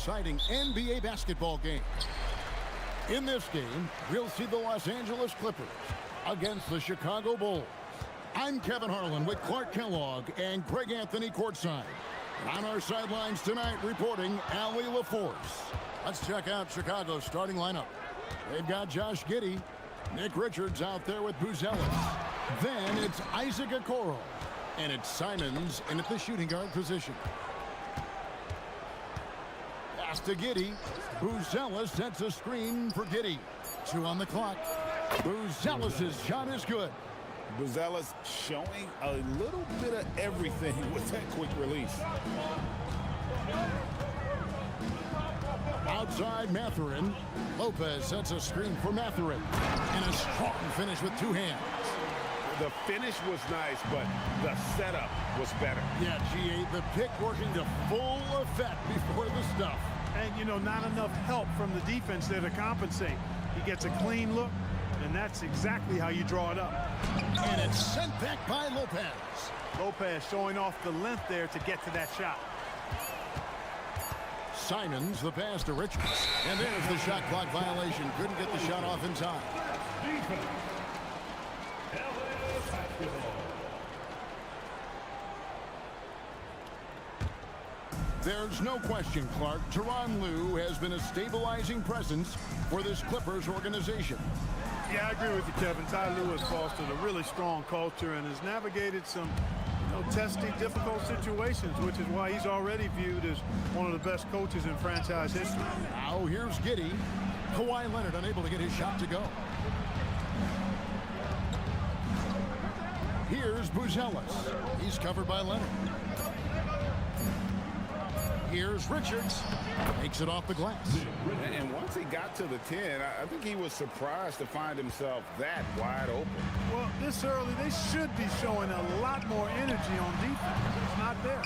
exciting NBA basketball game. In this game, we'll see the Los Angeles Clippers against the Chicago Bulls. I'm Kevin Harlan with Clark Kellogg and Greg Anthony courtside. On our sidelines tonight, reporting Allie LaForce. Let's check out Chicago's starting lineup. They've got Josh Giddey, Nick Richards out there with Buzelis. Then it's Isaac Okoro, and it's Simons in at the shooting guard position. Pass to Giddey. Buzelis sets a screen for Giddey. 2 on the clock. Buzelis' shot is good. Buzelis showing a little bit of everything with that quick release. Outside Mathurin. Lopez sets a screen for Mathurin. And a strong finish with 2 hands. The finish was nice, but the setup was better. Yeah, G8, the pick working to full effect before the stuff. And, you know, not enough help from the defense there to compensate. He gets a clean look, and that's exactly how you draw it up. And it's sent back by Lopez. Lopez showing off the length there to get to that shot. Simons, the pass to Richards. And there's the shot clock violation. Couldn't get the shot off in time. There's no question, Clark, Tyronn Lue has been a stabilizing presence for this Clippers organization. Yeah, I agree with you, Kevin. Ty Lue has fostered a really strong culture and has navigated some, testy, difficult situations, which is why he's already viewed as one of the best coaches in franchise history. Now here's Giddey. Kawhi Leonard unable to get his shot to go. Here's Buzelis. He's covered by Leonard. Here's Richards. Takes it off the glass. And once he got to the 10, I think he was surprised to find himself that wide open. Well, this early, they should be showing a lot more energy on defense. It's not there.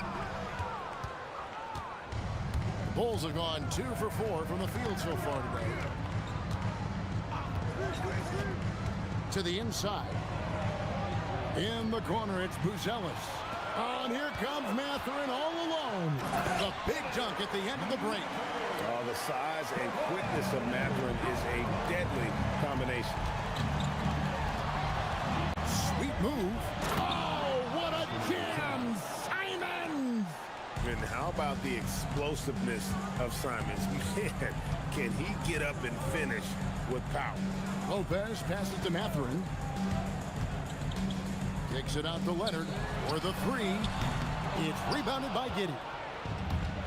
The Bulls have gone 2 for 4 from the field so far today. To the inside. In the corner, it's Buzelis. And here comes Mathurin all alone. The big dunk at the end of the break. Oh, the size and quickness of Mathurin is a deadly combination. Sweet move. Oh, what a jam! Simons! And how about the explosiveness of Simons? Can he get up and finish with power? Lopez passes to Mathurin. Kicks it out to Leonard for the 3. It's rebounded by Giddey.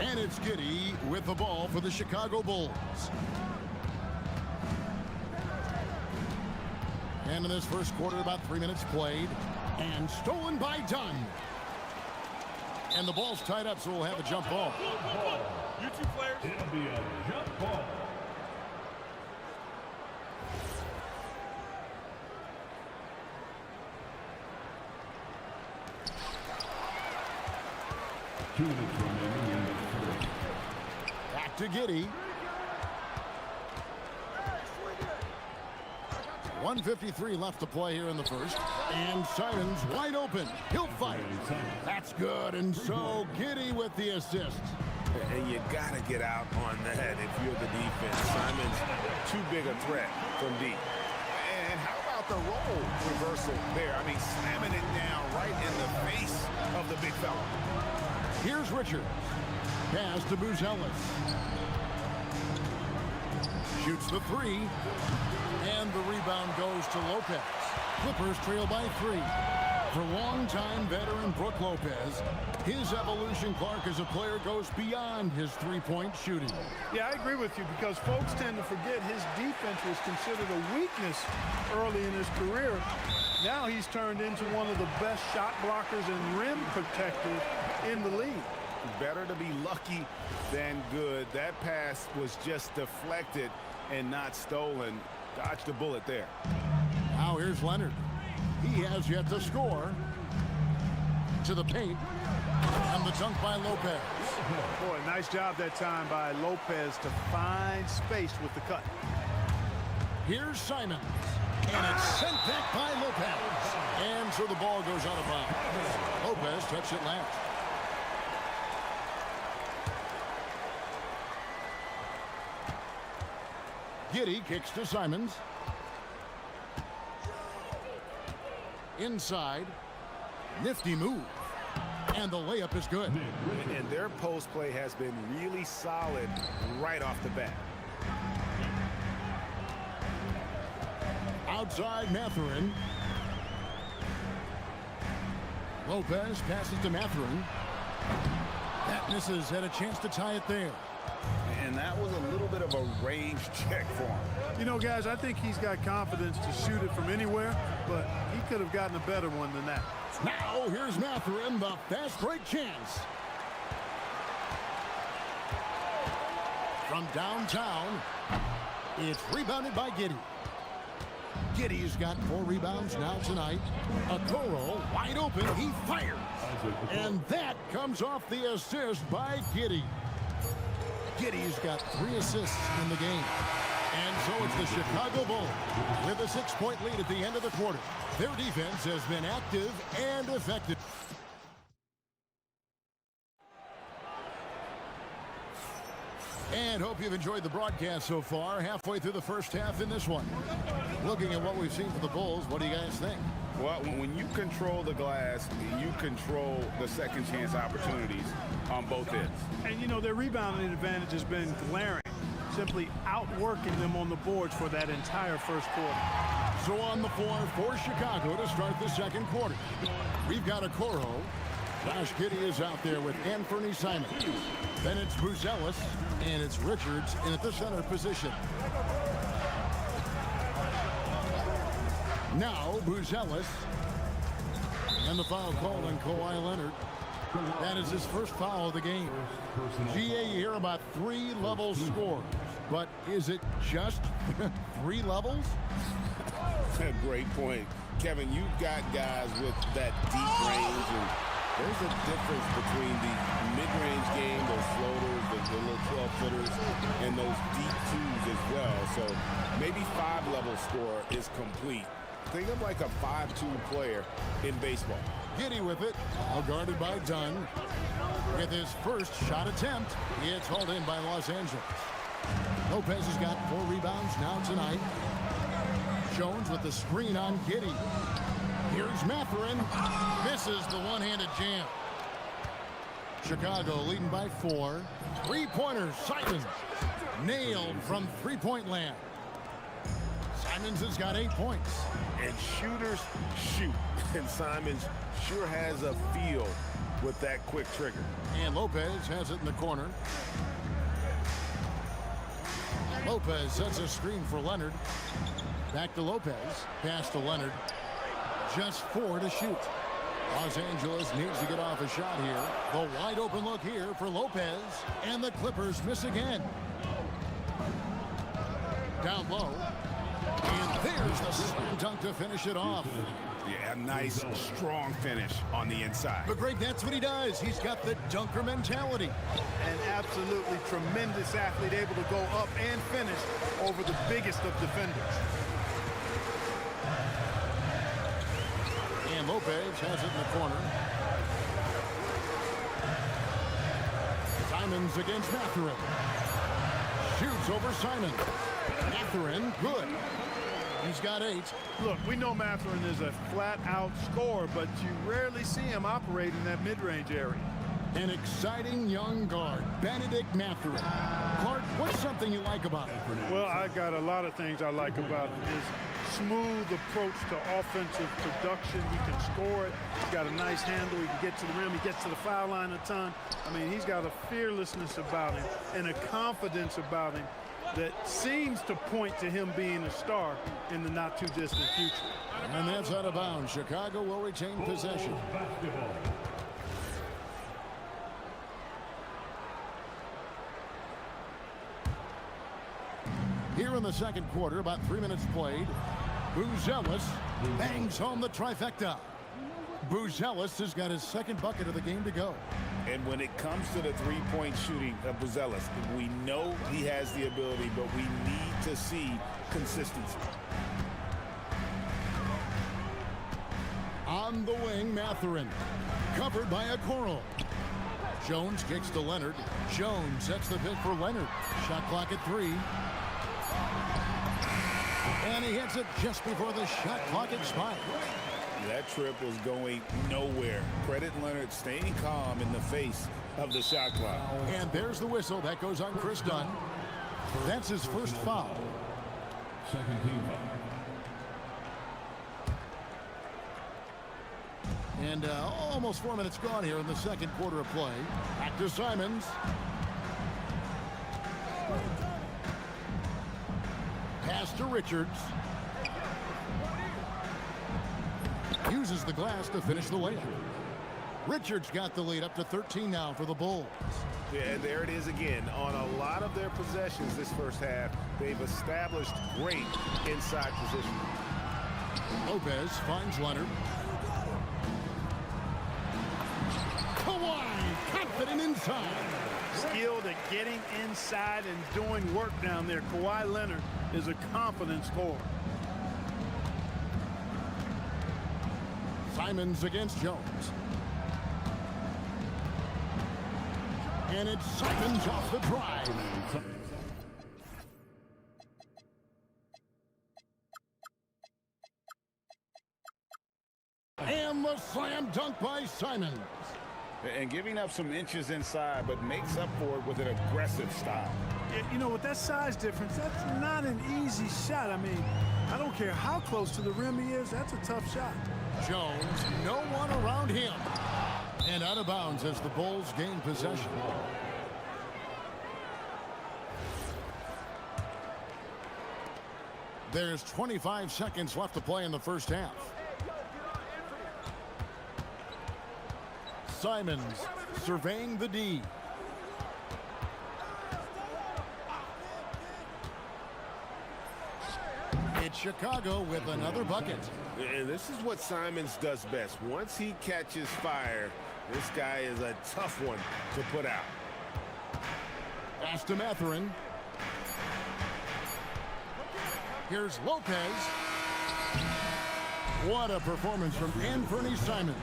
And it's Giddey with the ball for the Chicago Bulls. And in this first quarter, about 3 minutes played. And stolen by Dunn. And the ball's tied up, so we'll have a jump ball. You 2 players. It'll be a jump ball. Back to Giddey. 1:53 left to play here in the first. And Simons wide open. He'll fight. That's good. And so Giddey with the assist. And you got to get out on that if you're the defense. Simons, too big a threat from deep. And how about the role reversal there? I mean, slamming it down right in the face of the big fella. Here's Richards. Pass to Buzelis. Shoots the 3. And the rebound goes to Lopez. Clippers trail by 3. For longtime veteran Brook Lopez, his evolution, Clark, as a player goes beyond his 3-point shooting. Yeah, I agree with you because folks tend to forget his defense was considered a weakness early in his career. Now he's turned into one of the best shot blockers and rim protectors in the league. Better to be lucky than good. That pass was just deflected and not stolen. Dodged a bullet there. Now here's Leonard. He has yet to score. To the paint. And the dunk by Lopez. Boy, nice job that time by Lopez to find space with the cut. Here's Simons. And it's sent back by Lopez. And so the ball goes out of bounds. Lopez touched it last. Giddey kicks to Simons. Inside. Nifty move. And the layup is good. And their post play has been really solid right off the bat. Outside Mathurin. Lopez passes to Mathurin. That misses. Had a chance to tie it there. And that was a little bit of a range check for him. You know, guys, I think he's got confidence to shoot it from anywhere, but he could have gotten a better one than that. Now here's Mathurin, the fast break chance. From downtown, it's rebounded by Giddey. Giddey's got 4 rebounds now tonight. Okoro wide open, he fires. And that comes off the assist by Giddey. Giddey's got 3 assists in the game. And so it's the Chicago Bulls with a 6-point lead at the end of the quarter. Their defense has been active and effective. And hope you've enjoyed the broadcast so far. Halfway through the first half in this one. Looking at what we've seen for the Bulls, what do you guys think? Well, when you control the glass, you control the second chance opportunities on both ends. And, you know, their rebounding advantage has been glaring, simply outworking them on the boards for that entire first quarter. So on the floor for Chicago to start the second quarter. We've got Okoro. Josh Giddey is out there with Anthony Simons. Then it's Buzelis, and it's Richards in at the center position. Now Buzelis. And the foul called on Kawhi Leonard. That is his first foul of the game. GA here about 3 level scores. But is it just 3 levels? Great point. Kevin, you've got guys with that deep range, and there's a difference between the mid-range game, those floaters, the little 12-footers, and those deep 2s as well. So maybe 5-level score is complete. Think of like a 5-2 player in baseball. Giddey with it, all guarded by Dunn. With his first shot attempt, it's hauled in by Los Angeles. Lopez has got 4 rebounds now tonight. Jones with the screen on Giddey. Here's Mathurin. Misses the one-handed jam. Chicago leading by 4. 3-pointers, Simons. Nailed from 3-point land. Simons has got 8 points. And shooters shoot. And Simons sure has a feel with that quick trigger. And Lopez has it in the corner. Lopez sets a screen for Leonard. Back to Lopez. Pass to Leonard. Just 4 to shoot. Los Angeles needs to get off a shot here. The wide open look here for Lopez. And the Clippers miss again. Down low. And there's the slam dunk to finish it off. Yeah, a nice, strong finish on the inside. But Greg, that's what he does. He's got the dunker mentality. An absolutely tremendous athlete, able to go up and finish over the biggest of defenders. And Lopez has it in the corner. Simons against Mathurin. Shoots over Simon. Mathurin, good. He's got 8. Look, we know Mathurin is a flat-out scorer, but you rarely see him operate in that mid-range area. An exciting young guard, Benedict Mathurin. Clark, what's something you like about him? Well, I got a lot of things I like about him. His smooth approach to offensive production. He can score it. He's got a nice handle. He can get to the rim. He gets to the foul line a ton. I mean, he's got a fearlessness about him and a confidence about him that seems to point to him being a star in the not-too-distant future. And that's out of bounds. Chicago will retain possession. Here in the second quarter, about 3 minutes played, Buzelis bangs home the trifecta. Buzelis has got his second bucket of the game to go. And when it comes to the three-point shooting of Buzelis, we know he has the ability, but we need to see consistency. On the wing, Mathurin. Covered by Okoro. Jones kicks to Leonard. Jones sets the pick for Leonard. Shot clock at 3. And he hits it just before the shot clock expires. That trip was going nowhere. Credit Leonard staying calm in the face of the shot clock. And there's the whistle. That goes on Chris Dunn. That's his first foul. Second team foul. And almost 4 minutes gone here in the second quarter of play. Back to Simons. Pass to Richards. Uses the glass to finish the layup. Richards got the lead up to 13 now for the Bulls. Yeah, there it is again. On a lot of their possessions this first half, they've established great inside position. Lopez finds Leonard. Kawhi, confident inside. Skilled at getting inside and doing work down there. Kawhi Leonard is a confident scorer. Simons against Jones. And it's Simons off the drive. And the slam dunk by Simons. And giving up some inches inside, but makes up for it with an aggressive style. You know, with that size difference, that's not an easy shot. I mean, I don't care how close to the rim he is, that's a tough shot. Jones, no one around him. And out of bounds as the Bulls gain possession. There's 25 seconds left to play in the first half. Simons surveying the D. It's Chicago with another bucket. And this is what Simons does best. Once he catches fire, this guy is a tough one to put out. Pass to Mathurin. Here's Lopez. What a performance from Anthony Simons.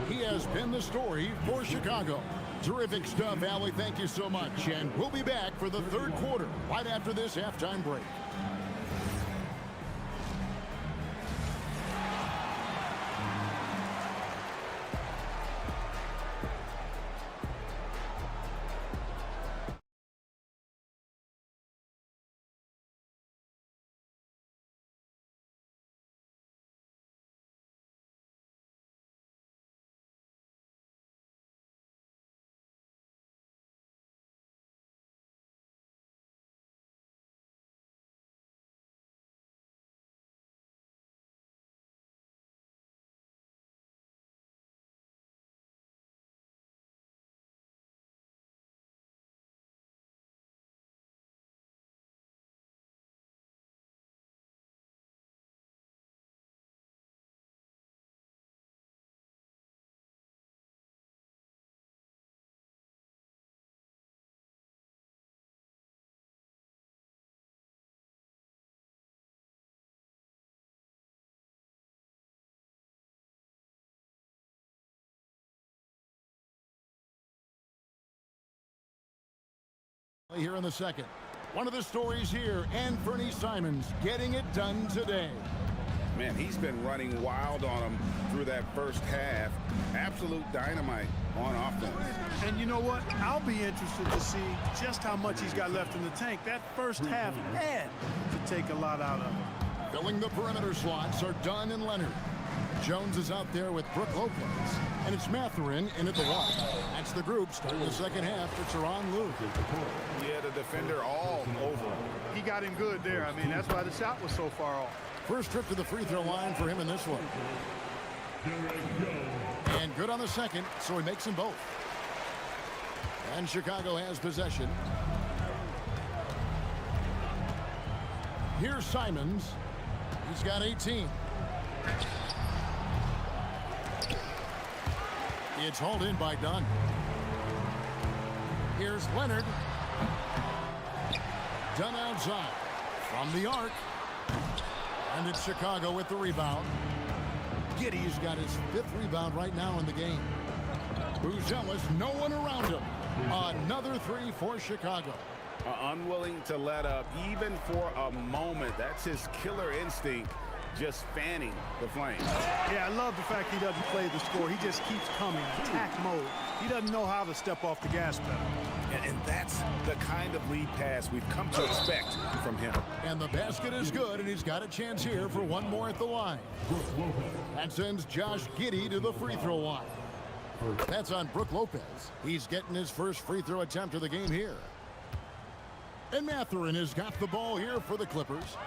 He has been the story for Chicago. Terrific stuff, Allie. Thank you so much. And we'll be back for the third quarter right after this halftime break. Here in the second. One of the stories here, Anthony Simons getting it done today. Man, he's been running wild on him through that first half. Absolute dynamite on offense. And you know what? I'll be interested to see just how much he's got left in the tank. That first half had to take a lot out of him. Filling the perimeter slots are Dunn and Leonard. Jones is out there with Brook Lopez. And it's Mathurin in at the one. That's the group starting the second half for Tyronn Lue. Yeah, the defender all over him. He got him good there. I mean, that's why the shot was so far off. First trip to the free throw line for him in this one. And good on the second, so he makes them both. And Chicago has possession. Here's Simons. He's got 18. It's hauled in by Dunn. Here's Leonard. Dunn outside. From the arc. And it's Chicago with the rebound. Giddey's got his 5th rebound right now in the game. Buzelis, no one around him. Another three for Chicago. Unwilling to let up even for a moment. That's his killer instinct, just fanning the flame. Yeah, I love the fact he doesn't play the score. He just keeps coming, attack mode. He doesn't know how to step off the gas pedal. And that's the kind of lead pass we've come to expect from him. And the basket is good, and he's got a chance here for one more at the line. That sends Josh Giddey to the free throw line. That's on Brook Lopez. He's getting his first free throw attempt of the game here. And Mathurin has got the ball here for the Clippers.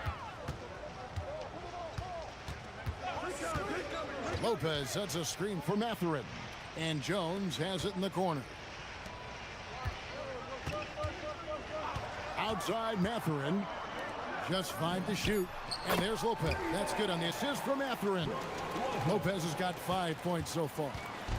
Lopez sets a screen for Mathurin. And Jones has it in the corner. Outside Mathurin. Just 5 to shoot. And there's Lopez. That's good on the assist from Mathurin. Lopez has got 5 points so far.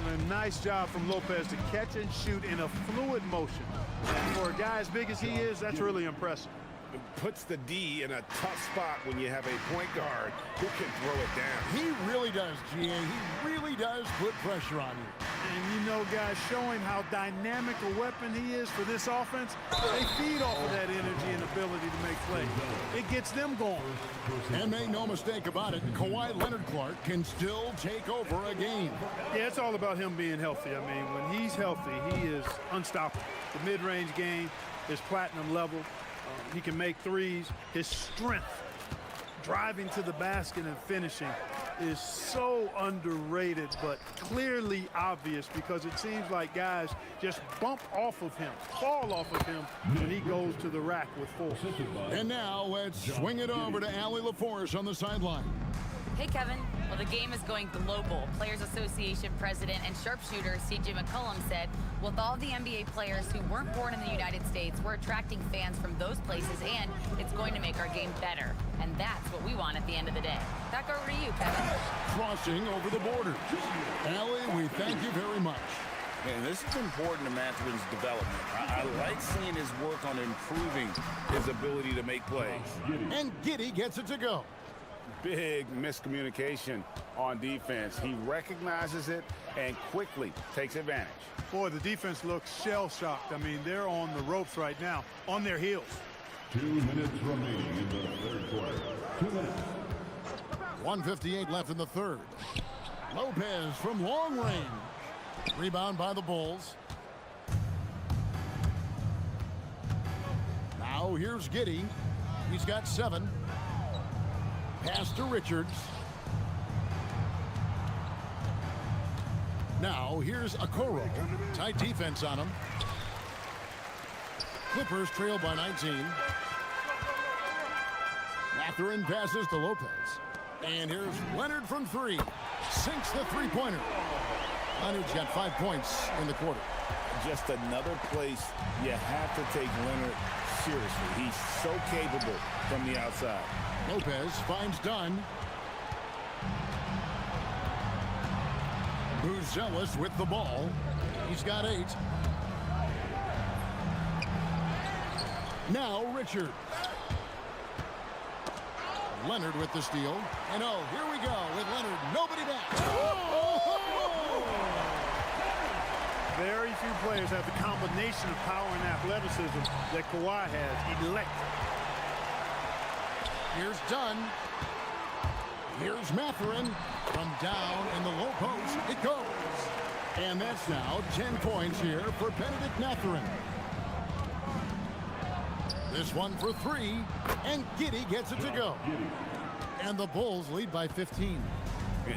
And a nice job from Lopez to catch and shoot in a fluid motion. And for a guy as big as he is, that's really impressive. It puts the D in a tough spot when you have a point guard who can throw it down. He really does, GA. He really does put pressure on you. And you know, guys, showing how dynamic a weapon he is for this offense, they feed off of that energy and ability to make plays. It gets them going. And make no mistake about it, Kawhi Leonard-Clark can still take over a game. Yeah, it's all about him being healthy. I mean, when he's healthy, he is unstoppable. The mid-range game is platinum level. He can make threes. His strength, driving to the basket and finishing, is so underrated, but clearly obvious because it seems like guys just bump off of him, fall off of him when he goes to the rack with force. And now let's swing it over to Allie LaForce on the sideline. Hey, Kevin. Well, the game is going global. Players Association president and sharpshooter C.J. McCollum said, with all the NBA players who weren't born in the United States, we're attracting fans from those places, and it's going to make our game better. And that's what we want at the end of the day. Back over to you, Kevin. Crossing over the border. Allie, we thank you very much. And this is important to Mathurin's development. I like seeing his work on improving his ability to make plays. And Giddey gets it to go. Big miscommunication on defense. He recognizes it and quickly takes advantage. Boy, the defense looks shell-shocked. I mean, they're on the ropes right now, on their heels. 2 minutes remaining in the third quarter. 2 minutes. 1:58 left in the third. Lopez from long range. Rebound by the Bulls. Now here's Giddey. He's got 7. Pass to Richards. Now here's Okoro. Tight defense on him. Clippers trail by 19. Mathurin passes to Lopez. And here's Leonard from 3. Sinks the three-pointer. Leonard's got 5 points in the quarter. Just another place you have to take Leonard seriously. He's so capable from the outside. Lopez finds Dunn. Buzelis with the ball. He's got 8. Now Richards. Leonard with the steal. And oh, here we go with Leonard. Nobody back. Very few players have the combination of power and athleticism that Kawhi has. Electric. Here's Dunn. Here's Mathurin. From down in the low post, it goes. And that's now 10 points here for Benedict Mathurin. This one for 3, and Giddey gets it to go. And the Bulls lead by 15.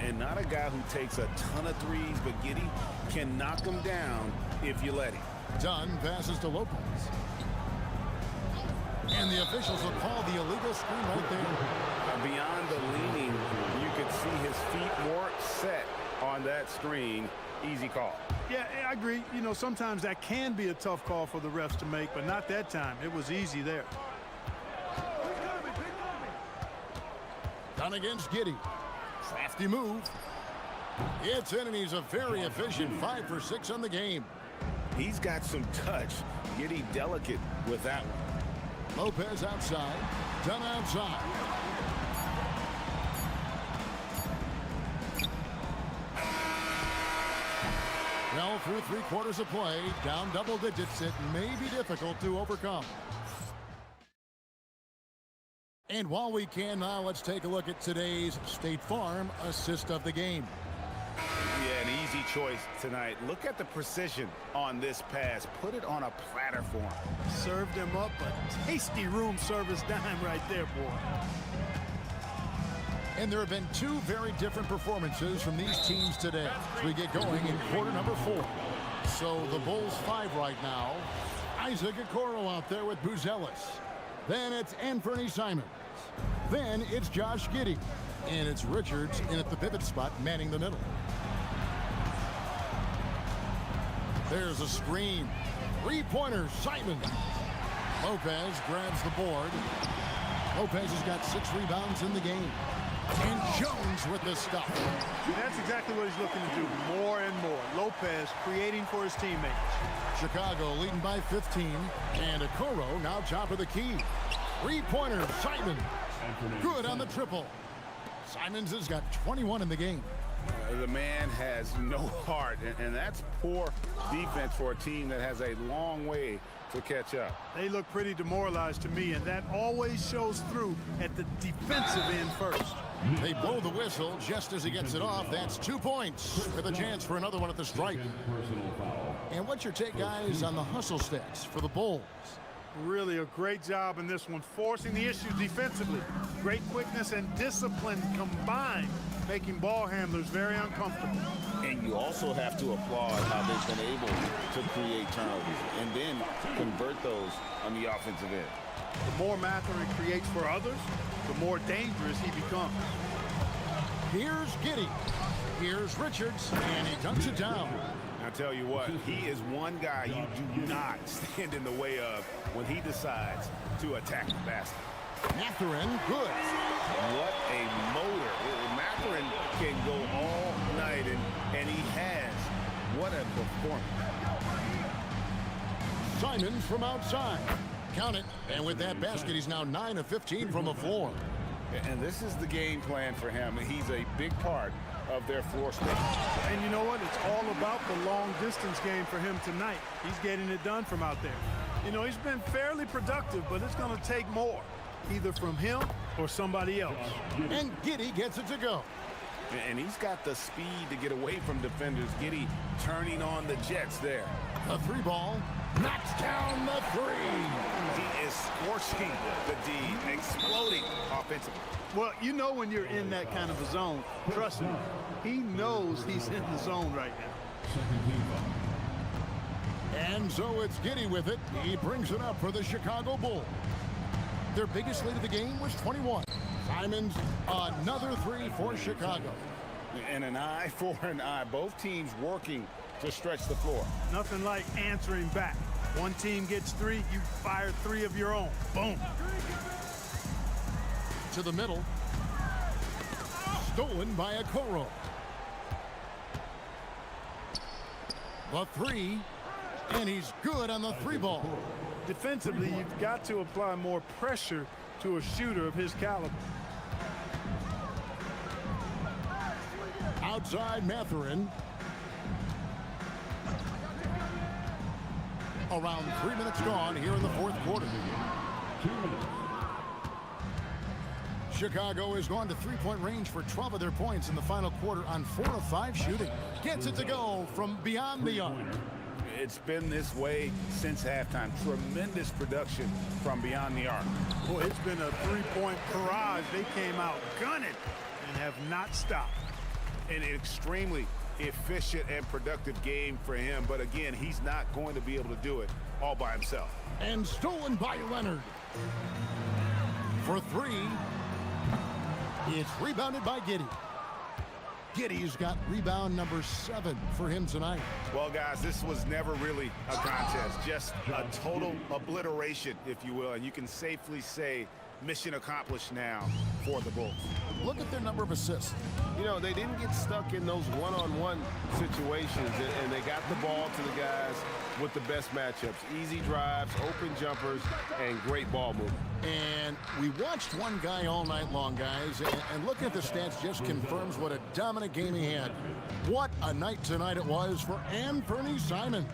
And not a guy who takes a ton of threes, but Giddey can knock them down if you let him. Dunn passes to Lopez. And the officials will call the illegal screen right there. Beyond the leaning, you could see his feet more set on that screen. Easy call. Yeah, I agree. You know, sometimes that can be a tough call for the refs to make, but not that time. It was easy there. Dunn against Giddey. Crafty move. It's in, and he's a very efficient 5 for 6 on the game. He's got some touch. Giddey delicate with that one. Lopez outside. Dunn outside. Well, through 3 quarters of play, down double digits, it may be difficult to overcome. And while we can now, let's take a look at today's State Farm assist of the game. Yeah, an easy choice tonight. Look at the precision on this pass. Put it on a platter for him. Served him up a tasty room service dime right there, boy. And there have been two very different performances from these teams today as we get going in quarter number 4. So the Bulls 5 right now. Isaac Okoro out there with Buzelis. Then it's Anthony Simons. Then it's Josh Giddey. And it's Richards in at the pivot spot, manning the middle. There's a screen. Three-pointer, Simons. Lopez grabs the board. Lopez has got 6 rebounds in the game. And Jones with the stop. That's exactly what he's looking to do, more and more. Lopez creating for his teammates. Chicago leading by 15. And Okoro now top of the key. Three-pointer, Simons. Good on the triple. Simons has got 21 in the game. The man has no heart, and that's poor defense for a team that has a long way to catch up. They look pretty demoralized to me, and that always shows through at the defensive end first. They blow the whistle just as he gets it off. That's 2 points with a chance for another one at the stripe. And what's your take, guys, on the hustle stats for the Bulls? Really a great job in this one, forcing the issues defensively. Great quickness and discipline combined, making ball handlers very uncomfortable. And you also have to applaud how they've been able to create turnovers and then convert those on the offensive end. The more Mathurin creates for others, the more dangerous he becomes. Here's Giddey. Here's Richards, and he dunks it down. I'll tell you what, he is one guy you do not stand in the way of when he decides to attack the basket. Mathurin, good. What a motor. Mathurin can go all night, and he has. What a performance. Simons from outside. Count it. And with that basket, he's now 9 of 15 from the floor. And this is the game plan for him. He's a big part of their floor space. And you know what? It's all about the long distance game for him tonight. He's getting it done from out there. You know, he's been fairly productive, but it's going to take more, either from him or somebody else. And Giddey gets it to go. And he's got the speed to get away from defenders. Giddey turning on the Jets there. A 3-ball. Knocks down the 3. He is scorching the D, exploding offensively. Well, you know when you're in that kind of a zone, trust me, he knows he's in the zone right now. And so it's Giddey with it. He brings it up for the Chicago Bulls. Their biggest lead of the game was 21. Simons, another 3 for Chicago. And an eye for an eye. Both teams working to stretch the floor. Nothing like answering back. One team gets 3, you fire 3 of your own. Boom. To the middle. Stolen by Okoro. The 3. And he's good on the 3-ball. Defensively, you've got to apply more pressure to a shooter of his caliber. Outside Mathurin. Around 3 minutes gone here in the 4th quarter. Chicago has gone to 3-point range for 12 of their points in the final quarter on 4 of 5 shooting. Gets it to go from beyond the arc. It's been this way since halftime. Tremendous production from beyond the arc. Boy, it's been a 3-point barrage. They came out gunning and have not stopped. An extremely efficient and productive game for him. But again, he's not going to be able to do it all by himself. And stolen by Leonard. For 3. It's rebounded by Giddey. Giddey's got rebound number 7 for him tonight. Well, guys, this was never really a contest. Just a total obliteration, if you will. And you can safely say mission accomplished now for the Bulls. Look at their number of assists. You know, they didn't get stuck in those one-on-one situations, and they got the ball to the guys with the best matchups. Easy drives, open jumpers, and great ball movement. And we watched one guy all night long, guys, and looking at the stats just confirms what a dominant game he had. What a night tonight it was for Anthony Simons.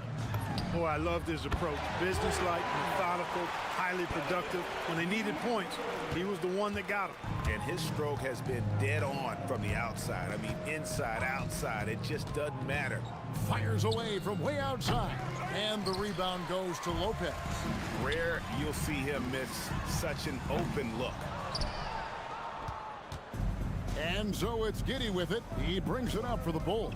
Boy, I loved his approach. Businesslike, methodical, physical, highly productive. When they needed points, he was the one that got them. And his stroke has been dead on from the outside. I mean, inside, outside, it just doesn't matter. Fires away from way outside. And the rebound goes to Lopez. Rare you'll see him miss such an open look. And so it's Giddey with it. He brings it up for the Bulls.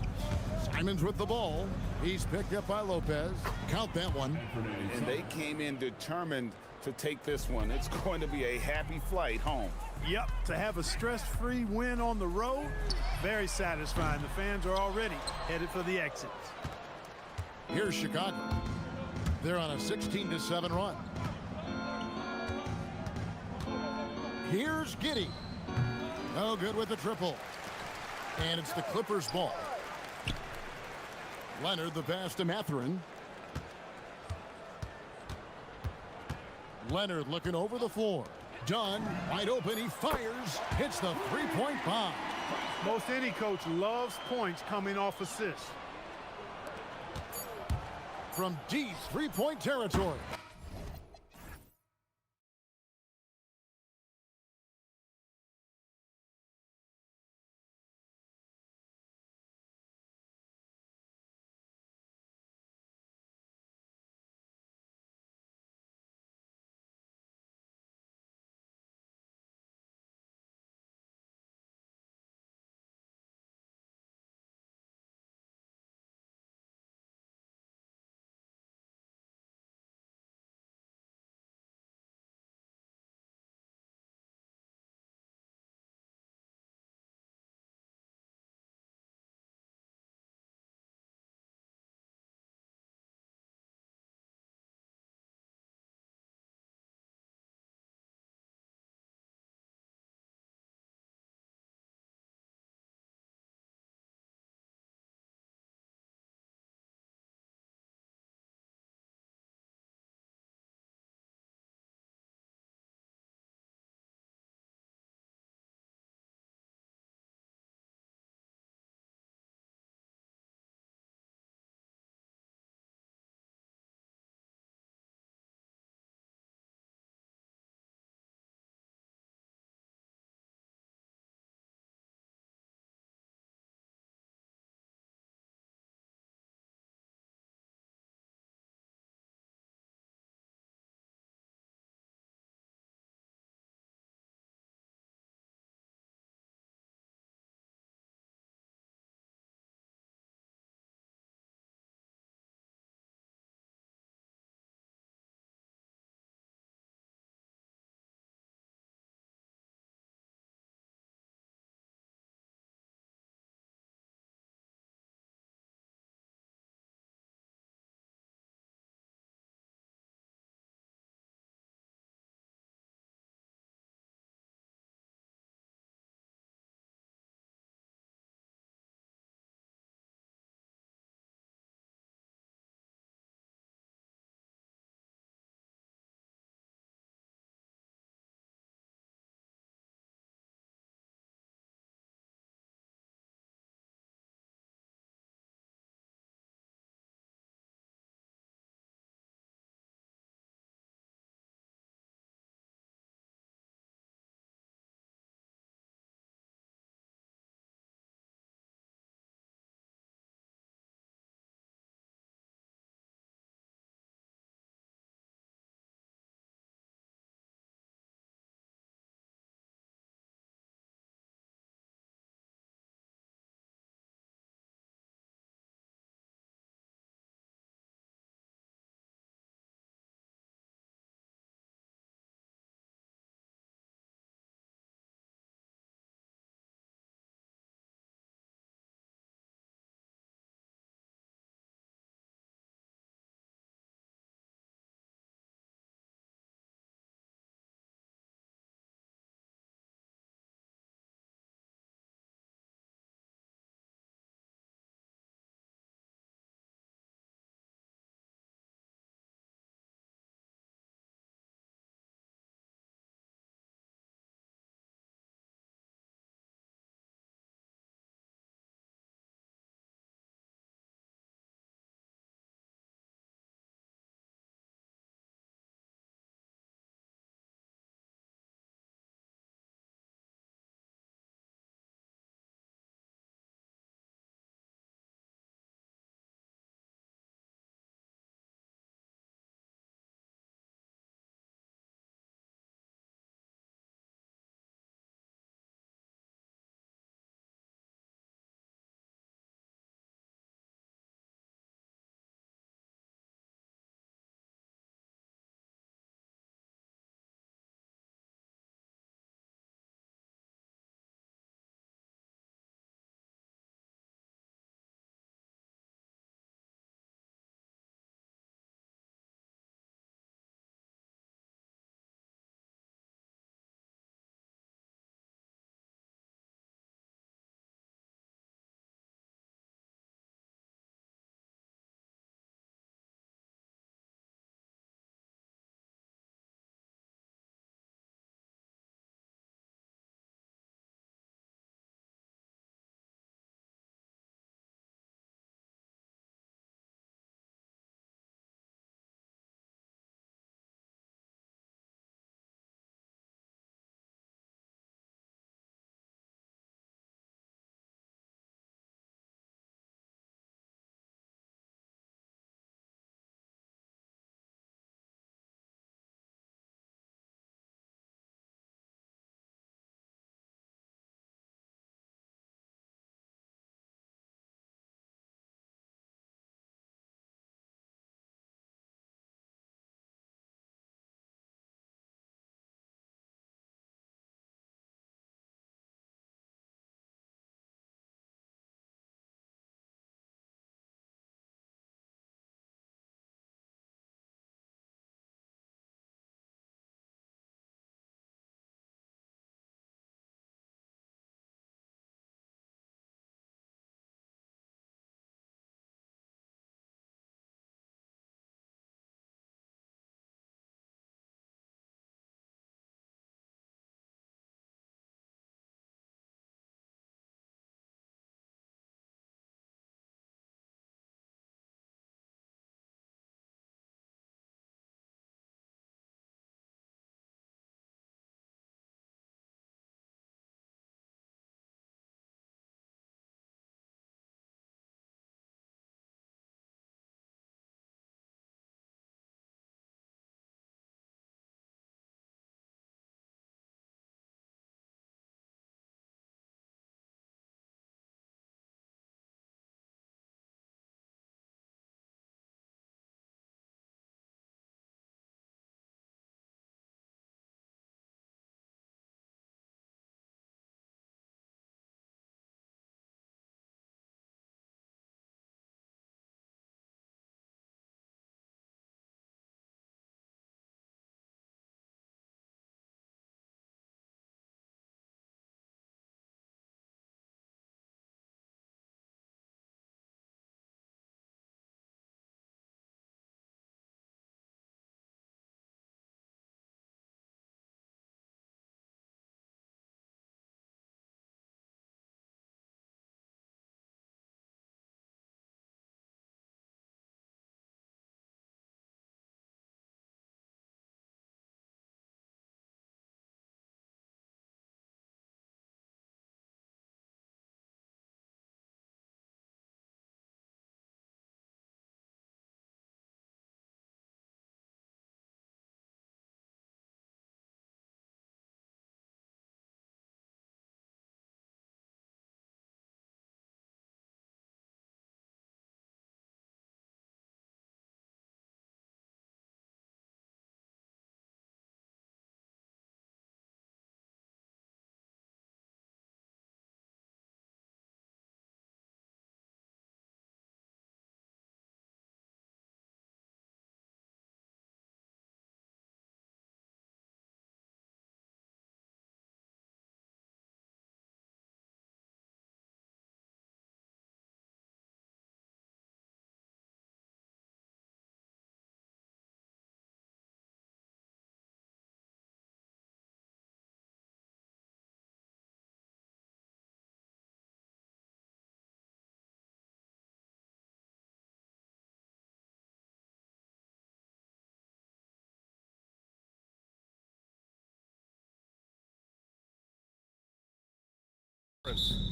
Simons with the ball. He's picked up by Lopez. Count that one. And they came in determined to take this one. It's going to be a happy flight home. Yep, to have a stress-free win on the road, very satisfying. The fans are already headed for the exits. Here's Chicago. They're on a 16-7 run. Here's Giddey. No good with the triple. And it's the Clippers' ball. Leonard the pass to Mathurin. Leonard looking over the floor. Dunn, wide open, he fires, hits the three-point bomb. Most any coach loves points coming off assists. From deep three-point territory.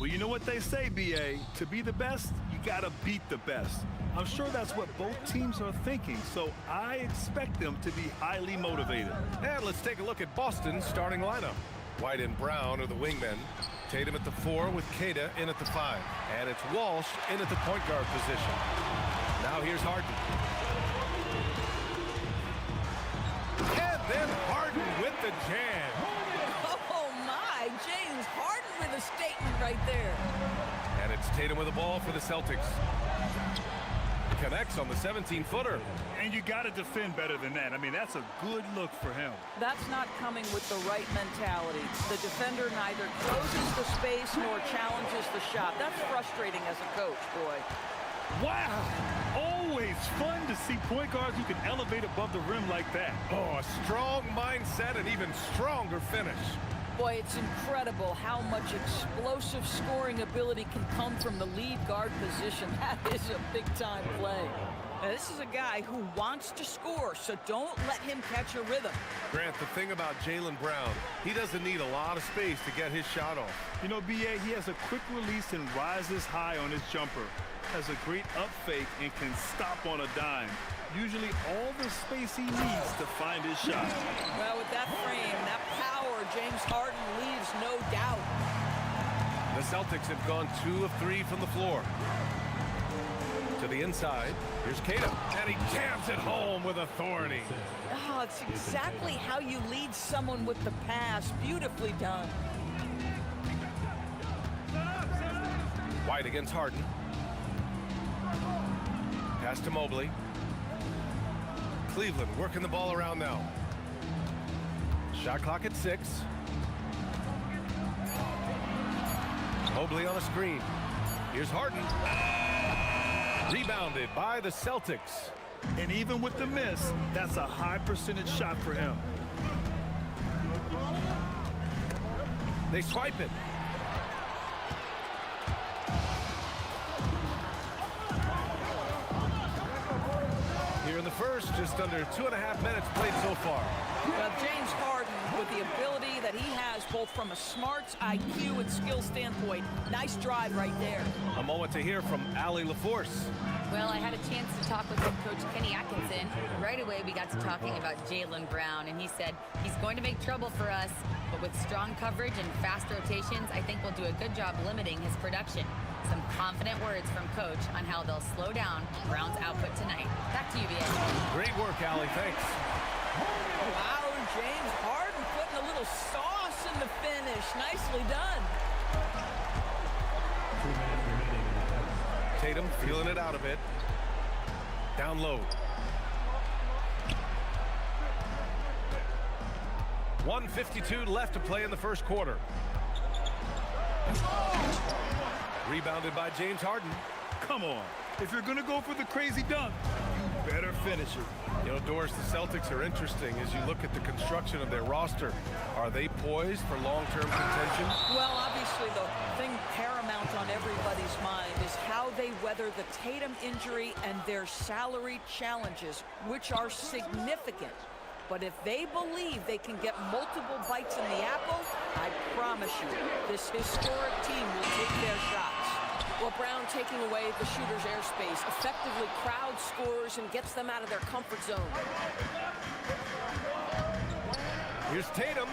Well, you know what they say, BA. To be the best, you gotta beat the best. I'm sure that's what both teams are thinking, so I expect them to be highly motivated. And let's take a look at Boston's starting lineup. White and Brown are the wingmen. Tatum at the 4 with Kata in at the 5. And it's Walsh in at the point guard position. Now here's Harden. And then Harden with the jam. Oh, my. James Harden with a statement right there. And it's Tatum with the ball for the Celtics. Connects on the 17-footer. And you got to defend better than that. I mean, that's a good look for him. That's not coming with the right mentality. The defender neither closes the space nor challenges the shot. That's frustrating as a coach, boy. Wow! Always fun to see point guards who can elevate above the rim like that. Oh, a strong mindset and even stronger finish. Boy, it's incredible how much explosive scoring ability can come from the lead guard position. That is a big-time play. Now, this is a guy who wants to score, so don't let him catch a rhythm. Grant, the thing about Jaylen Brown, he doesn't need a lot of space to get his shot off. You know, BA, he has a quick release and rises high on his jumper. Has a great up fake and can stop on a dime. Usually all the space he needs to find his shot. Well, with that frame, that power, James Harden leaves no doubt. The Celtics have gone 2 of 3 from the floor. To the inside, here's Kata, and he jams it home with authority. Oh, it's exactly how you lead someone with the pass. Beautifully done. White against Harden. Pass to Mobley. Cleveland working the ball around now. Shot clock at 6. Mobley on a screen. Here's Harden. Rebounded by the Celtics. And even with the miss, that's a high percentage shot for him. They swipe it. Here in the first, just under 2.5 minutes played so far. Well, James Harden, with the ability that he has both from a smarts, IQ, and skill standpoint, nice drive right there. A moment to hear from Allie LaForce. Well, I had a chance to talk with head coach Kenny Atkinson. Right away, we got to talking about Jaylen Brown, and he said he's going to make trouble for us, but with strong coverage and fast rotations, I think we'll do a good job limiting his production. Some confident words from coach on how they'll slow down Brown's output tonight. Back to you, BA. Great work, Allie. Thanks. Wow, James Harden putting a little sauce in the finish. Nicely done. Tatum feeling it out a bit. Down low. 1:52 left to play in the first quarter. Rebounded by James Harden. Come on. If you're going to go for the crazy dunk, you better finish it. You know, Doris, the Celtics are interesting as you look at the construction of their roster. Are they poised for long-term contention? Well, obviously the thing paramount on everybody's mind is how they weather the Tatum injury and their salary challenges, which are significant. But if they believe they can get multiple bites in the apple, I promise you, this historic team will take their shots. Well, Brown taking away the shooter's airspace effectively crowd scores and gets them out of their comfort zone. Here's Tatum.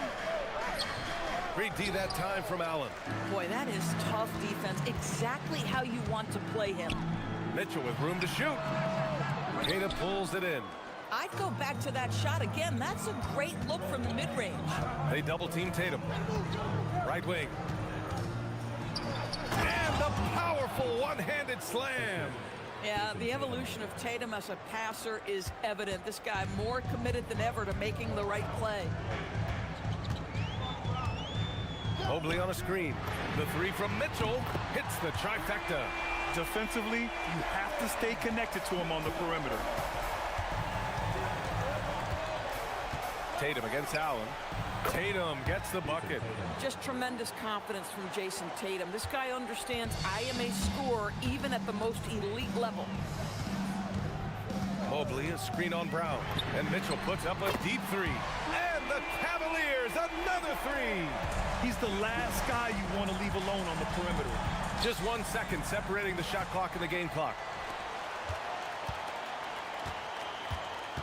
Great D that time from Allen. Boy, that is tough defense. Exactly how you want to play him. Mitchell with room to shoot. Tatum pulls it in. I'd go back to that shot again. That's a great look from the mid-range. They double-team Tatum. Right wing. And the powerful one-handed slam. Yeah, the evolution of Tatum as a passer is evident. This guy more committed than ever to making the right play. Mobley on a screen. The 3 from Mitchell hits the trifecta. Defensively, you have to stay connected to him on the perimeter. Tatum against Allen. Tatum gets the bucket. Just tremendous confidence from Jason Tatum. This guy understands I am a scorer even at the most elite level. Mobley, a screen on Brown. And Mitchell puts up a deep 3. And the Cavaliers, another 3. He's the last guy you want to leave alone on the perimeter. Just 1 second separating the shot clock and the game clock.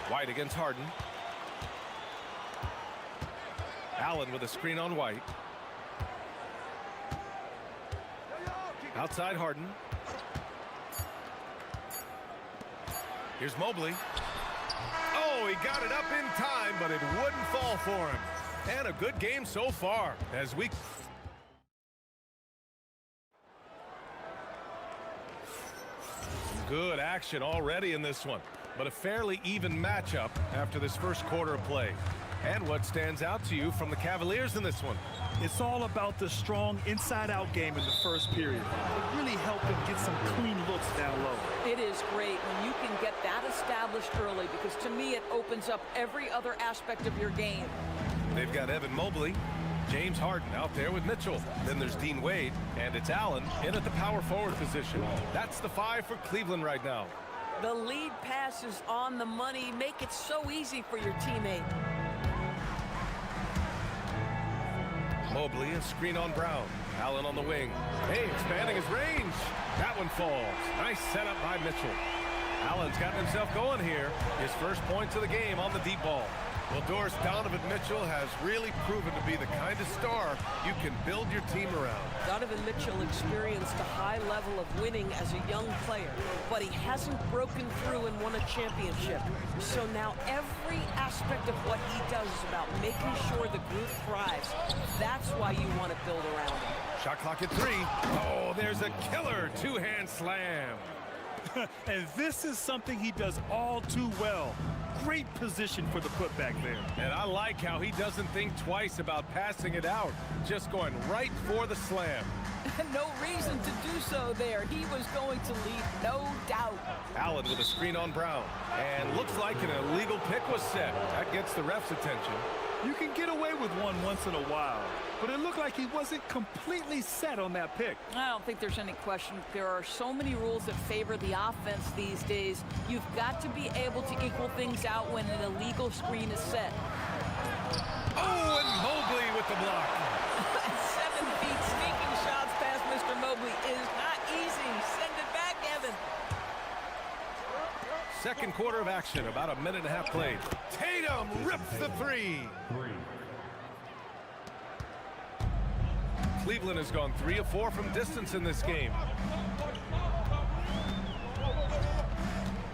White against Harden. Allen with a screen on White. Outside Harden. Here's Mobley. Oh, he got it up in time, but it wouldn't fall for him. And a good game so far as we... Good action already in this one, but a fairly even matchup after this first quarter of play. And what stands out to you from the Cavaliers in this one? It's all about the strong inside-out game in the first period. It really helped them get some clean looks down low. It is great when you can get that established early, because to me it opens up every other aspect of your game. They've got Evan Mobley, James Harden out there with Mitchell. Then there's Dean Wade, and it's Allen in at the power forward position. That's the 5 for Cleveland right now. The lead pass is on the money. Make it so easy for your teammate. Mobley, a screen on Brown. Allen on the wing. Hey, expanding his range. That one falls. Nice setup by Mitchell. Allen's gotten himself going here. His first points of the game on the deep ball. Well, Doris, Donovan Mitchell has really proven to be the kind of star you can build your team around. Donovan Mitchell experienced a high level of winning as a young player, but he hasn't broken through and won a championship. So now every aspect of what he does is about making sure the group thrives. That's why you want to build around him. Shot clock at 3. Oh, there's a killer two-hand slam. And this is something he does all too well. Great position for the putback there. And I like how he doesn't think twice about passing it out, just going right for the slam. No reason to do so there. He was going to leave, no doubt. Allen with a screen on Brown. And looks like an illegal pick was set. That gets the ref's attention. You can get away with one once in a while, but it looked like he wasn't completely set on that pick. I don't think there's any question. There are so many rules that favor the offense these days. You've got to be able to equal things out when an illegal screen is set. Oh, and Mobley with the block. 7 feet sneaking shots past Mr. Mobley is not easy. Send it back, Evan. Second quarter of action, about a minute and a half played. Tatum rips the 3. Cleveland has gone 3 of 4 from distance in this game.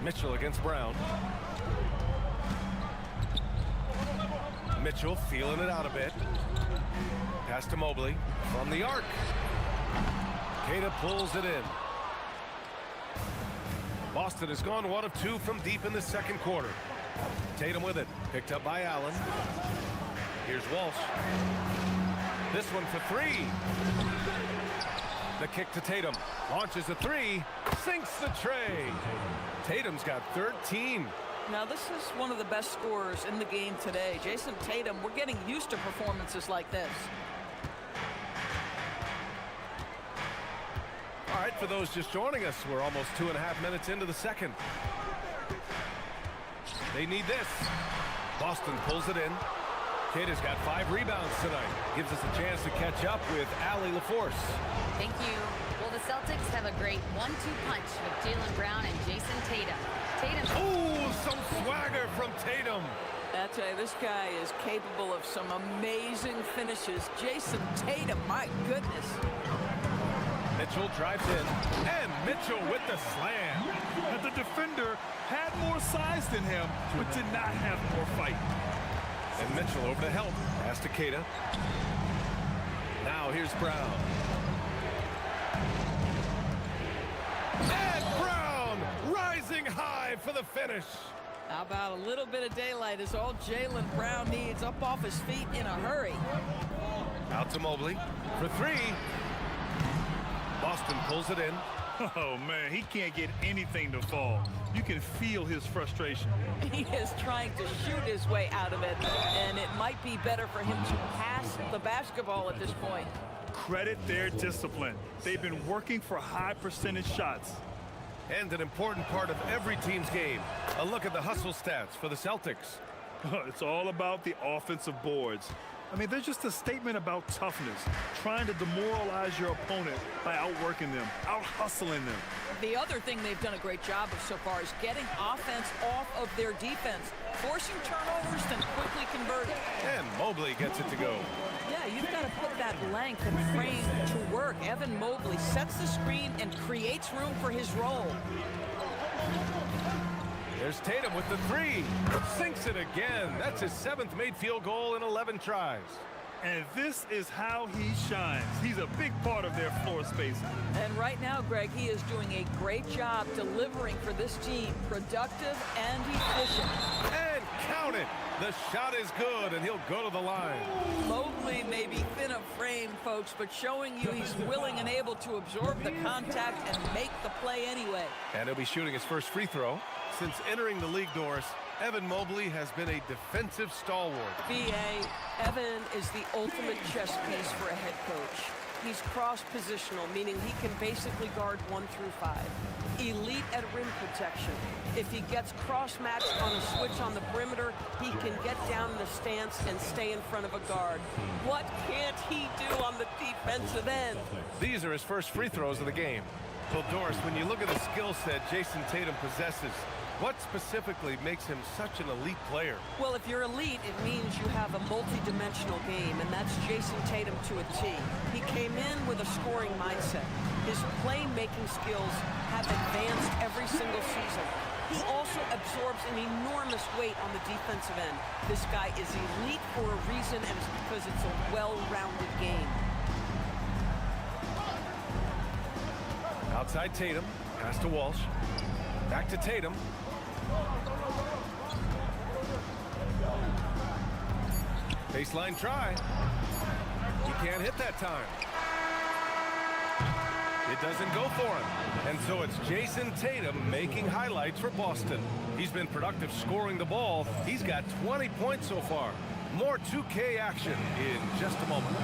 Mitchell against Brown. Mitchell feeling it out a bit. Pass to Mobley from the arc. Queta pulls it in. Boston has gone 1 of 2 from deep in the second quarter. Tatum with it, picked up by Allen. Here's Walsh. This one for 3. The kick to Tatum. Launches a 3. Sinks the tray. Tatum's got 13. Now, this is one of the best scorers in the game today. Jason Tatum, we're getting used to performances like this. All right, for those just joining us, we're almost 2.5 minutes into the second. They need this. Boston pulls it in. Queta's got 5 rebounds tonight. Gives us a chance to catch up with Allie LaForce. Thank you. Well, the Celtics have a great 1-2 punch with Jaylen Brown and Jason Tatum. Oh, some swagger from Tatum. I tell you, this guy is capable of some amazing finishes. Jason Tatum, my goodness. Mitchell drives in, and Mitchell with the slam. And the defender had more size than him, but did not have more fight. And Mitchell over to help. Pass to Queta. Now here's Brown. And Brown rising high for the finish. How about a little bit of daylight is all Jaylen Brown needs, up off his feet in a hurry. Out to Mobley for 3. Boston pulls it in. Oh, man, he can't get anything to fall. You can feel his frustration. He is trying to shoot his way out of it, and it might be better for him to pass the basketball at this point. Credit their discipline. They've been working for high percentage shots. And an important part of every team's game. A look at the hustle stats for the Celtics. It's all about the offensive boards. I mean, they're just a statement about toughness, trying to demoralize your opponent by outworking them, out-hustling them. The other thing they've done a great job of so far is getting offense off of their defense, forcing turnovers, then quickly converting. And Mobley gets it to go. Yeah, you've got to put that length and frame to work. Evan Mobley sets the screen and creates room for his role. There's Tatum with the three. Sinks it again. That's his 7th made field goal in 11 tries. And this is how he shines. He's a big part of their floor space. And right now, Greg, he is doing a great job delivering for this team. Productive and efficient. And count it. The shot is good, and he'll go to the line. Mobley may be thin of frame, folks, but showing you he's willing and able to absorb the contact and make the play anyway. And he'll be shooting his first free throw. Since entering the league doors, Evan Mobley has been a defensive stalwart. B.A., Evan is the ultimate chess piece for a head coach. He's cross-positional, meaning he can basically guard 1 through 5. Elite at rim protection. If he gets cross-matched on a switch on the perimeter, he can get down in a stance and stay in front of a guard. What can't he do on the defensive end? These are his first free throws of the game. Well, Doris, when you look at the skill set Jason Tatum possesses, what specifically makes him such an elite player? Well, if you're elite, it means you have a multi-dimensional game, and that's Jason Tatum to a T. He came in with a scoring mindset. His playmaking skills have advanced every single season. He also absorbs an enormous weight on the defensive end. This guy is elite for a reason, and it's because it's a well-rounded game. Outside Tatum, pass to Walsh. Back to Tatum. Baseline try. He can't hit that time. It doesn't go for him. And so it's Jason Tatum making highlights for Boston. He's been productive scoring the ball. He's got 20 points so far. More 2K action in just a moment.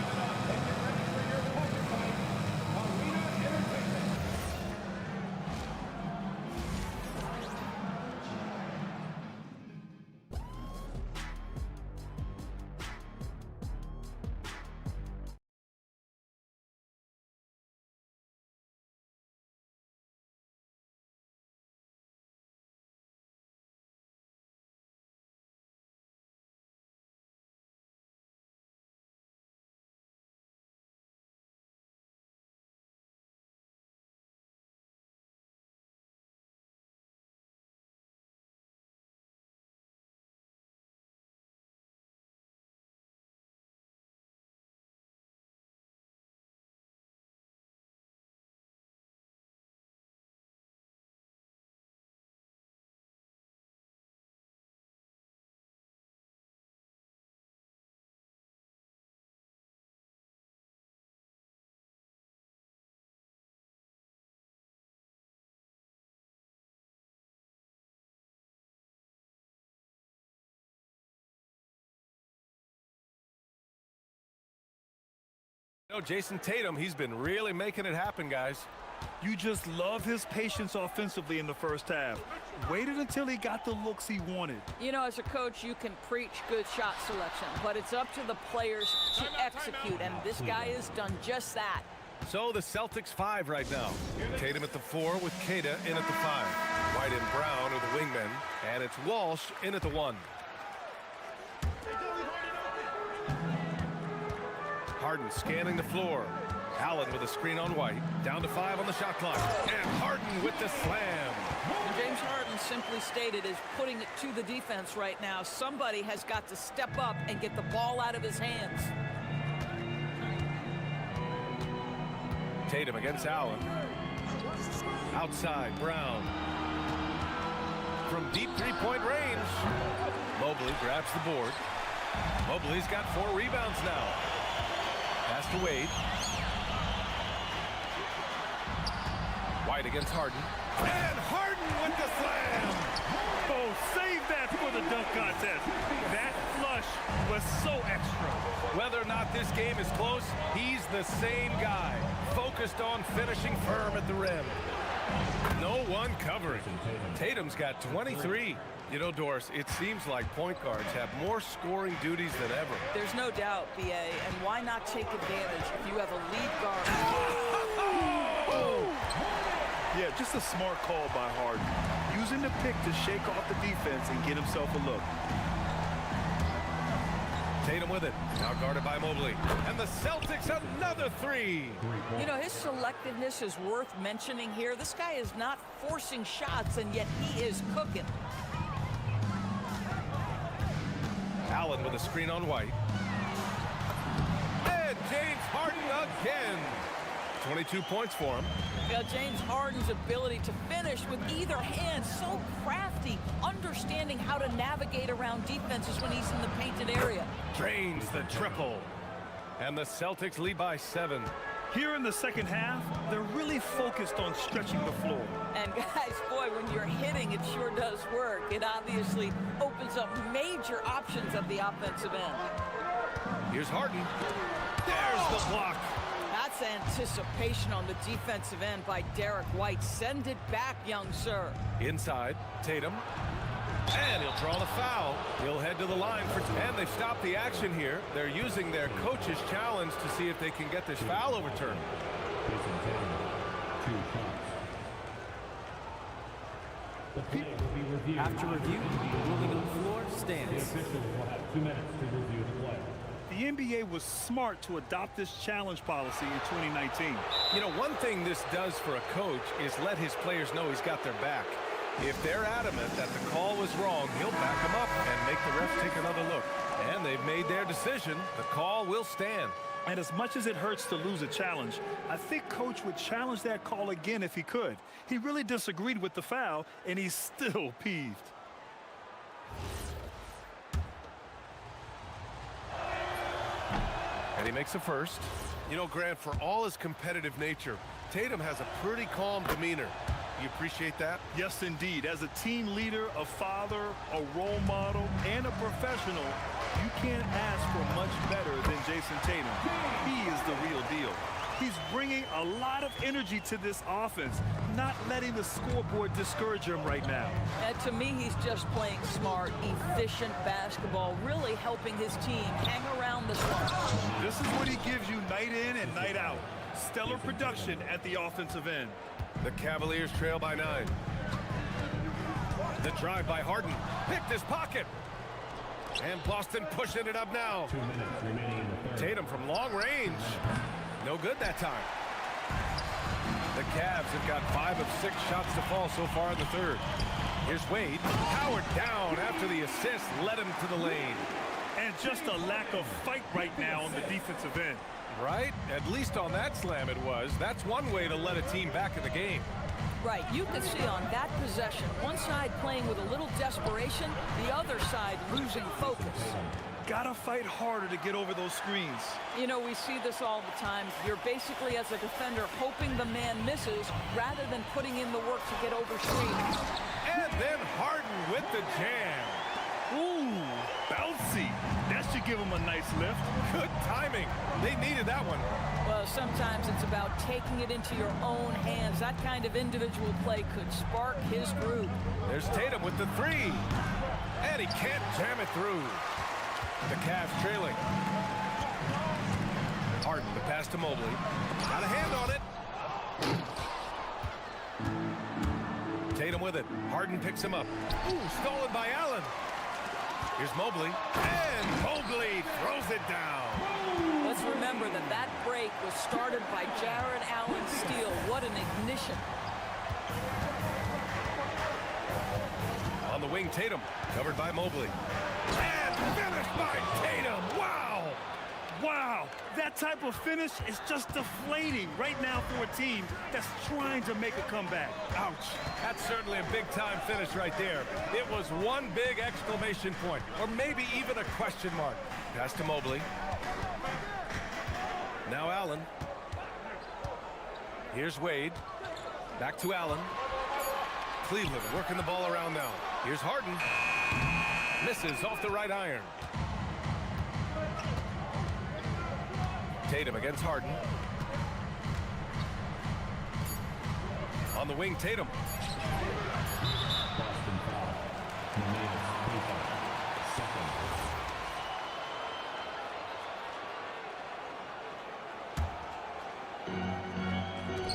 You know, Jason Tatum, he's been really making it happen, guys. You just love his patience offensively in the first half. Waited until he got the looks he wanted. You know, as a coach, you can preach good shot selection, but it's up to the players to execute, and this guy has done just that. So the Celtics 5 right now. Tatum at the 4 with Keita in at the 5. White and Brown are the wingmen, and it's Walsh in at the 1. Harden scanning the floor. Allen with a screen on White. Down to 5 on the shot clock. And Harden with the slam. And James Harden, simply stated, is putting it to the defense right now. Somebody has got to step up and get the ball out of his hands. Tatum against Allen. Outside, Brown. From deep three-point range. Mobley grabs the board. Mobley's got 4 rebounds now. Pass to Wade. White against Harden. And Harden with the slam! Oh, save that for the dunk contest. That flush was so extra. Whether or not this game is close, he's the same guy. Focused on finishing firm at the rim. No one covering. Tatum's got 23. You know, Doris, it seems like point guards have more scoring duties than ever. There's no doubt, BA, and why not take advantage if you have a lead guard? Yeah, just a smart call by Harden. Using the pick to shake off the defense and get himself a look. Tatum with it. Now guarded by Mobley. And the Celtics another three. You know, his selectiveness is worth mentioning here. This guy is not forcing shots, and yet he is cooking. Allen with a screen on White. And James Harden again. 22 points for him. You know, James Harden's ability to finish with either hand, so crafty, understanding how to navigate around defenses when he's in the painted area. Drains the triple. And the Celtics lead by 7. Here in the second half, they're really focused on stretching the floor. And guys, boy, when you're hitting, it sure does work. It obviously opens up major options at the offensive end. Here's Harden. There's the block. That's anticipation on the defensive end by Derek White. Send it back, young sir. Inside, Tatum. And he'll draw the foul. He'll head to the line for, and they've stopped the action here. They're using their coach's challenge to see if they can get this foul overturned. After review, the ruling on the floor stands. The NBA was smart to adopt this challenge policy in 2019. You know, one thing this does for a coach is let his players know he's got their back. If they're adamant that the call was wrong, he'll back them up and make the refs take another look. And they've made their decision. The call will stand. And as much as it hurts to lose a challenge, I think Coach would challenge that call again if he could. He really disagreed with the foul, and he's still peeved. And he makes a first. You know, Grant, for all his competitive nature, Tatum has a pretty calm demeanor. You appreciate that? Yes, indeed. As a team leader, a father, a role model, and a professional, you can't ask for much better than Jason Tatum. He is the real deal. He's bringing a lot of energy to this offense, not letting the scoreboard discourage him right now. And to me, he's just playing smart, efficient basketball, really helping his team hang around this one. This is what he gives you night in and night out. Stellar production at the offensive end. The Cavaliers trail by 9. The drive by Harden. Picked his pocket. And Boston pushing it up now. 2 minutes remaining in the third. Tatum from long range. No good that time. The Cavs have got 5 of 6 shots to fall so far in the third. Here's Wade. Powered down after the assist led him to the lane. And just a lack of fight right now on the defensive end. Right? At least on that slam it was. That's one way to let a team back in the game. Right, you could see on that possession, one side playing with a little desperation, the other side losing focus. Gotta fight harder to get over those screens. You know, we see this all the time. You're basically, as a defender, hoping the man misses rather than putting in the work to get over screens. And then Harden with the jam. Ooh, bouncy. That should give him a nice lift. Good timing. They needed that one. Well, sometimes it's about taking it into your own hands. That kind of individual play could spark his group. There's Tatum with the 3. And he can't jam it through. The Cavs trailing. Harden, the pass to Mobley. Got a hand on it. Tatum with it. Harden picks him up. Ooh, stolen by Allen. Here's Mobley. And Mobley throws it down. Let's remember that that break was started by Jared Allen's steal. What an ignition. On the wing, Tatum. Covered by Mobley. And finished by Tatum. Wow. Wow, that type of finish is just deflating right now for a team that's trying to make a comeback. Ouch. That's certainly a big-time finish right there. It was one big exclamation point, or maybe even a question mark. Pass to Mobley. Now Allen. Here's Wade. Back to Allen. Cleveland working the ball around now. Here's Harden. Misses off the right iron. Tatum against Harden. On the wing, Tatum.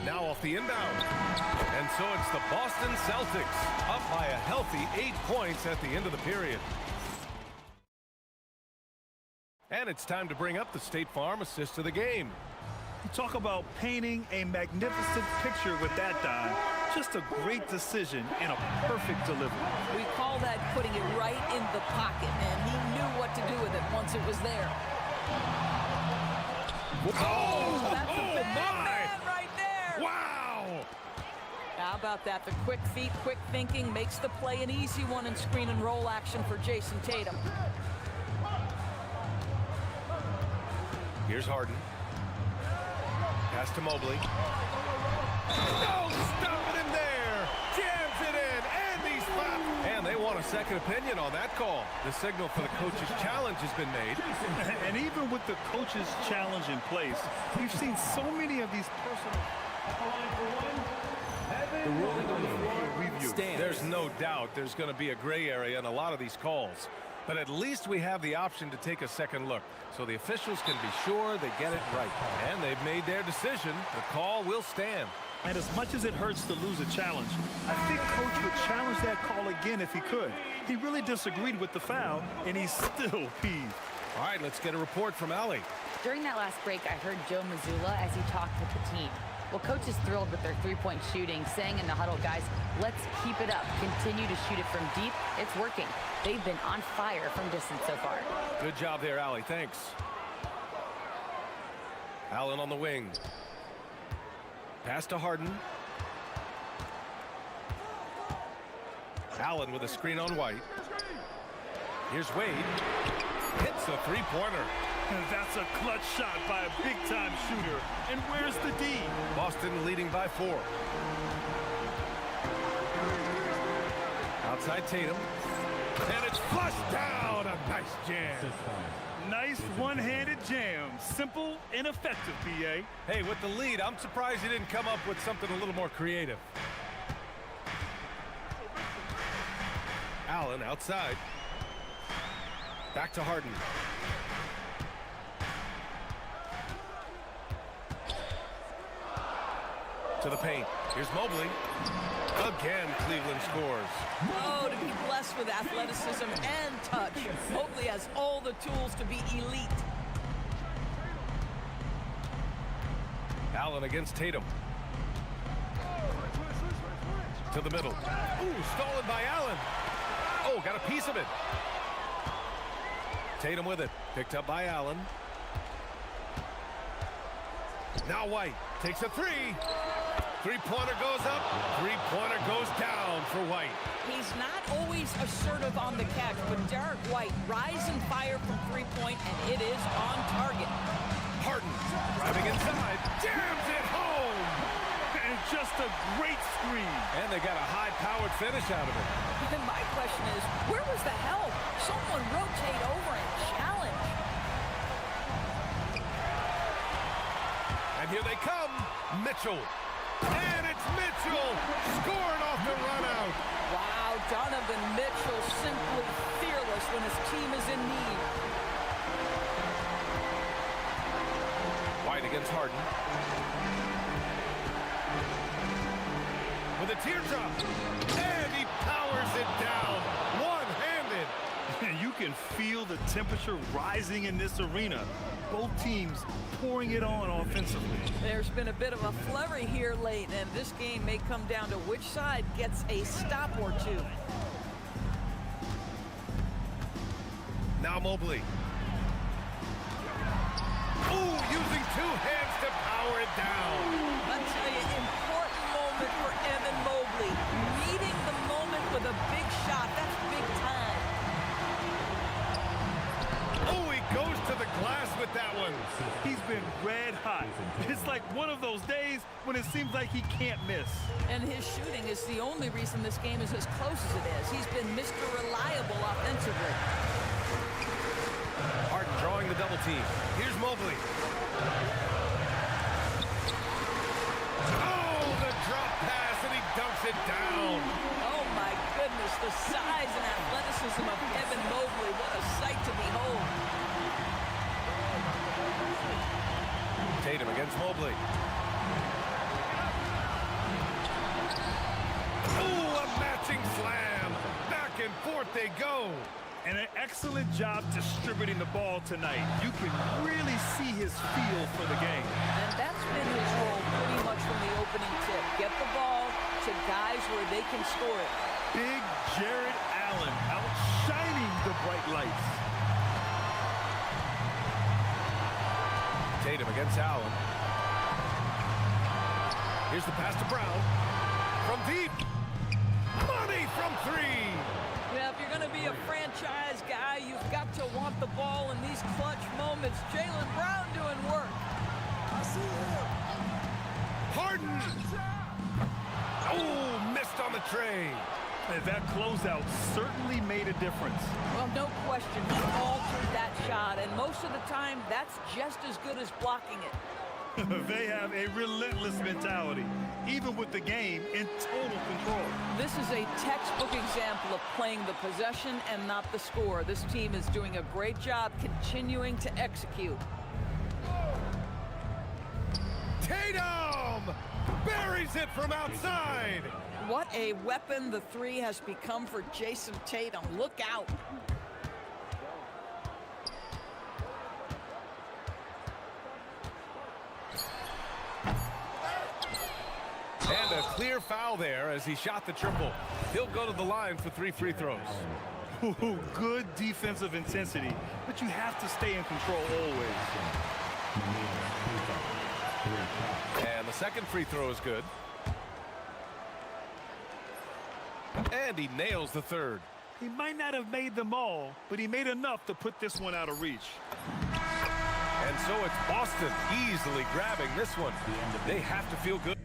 Now off the inbound. And so it's the Boston Celtics up by a healthy 8 points at the end of the period. And it's time to bring up the State Farm assist of the game. You talk about painting a magnificent picture with that dive. Just a great decision and a perfect delivery. We call that putting it right in the pocket, man. He knew what to do with it once it was there. Oh, That's a bad man right there. Wow! How about that? The quick feet, quick thinking makes the play an easy one in screen and roll action for Jason Tatum. Here's Harden. Pass to Mobley. No, stopping him there. Jams it in, and he's fouled. And they want a second opinion on that call. The signal for the coach's challenge has been made. And even with the coach's challenge in place, we've seen so many of these personal... The ruling on the floor stands. There's no doubt there's going to be a gray area in a lot of these calls. But at least we have the option to take a second look, so the officials can be sure they get it right. And they've made their decision. The call will stand. And as much as it hurts to lose a challenge, I think Coach would challenge that call again if he could. He really disagreed with the foul, and he's still peeved. All right, let's get a report from Ali. During that last break, I heard Joe Mazzulla as he talked with the team. Well, coach is thrilled with their three-point shooting, saying in the huddle, guys, let's keep it up. Continue to shoot it from deep. It's working. They've been on fire from distance so far. Good job there, Ali. Thanks. Allen on the wing. Pass to Harden. Allen with a screen on White. Here's Wade. Hits a three-pointer. That's a clutch shot by a big-time shooter. And where's the D? Boston leading by 4. Outside Tatum. And it's flushed down. A nice jam. Nice one-handed jam. Simple and effective, B.A. Hey, with the lead, I'm surprised he didn't come up with something a little more creative. Allen outside. Back to Harden. To the paint. Here's Mobley. Again, Cleveland scores. Oh, to be blessed with athleticism and touch. Mobley has all the tools to be elite. Allen against Tatum. To the middle. Ooh, stolen by Allen. Oh, got a piece of it. Tatum with it. Picked up by Allen. Now White takes a three. Three-pointer goes up. Three-pointer goes down for White. He's not always assertive on the catch, but Derek White rise and fire from three-point, and it is on target. Harden driving inside. Jams it home. And just a great screen. And they got a high-powered finish out of it. And my question is, where was the help? Someone rotate over and challenge. And here they come. Mitchell. And it's Mitchell scoring off the run out. Wow, Donovan Mitchell simply fearless when his team is in need. White against Harden. With a teardrop. And he powers it down. One-handed. And you can feel the temperature rising in this arena. Both teams pouring it on offensively. There's been a bit of a flurry here late, and this game may come down to which side gets a stop or two. Now Mobley. Ooh, using two hands to power it down. I tell you, important moment for Evan Mobley. Meeting the moment with a big shot. That's big time. Oh, he goes to the glass with that one. He's been red hot. It's like one of those days when it seems like he can't miss. And his shooting is the only reason this game is as close as it is. He's been Mr. Reliable offensively. Harden drawing the double team. Here's Mobley. Oh, the drop pass, and he the size and athleticism of Evan Mobley. What a sight to behold. Tatum against Mobley. Oh, a matching slam. Back and forth they go. And an excellent job distributing the ball tonight. You can really see his feel for the game. And that's been his role pretty much from the opening tip. Get the ball to guys where they can score it. Big Jared Allen outshining the bright lights. Tatum against Allen. Here's the pass to Brown. From deep. Money from three. Yeah, if you're going to be a franchise guy, you've got to want the ball in these clutch moments. Jaylen Brown doing work. Harden. Oh, missed on the tray. And that closeout certainly made a difference. Well, no question, he altered that shot, and most of the time, that's just as good as blocking it. They have a relentless mentality, even with the game in total control. This is a textbook example of playing the possession and not the score. This team is doing a great job continuing to execute. Tatum buries it from outside. What a weapon the three has become for Jason Tatum. Look out. And a clear foul there as he shot the triple. He'll go to the line for 3 free throws. Ooh, good defensive intensity, but you have to stay in control always. And the second free throw is good. And he nails the third. He might not have made them all, but he made enough to put this one out of reach. And so it's Boston easily grabbing this one. They have to feel good.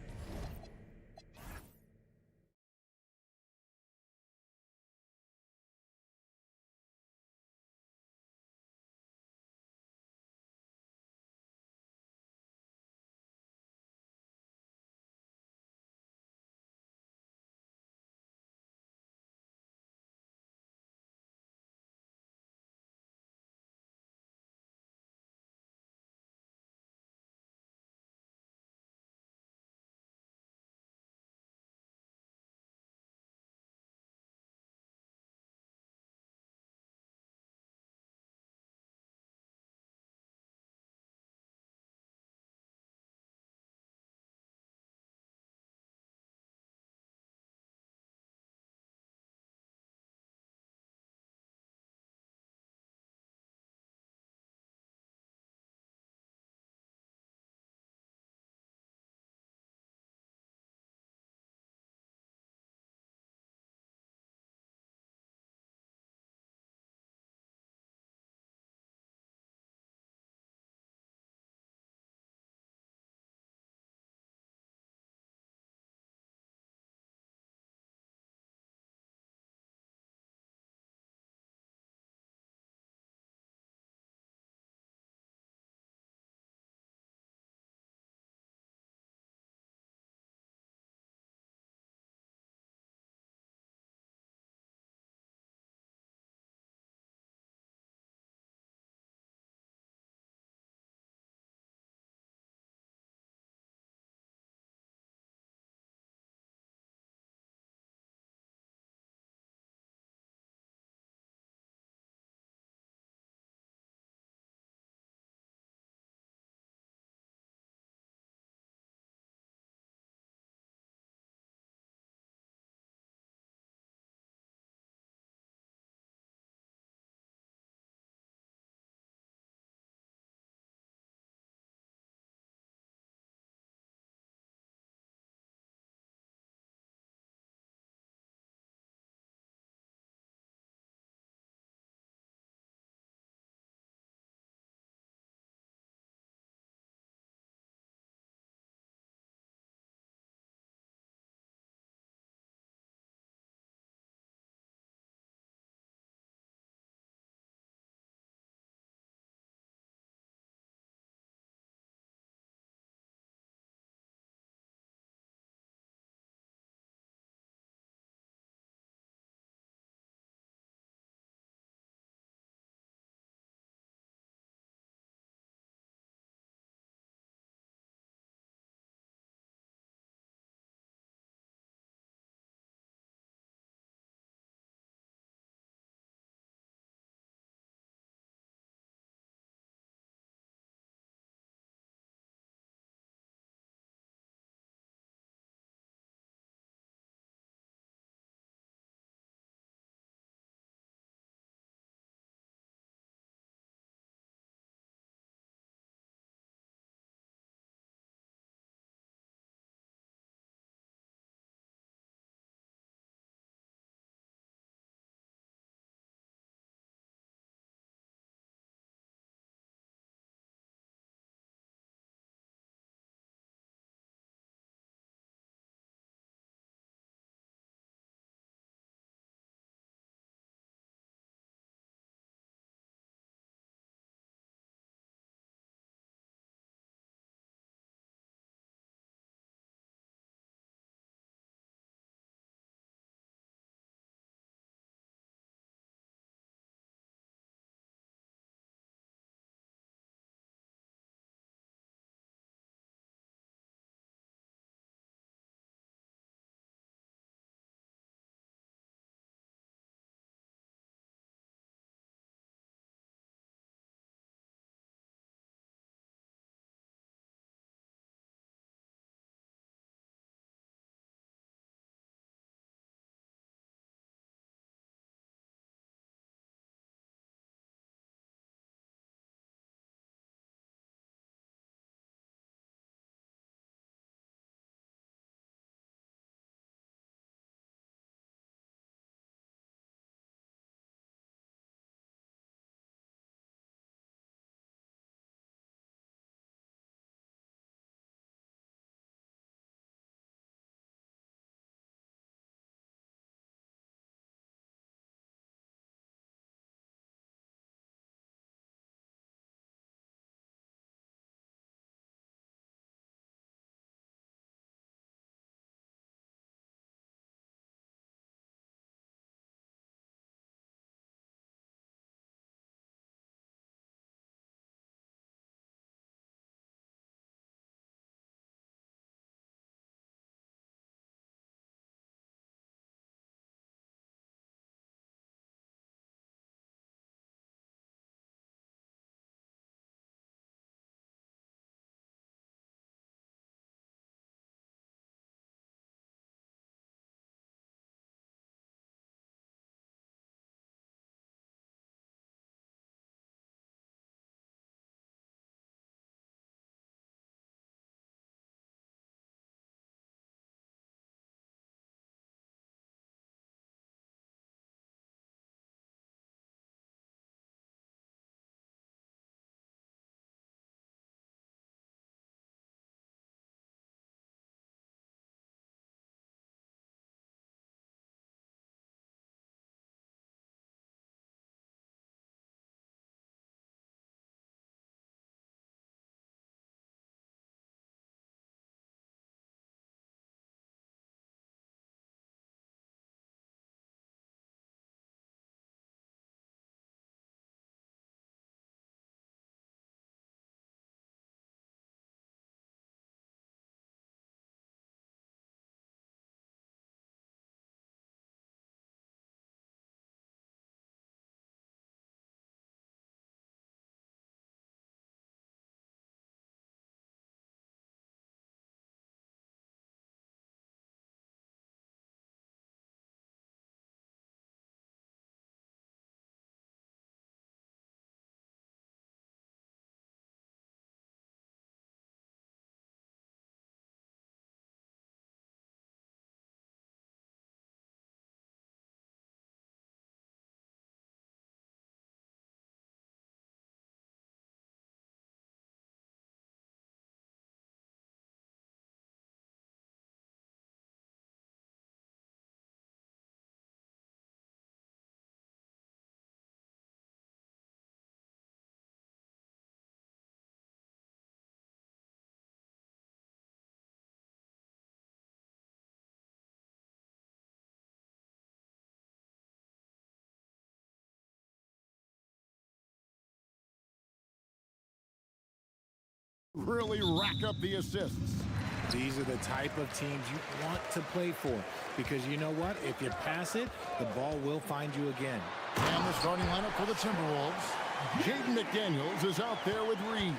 really rack up the assists. These are the type of teams you want to play for because you know what? If you pass it, the ball will find you again. And the starting lineup for the Timberwolves. Jaden McDaniels is out there with Reed.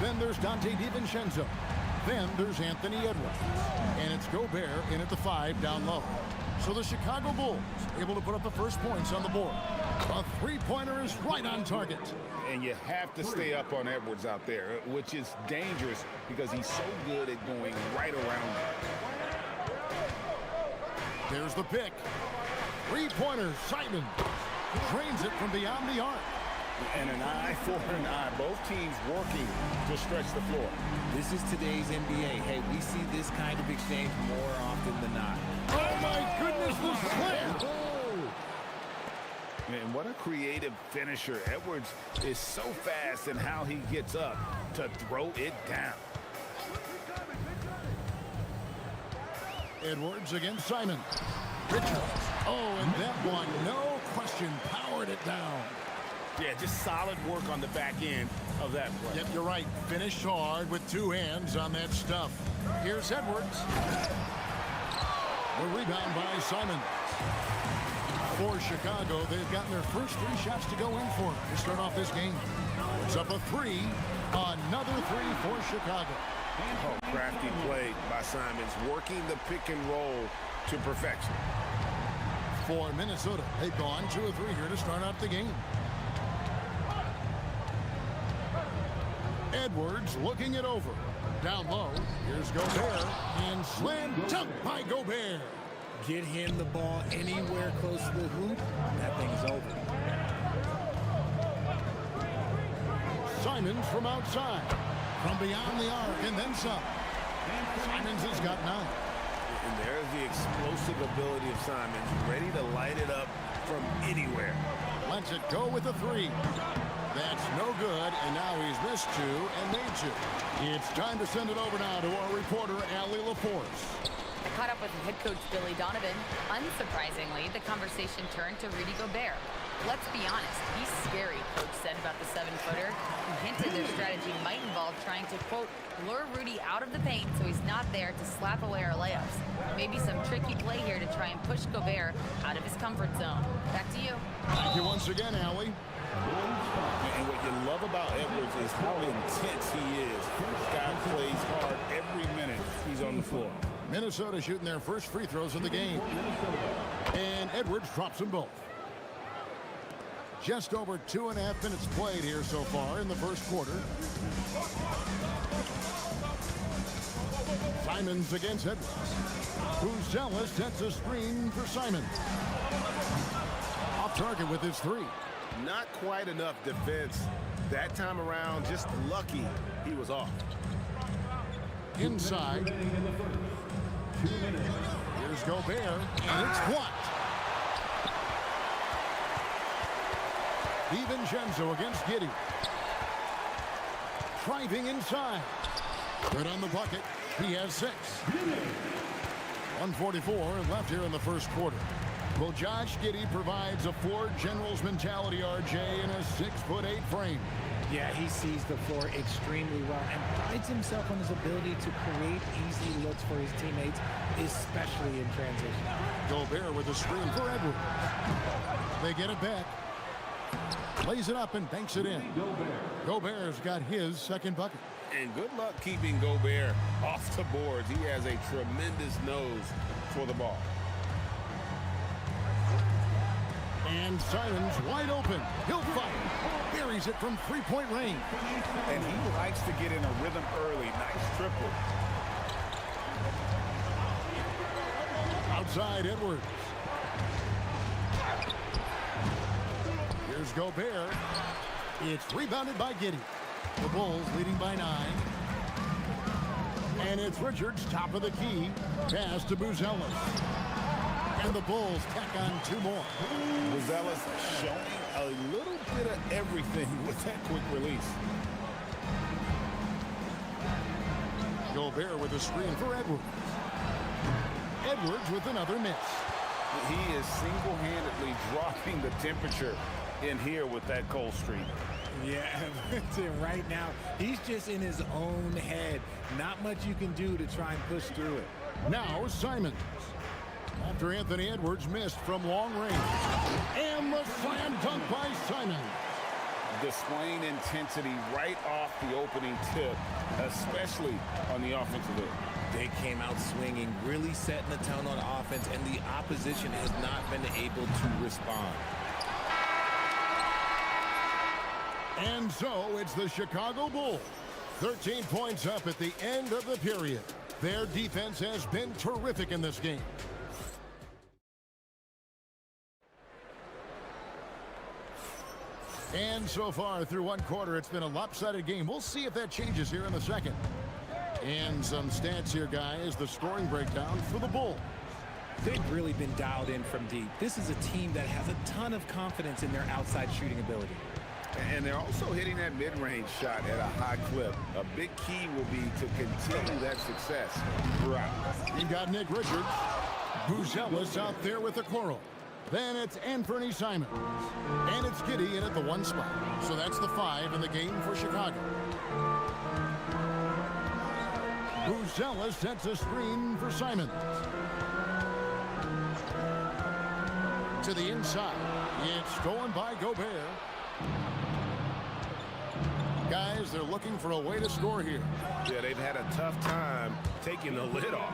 Then there's Dante DiVincenzo. Then there's Anthony Edwards. And it's Gobert in at the 5 down low. So the Chicago Bulls able to put up the first points on the board. A three-pointer is right on target. And you have to stay up on Edwards out there, which is dangerous because he's so good at going right around you. There's the pick. Three-pointer, Simon drains it from beyond the arc. And an eye for an eye. Both teams working to stretch the floor. This is today's NBA. Hey, we see this kind of exchange more often than not. Oh my goodness, the slam! And what a creative finisher. Edwards is so fast in how he gets up to throw it down. Edwards against Simon. Richards. Oh, and that one, no question, powered it down. Yeah, just solid work on the back end of that play. Yep, you're right. Finished hard with two hands on that stuff. Here's Edwards. The rebound by Simon. For Chicago, they've gotten their first 3 shots to go in for to start off this game. It's up a 3. Another 3 for Chicago. Oh, crafty play by Simons, working the pick and roll to perfection. For Minnesota, they've gone 2 of 3 here to start out the game. Edwards looking it over. Down low, here's Gobert, and slam dunk by Gobert. Get him the ball anywhere close to the hoop, that thing's over. Simons from outside, from beyond the arc, and then some. Simons has got 9. And there's the explosive ability of Simons, ready to light it up from anywhere. Lets it go with a 3. That's no good, and now he's missed 2 and made 2. It's time to send it over now to our reporter, Allie LaForce. I caught up with head coach Billy Donovan. Unsurprisingly, the conversation turned to Rudy Gobert. Let's be honest, he's scary, coach said about the 7-footer. He hinted their strategy might involve trying to, quote, lure Rudy out of the paint so he's not there to slap away our layups. Maybe some tricky play here to try and push Gobert out of his comfort zone. Back to you. Thank you once again, Allie. And what you love about Edwards is how intense he is. This guy plays hard every minute he's on the floor. Minnesota shooting their first free throws of the game. And Edwards drops them both. Just over 2.5 minutes played here so far in the first quarter. Simons against Edwards. Buzella sets a screen for Simons. Off target with his 3. Not quite enough defense that time around. Just lucky he was off. Inside. Here's Gobert, and it's blocked. DiVincenzo against Giddey. Driving inside. Good on the bucket. He has 6. 1:44 left here in the first quarter. Well, Josh Giddey provides a floor general's mentality, RJ, in a 6'8" frame. Yeah, he sees the floor extremely well and prides himself on his ability to create easy looks for his teammates, especially in transition. Gobert with a screen for Edwards. They get it back. Plays it up and banks it in. Gobert's got his second bucket. And good luck keeping Gobert off the boards. He has a tremendous nose for the ball. And Simons wide open. He'll fight. Buries it from 3-point range. And he likes to get in a rhythm early. Nice triple. Outside Edwards. Here's Gobert. It's rebounded by Giddey. The Bulls leading by 9. And it's Richards, top of the key. Pass to Buzella. And the Bulls tack on 2 more. Buzella's showing a little bit of everything with that quick release. Gobert with a screen for Edwards. Edwards with another miss. He is single-handedly dropping the temperature in here with that cold streak. Yeah, right now, he's just in his own head. Not much you can do to try and push through it. Now Simons. After Anthony Edwards missed from long range. And the slam dunk by Simons. Displaying intensity right off the opening tip, especially on the offensive end. They came out swinging, really setting the tone on offense, and the opposition has not been able to respond. And so it's the Chicago Bulls. 13 points up at the end of the period. Their defense has been terrific in this game. And so far through one quarter, it's been a lopsided game. We'll see if that changes here in the second. And some stats here, guys. The scoring breakdown for the Bulls. They've really been dialed in from deep. This is a team that has a ton of confidence in their outside shooting ability. And they're also hitting that mid-range shot at a high clip. A big key will be to continue that success throughout. You got Nick Richards. Buzelis out there with the quarrel. Then it's Anthony Simons. And it's Giddey in at the one spot. So that's the 5 in the game for Chicago. Buzelis sets a screen for Simons. To the inside. It's stolen by Gobert. Guys, they're looking for a way to score here. Yeah, they've had a tough time taking the lid off.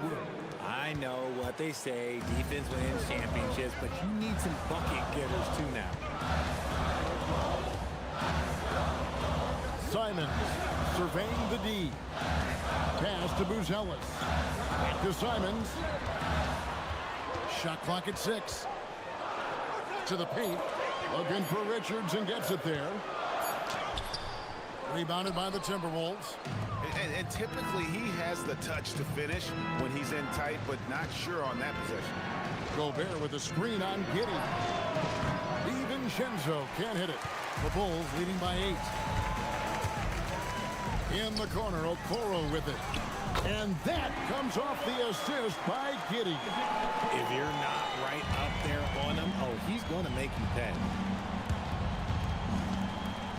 I know what they say, defense wins championships, but you need some bucket getters too now. Simons surveying the D. Pass to Buzelis. Back to Simons. Shot clock at 6. To the paint. Looking for Richards and gets it there. Rebounded by the Timberwolves. And typically he has the touch to finish when he's in tight, but not sure on that possession. Gobert with a screen on Giddey. DiVincenzo can't hit it. The Bulls leading by 8. In the corner, Okoro with it. And that comes off the assist by Giddey. If you're not right up there on him, oh, he's going to make you pay.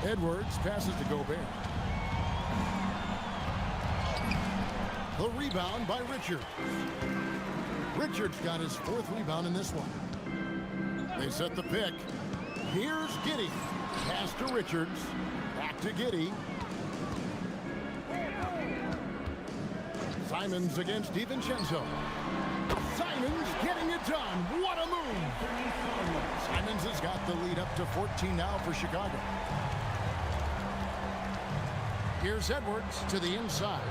Edwards passes to Gobert. The rebound by Richards. Richards got his 4th rebound in this one. They set the pick. Here's Giddey. Pass to Richards. Back to Giddey. Simons against DiVincenzo. Simons getting it done. What a move. Simons has got the lead up to 14 now for Chicago. Here's Edwards to the inside.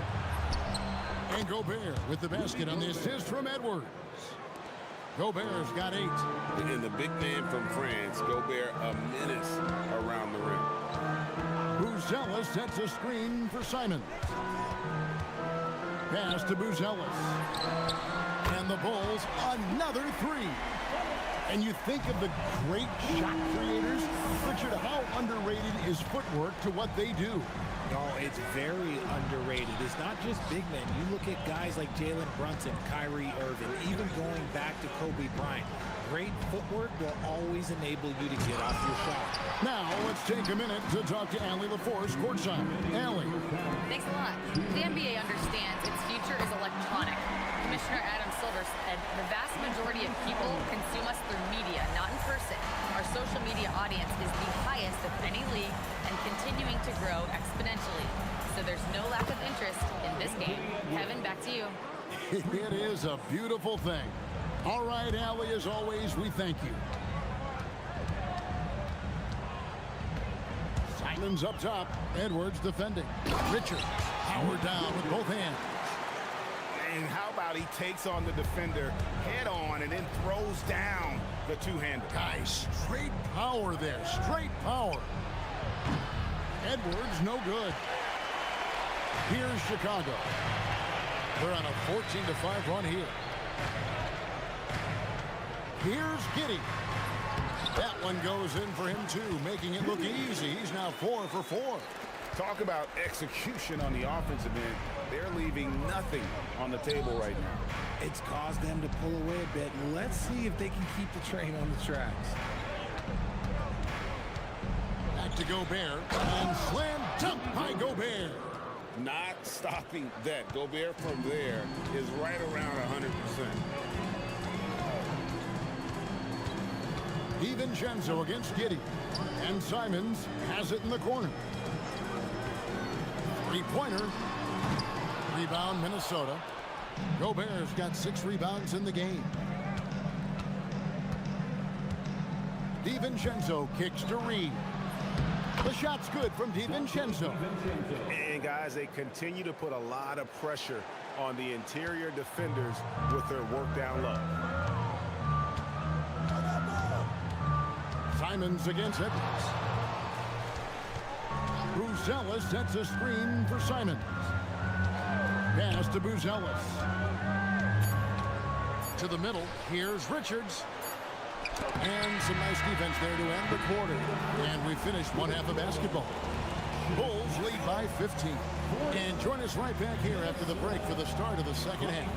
And Gobert with the basket on the assist from Edwards. Gobert's got 8. And the big man from France, Gobert, a menace around the rim. Buzelis sets a screen for Simons. Pass to Buzelis. And the Bulls, another 3. And you think of the great shot creators. Richard, how underrated is footwork to what they do? No, it's very underrated. It's not just big men. You look at guys like Jalen Brunson, Kyrie Irving, even going back to Kobe Bryant. Great footwork will always enable you to get off your shot. Now, let's take a minute to talk to Allie LaForce, courtside. Allie. Thanks a lot. The NBA understands its future is electronic. Commissioner Adam Silver said the vast majority of people consume us through media, not in person. Our social media audience is the highest of any league and continuing to grow exponentially. So there's no lack of interest in this game. Kevin, back to you. It is a beautiful thing. All right, Allie, as always, we thank you. Simons up top. Edwards defending. Richard powered down with both hands. And how about he takes on the defender head on and then throws down the two-hander. Guys, straight power there. Straight power. Edwards, no good. Here's Chicago. They're on a 14-5 run here. Here's Giddey. That one goes in for him, too, making it look easy. He's now 4 for 4. Talk about execution on the offensive end. They're leaving nothing on the table right now. It's caused them to pull away a bit. Let's see if they can keep the train on the tracks. Back Out to Gobert, and slam dunk by Gobert. Not stopping that. Gobert from there is right around 100%. DiVincenzo against Giddey. And Simons has it in the corner. Three-pointer. Rebound, Minnesota. Gobert's got 6 rebounds in the game. DiVincenzo kicks to Reed. The shot's good from DiVincenzo. And guys, they continue to put a lot of pressure on the interior defenders with their work down low. Simons against Edwards. Buzelis sets a screen for Simons. Pass to Buzelis. To the middle, here's Richards. And some nice defense there to end the quarter. And we finished one half of basketball. Bulls lead by 15. And join us right back here after the break for the start of the second half.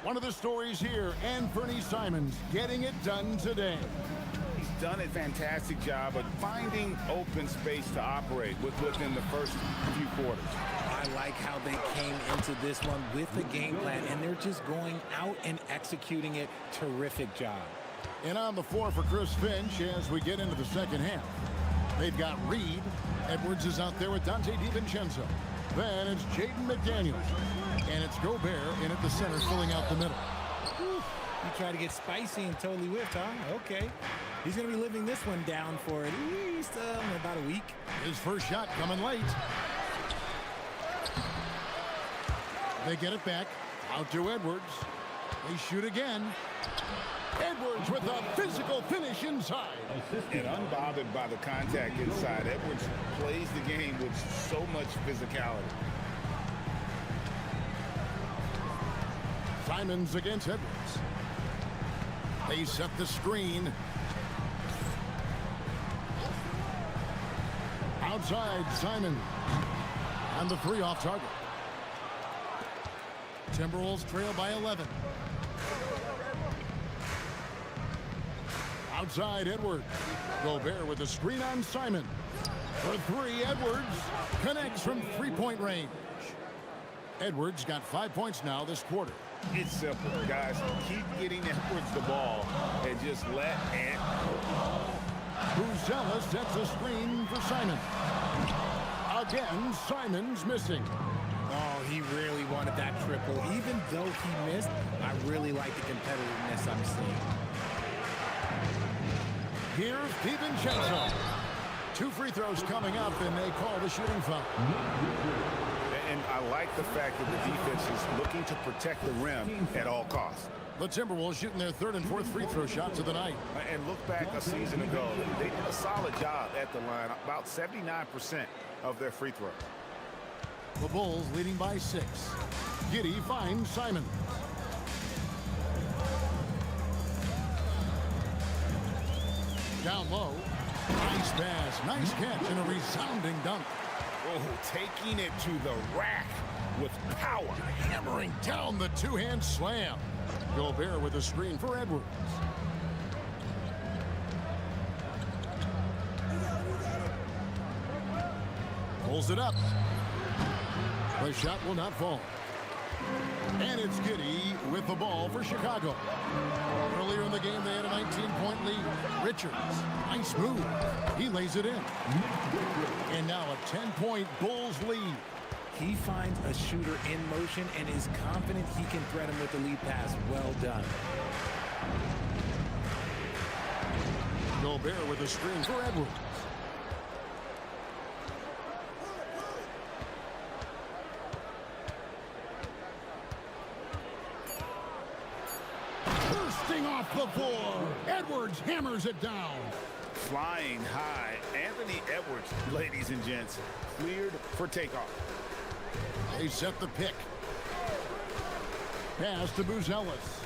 One of the stories here, Anthony Simons getting it done today. He's done a fantastic job of finding open space to operate within the first few quarters. I like how they came into this one with the game plan, and they're just going out and executing it. Terrific job. And on the floor for Chris Finch as we get into the second half. They've got Reed. Edwards is out there with Dante DiVincenzo. Then it's Jaden McDaniels. And it's Gobert in at the center, filling out the middle. He tried to get spicy and totally whiffed, huh? Okay. He's going to be living this one down for at least about a week. His first shot coming late. They get it back. Out to Edwards. They shoot again. Edwards with a physical finish inside. And unbothered by the contact inside, Edwards plays the game with so much physicality. Simons against Edwards. They set the screen. Outside, Simon. And the 3 off target. Timberwolves trail by 11. Outside, Edwards. Gobert with the screen on Simon. For 3, Edwards connects from 3-point range. Edwards got 5 points now this quarter. It's simple, guys. Keep getting Edwards the ball and just let Ant. Buzelis sets a screen for Simon. Again, Simon's missing. Oh, he really wanted that triple. Even though he missed, I really like the competitiveness I'm seeing. Here's DiVincenzo. 2 free throws coming up, and they call the shooting foul. And I like the fact that the defense is looking to protect the rim at all costs. The Timberwolves shooting their 3rd and 4th free throw shots of the night. And look back a season ago, they did a solid job at the line, about 79% of their free throws. The Bulls leading by 6. Giddey finds Simon. Down low. Nice pass, nice catch, and a resounding dunk. Oh, taking it to the rack with power. Hammering down the two-hand slam. Gobert with a screen for Edwards. Pulls it up. The shot will not fall. And it's Giddey with the ball for Chicago. Earlier in the game, they had a 19-point lead. Richards, nice move. He lays it in. And now a 10-point Bulls lead. He finds a shooter in motion and is confident he can threat him with the lead pass. Well done. Gobert with a screen for Edwards. Bursting off the floor. Edwards hammers it down. Flying high. Anthony Edwards, ladies and gents, cleared for takeoff. They set the pick. Pass to Buzelis.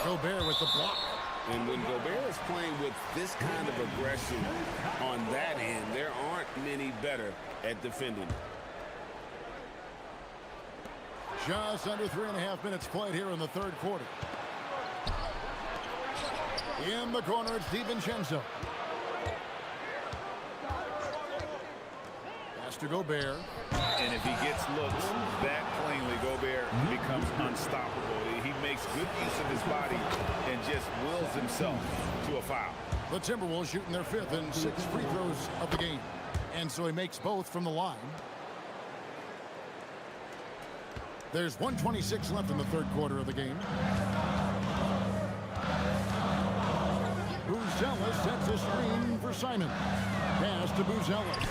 Gobert with the block. And when Gobert is playing with this kind of aggression on that end, there aren't many better at defending. Just under 3.5 minutes played here in the third quarter. In the corner, it's DiVincenzo. Pass to Gobert. And if he gets looks that plainly, Gobert becomes unstoppable. He makes good use of his body and just wills himself to a foul. The Timberwolves shooting their 5th and 6th free throws of the game. And so he makes both from the line. There's 1:26 left in the third quarter of the game. Buzelis sets a screen for Simon. Pass to Buzelis.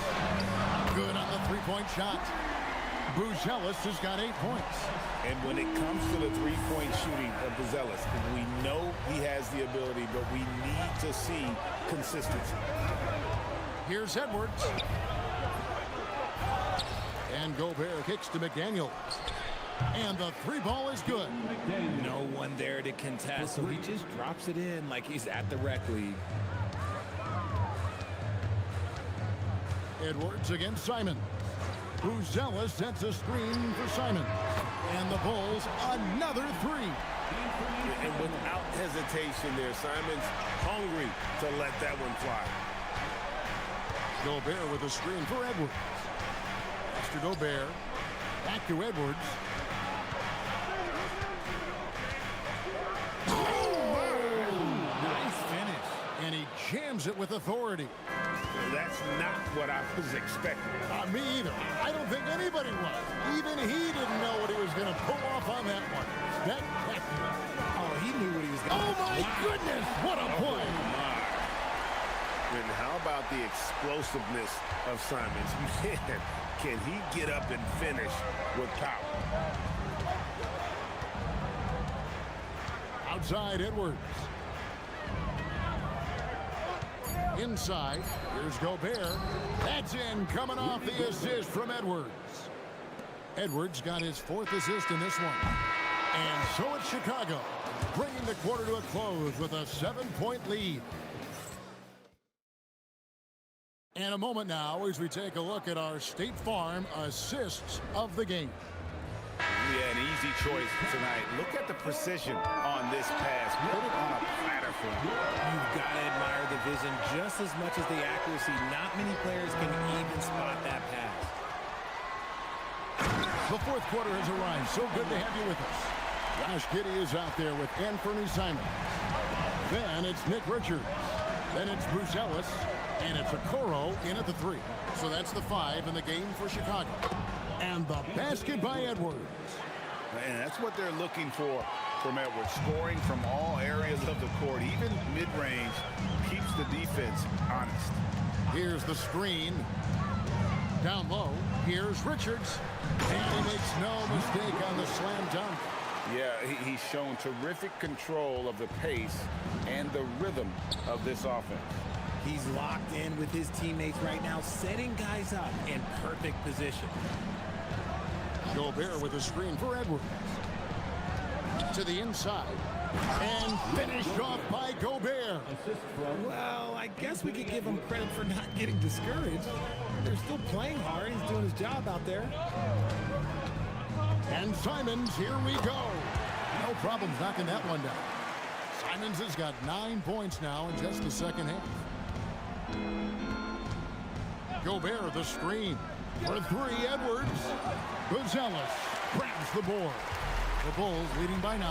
Good on the three-point shot. Buzelis has got 8 points. And when it comes to the three-point shooting of Buzelis, we know he has the ability, but we need to see consistency. Here's Edwards. And Gobert kicks to McDaniel. And the three ball is good. No one there to contest, so he just drops it in like he's at the rec league. Edwards against Simon. Buzelis sets a screen for Simon. And the Bulls, another three. And without hesitation there, Simon's hungry to let that one fly. Gobert with a screen for Edwards. Pass to Gobert. Back to Edwards. Nice finish. And he jams it with authority. That's not what I was expecting. Me either. I don't think anybody was. Even he didn't know what he was going to pull off on that one. Spectacular. Oh, he knew what he was going to do. Oh, my goodness. What a play. And how about the explosiveness of Simons? Man, can he get up and finish with power? Outside Edwards. Inside, here's Gobert. That's in, coming off the assist from Edwards. Edwards got his 4th assist in this one. And so it's Chicago, bringing the quarter to a close with a 7-point lead. And a moment now as we take a look at our State Farm assists of the game. Yeah, an easy choice tonight. Look at the precision on this pass. Put it on a platter for him. You've got to admire the vision just as much as the accuracy. Not many players can even spot that pass. The fourth quarter has arrived. So good to have you with us. Josh Giddey is out there with Anthony Simon. Then it's Nick Richards. Then it's Buzelis. And it's Okoro in at the 3. So that's the 5 in the game for Chicago. And the basket by Edwards. And that's what they're looking for from Edwards. Scoring from all areas of the court, even mid-range, keeps the defense honest. Here's the screen. Down low, here's Richards. And he makes no mistake on the slam dunk. Yeah, he's shown terrific control of the pace and the rhythm of this offense. He's locked in with his teammates right now, setting guys up in perfect position. Gobert with a screen for Edwards. To the inside. And finished off by Gobert. Well, I guess we could give him credit for not getting discouraged. They're still playing hard. He's doing his job out there. And Simons, here we go. No problems knocking that one down. Simons has got 9 points now in just the second half. Gobert, the screen. For three, Edwards. Gonzalez grabs the board. The Bulls leading by 9.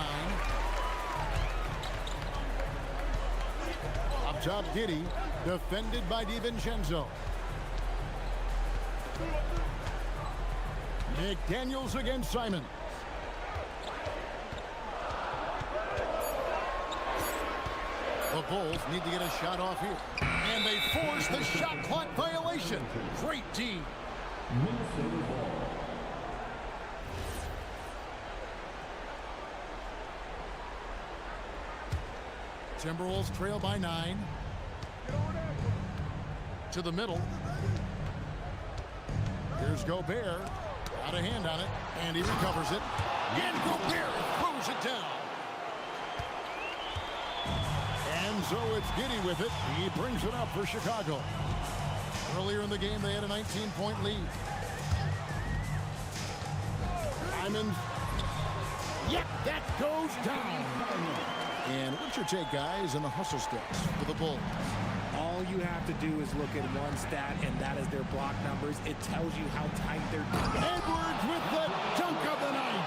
Up top, Giddey, defended by DiVincenzo. McDaniels against Simon. The Bulls need to get a shot off here. And they force the shot clock violation. Great D. Timberwolves trail by 9. To the middle. Here's Gobert. Out of hand on it. And he recovers it. And Gobert throws it down. And so it's Giddey with it. He brings it up for Chicago. Earlier in the game, they had a 19-point lead. Simons. Yep, that goes down. And what's your take, guys, in the hustle steps for the Bulls? All you have to do is look at one stat, and that is their block numbers. It tells you how tight they're doing. Edwards with the dunk of the night.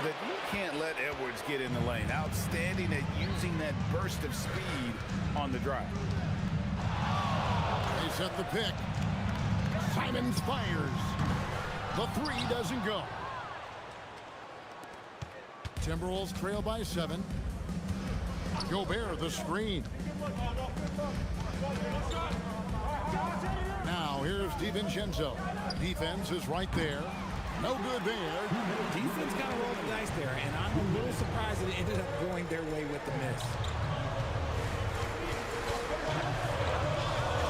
You can't let Edwards get in the lane. Outstanding at using that burst of speed on the drive. They set the pick. Simons fires. The three doesn't go. Timberwolves trail by 7. Gobert, the screen. Now here's DiVincenzo. Defense is right there. No good there. Defense got to roll the dice there, and I'm a little surprised that it ended up going their way with the miss.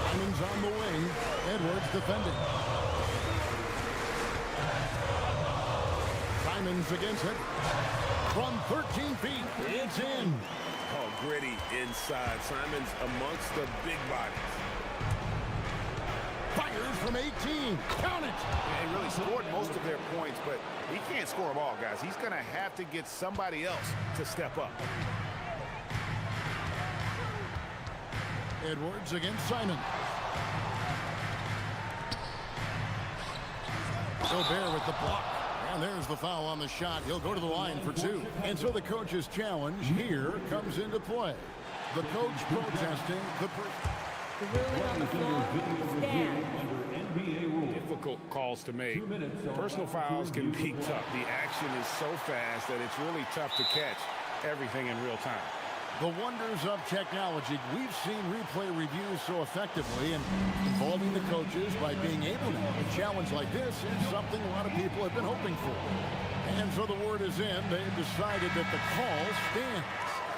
Simons on the wing. Edwards defending. Simons against it. From 13 feet, it's in. Oh, gritty inside. Simons amongst the big bodies. Fires from 18. Count it. They really scored most of their points, but he can't score them all, guys. He's going to have to get somebody else to step up. Edwards against Simon. Gobert with the block. And there's the foul on the shot. He'll go to the line for 2. And so the coach's challenge here comes into play. The coach protesting the difficult calls to make. Personal fouls can be tough. The action is so fast that it's really tough to catch everything in real time. The wonders of technology. We've seen replay reviews so effectively, and involving the coaches by being able to have a challenge like this is something a lot of people have been hoping for. And so the word is in. They've decided that the call stands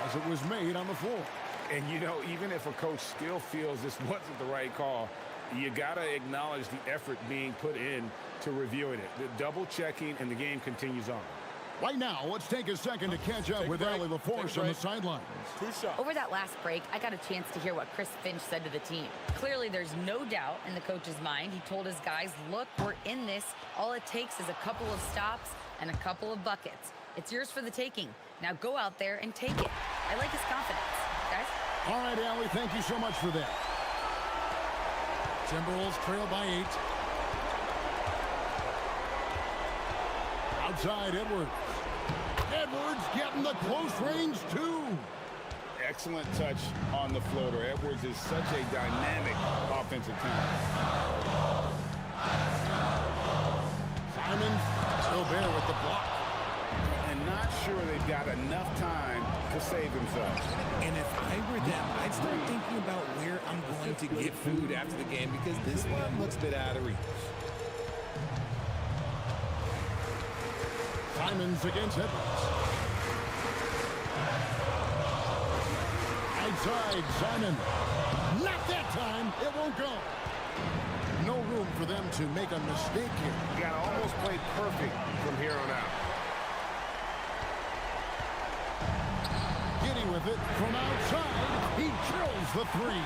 as it was made on the floor. And, you know, even if a coach still feels this wasn't the right call, you got to acknowledge the effort being put in to reviewing it. The double checking, and the game continues on. Right now, let's take a second to catch up with Ali LaForce on the sidelines. Over that last break, I got a chance to hear what Chris Finch said to the team. Clearly, there's no doubt in the coach's mind. He told his guys, look, we're in this. All it takes is a couple of stops and a couple of buckets. It's yours for the taking. Now go out there and take it. I like his confidence. Guys? All right, Ali, thank you so much for that. Timberwolves trail by 8. Outside, Edwards. Edwards getting the close range, too. Excellent touch on the floater. Edwards is such a dynamic offensive team. Simons, Gobert with the block. And not sure they've got enough time to save themselves. And if I were them, I'd start thinking about where I'm going to get food after the game, because this one looks a bit out of reach. Simons against Edwards. Outside, Simon. Not that time. It won't go. No room for them to make a mistake here. You got to almost play perfect from here on out. with it from outside. He drills the three.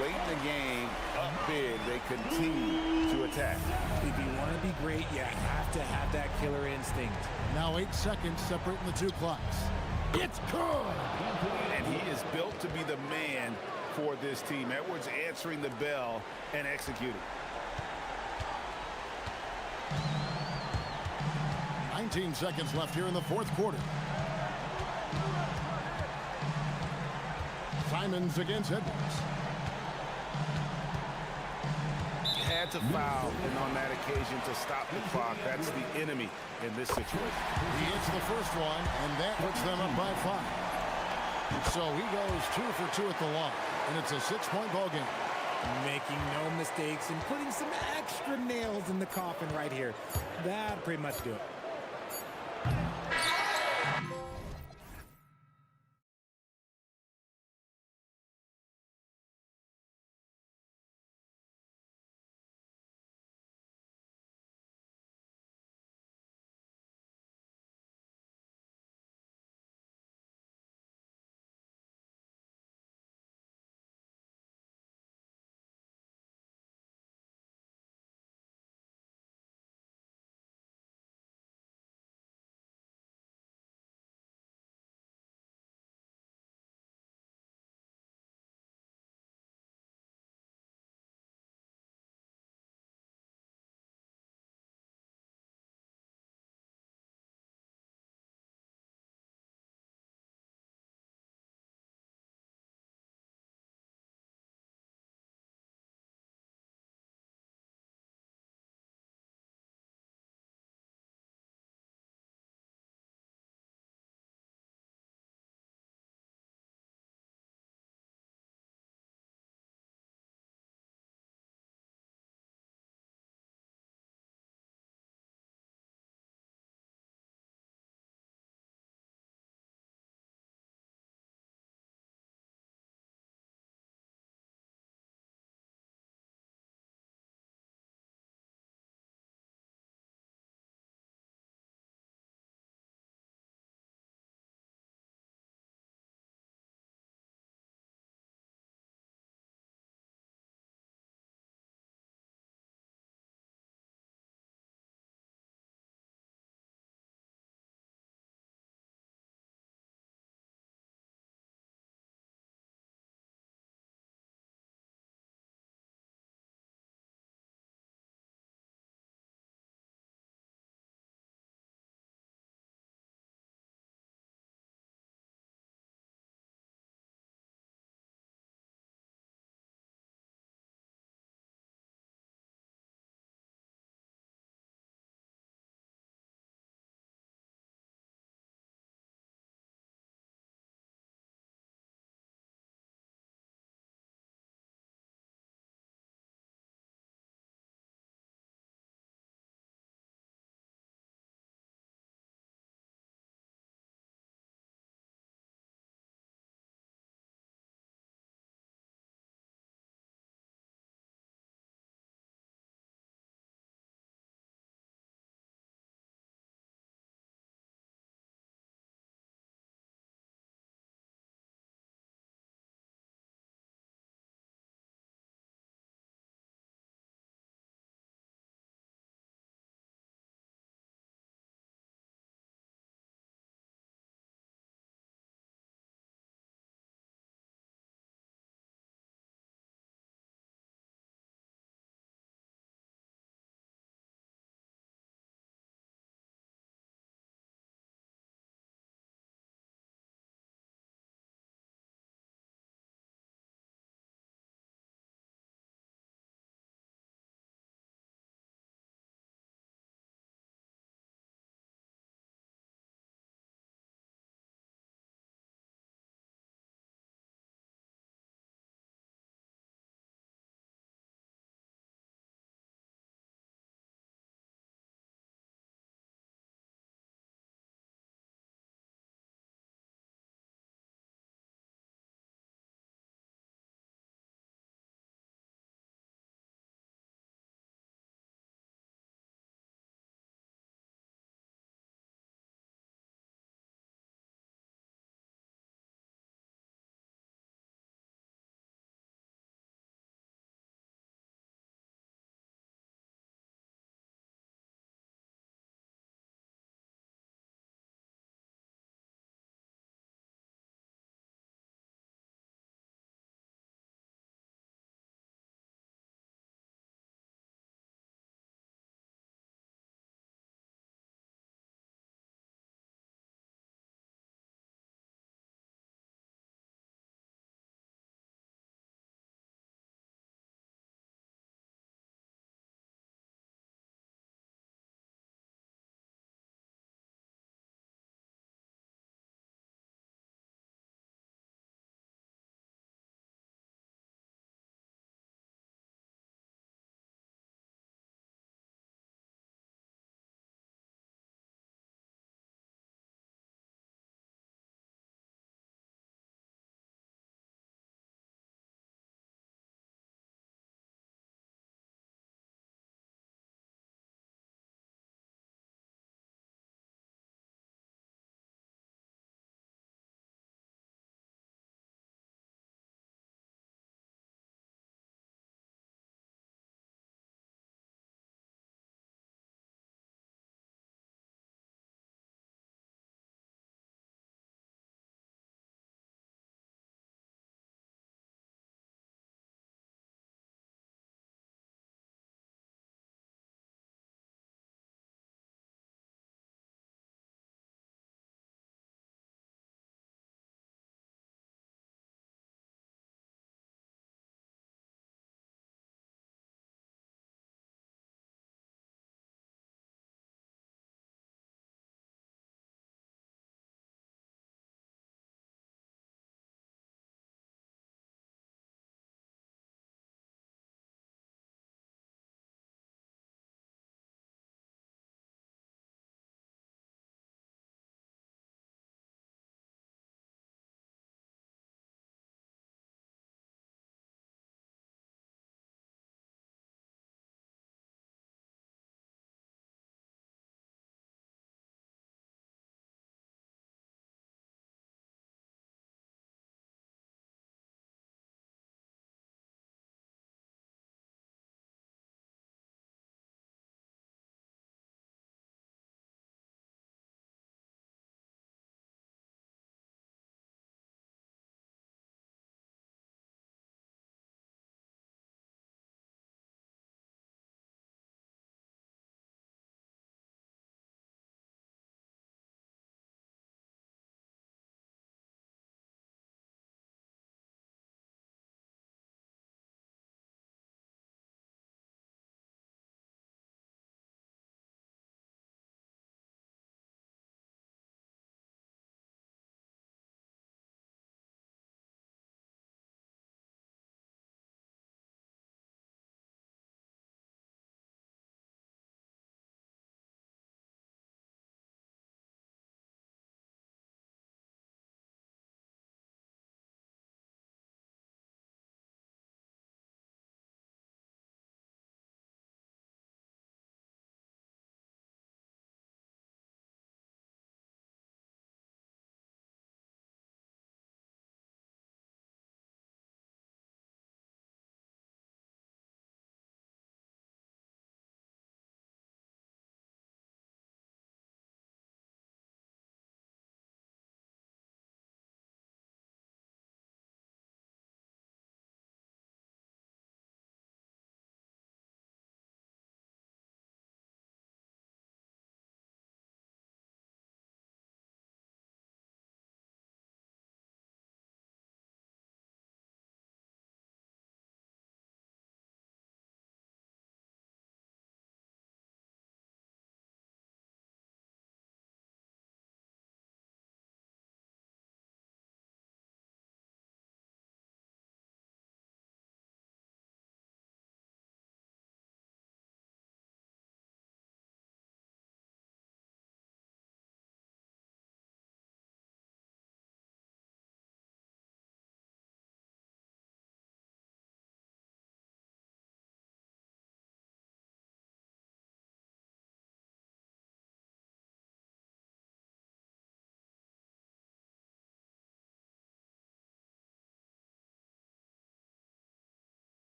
Late in the game, up big, they continue to attack. If you want to be great, you have to have that killer instinct. Now 8 seconds separating the two clocks. It's good. And he is built to be the man for this team. Edwards answering the bell and executing. 19 seconds left here in the fourth quarter. Simons against Edwards. Had to foul, and on that occasion to stop the clock. That's the enemy in this situation. He hits the first one, and that puts them up by 5. So he goes 2 for 2 at the line, and it's a 6-point ball game. Making no mistakes and putting some extra nails in the coffin right here. That'll pretty much do it.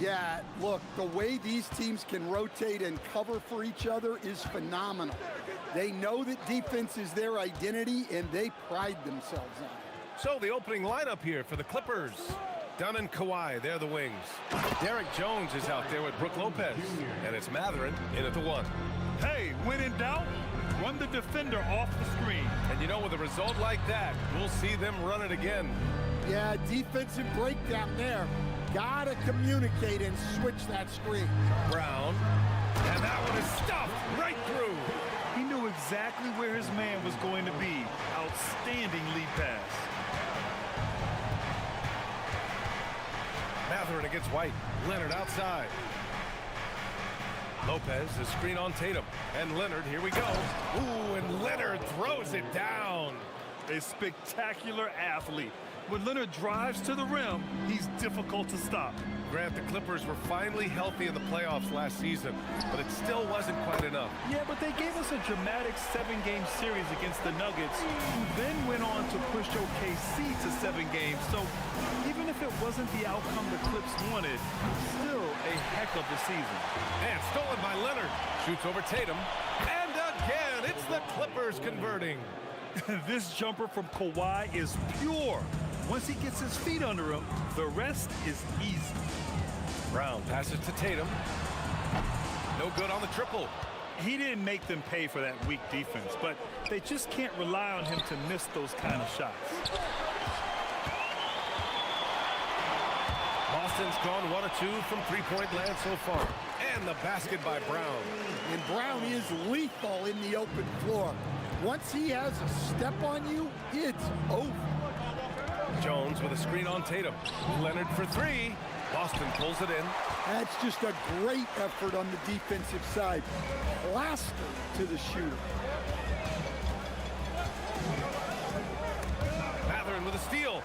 Yeah, look, the way these teams can rotate and cover for each other is phenomenal. They know that defense is their identity, and they pride themselves on it. So the opening lineup here for the Clippers. Dunn and Kawhi, they're the wings. Derek Jones is out there with Brook Lopez. And it's Matherin in at the 1. Hey, when in doubt, run the defender off the screen. And you know, with a result like that, we'll see them run it again. Yeah, defensive breakdown there. Gotta communicate and switch that screen. Brown. And that one is stuffed right through. He knew exactly where his man was going to be. Outstanding lead pass. Matherin against White. Leonard outside. Lopez, the screen on Tatum. And Leonard, here we go. Ooh, and Leonard throws it down. A spectacular athlete. When Leonard drives to the rim, he's difficult to stop. Grant, the Clippers were finally healthy in the playoffs last season, but it still wasn't quite enough. Yeah, but they gave us a dramatic 7-game series against the Nuggets, who then went on to push OKC to 7 games. So even if it wasn't the outcome the Clips wanted, still a heck of a season. And stolen by Leonard. Shoots over Tatum. And again, it's the Clippers converting. This jumper from Kawhi is pure. Once he gets his feet under him, the rest is easy. Brown passes to Tatum. No good on the triple. He didn't make them pay for that weak defense, but they just can't rely on him to miss those kind of shots. Boston's gone 1 of 2 from three-point land so far. And the basket by Brown. And Brown is lethal in the open floor. Once he has a step on you, it's over. Jones with a screen on Tatum. Leonard for 3. Boston pulls it in. That's just a great effort on the defensive side. Plaster to the shooter. Matherin with a steal.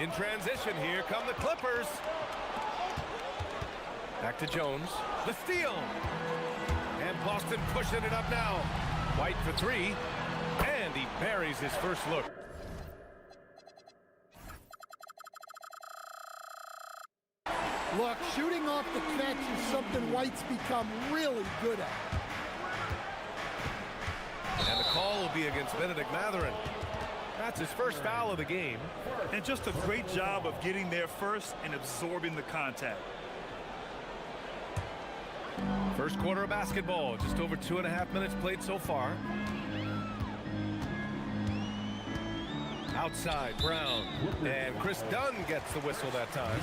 In transition, here come the Clippers. Back to Jones. The steal. And Boston pushing it up now. White for 3. And he buries his first look. Look, shooting off the catch is something White's become really good at. And the call will be against Benedict Matherin. That's his first foul of the game. And just a great job of getting there first and absorbing the contact. First quarter of basketball, just over 2.5 minutes played so far. Outside, Brown. And Chris Dunn gets the whistle that time.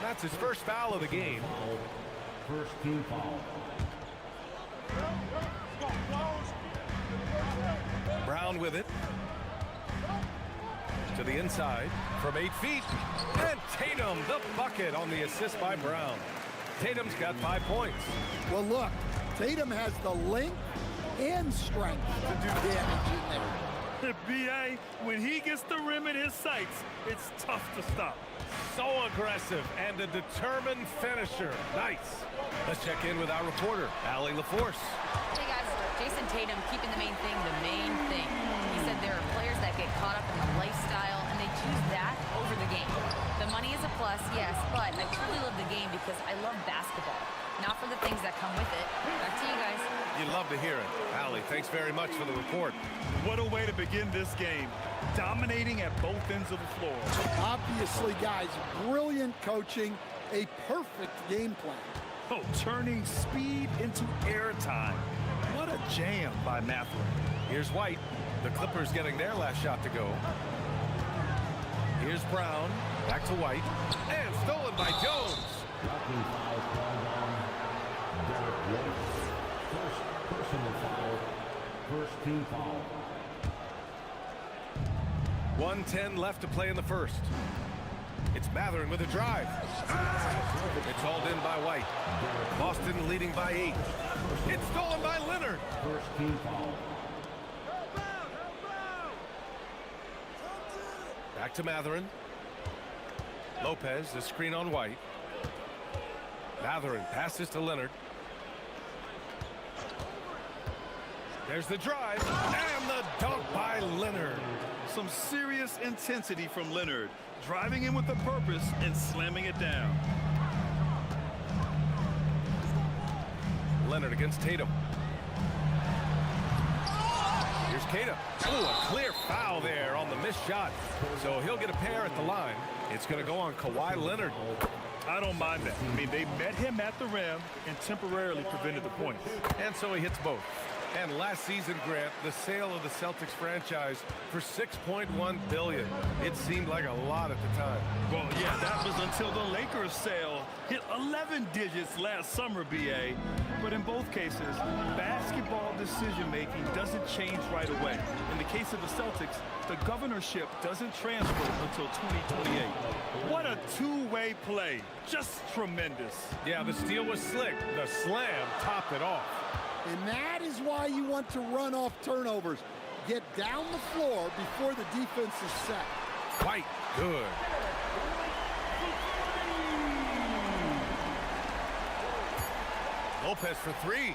That's his first foul of the game. First team foul. Brown with it. To the inside from 8 feet. And Tatum, the bucket on the assist by Brown. Tatum's got 5 points. Well, look, Tatum has the length and strength to do damage in there. B.A., when he gets the rim in his sights, it's tough to stop. So aggressive and a determined finisher. Nice. Let's check in with our reporter, Allie LaForce. Hey guys, Jason Tatum keeping the main thing the main thing. He said there are players that get caught up in the lifestyle and they choose that over the game. The money is a plus, yes, but I truly love the game because I love basketball, not for the things that come with it. Back to you guys. You'd love to hear it. Allie, thanks very much for the report. What a way to begin this game. Dominating at both ends of the floor. Obviously, guys, brilliant coaching, a perfect game plan. Oh, turning speed into airtime. What a jam by Matherin. Here's White. The Clippers getting their last shot to go. Here's Brown. Back to White. And stolen by Jones. First personal foul. First team foul. 1:10 left to play in the first. It's Matherin with a drive. It's hauled in by White. Boston leading by 8. It's stolen by Leonard. First team foul. Back to Matherin. Lopez, the screen on White. Matherin passes to Leonard. There's the drive and the dunk by Leonard. Some serious intensity from Leonard, driving in with a purpose and slamming it down. Leonard against Tatum. Here's Kata. Oh, a clear foul there on the missed shot. So he'll get a pair at the line. It's going to go on Kawhi Leonard. I don't mind that. I mean, they met him at the rim and temporarily prevented the point. And so he hits both. And last season, Grant, the sale of the Celtics franchise for $6.1 billion. It seemed like a lot at the time. Well, yeah, that was until the Lakers sale hit 11 digits last summer, BA. But in both cases, basketball decision-making doesn't change right away. In the case of the Celtics, the governorship doesn't transfer until 2028. What a two-way play. Just tremendous. Yeah, the steal was slick. The slam topped it off. And that is why you want to run off turnovers. Get down the floor before the defense is set. White, good. Lopez for three.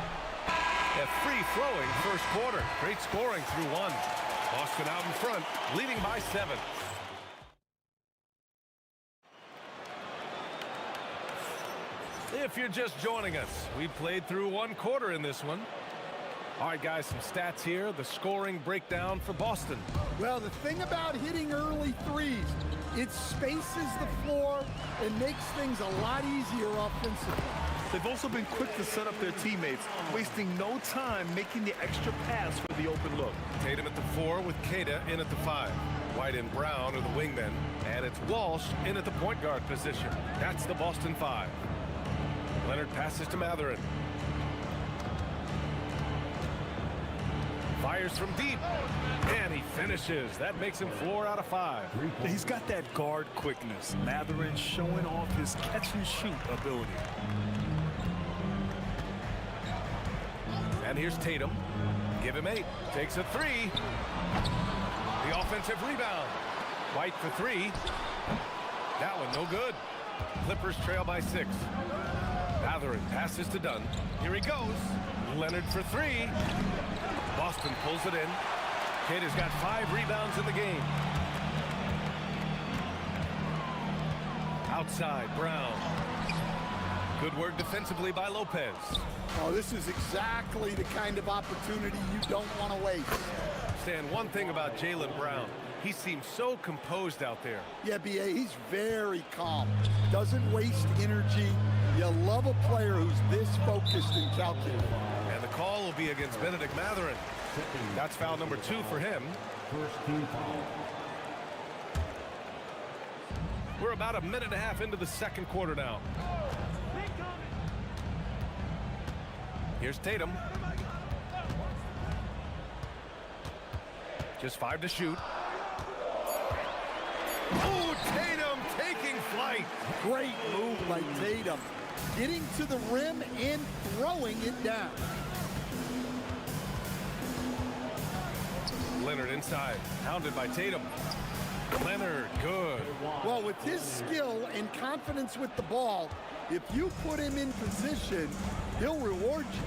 A free-flowing first quarter. Great scoring through one. Boston out in front, leading by 7. If you're just joining us, we played through one quarter in this one. All right, guys, some stats here. The scoring breakdown for Boston. Well, the thing about hitting early threes, it spaces the floor and makes things a lot easier offensively. They've also been quick to set up their teammates, wasting no time making the extra pass for the open look. Tatum at the 4 with Kata in at the 5. White and Brown are the wingmen, and it's Walsh in at the point guard position. That's the Boston 5. Leonard passes to Matherin. Fires from deep, and he finishes. That makes him 4 out of 5. He's got that guard quickness. Matherin showing off his catch-and-shoot ability. And here's Tatum. Give him 8. Takes a 3. The offensive rebound. White for 3. That one no good. Clippers trail by 6. Matherin passes to Dunn. Here he goes. Leonard for 3. Boston pulls it in. Kata's got 5 rebounds in the game. Outside, Brown. Good work defensively by Lopez. Oh, this is exactly the kind of opportunity you don't want to waste. Stan, one thing about Jaylen Brown, he seems so composed out there. Yeah, BA, he's very calm. Doesn't waste energy. You love a player who's this focused and calculated. And the call will be against Benedict Matherin. That's foul number 2 for him. First team foul. We're about a minute and a half into the second quarter now. Here's Tatum. Just 5 to shoot. Oh, Tatum taking flight. Great move by Tatum. Getting to the rim and throwing it down. Leonard inside, hounded by Tatum. Leonard, good. Well, with his skill and confidence with the ball, if you put him in position, he'll reward you.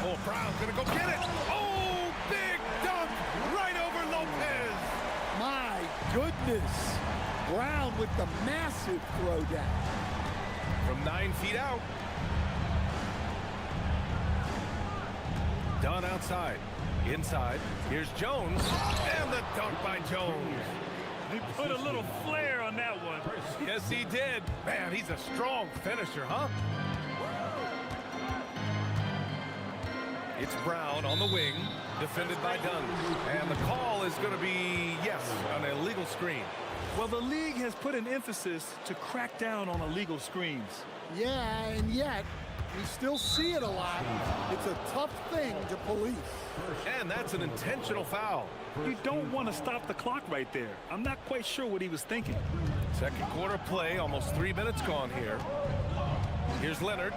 Oh, Brown's gonna go get it. Oh, big dunk right over Lopez. My goodness. Brown with the massive throwdown. From 9 feet out. Dunn outside. Inside. Here's Jones. And the dunk by Jones. He put a little flair on that one. Yes, he did. Man, he's a strong finisher, huh? It's Brown on the wing, defended by Dunn. And the call is going to be, yes, an illegal screen. Well, the league has put an emphasis to crack down on illegal screens. Yeah, and yet, we still see it a lot. It's a tough thing to police. And that's an intentional foul. You don't want to stop the clock right there. I'm not quite sure what he was thinking. Second quarter play, almost 3 minutes gone here. Here's Leonard.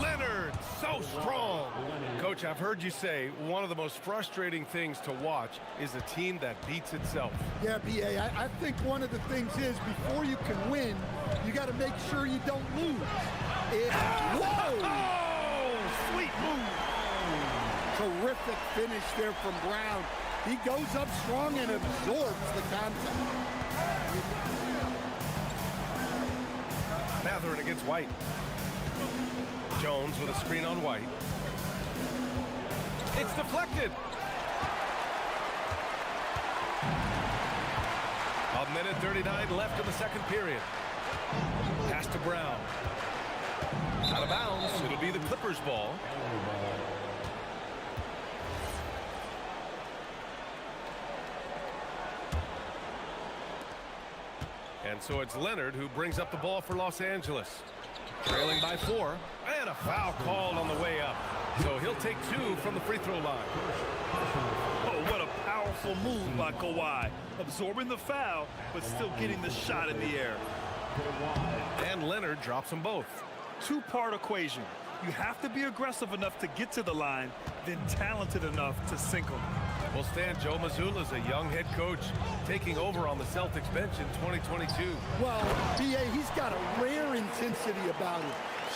Leonard, so strong. Coach, I've heard you say one of the most frustrating things to watch is a team that beats itself. Yeah, BA, I think one of the things is before you can win, you got to make sure you don't lose. Whoa! Oh, sweet move. Terrific finish there from Brown. He goes up strong and absorbs the contact. Mathurin against White. Jones with a screen on White. It's deflected. A minute 39 left in the second period. Pass to Brown. Out of bounds. It'll be the Clippers' ball. And so it's Leonard who brings up the ball for Los Angeles. Trailing by 4. And a foul called on the way up. So he'll take 2 from the free throw line. Oh, what a powerful move by Kawhi. Absorbing the foul, but still getting the shot in the air. And Leonard drops them both. Two-part equation. You have to be aggressive enough to get to the line, then talented enough to sink them. Well, Stan, Joe Mazzulla is a young head coach taking over on the Celtics bench in 2022. Well, B.A., he's got a rare intensity about him.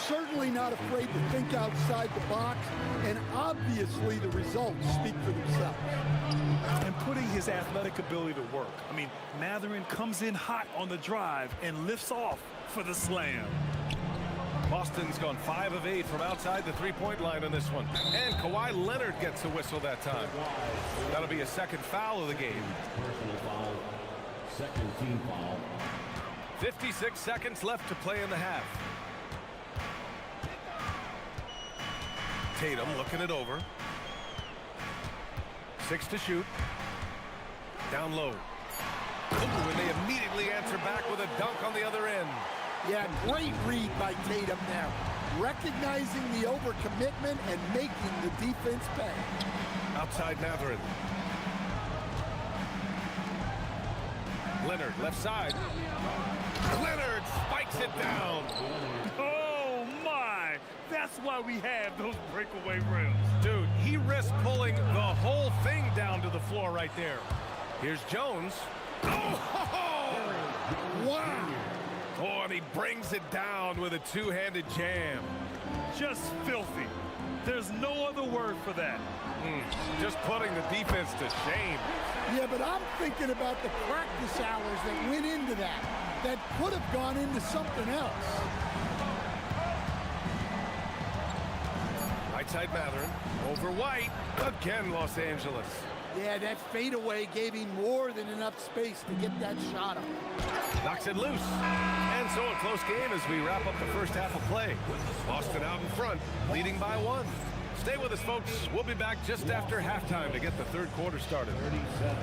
Certainly not afraid to think outside the box, and obviously the results speak for themselves. And putting his athletic ability to work. I mean, Mathurin comes in hot on the drive and lifts off for the slam. Boston's gone 5 of 8 from outside the three-point line on this one. And Kawhi Leonard gets a whistle that time. That'll be a second foul of the game. Personal foul. Second team foul. 56 seconds left to play in the half. Tatum looking it over. 6 to shoot. Down low. Ooh, and they immediately answer back with a dunk on the other end. Yeah, great read by Tatum there. Recognizing the overcommitment and making the defense pay. Outside Mathurin. Leonard, left side. Leonard spikes it down. Oh, my. That's why we have those breakaway rims. Dude, he risked pulling the whole thing down to the floor right there. Here's Jones. Oh! Wow! Oh, and he brings it down with a two-handed jam. Just filthy. There's no other word for that. Just putting the defense to shame. Yeah, but I'm thinking about the practice hours that went into that. That could have gone into something else. Right side Mathurin. Over White. Again, Los Angeles. Yeah, that fadeaway gave him more than enough space to get that shot up. Knocks it loose. And so a close game as we wrap up the first half of play. Boston out in front, leading by 1. Stay with us, folks. We'll be back just after halftime to get the third quarter started. 37.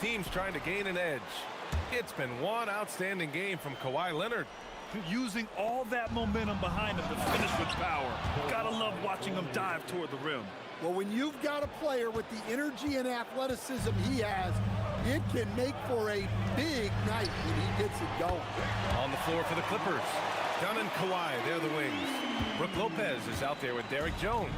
Teams trying to gain an edge. It's been one outstanding game from Kawhi Leonard. Using all that momentum behind him to finish with power. Gotta love watching him dive toward the rim. Well, when you've got a player with the energy and athleticism he has, it can make for a big night when he gets it going. On the floor for the Clippers. Dunn and Kawhi, they're the wings. Brook Lopez is out there with Derek Jones.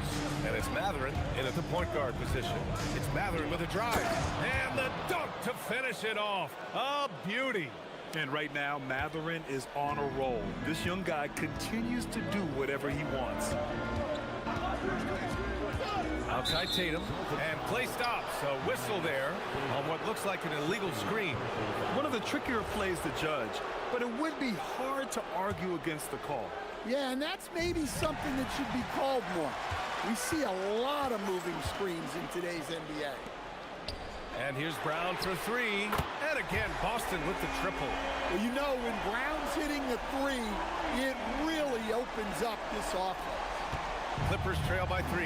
And it's Matherin in at the point guard position. It's Matherin with a drive. And the dunk to finish it off. A beauty. And right now, Matherin is on a roll. This young guy continues to do whatever he wants. Outside Tatum, and play stops. A whistle there on what looks like an illegal screen. One of the trickier plays to judge, but it would be hard to argue against the call. Yeah, and that's maybe something that should be called more. We see a lot of moving screens in today's NBA. And here's Brown for three. And again, Boston with the triple. Well, you know, when Brown's hitting the three, it really opens up this offense. Clippers trail by 3.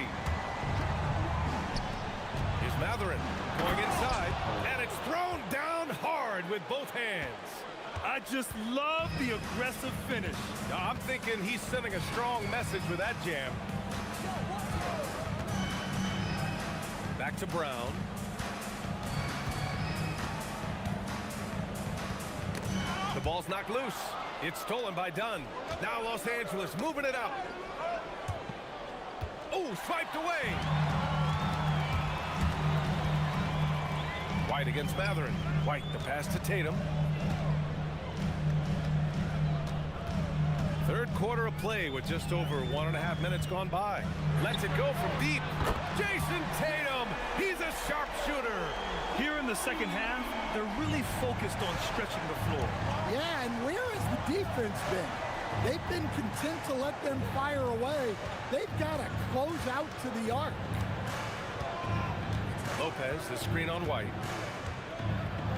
Here's Matherin going inside, and it's thrown down hard with both hands. I just love the aggressive finish. I'm thinking he's sending a strong message with that jam. Back to Brown. The ball's knocked loose. It's stolen by Dunn. Now Los Angeles moving it up. Oh, swiped away. White against Matherin. White, the pass to Tatum. Third quarter of play with just over 1.5 minutes gone by. Lets it go from deep. Jason Tatum, he's a sharpshooter. Here in the second half, they're really focused on stretching the floor. Yeah, and where has the defense been? They've been content to let them fire away. They've got to close out to the arc. Lopez, the screen on White.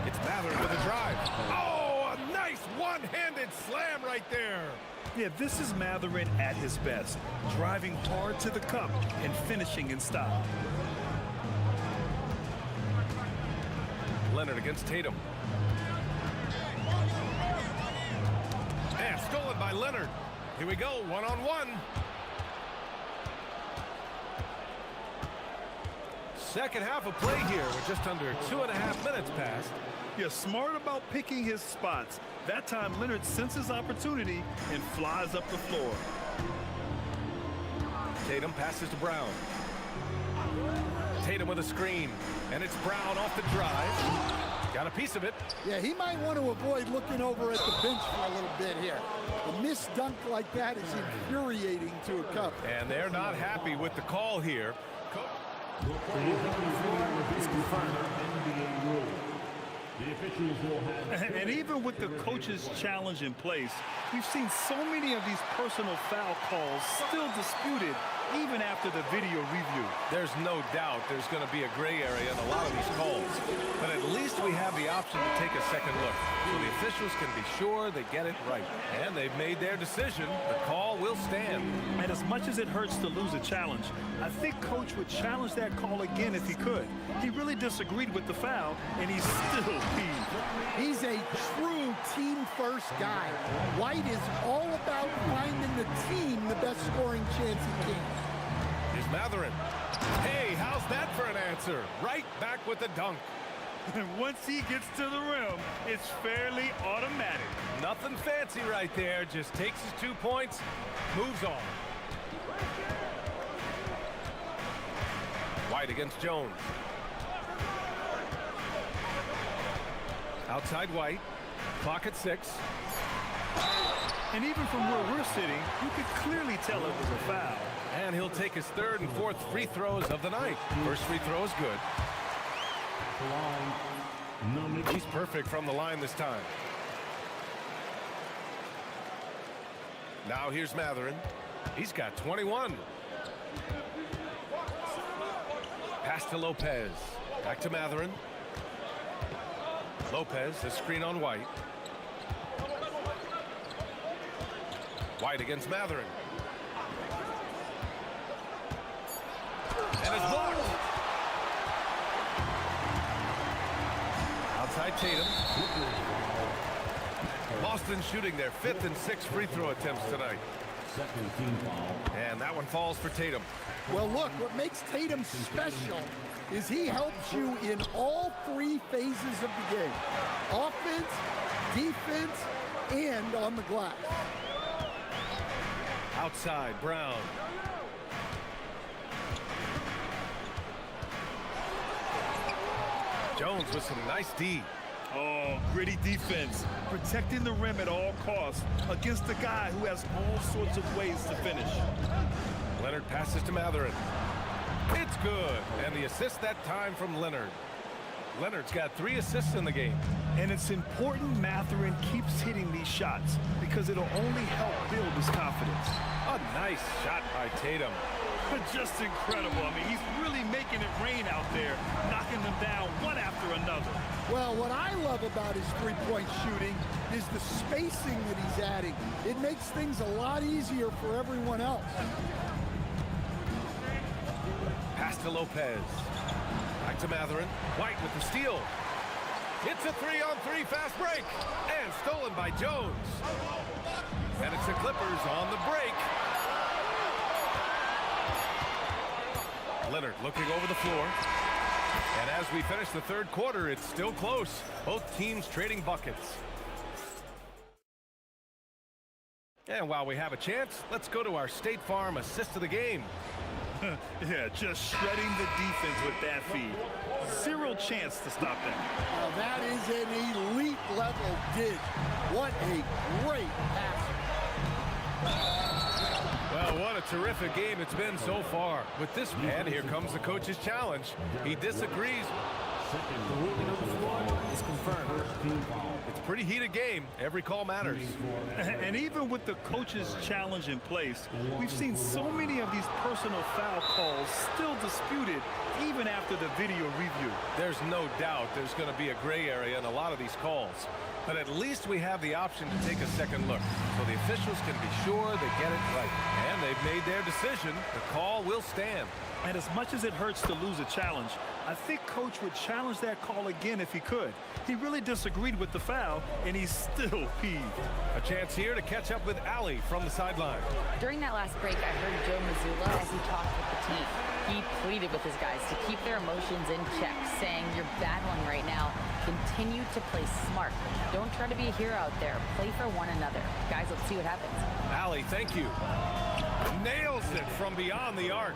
It's Matherin with a drive. Oh, a nice one-handed slam right there. Yeah, this is Matherin at his best, driving hard to the cup and finishing in style. Leonard against Tatum. And stolen by Leonard. Here we go, one-on-one. Second half of play here with just under 2.5 minutes passed. Yeah, smart about picking his spots. That time, Leonard senses opportunity and flies up the floor. Tatum passes to Brown. Tatum with a screen, and it's Brown off the drive. Got a piece of it. Yeah, he might want to avoid looking over at the bench for a little bit here. A missed dunk like that is infuriating to a cup. And they're not happy with the call here. And even with the coach's challenge in place, we've seen so many of these personal foul calls still disputed even after the video review. There's no doubt there's going to be a gray area in a lot of these calls. But at least we have the option to take a second look, so the officials can be sure they get it right. And they've made their decision. The call will stand. And as much as it hurts to lose a challenge, I think Coach would challenge that call again if he could. He really disagreed with the foul, and he's still peeved. He's a true team-first guy. White is all about finding the team the best scoring chance he can. Here's Matherin. Hey, how's that for an answer? Right back with the dunk. Once he gets to the rim, it's fairly automatic. Nothing fancy right there. Just takes his 2 points, moves on. White against Jones. Outside White. Clock at 6. And even from where we're sitting, you could clearly tell it was a foul. And he'll take his third and fourth free throws of the night. First free throw is good. He's perfect from the line this time. Now here's Matherin. He's got 21. Pass to Lopez. Back to Matherin. Lopez, the screen on White. White against Matherin. And it's blocked. Outside Tatum. Boston shooting their 5th and 6th free throw attempts tonight. Second team foul. And that one falls for Tatum. Well, look, what makes Tatum special is he helps you in all 3 phases of the game. Offense, defense, and on the glass. Outside, Brown. Jones with some nice D. Oh, gritty defense. Protecting the rim at all costs against a guy who has all sorts of ways to finish. Leonard passes to Matherin. It's good. And the assist that time from Leonard. Leonard's got 3 assists in the game. And it's important Matherin keeps hitting these shots because it'll only help build his confidence. A nice shot by Tatum. Just incredible. I mean, he's really making it rain out there, knocking them down one after another. Well, what I love about his three-point shooting is the spacing that he's adding. It makes things a lot easier for everyone else. Pass to Lopez. Back to Matherin. White with the steal. It's a 3-on-3 fast break. And stolen by Jones. And it's the Clippers on the break. Leonard looking over the floor. And as we finish the third quarter, it's still close. Both teams trading buckets. And while we have a chance, let's go to our State Farm assist of the game. Yeah, just shredding the defense with that feed. Zero chance to stop them. Now that is an elite level dig. What a great pass. Well, what a terrific game it's been so far. With this, and here comes the coach's challenge. He disagrees. The ruling of the foul is confirmed. It's a pretty heated game. Every call matters. And even with the coach's challenge in place, we've seen so many of these personal foul calls still disputed even after the video review. There's no doubt there's going to be a gray area in a lot of these calls. But at least we have the option to take a second look, so the officials can be sure they get it right. And they've made their decision. The call will stand. And as much as it hurts to lose a challenge, I think Coach would challenge that call again if he could. He really disagreed with the foul, and he's still peeved. A chance here to catch up with Allie from the sideline. During that last break, I heard Joe Mazzulla as he talked with the team. He pleaded with his guys to keep their emotions in check, saying, "You're battling right now. Continue to play smart. Don't try to be a hero out there. Play for one another." Guys, let's see what happens. Allie, thank you. Nails it from beyond the arc.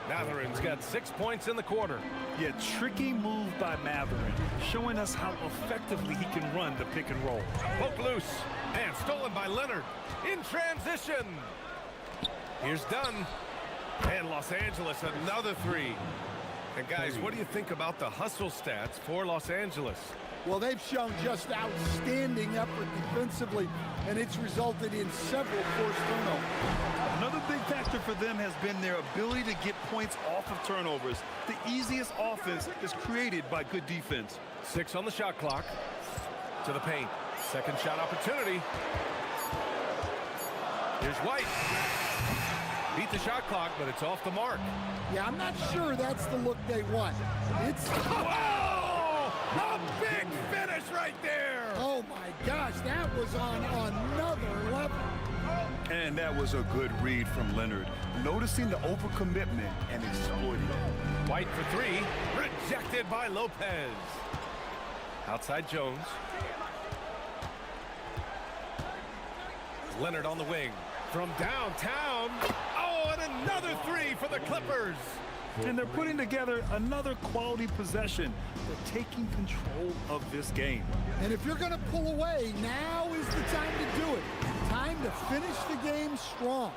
Matherin's got 6 points in the quarter. Yeah, tricky move by Matherin, showing us how effectively he can run the pick and roll. Poke loose, and stolen by Leonard. In transition. Here's Dunn. And Los Angeles, another 3. And guys, what do you think about the hustle stats for Los Angeles? Well, they've shown just outstanding effort defensively, and it's resulted in several forced turnovers. Another big factor for them has been their ability to get points off of turnovers. The easiest offense is created by good defense. 6 on the shot clock. To the paint. Second shot opportunity. Here's White. Beat the shot clock, but it's off the mark. Yeah, I'm not sure that's the look they want. It's... Whoa! A big finish right there! Oh, my gosh, that was on another level. And that was a good read from Leonard, noticing the overcommitment and exploiting it. White for 3, rejected by Lopez. Outside Jones. Leonard on the wing. From downtown. Oh, and another 3 for the Clippers. And they're putting together another quality possession. They're taking control of this game. And if you're going to pull away, now is the time to do it. Time to finish the game strong.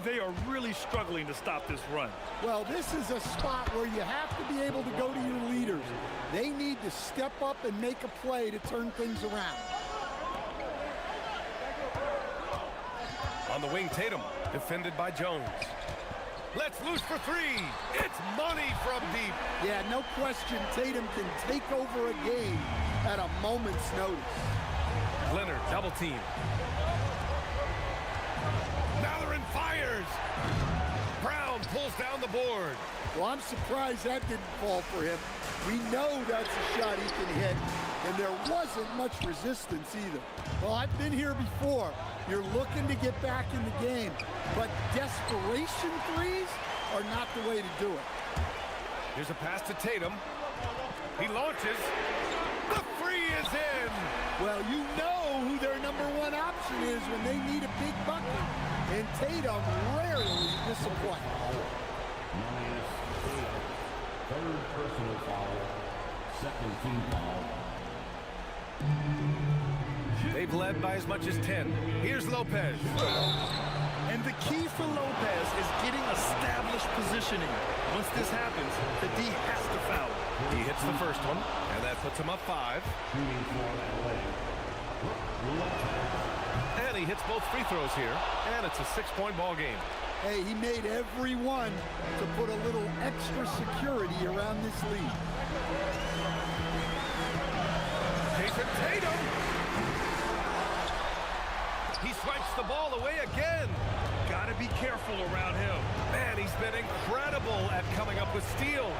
They are really struggling to stop this run. Well, this is a spot where you have to be able to go to your leaders. They need to step up and make a play to turn things around. On the wing, Tatum, defended by Jones. Let's loose for 3. It's money from deep. Yeah, no question, Tatum can take over a game at a moment's notice. Leonard, double team. Matherin fires. Brown pulls down the board. Well, I'm surprised that didn't fall for him. We know that's a shot he can hit, and there wasn't much resistance either. Well, I've been here before. You're looking to get back in the game, but desperation threes are not the way to do it. Here's a pass to Tatum. He launches. The 3 is in. Well, you know who their #1 option is when they need a big bucket. And Tatum rarely disappoints. Third personal foul, second team foul. They've led by as much as 10. Here's Lopez. And the key for Lopez is getting established positioning. Once this happens, the D has to foul. He hits the first one, and that puts him up 5. And he hits both free throws here, and it's a 6-point ball game. Hey, he made every one to put a little extra security around this lead. Jason Tatum! He swipes the ball away again. Gotta be careful around him. Man, he's been incredible at coming up with steals.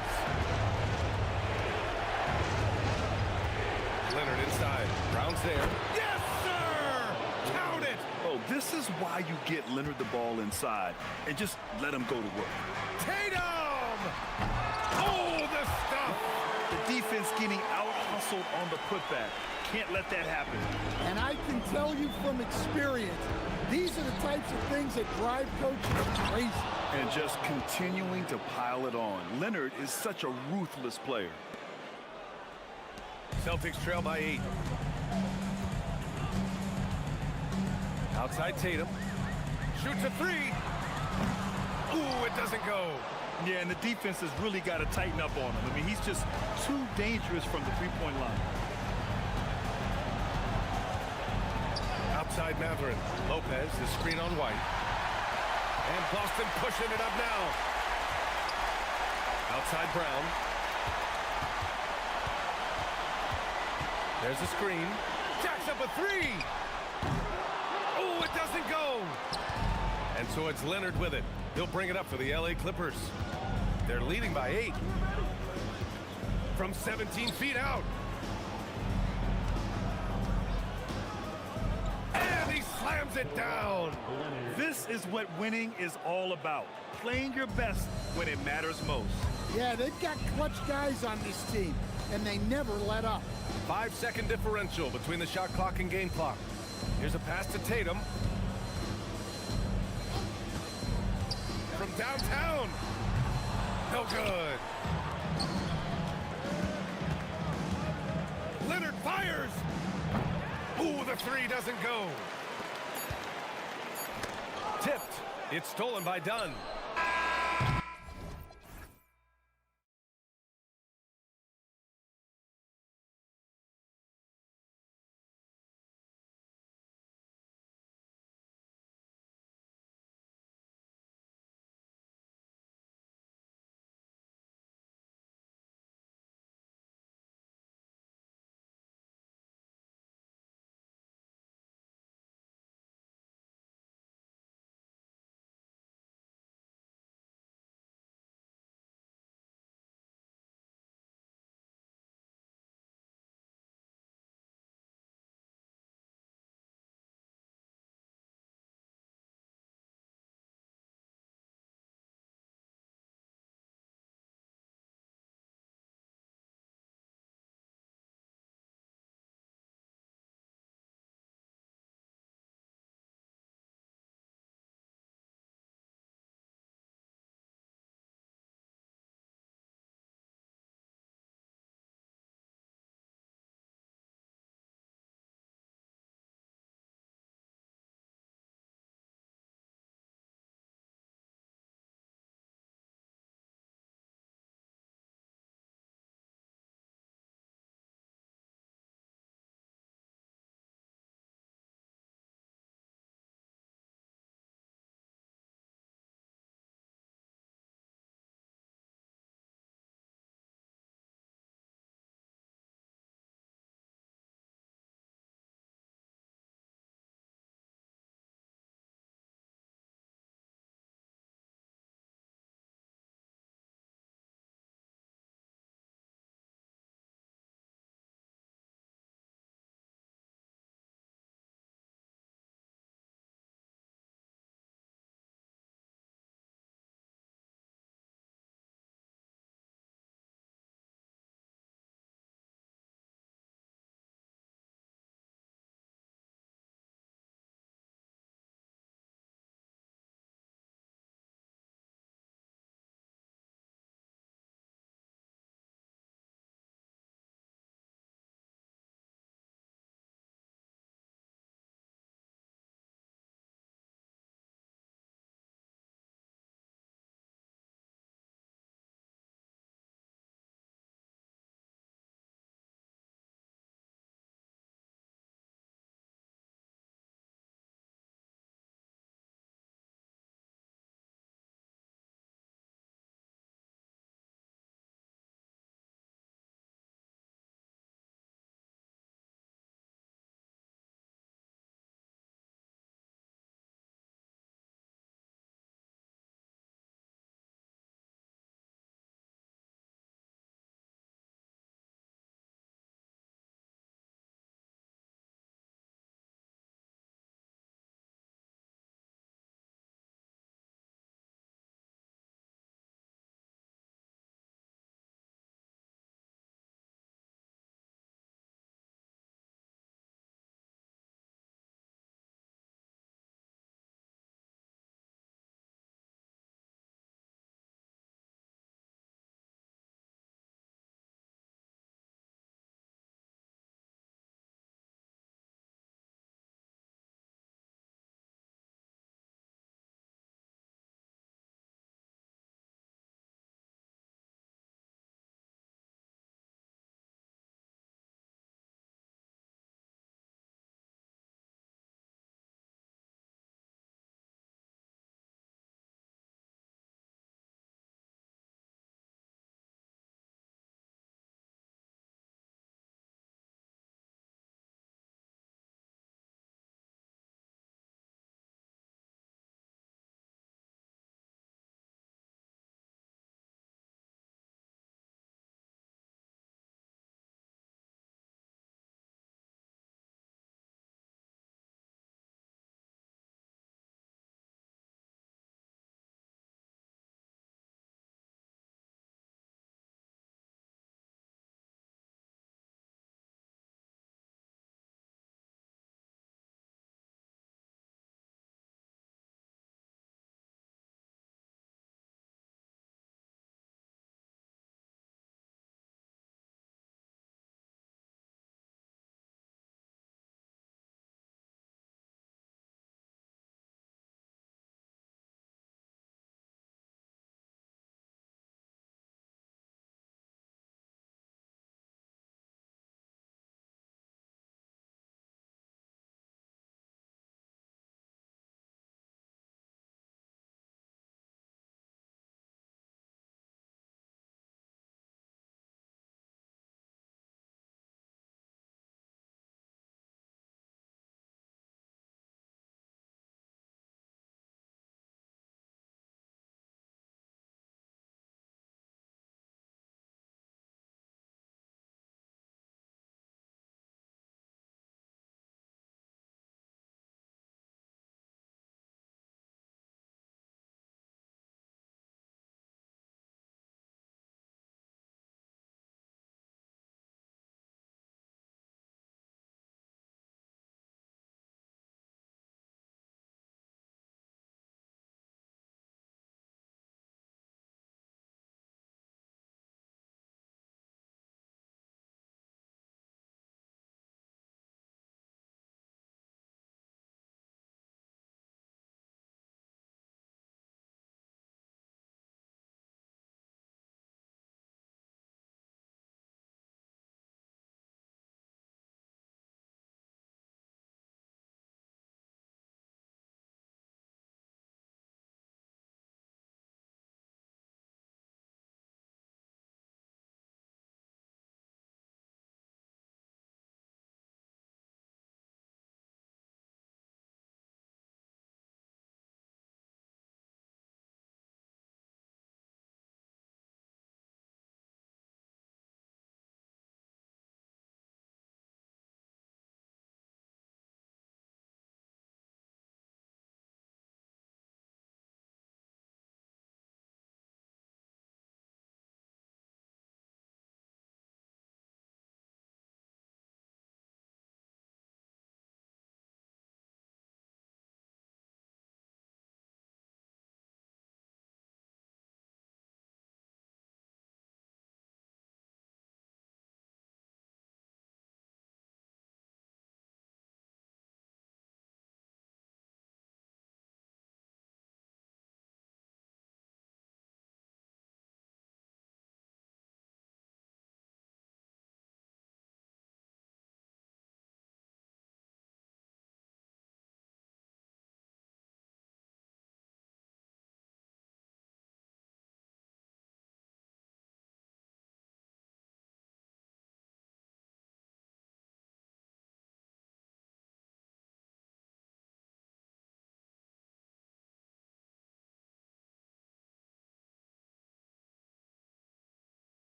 Leonard inside. Brown's there. Yes, sir! Count it! Oh, this is why you get Leonard the ball inside and just let him go to work. Tatum! Oh, the stuff! The defense getting out-hustled on the putback. Can't let that happen. And I can tell you from experience, these are the types of things that drive coaches crazy. And just continuing to pile it on. Leonard is such a ruthless player. Celtics trail by 8. Outside Tatum. Shoots a 3. Ooh, it doesn't go. Yeah, and the defense has really got to tighten up on him. I mean, he's just too dangerous from the three-point line. Outside Matherin. Lopez, the screen on White. And Boston pushing it up now. Outside Brown. There's a screen. Jacks up a 3. Oh, it doesn't go. And so it's Leonard with it. He'll bring it up for the LA Clippers. They're leading by 8. From 17 feet out. And he slams it down. This is what winning is all about. Playing your best when it matters most. Yeah, they've got clutch guys on this team, and they never let up. 5-second differential between the shot clock and game clock. Here's a pass to Tatum. From downtown. No good. Leonard fires. Ooh, the 3 doesn't go. Tipped. It's stolen by Dunn.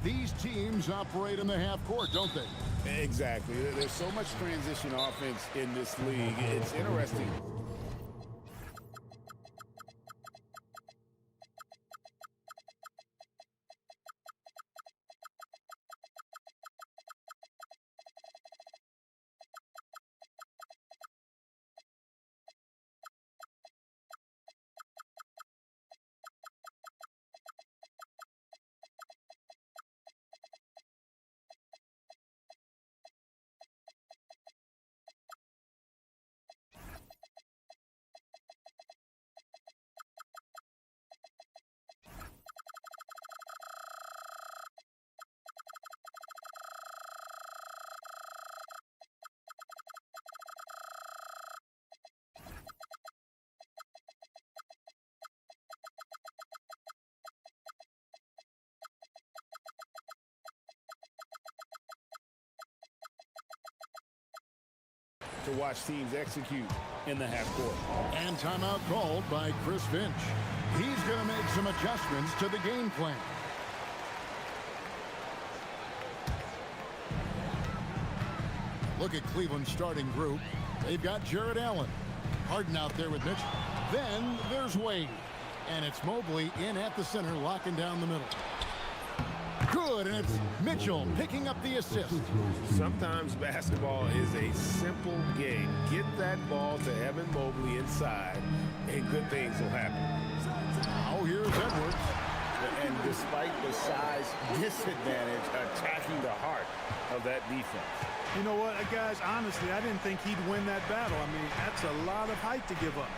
These teams operate in the half court, don't they? Exactly. There's so much transition offense in this league. It's interesting. To watch teams execute in the half court. And timeout called by Chris Finch. He's going to make some adjustments to the game plan. Look at Cleveland's starting group. They've got Jared Allen. Harden out there with Mitchell. Then there's Wade. And it's Mobley in at the center, locking down the middle. Good, and it's Mitchell picking up the assist. Sometimes basketball is a simple game. Get that ball to Evan Mobley inside, and good things will happen. Now here's Edwards. And despite the size disadvantage, attacking the heart of that defense. You know what, guys, honestly, I didn't think he'd win that battle. I mean, that's a lot of height to give up.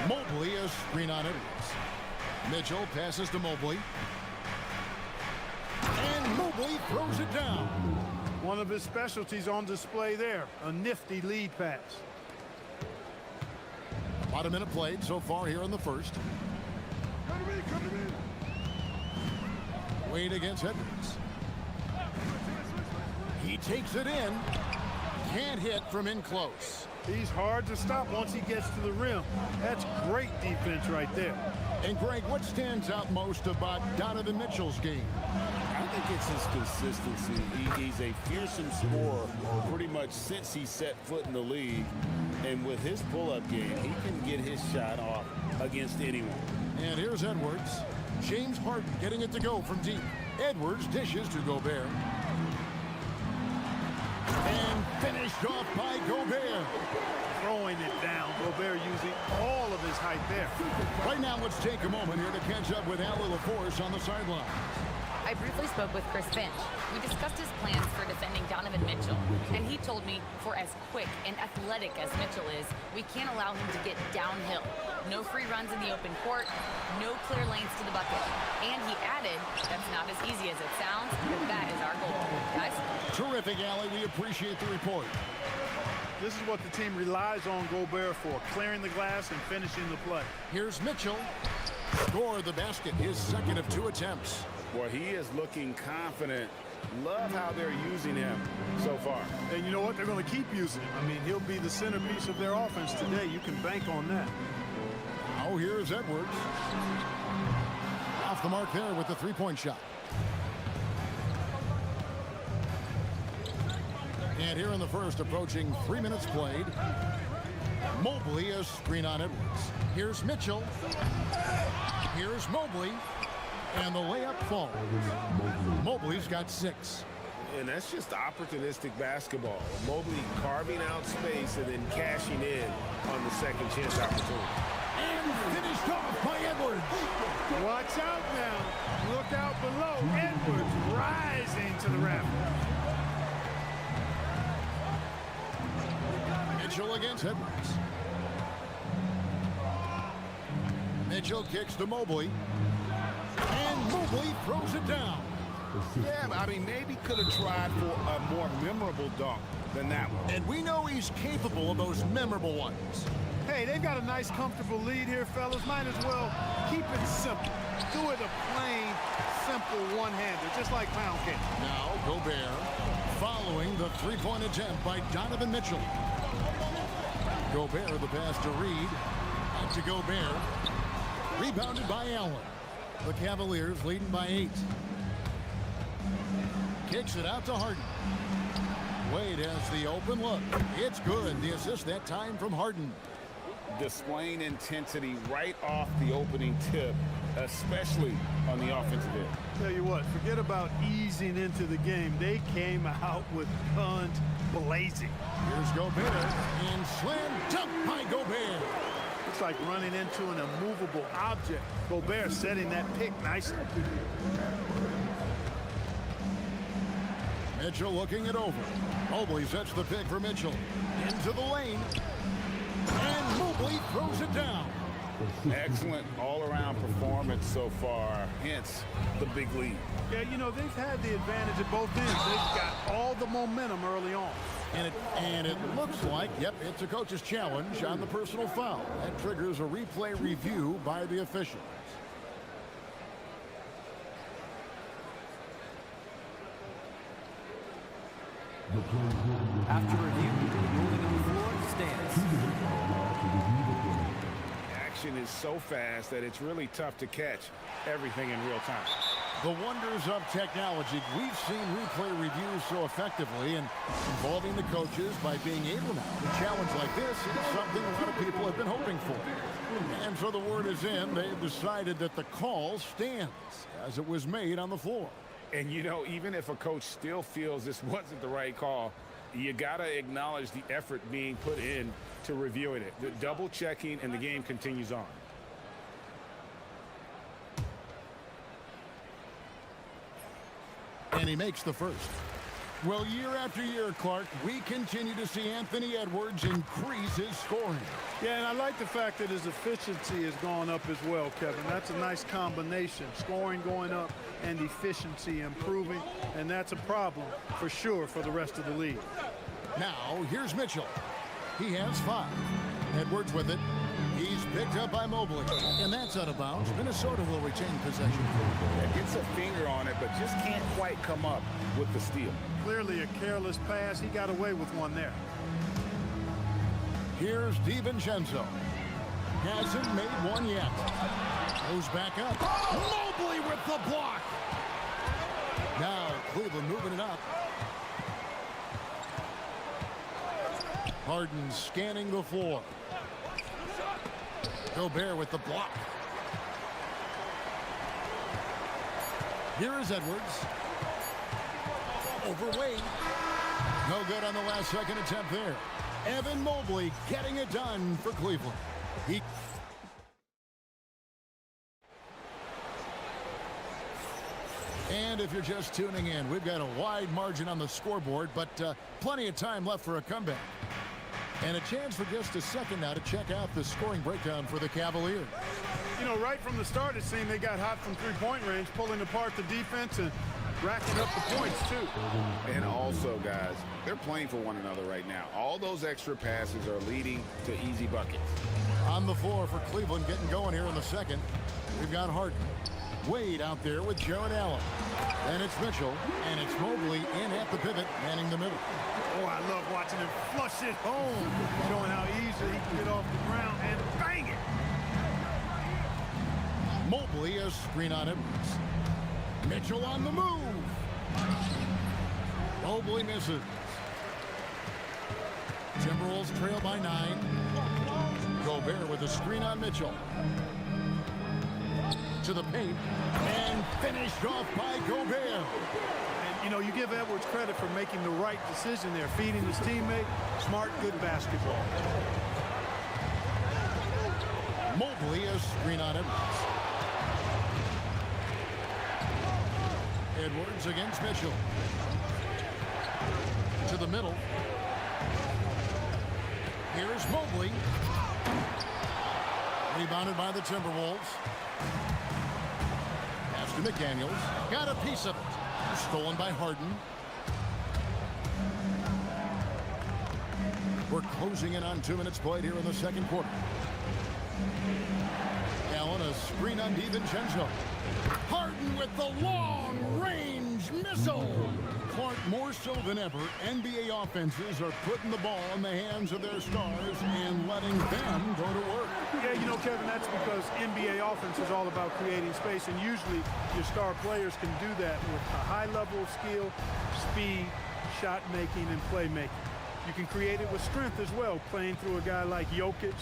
Mobley, a screen on Edwards. Mitchell passes to Mobley. And Mobley throws it down. One of his specialties on display there, a nifty lead pass. About a minute played so far here in the first. Wade against Edwards. He takes it in. Can't hit from in close. He's hard to stop once he gets to the rim. That's great defense right there. And Greg, what stands out most about Donovan Mitchell's game? I think it's his consistency. He's a fearsome scorer pretty much since he set foot in the league. And with his pull-up game, he can get his shot off against anyone. And here's Edwards. James Harden getting it to go from deep. Edwards dishes to Gobert. And finished off by Gobert. Throwing it down. Gobert using all of his height there. Right now, let's take a moment here to catch up with Allie LaForce on the sideline. I briefly spoke with Chris Finch. We discussed his plans for defending Donovan Mitchell, and he told me for as quick and athletic as Mitchell is, we can't allow him to get downhill. No free runs in the open court, no clear lanes to the bucket. And he added, that's not as easy as it sounds, and that is our goal. Guys? Terrific, Allie. We appreciate the report. This is what the team relies on Gobert for, clearing the glass and finishing the play. Here's Mitchell. Score the basket, his second of 2 attempts. Boy, he is looking confident. Love how they're using him so far. And you know what? They're going to keep using him. I mean, he'll be the centerpiece of their offense today. You can bank on that. Now here's Edwards. Off the mark there with the three-point shot. And here in the first, approaching 3 minutes played. Mobley, a screen on Edwards. Here's Mitchell. Here's Mobley. And the layup falls. Mobley's got 6. And that's just opportunistic basketball. Mobley carving out space and then cashing in on the second chance opportunity. And finished off by Edwards. Watch out now. Look out below. Edwards rising to the rafters. Mitchell against Edwards. Mitchell kicks to Mobley. And Mobley throws it down. Yeah, I mean, maybe could have tried for a more memorable dunk than that one. And we know he's capable of those memorable ones. Hey, they've got a nice, comfortable lead here, fellas. Might as well keep it simple. Do it a plain, simple one-hander, just like pound cake. Now, Gobert following the three-point attempt by Donovan Mitchell. Gobert, the pass to Reed. Back to Gobert. Rebounded by Allen. The Cavaliers leading by 8. Kicks it out to Harden. Wade has the open look. It's good. The assist that time from Harden. Displaying intensity right off the opening tip, especially on the offensive end. Tell you what, forget about easing into the game. They came out with guns blazing. Here's Gobert, and slam dunk by Gobert. It's like running into an immovable object. Gobert setting that pick nicely. Mitchell looking it over. Mobley sets the pick for Mitchell. Into the lane. And Mobley throws it down. Excellent all-around performance so far, hence the big lead. Yeah, you know, they've had the advantage at both ends. They've got all the momentum early on. And it looks like, yep, it's a coach's challenge on the personal foul. That triggers a replay review by the officials. After review, ruling on the floor stands. Action is so fast that it's really tough to catch everything in real time. The wonders of technology. We've seen replay reviews so effectively, and involving the coaches by being able now to challenge like this is something a lot of people have been hoping for. And so the word is in. They've decided that the call stands as it was made on the floor. And, you know, even if a coach still feels this wasn't the right call, you got to acknowledge the effort being put in to reviewing it. The double checking, and the game continues on. And he makes the first. Well, year after year, Clark, we continue to see Anthony Edwards increase his scoring. Yeah, and I like the fact that his efficiency has gone up as well, Kevin. That's a nice combination. Scoring going up and efficiency improving, and that's a problem for sure for the rest of the league. Now, here's Mitchell. He has 5. Edwards with it. He's picked up by Mobley, and that's out of bounds. Minnesota will retain possession. It gets a finger on it, but just can't quite come up with the steal. Clearly a careless pass. He got away with one there. Here's DiVincenzo. Hasn't made one yet. Goes back up. Mobley with the block. Now Cleveland moving it up. Harden scanning the floor. Gobert with the block. Here is Edwards. Over Wade. No good on the last second attempt there. Evan Mobley getting it done for Cleveland. And if you're just tuning in, we've got a wide margin on the scoreboard, but plenty of time left for a comeback. And a chance for just a second now to check out the scoring breakdown for the Cavaliers. You know, right from the start, it seemed they got hot from three-point range, pulling apart the defense and racking up the points, too. And also, guys, they're playing for one another right now. All those extra passes are leading to easy buckets. On the floor for Cleveland getting going here in the second. We've got Harden. Wade out there with Jared Allen. And it's Mitchell, and it's Mobley in at the pivot, manning the middle. Oh, I love watching him flush it home, showing how easy he can get off the ground and bang it. Mobley a screen on Edwards. Mitchell on the move. Mobley misses. Timberwolves trail by 9. Gobert with a screen on Mitchell. To the paint, and finished off by Gobert. And, you know, you give Edwards credit for making the right decision there, feeding his teammate. Smart, good basketball. Mobley a screen on Edwards. Edwards against Mitchell. To the middle. Here's Mobley. Rebounded by the Timberwolves. Pass to McDaniels. Got a piece of it. Stolen by Harden. We're closing in on 2 minutes played here in the second quarter. Allen a screen on DiVincenzo. Harden with the long-range missile. Clark, more so than ever, NBA offenses are putting the ball in the hands of their stars and letting them go to work. Yeah, you know, Kevin, that's because NBA offense is all about creating space, and usually your star players can do that with a high level of skill, speed, shot making, and playmaking. You can create it with strength as well, playing through a guy like Jokic,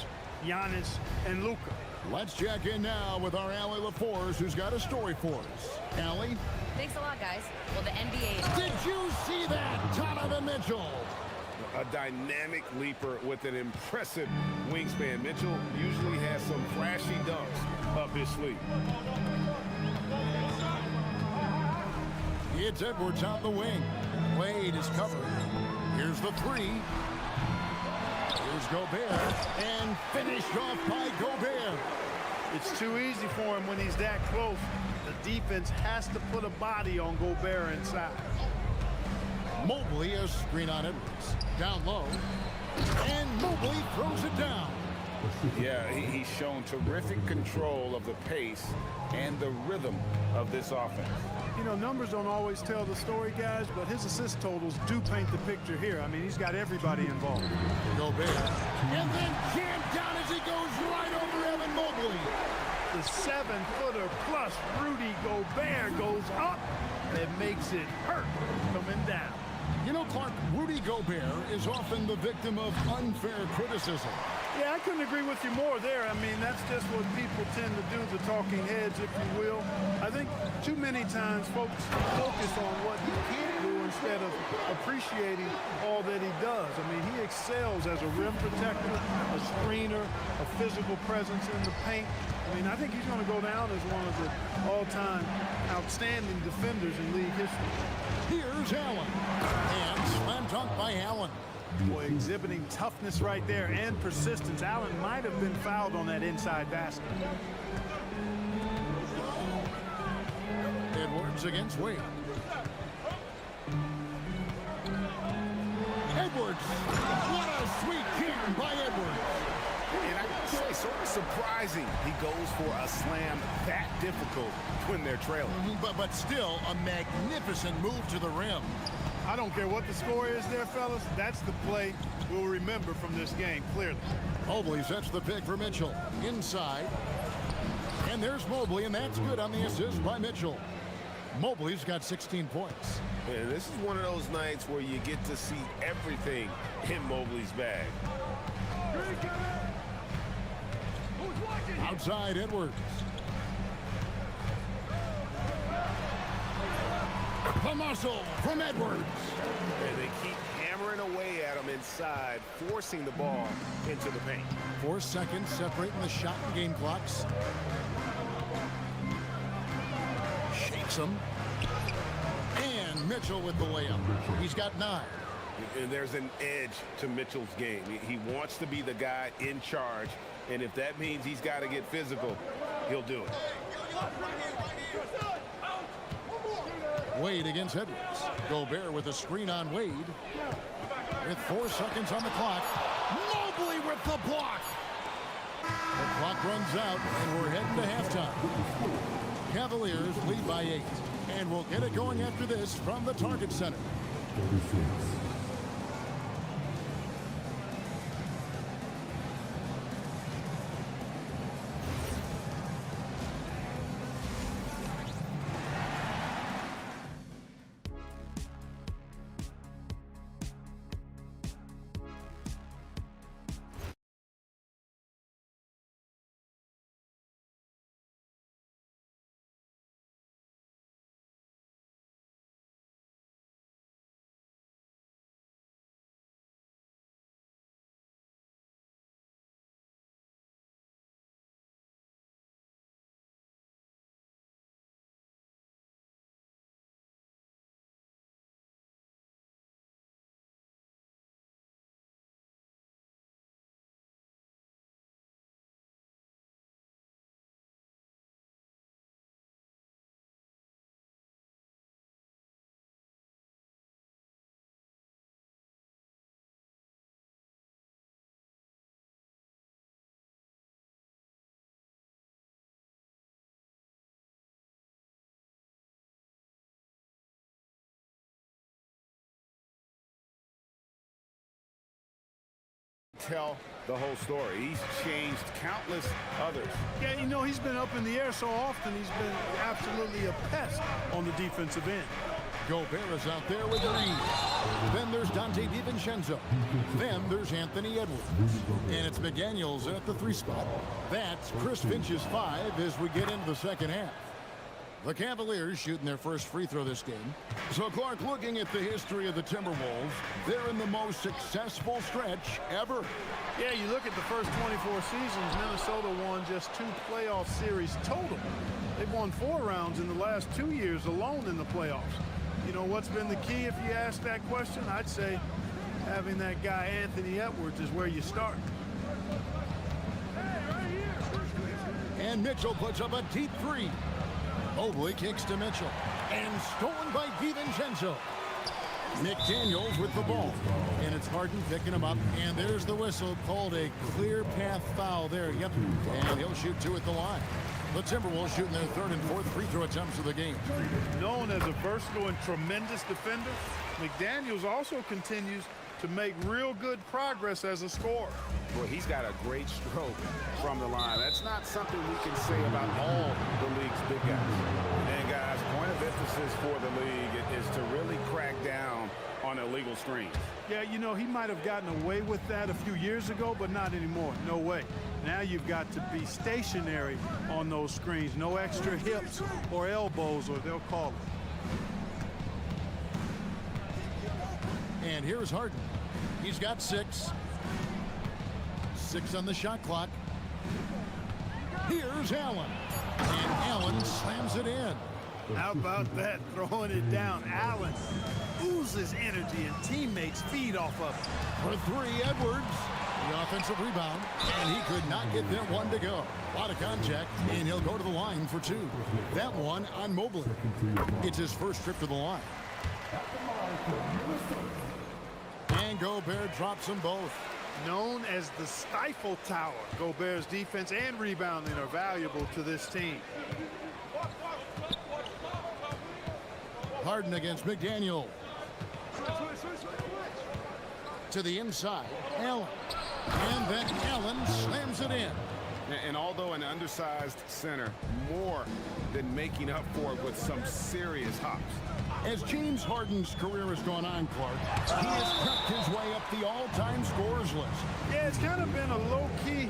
Giannis, and Luka. Let's check in now with our Allie LaForce, who's got a story for us. Allie? Thanks a lot, guys. Well, the NBA... Did you see that, Donovan Mitchell? A dynamic leaper with an impressive wingspan. Mitchell usually has some flashy dunks up his sleeve. It's Edwards on the wing. Wade is covered. Here's the three. Here's Gobert, and finished off by Gobert. It's too easy for him when he's that close. The defense has to put a body on Gobert inside. Mobley, a screen on Edwards. Down low, and Mobley throws it down. Yeah, he's shown terrific control of the pace and the rhythm of this offense. You know, numbers don't always tell the story, guys, but his assist totals do paint the picture here. I mean, he's got everybody involved. Gobert, and then jammed down as he goes right over Evan Mobley. The 7-footer plus Rudy Gobert goes up and makes it hurt coming down. You know, Clark, Rudy Gobert is often the victim of unfair criticism. Yeah, I couldn't agree with you more there. I mean, that's just what people tend to do, the talking heads, if you will. I think too many times folks focus on what he can't do instead of appreciating all that he does. I mean, he excels as a rim protector, a screener, a physical presence in the paint. I mean, I think he's going to go down as one of the all-time outstanding defenders in league history. Here's Allen, and slam dunk by Allen. Boy, exhibiting toughness right there and persistence. Allen might have been fouled on that inside basket. Edwards against Wade. Edwards, what a sweet jam by Edwards. And I gotta say, sort of surprising he goes for a slam that difficult when they're trailing. But still, a magnificent move to the rim. I don't care what the score is there, fellas. That's the play we'll remember from this game, clearly. Mobley sets the pick for Mitchell. Inside. And there's Mobley, and that's good on the assist by Mitchell. Mobley's got 16 points. And this is one of those nights where you get to see everything in Mobley's bag. Outside Edwards. The muscle from Edwards. And they keep hammering away at him inside, forcing the ball into the paint. 4 seconds separating the shot and game clocks. Shakes him. And Mitchell with the layup. He's got 9. And there's an edge to Mitchell's game. He wants to be the guy in charge, and if that means he's got to get physical, he'll do it. Wade against Edwards. Gobert with a screen on Wade. With 4 seconds on the clock. Mobley with the block. The clock runs out, and we're heading to halftime. Cavaliers lead by 8. And we'll get it going after this from the Target Center. 36. tell the whole story. He's changed countless others. Yeah, you know, he's been up in the air so often, he's been absolutely a pest on the defensive end. Gobert is out there with Green. Then there's Dante DiVincenzo. Then there's Anthony Edwards. And it's McDaniels at the 3 spot. That's Chris Finch's 5 as we get into the second half. The Cavaliers shooting their first free throw this game. So, Clark, looking at the history of the Timberwolves, they're in the most successful stretch ever. Yeah, you look at the first 24 seasons, Minnesota won just 2 playoff series total. They've won 4 rounds in the last 2 years alone in the playoffs. You know, what's been the key if you ask that question? I'd say having that guy Anthony Edwards is where you start. And Mitchell puts up a deep 3. Mobley kicks to Mitchell. And stolen by DiVincenzo. McDaniels with the ball. And it's Harden picking him up. And there's the whistle, called a clear path foul there. Yep. And he'll shoot 2 at the line. The Timberwolves shooting their 3rd and 4th free throw attempts of the game. Known as a versatile and tremendous defender, McDaniels also continues to make real good progress as a scorer. Well, he's got a great stroke from the line. That's not something we can say about all the league's big guys. And guys, point of emphasis for the league is to really crack down on illegal screens. Yeah, you know, he might have gotten away with that a few years ago, but not anymore. No way. Now you've got to be stationary on those screens. No extra hips or elbows, or they'll call it. And here's Harden. He's got 6. 6 on the shot clock. Here's Allen. And Allen slams it in. How about that, throwing it down? Allen oozes energy and teammates feed off of it. For 3, Edwards. The offensive rebound. And he could not get that one to go. A lot of contact, and he'll go to the line for 2. That one on Mobley. It's his first trip to the line. And Gobert drops them both. Known as the Stifle Tower, Gobert's defense and rebounding are valuable to this team. Harden against McDaniel. To the inside, Allen. And then Allen slams it in. And although an undersized center, more than making up for it with some serious hops. As James Harden's career has gone on, Clark, he has crept his way up the all-time scorers list. Yeah, it's kind of been a low-key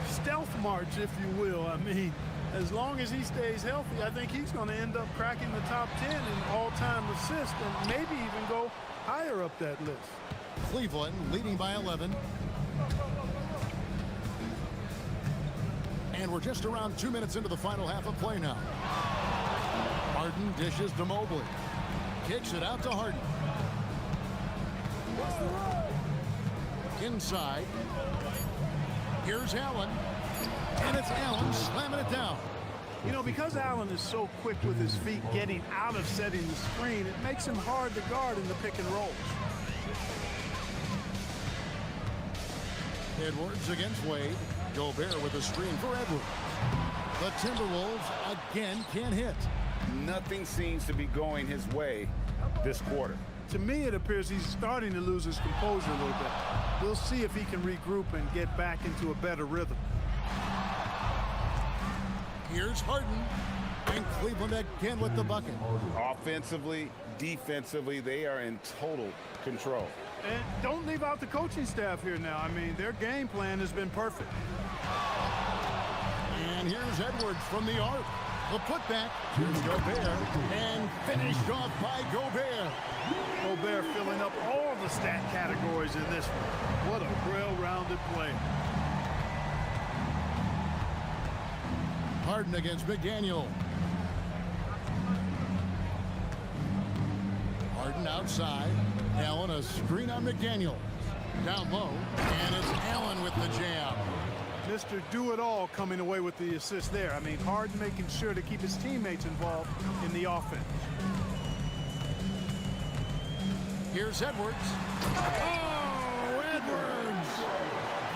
stealth march, if you will. I mean, as long as he stays healthy, I think he's going to end up cracking the top 10 in all-time assists and maybe even go higher up that list. Cleveland leading by 11. And we're just around 2 minutes into the final half of play now. Harden dishes to Mobley. Kicks it out to Harden. Inside. Here's Allen. And it's Allen slamming it down. You know, because Allen is so quick with his feet getting out of setting the screen, it makes him hard to guard in the pick and roll. Edwards against Wade. Gobert with a screen for Edwards. The Timberwolves again can't hit. Nothing seems to be going his way this quarter. To me, it appears he's starting to lose his composure a little bit. We'll see if he can regroup and get back into a better rhythm. Here's Harden. And Cleveland again with the bucket. Offensively, defensively, they are in total control. And don't leave out the coaching staff here now. I mean, their game plan has been perfect. And here's Edwards from the arc. The putback. Here's Gobert. And finished off by Gobert. Gobert filling up all the stat categories in this one. What a well-rounded player. Harden against McDaniel. Harden outside. Allen a screen on McDaniel. Down low. And it's Allen with the jam. Mr. Do-It-All coming away with the assist there. I mean, Harden making sure to keep his teammates involved in the offense. Here's Edwards. Oh, Edwards!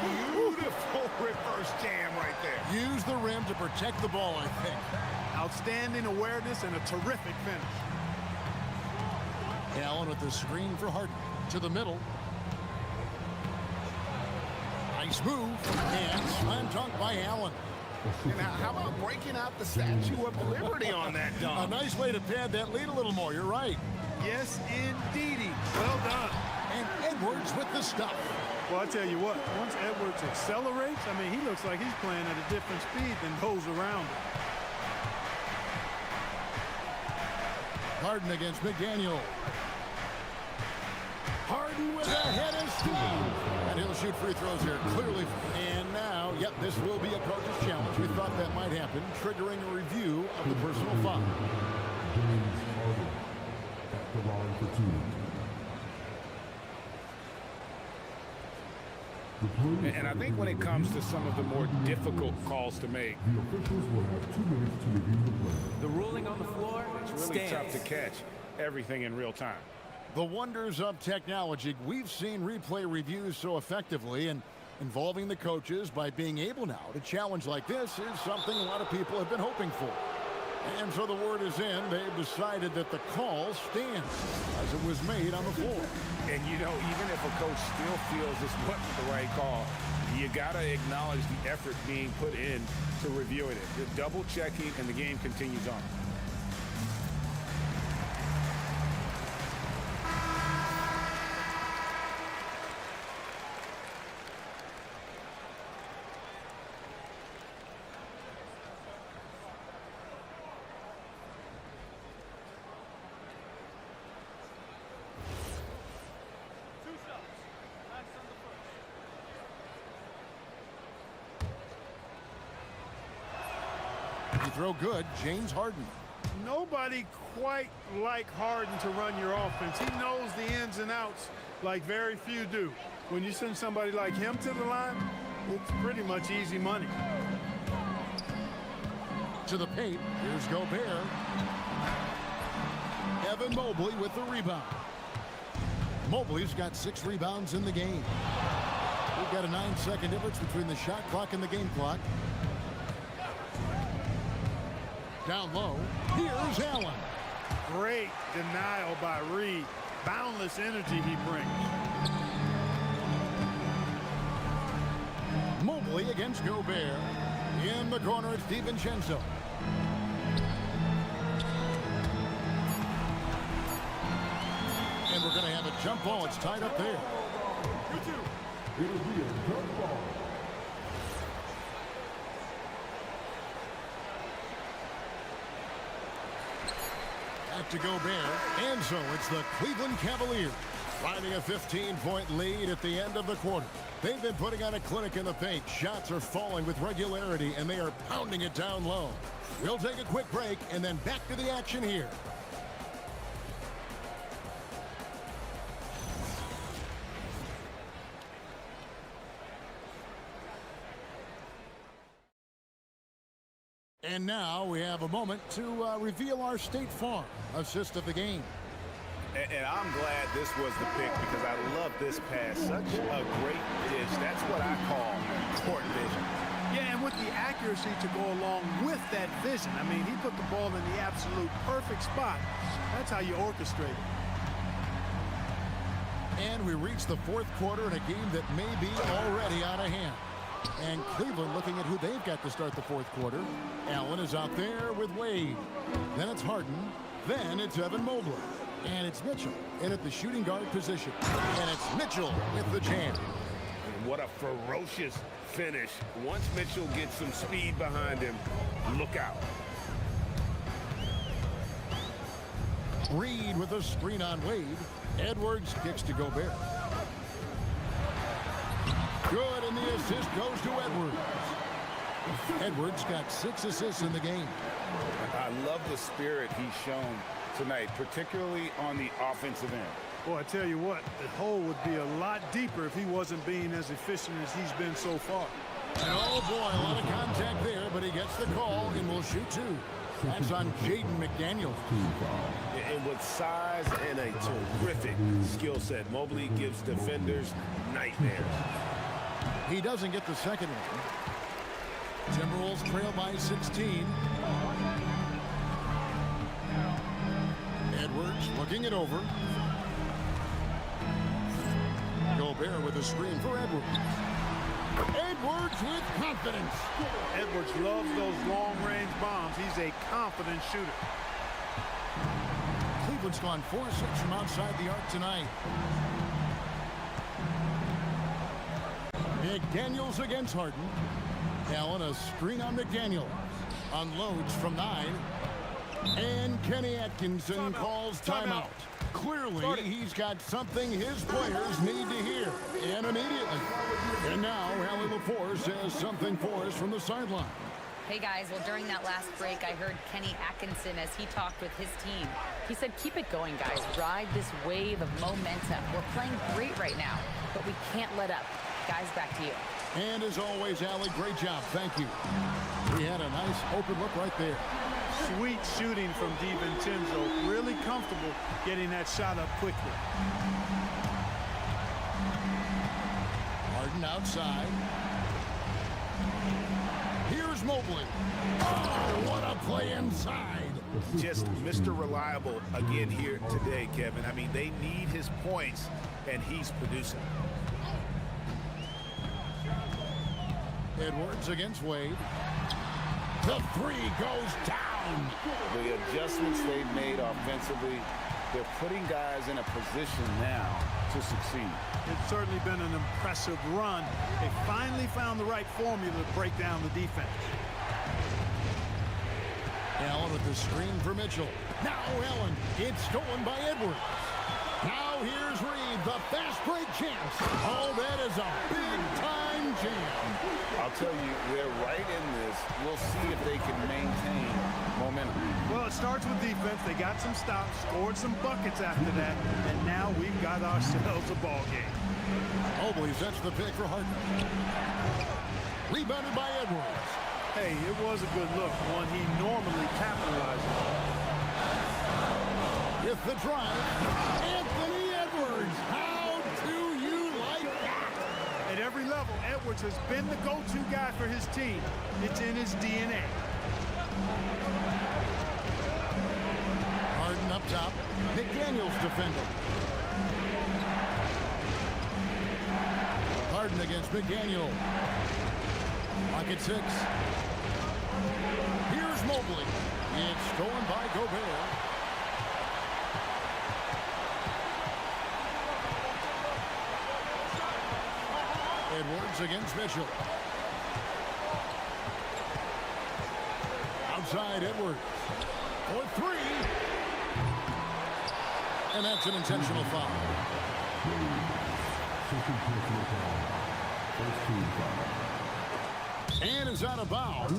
Beautiful reverse jam right there. Use the rim to protect the ball, I think. Outstanding awareness and a terrific finish. Allen with the screen for Harden. To the middle. Nice move. And slam dunk by Allen. And how about breaking out the Statue of Liberty on that dunk? A nice way to pad that lead a little more. You're right. Yes, indeedy. Well done. And Edwards with the stuff. Well, I tell you what, once Edwards accelerates, I mean, he looks like he's playing at a different speed than those around him. Harden against McDaniel. Harden with a headed steal. And he'll shoot free throws here, clearly. And now, yep, this will be a coach's challenge. We thought that might happen, triggering a review of the personal foul. At the line for 2. And I think when it comes to some of the more difficult calls to make, the officials will have 2 minutes to review the play. The ruling on the floor it's really tough to catch everything in real time. The wonders of technology. We've seen replay reviews so effectively, and involving the coaches by being able now to challenge like this is something a lot of people have been hoping for. And so the word is in. They've decided that the call stands as it was made on the floor. And, you know, even if a coach still feels this wasn't the right call, you got to acknowledge the effort being put in to reviewing it. The double checking, and the game continues on. Throw good, James Harden. Nobody quite like Harden to run your offense. He knows the ins and outs like very few do. When you send somebody like him to the line, it's pretty much easy money. To the paint, here's Gobert. Evan Mobley with the rebound. Mobley's got 6 rebounds in the game. We've got a 9-second difference between the shot clock and the game clock. Down low, here's Allen. Great denial by Reed. Boundless energy he brings. Mobley against Gobert. In the corner, it's DiVincenzo. And we're going to have a jump ball. It's tied up there. It'll be a jump ball. Back to Gobert. And so it's the Cleveland Cavaliers riding a 15-point lead at the end of the quarter. They've been putting on a clinic in the paint. Shots are falling with regularity, and they are pounding it down low. We'll take a quick break, and then back to the action here. And now we have a moment to reveal our State Farm assist of the game. And I'm glad this was the pick because I love this pass. Such a great dish. That's what I call court vision. Yeah, and with the accuracy to go along with that vision. I mean, he put the ball in the absolute perfect spot. That's how you orchestrate it. And we reach the fourth quarter in a game that may be already out of hand. And Cleveland looking at who they've got to start the fourth quarter. Allen is out there with Wade. Then it's Harden. Then it's Evan Mobley. And it's Mitchell in at the shooting guard position. And it's Mitchell with the jam. And what a ferocious finish. Once Mitchell gets some speed behind him, look out. Reed with a screen on Wade. Edwards kicks to Gobert. Good, and the assist goes to Edwards. Edwards got 6 assists in the game. I love the spirit he's shown tonight, particularly on the offensive end. Boy, I tell you what, the hole would be a lot deeper if he wasn't being as efficient as he's been so far. And oh boy, a lot of contact there, but he gets the call and will shoot 2. That's on Jaden McDaniel. And with size and a terrific skill set, Mobley gives defenders nightmares. He doesn't get the second one. Timberwolves trail by 16. Edwards looking it over. Gobert with a screen for Edwards. Edwards with confidence. Edwards loves those long-range bombs. He's a confident shooter. Cleveland's gone 4-6 from outside the arc tonight. McDaniels against Harden. Allen, a screen on McDaniels. Unloads from 9. And Kenny Atkinson calls timeout. Clearly, he's got something his players need to hear, and immediately. And now, Allie LaForce says something for us from the sideline. Hey guys, well during that last break, I heard Kenny Atkinson as he talked with his team. He said, keep it going guys, ride this wave of momentum. We're playing great right now, but we can't let up. Guys, back to you. And as always, Allie, great job, thank you. We had a nice open look right there. Sweet shooting from DiVincenzo. Really comfortable getting that shot up quickly. Harden outside. Here's Mobley. Oh, what a play inside. Just Mr. Reliable again here today, Kevin. I mean, they need his points, and he's producing. Edwards against Wade. The three goes down. The adjustments they've made offensively, they're putting guys in a position now to succeed. It's certainly been an impressive run. They finally found the right formula to break down the defense. Allen with the screen for Mitchell. Now Allen, it's stolen by Edwards. Now here's Reed, the fast break chance. Oh, that is a big-time jam. I'll tell you, they're right in this. We'll see if they can maintain momentum. Well, it starts with defense. They got some stops, scored some buckets after that, and now we've got ourselves a ball game. Mobley sets the pick for Harden. Rebounded by Edwards. Hey, it was a good look, one he normally capitalizes on. With the drive, Anthony Edwards. How do you like that? At every level, Edwards has been the go-to guy for his team. It's in his DNA. Harden up top. McDaniels defending. Harden against McDaniel. Pocket 6. Here's Mobley. It's stolen by Gobert. Edwards against Mitchell. Outside Edwards. For 3. And that's an intentional foul. And is out of bounds.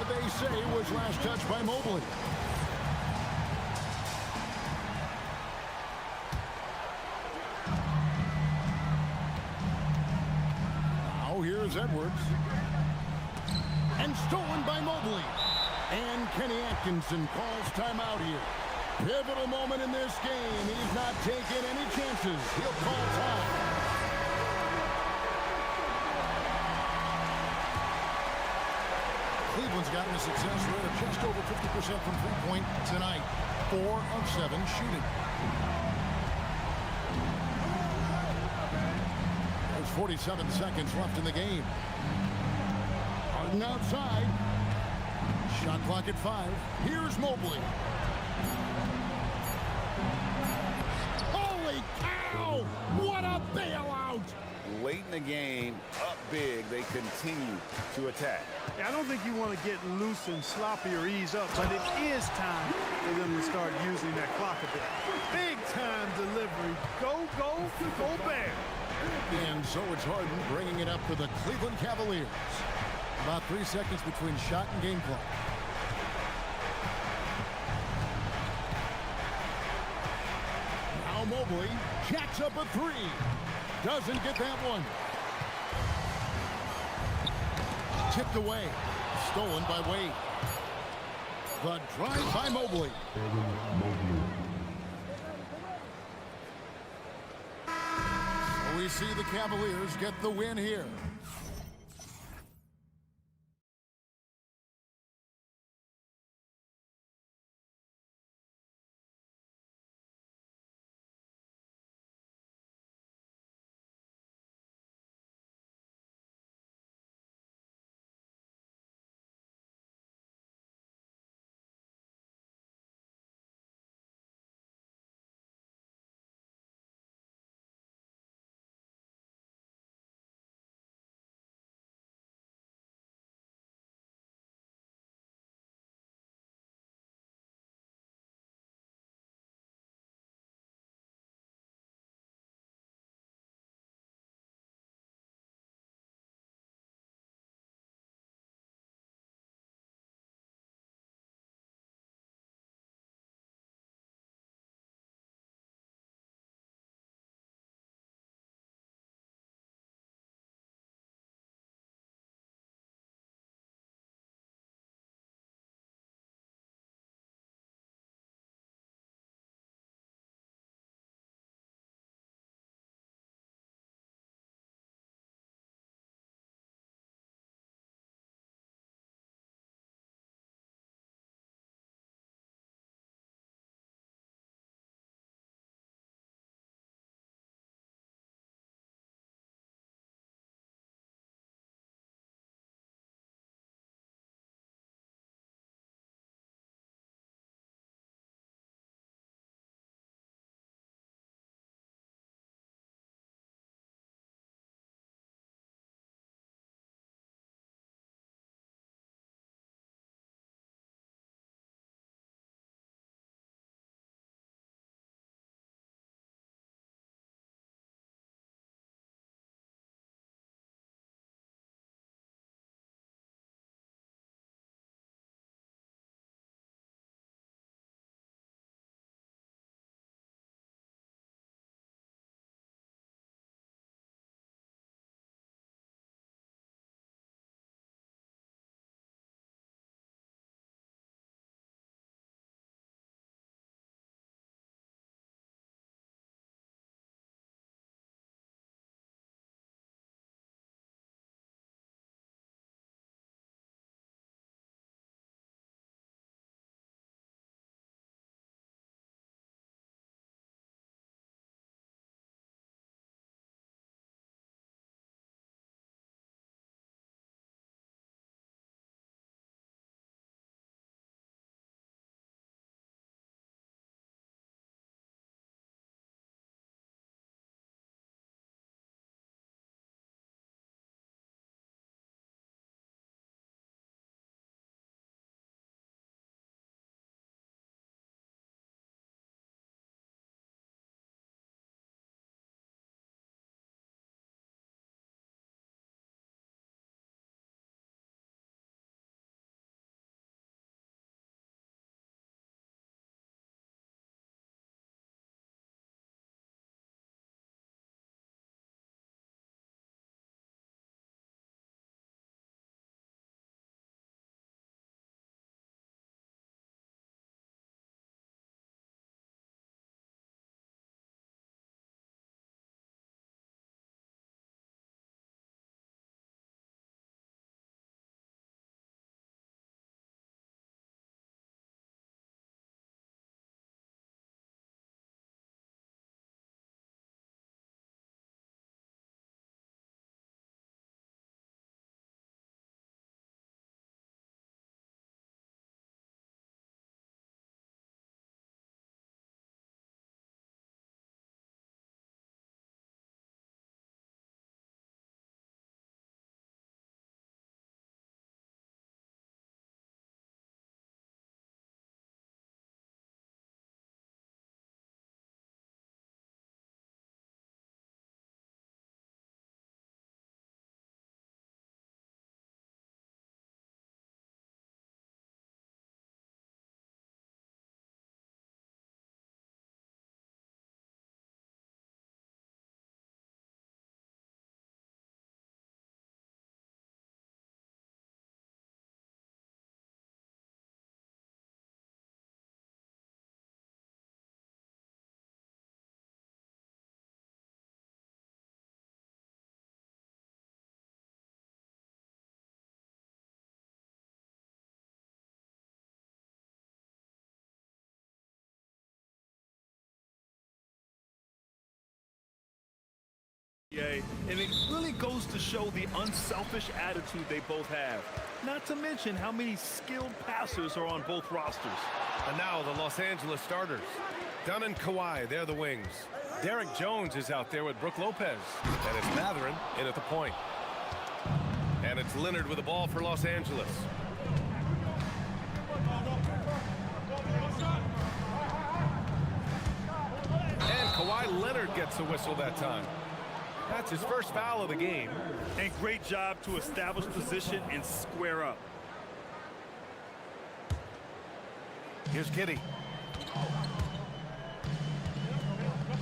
They say was last touched by Mobley. Now here's Edwards. And stolen by Mobley. And Kenny Atkinson calls timeout here. Pivotal moment in this game. He's not taking any chances. He'll call time. Cleveland's gotten a success rate of just over 50% from three-point tonight. 4 of 7 shooting. There's 47 seconds left in the game. Harden outside. Shot clock at 5. Here's Mobley. Holy cow! What a bailout! Late in the game, up big, they continue to attack. Yeah, I don't think you want to get loose and sloppy or ease up, but it is time for them to start using that clock a bit. Big-time delivery. Go, go, go Bear. And so it's Harden bringing it up for the Cleveland Cavaliers. About 3 seconds between shot and game clock. Now Mobley jacks up a 3. Doesn't get that one. Tipped away. Stolen by Wade. The drive by Mobley. So we see the Cavaliers get the win here. And it really goes to show the unselfish attitude they both have. Not to mention how many skilled passers are on both rosters. And now the Los Angeles starters. Dunn and Kawhi, they're the wings. Derek Jones is out there with Brook Lopez. And it's Matherin in at the point. And it's Leonard with the ball for Los Angeles. And Kawhi Leonard gets a whistle that time. That's his first foul of the game. And great job to establish position and square up. Here's Giddey.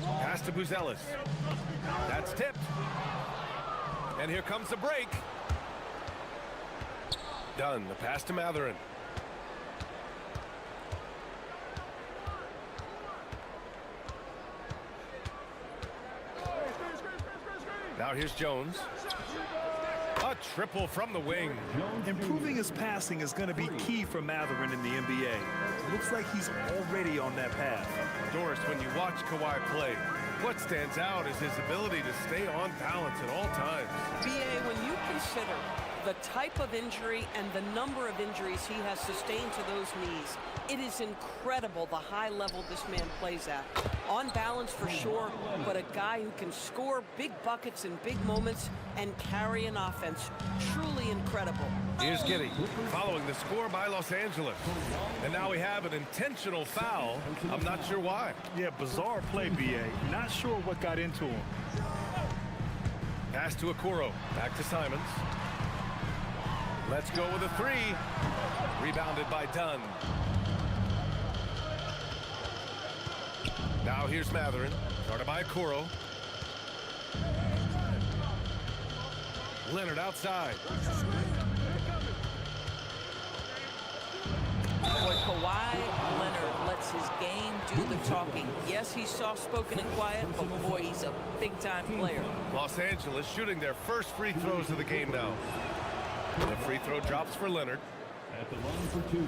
Pass to Buzelis. That's tipped. And here comes the break. Dunn, the pass to Matherin. Now here's Jones. A triple from the wing. Improving his passing is going to be key for Matherin in the NBA. Looks like he's already on that path. Doris, when you watch Kawhi play, what stands out is his ability to stay on balance at all times. BA, when you consider the type of injury and the number of injuries he has sustained to those knees, it is incredible the high level this man plays at. On balance for sure, but a guy who can score big buckets in big moments and carry an offense. Truly incredible. Here's Giddey following the score by Los Angeles. And now we have an intentional foul. I'm not sure why. Yeah, bizarre play, BA. Not sure what got into him. Pass to Okoro. Back to Simons. Let's go with a three. Rebounded by Dunn. Now here's Matherin. Guarded by Okoro. Leonard outside. Boy, Kawhi Leonard lets his game do the talking. Yes, he's soft-spoken and quiet, but boy, he's a big-time player. Los Angeles shooting their first free throws of the game now. The free throw drops for Leonard. At the line for two.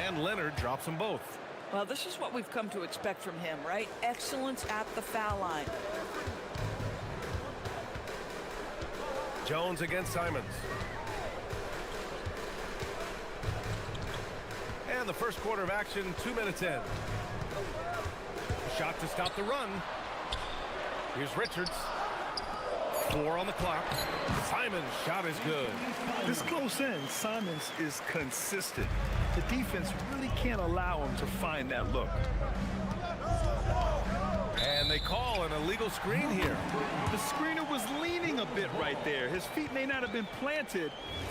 And Leonard drops them both. Well, this is what we've come to expect from him, right? Excellence at the foul line. Jones against Simons. And the first quarter of action, 2 minutes in. Shot to stop the run. Here's Richards. 4 on the clock. Simons' shot is good. This close in, Simons is consistent. The defense really can't allow him to find that look. And they call an illegal screen here. The screener was leaning a bit right there. His feet may not have been planted.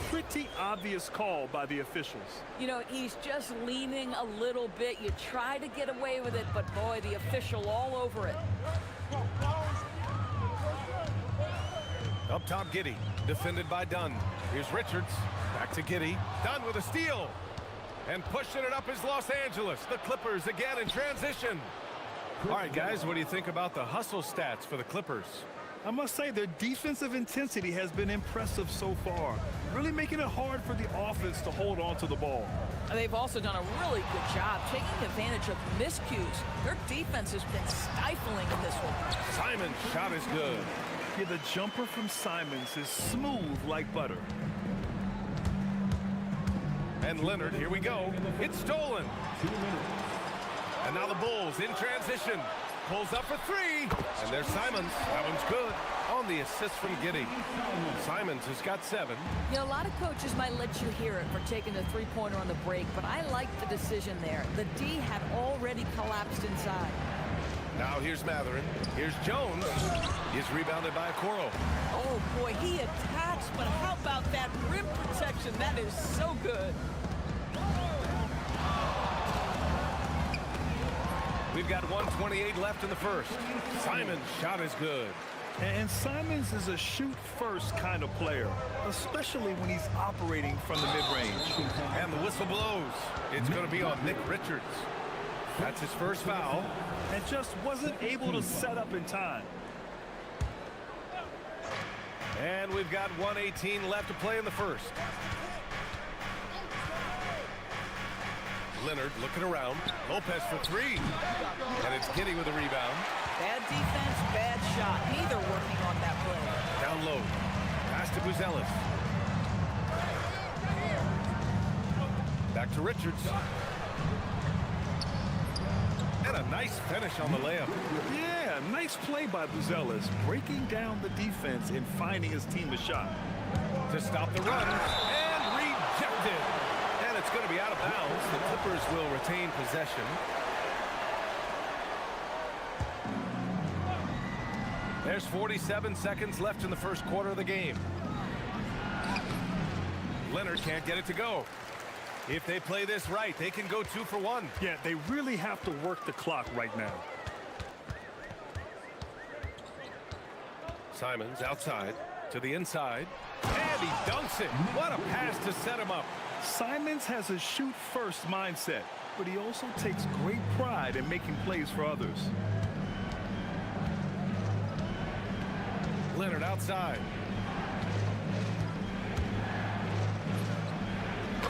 Pretty obvious call by the officials. You know, he's just leaning a little bit. You try to get away with it, but boy, the official all over it. Up top, Giddey. Defended by Dunn. Here's Richards. Back to Giddey. Dunn with a steal. And pushing it up is Los Angeles. The Clippers again in transition. All right, guys, what do you think about the hustle stats for the Clippers? I must say their defensive intensity has been impressive so far. Really making it hard for the offense to hold on to the ball. And they've also done a really good job taking advantage of miscues. Their defense has been stifling in this one. Simons' shot is good. Yeah, the jumper from Simons is smooth like butter. And Leonard, here we go. It's stolen. And now the Bulls in transition. Pulls up for three. And there's Simons. That one's good. On the assist from Giddey. Simons has got 7. You know, a lot of coaches might let you hear it for taking the three-pointer on the break, but I like the decision there. The D had already collapsed inside. Now here's Matherin. Here's Jones. He's rebounded by Okoro. Oh, boy, he attacks, but how about that rim protection? That is so good. We've got 1:28 left in the first. Simons' shot is good. And Simons is a shoot-first kind of player, especially when he's operating from the mid-range. And the whistle blows. It's going to be on Nick Richards. That's his first foul. And just wasn't able to set up in time. And we've got 1:18 left to play in the first. Leonard looking around. Lopez for three. And it's Giddy with a rebound. Bad defense, bad shot. Neither working on that play. Down low. Pass to Buzelis. Back to Richards. And a nice finish on the layup. Yeah, nice play by Buzelis, breaking down the defense and finding his team a shot. To stop the run. And rejected. And it's going to be out of bounds. The Clippers will retain possession. There's 47 seconds left in the first quarter of the game. Leonard can't get it to go. If they play this right, they can go 2 for 1. Yeah, they really have to work the clock right now. Simons outside to the inside. And he dunks it. What a pass to set him up. Simons has a shoot-first mindset, but he also takes great pride in making plays for others. Leonard outside.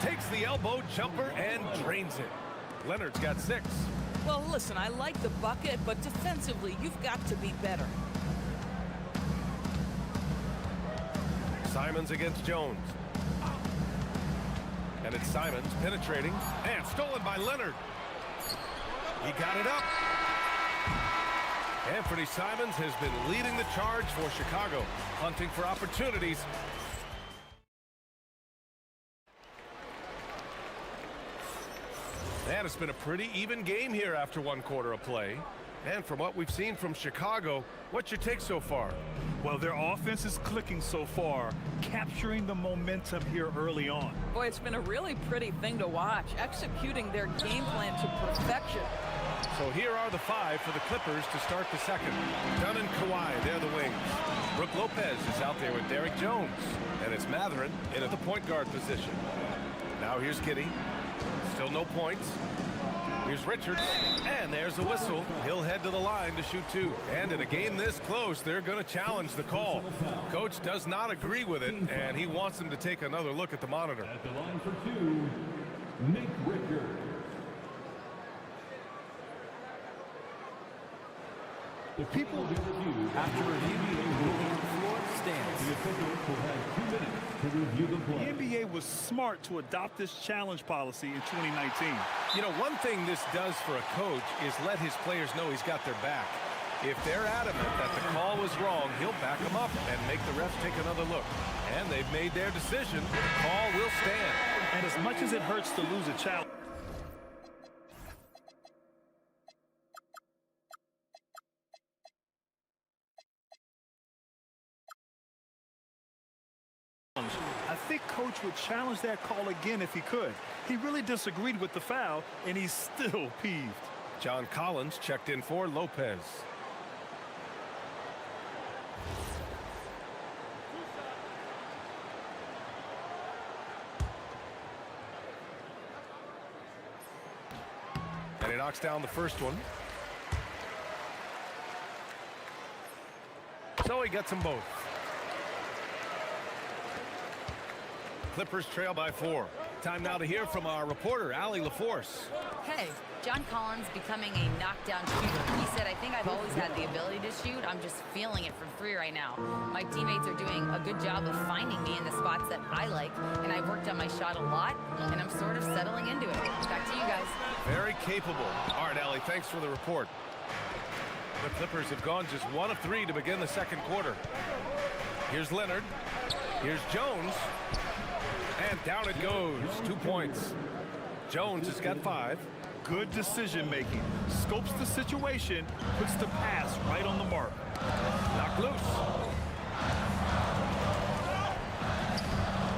Takes the elbow jumper and drains it. Leonard's got 6. Well, listen, I like the bucket, but defensively, you've got to be better. Simons against Jones. And it's Simons penetrating and stolen by Leonard. He got it up. Anthony Simons has been leading the charge for Chicago, hunting for opportunities. And it's been a pretty even game here after 1 quarter of play. And from what we've seen from Chicago, what's your take so far? Well, their offense is clicking so far, capturing the momentum here early on. Boy, it's been a really pretty thing to watch, executing their game plan to perfection. So here are the 5 for the Clippers to start the second. Dunn and Kawhi, they're the wings. Brook Lopez is out there with Derek Jones. And it's Matherin in at the point guard position. Now here's Giddy. Still no points. Here's Richards, and there's a whistle. He'll head to the line to shoot 2. And in a game this close, they're going to challenge the call. Coach does not agree with it, and he wants them to take another look at the monitor. At the line for 2, Nick Richards. The people after reviewing the ruling on the floor stands. The officials will have 2 minutes to review the play. The NBA was smart to adopt this challenge policy in 2019. You know, one thing this does for a coach is let his players know he's got their back. If they're adamant that the call was wrong, he'll back them up and make the refs take another look. And they've made their decision. The call will stand. And as much as it hurts to lose a challenge, I think Coach would challenge that call again if he could. He really disagreed with the foul, and he's still peeved. John Collins checked in for Lopez. And he knocks down the first one. So he gets them both. Clippers trail by 4. Time now to hear from our reporter, Allie LaForce. Hey, John Collins becoming a knockdown shooter. He said, I think I've always had the ability to shoot. I'm just feeling it from 3 right now. My teammates are doing a good job of finding me in the spots that I like, and I've worked on my shot a lot, and I'm sort of settling into it. Back to you guys. Very capable. All right, Allie, thanks for the report. The Clippers have gone just 1 of 3 to begin the second quarter. Here's Leonard. Here's Jones. And down it goes. 2 points. Jones has got 5. Good decision making. Scopes the situation, puts the pass right on the mark. Knocked loose.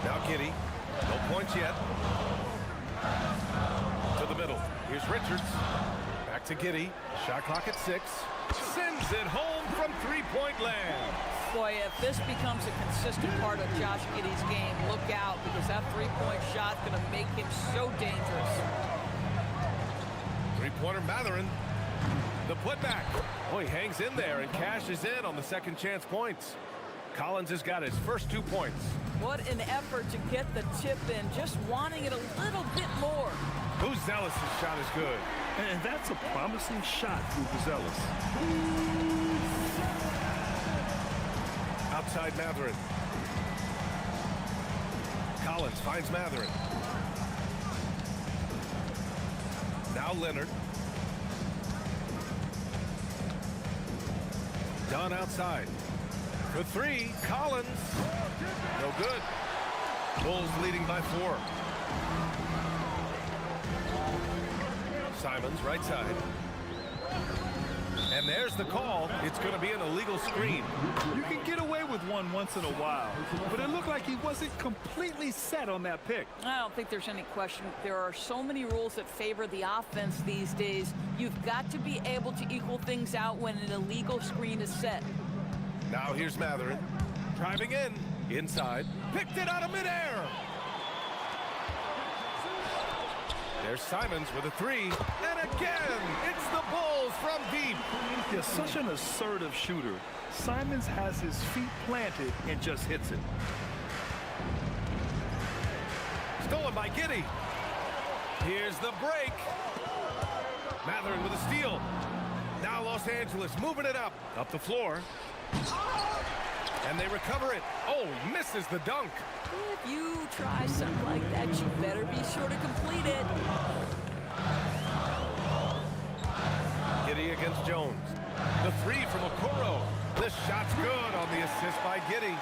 Now Giddy. No points yet. To the middle. Here's Richards. Back to Giddy. Shot clock at 6. Sends it home from 3-point land. Boy, if this becomes a consistent part of Josh Giddey's game, look out, because that 3-point shot's going to make him so dangerous. 3-pointer Matherin. The putback. Boy, he hangs in there and cashes in on the second chance points. Collins has got his first 2 points. What an effort to get the tip in, just wanting it a little bit more. Buzelis' shot is good. And that's a promising shot through Buzelis. Outside Matherin. Collins finds Matherin. Now Leonard. Dunn outside. For three, Collins. No good. Bulls leading by 4. Simons, right side. And there's the call. It's going to be an illegal screen. You can get away with one once in a while, but it looked like he wasn't completely set on that pick. I don't think there's any question. There are so many rules that favor the offense these days. You've got to be able to equal things out when an illegal screen is set. Now here's Matherin. Driving in. Inside. Picked it out of midair. There's Simons with a 3. And again, it's the Bulls from deep. He's such an assertive shooter. Simons has his feet planted and just hits it. Stolen by Giddey. Here's the break. Matherin with a steal. Now Los Angeles moving it up. Up the floor. And they recover it. Oh, misses the dunk. If you try something like that, you better be sure to complete it. Giddey against Jones. The 3 from Okoro. This shot's good on the assist by Giddey.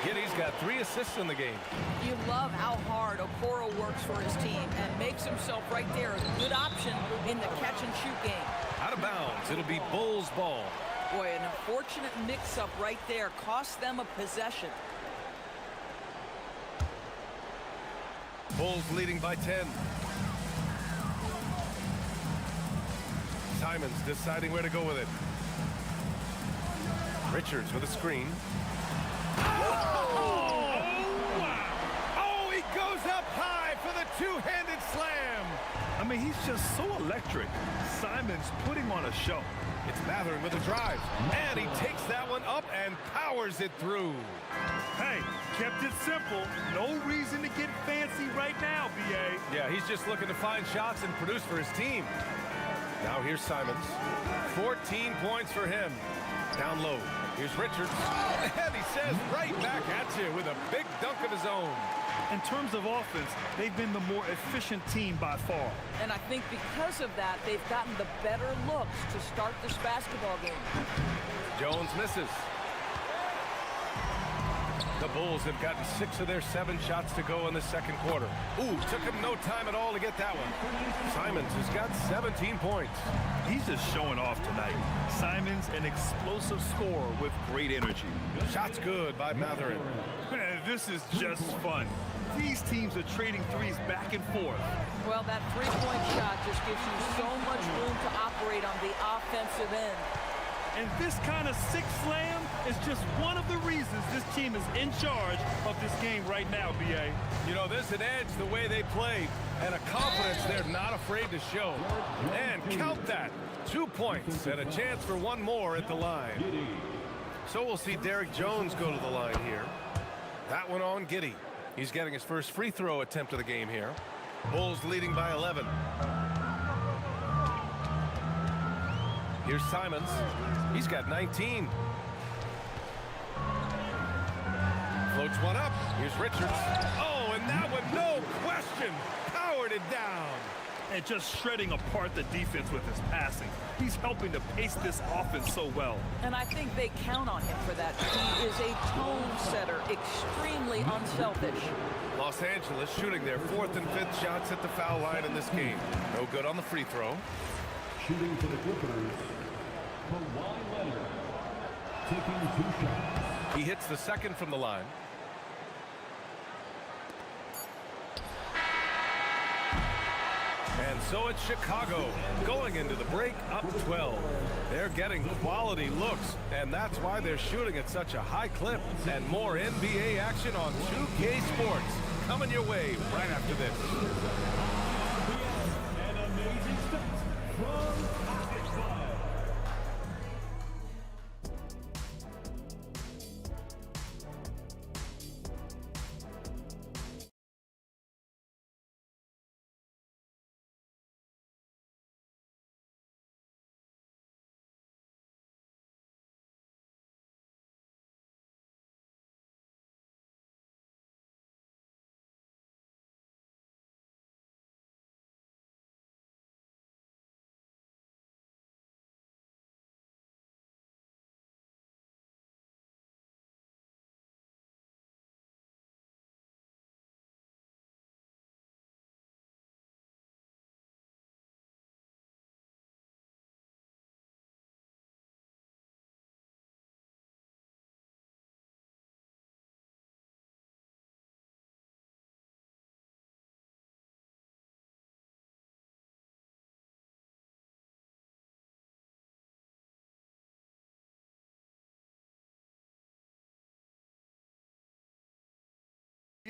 Giddey's got 3 assists in the game. You love how hard Okoro works for his team and makes himself right there a good option in the catch-and-shoot game. Out of bounds. It'll be Bulls ball. Boy, an unfortunate mix-up right there cost them a possession. Bulls leading by 10. Simons deciding where to go with it. Richards with a screen. Oh, he goes up high for the two-handed slam. I mean, he's just so electric. Simons putting on a show. It's Matherin with a drive. And he takes that one up and powers it through. Hey, kept it simple. No reason to get fancy right now, B.A. Yeah, he's just looking to find shots and produce for his team. Now here's Simons. 14 points for him. Down low. Here's Richards. And he says right back at you with a big dunk of his own. In terms of offense, they've been the more efficient team by far. And I think because of that, they've gotten the better looks to start this basketball game. Jones misses. The Bulls have gotten 6 of their 7 shots to go in the second quarter. Ooh, took him no time at all to get that one. Simons has got 17 points. He's just showing off tonight. Simons, an explosive scorer with great energy. Shot's good by Matherin. Man, this is just fun. These teams are trading threes back and forth. Well, that three-point shot just gives you so much room to operate on the offensive end. And this kind of six slam is just one of the reasons this team is in charge of this game right now, B.A. You know, there's an edge the way they play and a confidence they're not afraid to show. And count that. 2 points and a chance for one more at the line. So we'll see Derek Jones go to the line here. That one on Giddey. He's getting his first free throw attempt of the game here. Bulls leading by 11. Here's Simons. He's got 19. Floats one up. Here's Richards. Oh, and that one, no question, powered it down. And just shredding apart the defense with his passing. He's helping to pace this offense so well. And I think they count on him for that. He is a tone setter, extremely unselfish. Los Angeles shooting their 4th and 5th shots at the foul line in this game. No good on the free throw. Shooting for the Clippers, Kawhi Leonard, taking 2 shots. He hits the second from the line. And so it's Chicago going into the break up 12. They're getting quality looks, and that's why they're shooting at such a high clip. And more NBA action on 2K Sports coming your way right after this.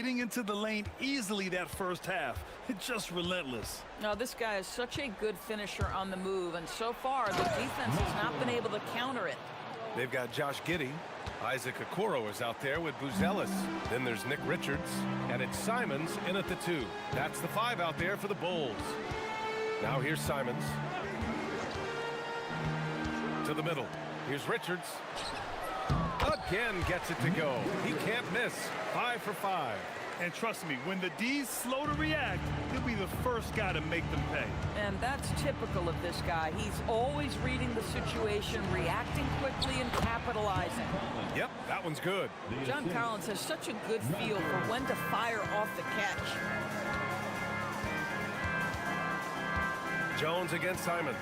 getting into the lane easily that first half. It's just relentless. Now, this guy is such a good finisher on the move, and so far, the defense has not been able to counter it. They've got Josh Giddey. Isaac Okoro is out there with Buzelis. Then there's Nick Richards, and it's Simons in at the 2. That's the 5 out there for the Bulls. Now here's Simons. To the middle. Here's Richards. Again gets it to go. He can't miss. 5 for 5. And trust me, when the D's slow to react, he'll be the first guy to make them pay. And that's typical of this guy. He's always reading the situation, reacting quickly, and capitalizing. Yep, that one's good. John Collins has such a good feel for when to fire off the catch. Jones against Simons.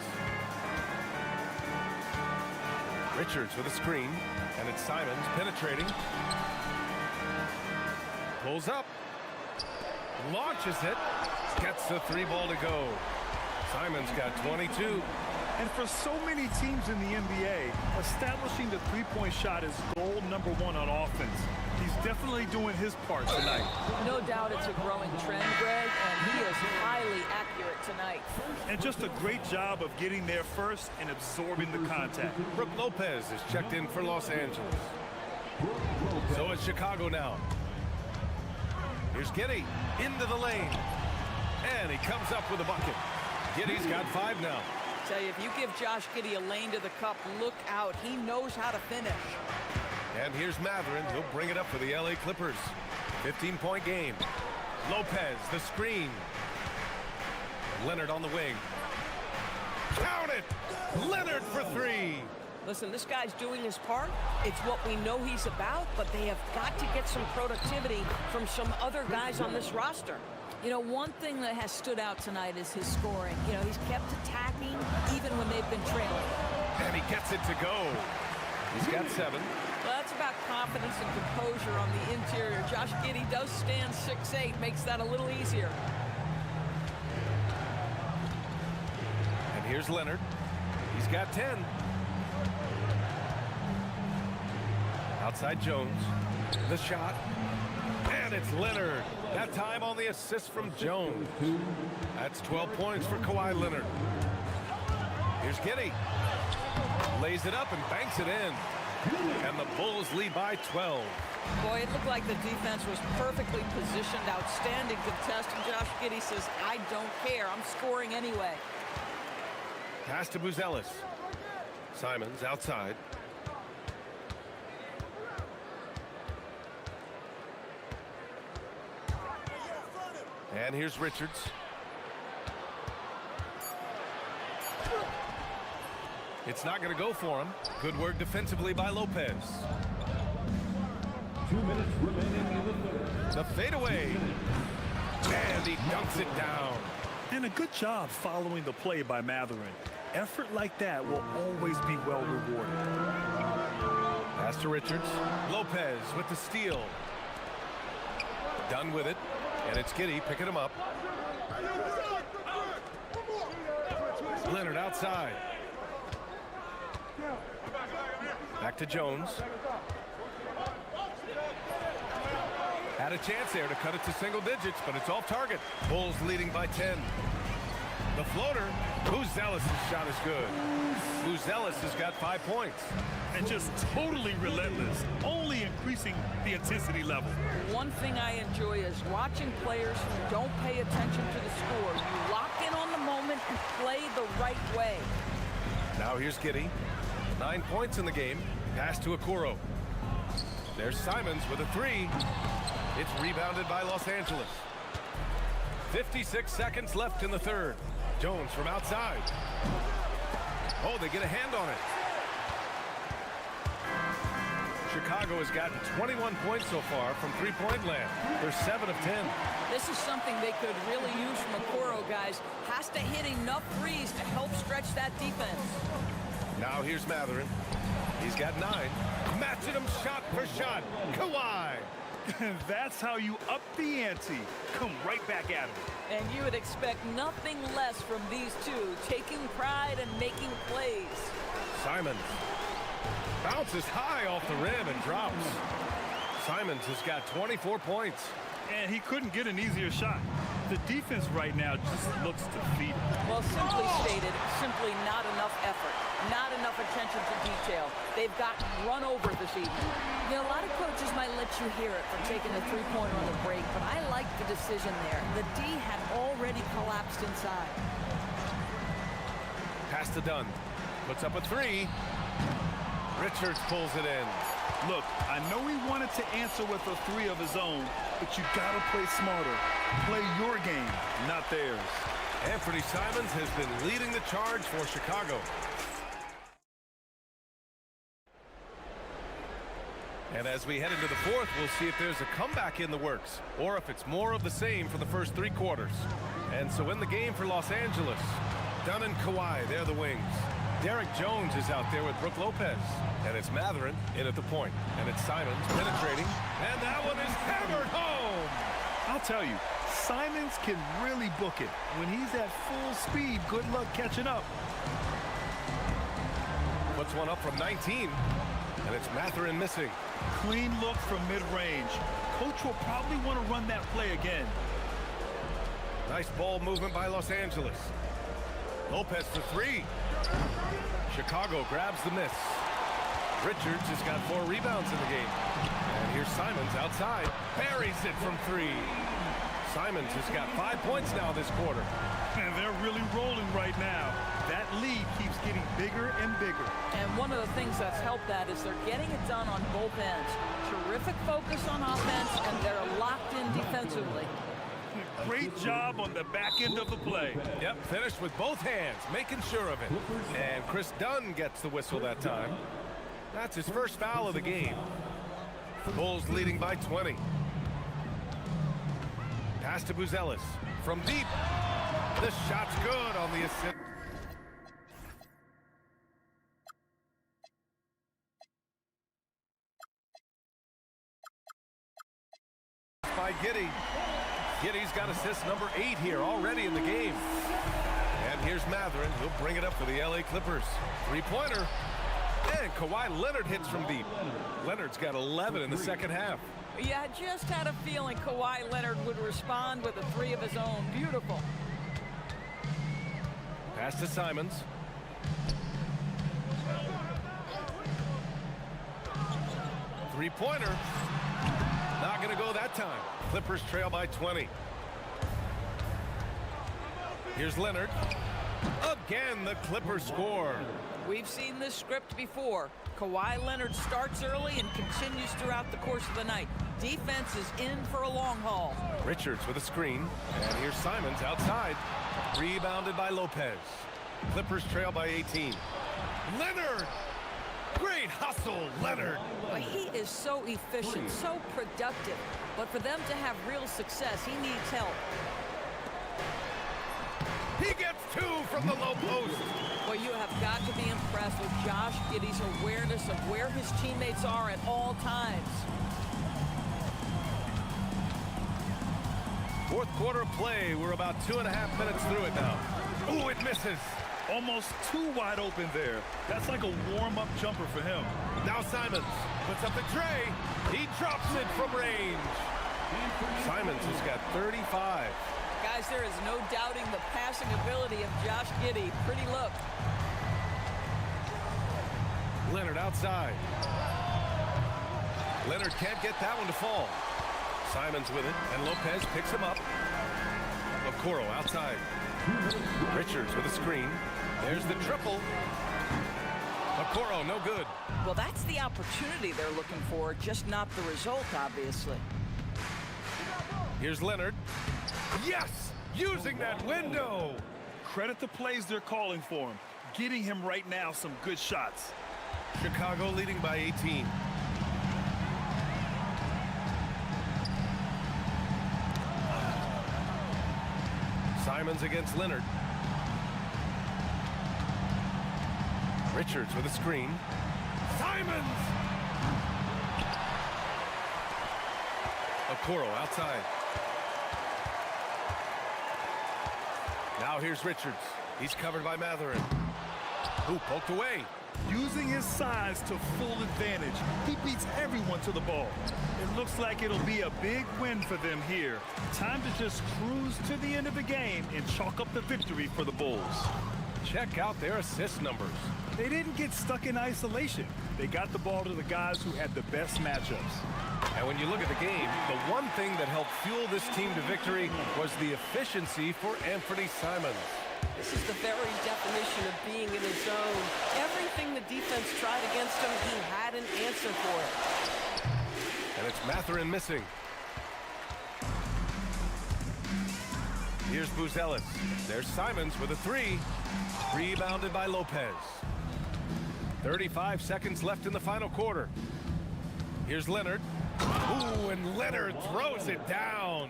Richards with a screen, and it's Simons penetrating. Pulls up. Launches it. Gets the 3 ball to go. Simons got 22. And for so many teams in the NBA, establishing the three-point shot is goal number 1 on offense. He's definitely doing his part tonight. No doubt it's a growing trend, Greg, and he is highly accurate tonight. And just a great job of getting there first and absorbing the contact. Brook Lopez is checked in for Los Angeles. So it's Chicago now. Here's Giddey into the lane. And he comes up with a bucket. Giddey's got 5 now. Tell you, if you give Josh Giddey a lane to the cup, look out. He knows how to finish. And here's Matherin. He'll bring it up for the LA Clippers. 15-point game. Lopez, the screen. Leonard on the wing. Count it! Leonard for 3. Listen, this guy's doing his part. It's what we know he's about, but they have got to get some productivity from some other guys on this roster. You know, one thing that has stood out tonight is his scoring. You know, he's kept attacking even when they've been trailing. And he gets it to go. He's got 7. Well, that's about confidence and composure on the interior. Josh Giddey does stand 6'8", makes that a little easier. And here's Leonard. He's got 10. Outside Jones. The shot. And it's Leonard. That time on the assist from Jones. That's 12 points for Kawhi Leonard. Here's Giddey. Lays it up and banks it in. And the Bulls lead by 12. Boy, it looked like the defense was perfectly positioned. Outstanding contest. And Josh Giddey says, I don't care. I'm scoring anyway. Pass to Buzelis. Simons outside. And here's Richards. It's not going to go for him. Good work defensively by Lopez. 2 minutes remaining in the third. The fadeaway. And he dunks it down. And a good job following the play by Matherin. Effort like that will always be well rewarded. Pass to Richards. Lopez with the steal. Done with it. And it's Giddey picking him up. Leonard outside. Back to Jones. Had a chance there to cut it to single digits, but it's off target. Bulls leading by 10. The floater. Buzelis' shot is good. Buzelis has got 5 points. And just totally relentless, only increasing the intensity level. One thing I enjoy is watching players who don't pay attention to the score. You lock in on the moment and play the right way. Now here's Giddey. 9 points in the game. Pass to Okoro. There's Simons with a 3. It's rebounded by Los Angeles. 56 seconds left in the third. Jones from outside. Oh, they get a hand on it. Chicago has gotten 21 points so far from three-point land. They're 7 of 10. This is something they could really use from Okoro, guys. Has to hit enough threes to help stretch that defense. Now here's Matherin. He's got 9. Matching him shot for shot. Kawhi. That's how you up the ante. Come right back at him. And you would expect nothing less from these two, taking pride and making plays. Simons bounces high off the rim and drops. Simons has got 24 points. And he couldn't get an easier shot. The defense right now just looks defeated. Well, simply stated, simply not enough effort, not enough attention to detail. They've gotten run over this evening. You know, a lot of coaches might let you hear it for taking the three-pointer on the break, but I like the decision there. The D had already collapsed inside. Pass to Dunn. Puts up a three. Richards pulls it in. Look, I know he wanted to answer with a three of his own, but you gotta play smarter. Play your game, not theirs. Anthony Simons has been leading the charge for Chicago. And as we head into the fourth, we'll see if there's a comeback in the works, or if it's more of the same for the first three quarters. And so in the game for Los Angeles, Dunn and Kawhi, they're the wings. Derek Jones is out there with Brook Lopez. And it's Matherin in at the point. And it's Simons penetrating. And that one is hammered home. I'll tell you, Simons can really book it. When he's at full speed, good luck catching up. Puts one up from 19. And it's Matherin missing. Clean look from mid-range. Coach will probably want to run that play again. Nice ball movement by Los Angeles. Lopez for three. Chicago grabs the miss. Richards has got 4 rebounds in the game. And here's Simons outside. Buries it from 3. Simons has got 5 points now this quarter. And they're really rolling right now. That lead keeps getting bigger and bigger. And one of the things that's helped that is they're getting it done on both ends. Terrific focus on offense, and they're locked in defensively. Great job on the back end of the play. Yep, finished with both hands, making sure of it. And Chris Dunn gets the whistle that time. That's his first foul of the game. Bulls leading by 20. Pass to Buzelis from deep. The shot's good on the assist. By Giddey. Giddey's got assist number 8 here already in the game. And here's Matherin. He'll bring it up for the LA Clippers. Three-pointer. And Kawhi Leonard hits from deep. Leonard's got 11 in the second half. Yeah, I just had a feeling Kawhi Leonard would respond with a three of his own. Beautiful. Pass to Simons. Three-pointer. Not going to go that time. Clippers trail by 20. Here's Leonard. Again, the Clippers score. We've seen this script before. Kawhi Leonard starts early and continues throughout the course of the night. Defense is in for a long haul. Richards with a screen. And here's Simons outside. Rebounded by Lopez. Clippers trail by 18. Leonard! Great hustle, Leonard. But he is so efficient, so productive. But for them to have real success, he needs help. He gets 2 from the low post. Well, you have got to be impressed with Josh Giddey's awareness of where his teammates are at all times. Fourth quarter play. We're about 2.5 minutes through it now. Ooh, it misses. Almost too wide open there. That's like a warm-up jumper for him. Now Simons puts up the tray. He drops it from range. Simons has got 35. Guys, there is no doubting the passing ability of Josh Giddey. Pretty look. Leonard outside. Leonard can't get that one to fall. Simons with it, and Lopez picks him up. Okoro outside. Richards with a screen. There's the triple. Okoro, no good. Well, that's the opportunity they're looking for, just not the result, obviously. Here's Leonard. Yes! Using that window! Credit the plays they're calling for him. Getting him right now some good shots. Chicago leading by 18. Simons against Leonard. Richards with a screen. Simons! Okoro outside. Now here's Richards. He's covered by Matherin. Who poked away. using his size to full advantage. He beats everyone to the ball. It looks like it'll be a big win for them here. Time to just cruise to the end of the game and chalk up the victory for the Bulls. Check out their assist numbers. They didn't get stuck in isolation. They got the ball to the guys who had the best matchups. And when you look at the game, the one thing that helped fuel this team to victory was the efficiency for Anthony Simons. This is the very definition of being in a zone. Everything the defense tried against him, he had an answer for it. And it's Mathurin missing. Here's Buzelis. There's Simons with a three. Rebounded by Lopez. 35 seconds left in the final quarter. Here's Leonard. Ooh, and Leonard throws it down.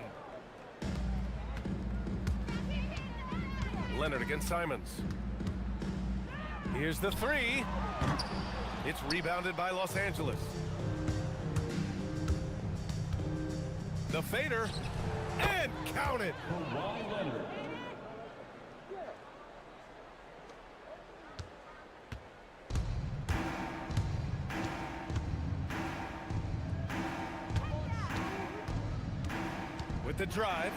Leonard against Simons. Here's the three. It's rebounded by Los Angeles. The fader, and count it. Kawhi Leonard. With the drive.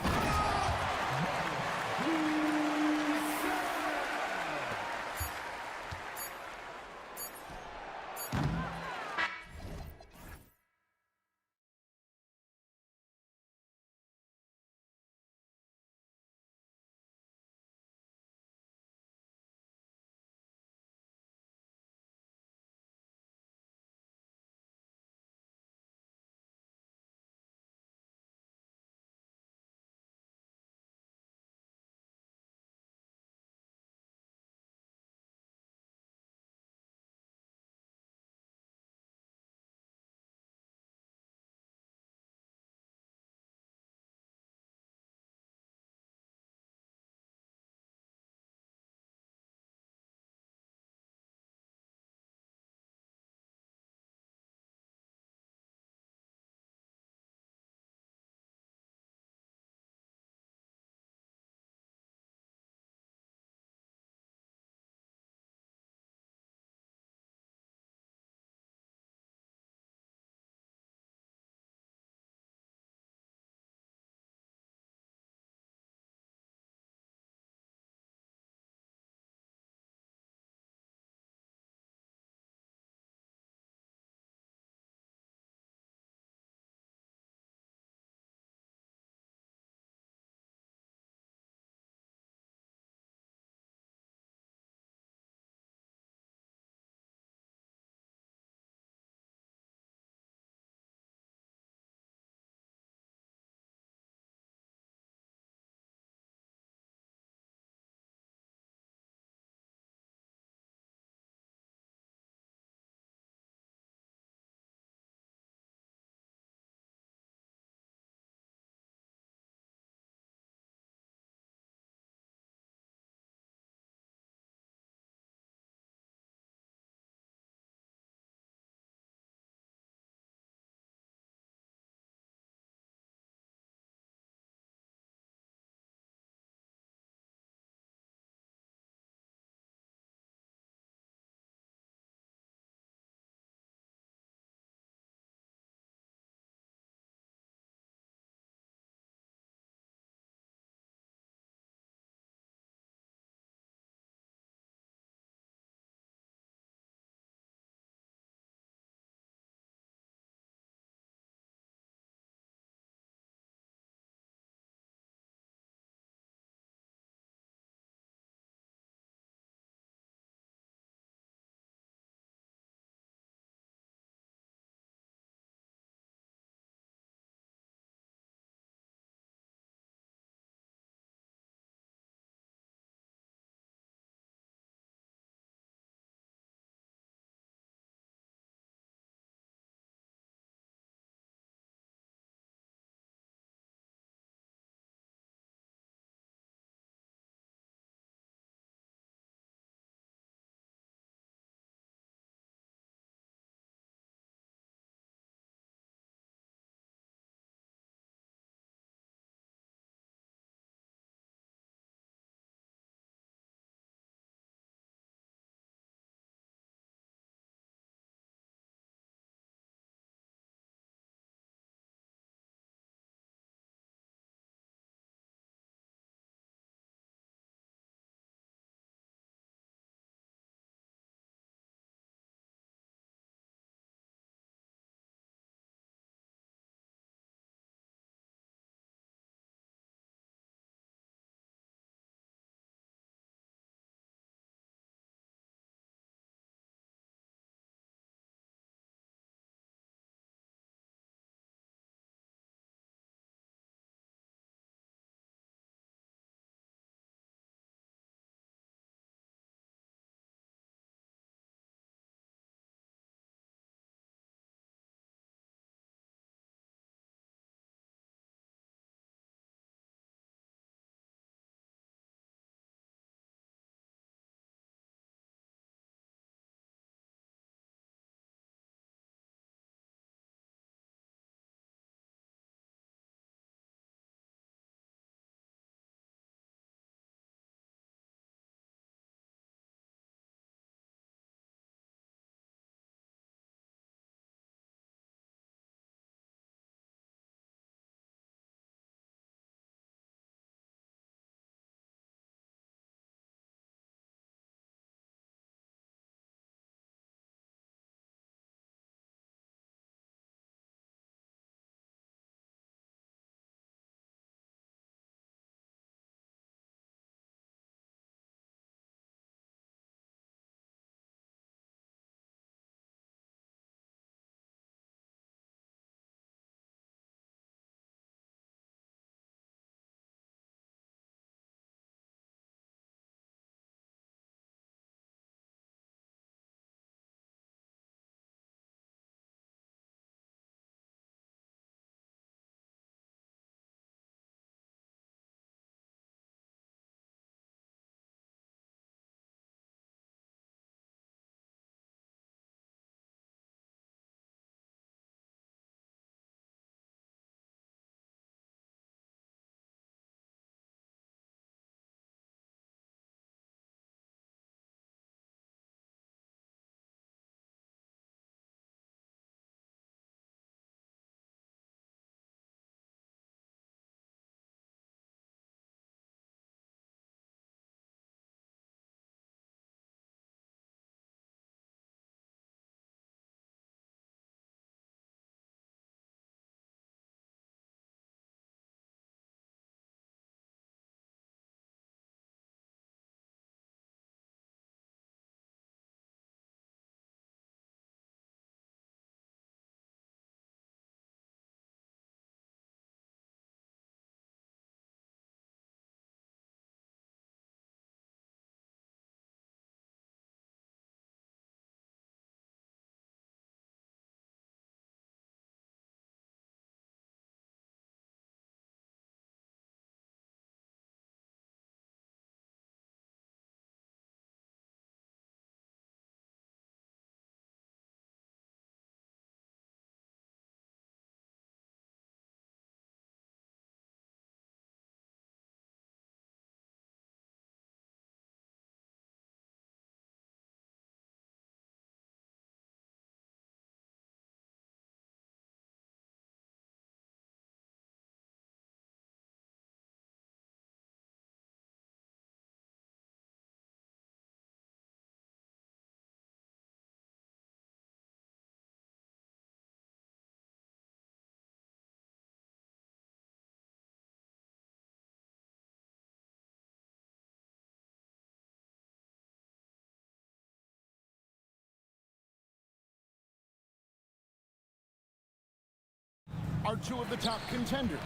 are two of the top contenders.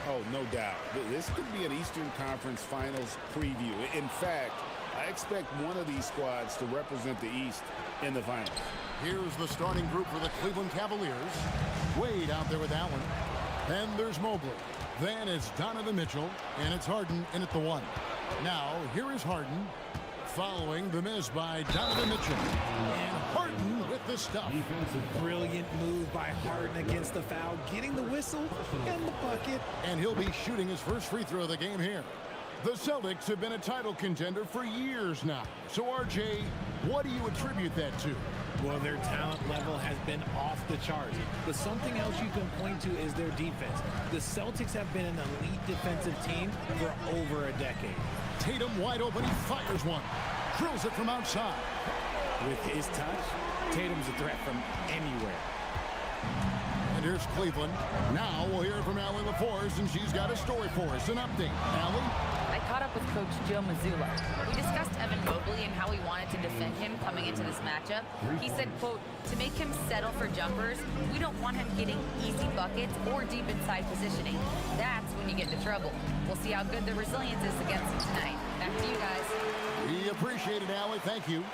Oh, no doubt. This could be an Eastern Conference Finals preview. In fact, I expect one of these squads to represent the East in the finals. Here's the starting group for the Cleveland Cavaliers. Wade out there with Allen. Then there's Mobley. Then it's Donovan Mitchell, and it's Harden in at the 1. Now, here is Harden, following the miss by Donovan Mitchell. And Harden with the stuff. Brilliant move by Harden against the foul, getting the whistle and the bucket. And he'll be shooting his first free throw of the game here. The Celtics have been a title contender for years now. So, RJ, what do you attribute that to? Well, their talent level has been off the charts. But something else you can point to is their defense. The Celtics have been an elite defensive team for over a decade. Tatum wide open, he fires one. Drills it from outside. With his touch, Tatum's a threat from anywhere. And here's Cleveland. Now we'll hear from Allie LaForce, and she's got a story for us. An update. Allie? I caught up with Coach Joe Mazzulla. We discussed Evan Mobley and how we wanted to defend him coming into this matchup. He said, quote, to make him settle for jumpers, we don't want him getting easy buckets or deep inside positioning. That's when you get into trouble. We'll see how good the resilience is against him tonight. Back to you guys. We appreciate it, Allie. Thank you.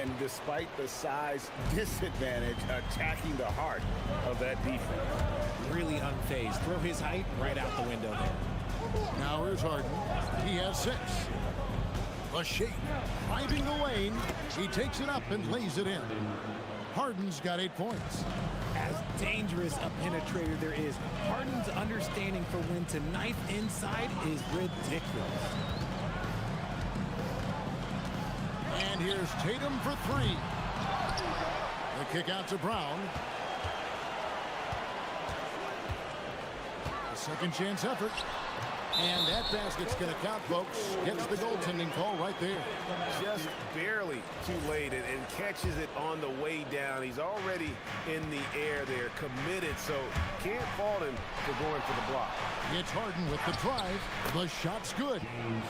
And despite the size disadvantage, attacking the heart of that defense. Really unfazed. Throw his height right out the window there. Now here's Harden. He has 6. The shape, driving the lane. He takes it up and lays it in. Harden's got 8 points. As dangerous a penetrator there is, Harden's understanding for when to knife inside is ridiculous. And here's Tatum for 3. The kick out to Brown. A second chance effort. And that basket's going to count, folks. Gets the goaltending call right there. Just barely too late and catches it on the way down. He's already in the air there, committed, so can't fault him for going for the block. It's Harden with the drive. The shot's good.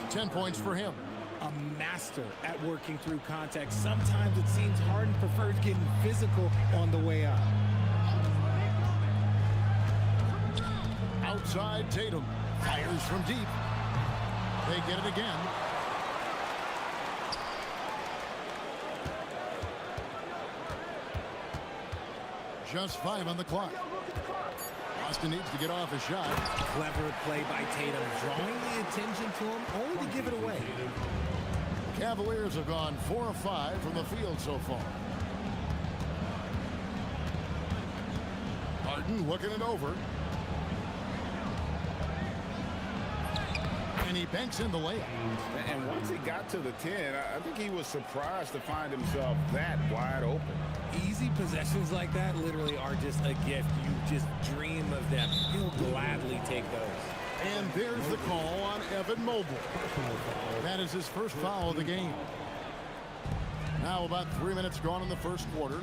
10 points for him. A master at working through contact. Sometimes it seems Harden prefers getting physical on the way up. Outside Tatum. Fires from deep. They get it again. Just 5 on the clock. Boston needs to get off a shot. Clever play by Tatum, drawing the attention to him, only to give it away. Cavaliers have gone 4 of 5 from the field so far. Harden looking it over. And he banks in the layup. And once he got to the 10, I think he was surprised to find himself that wide open. Easy possessions like that literally are just a gift. You just dream of them. He'll gladly take those. And there's the call on Evan Mobley. That is his first foul of the game. Now about 3 minutes gone in the first quarter.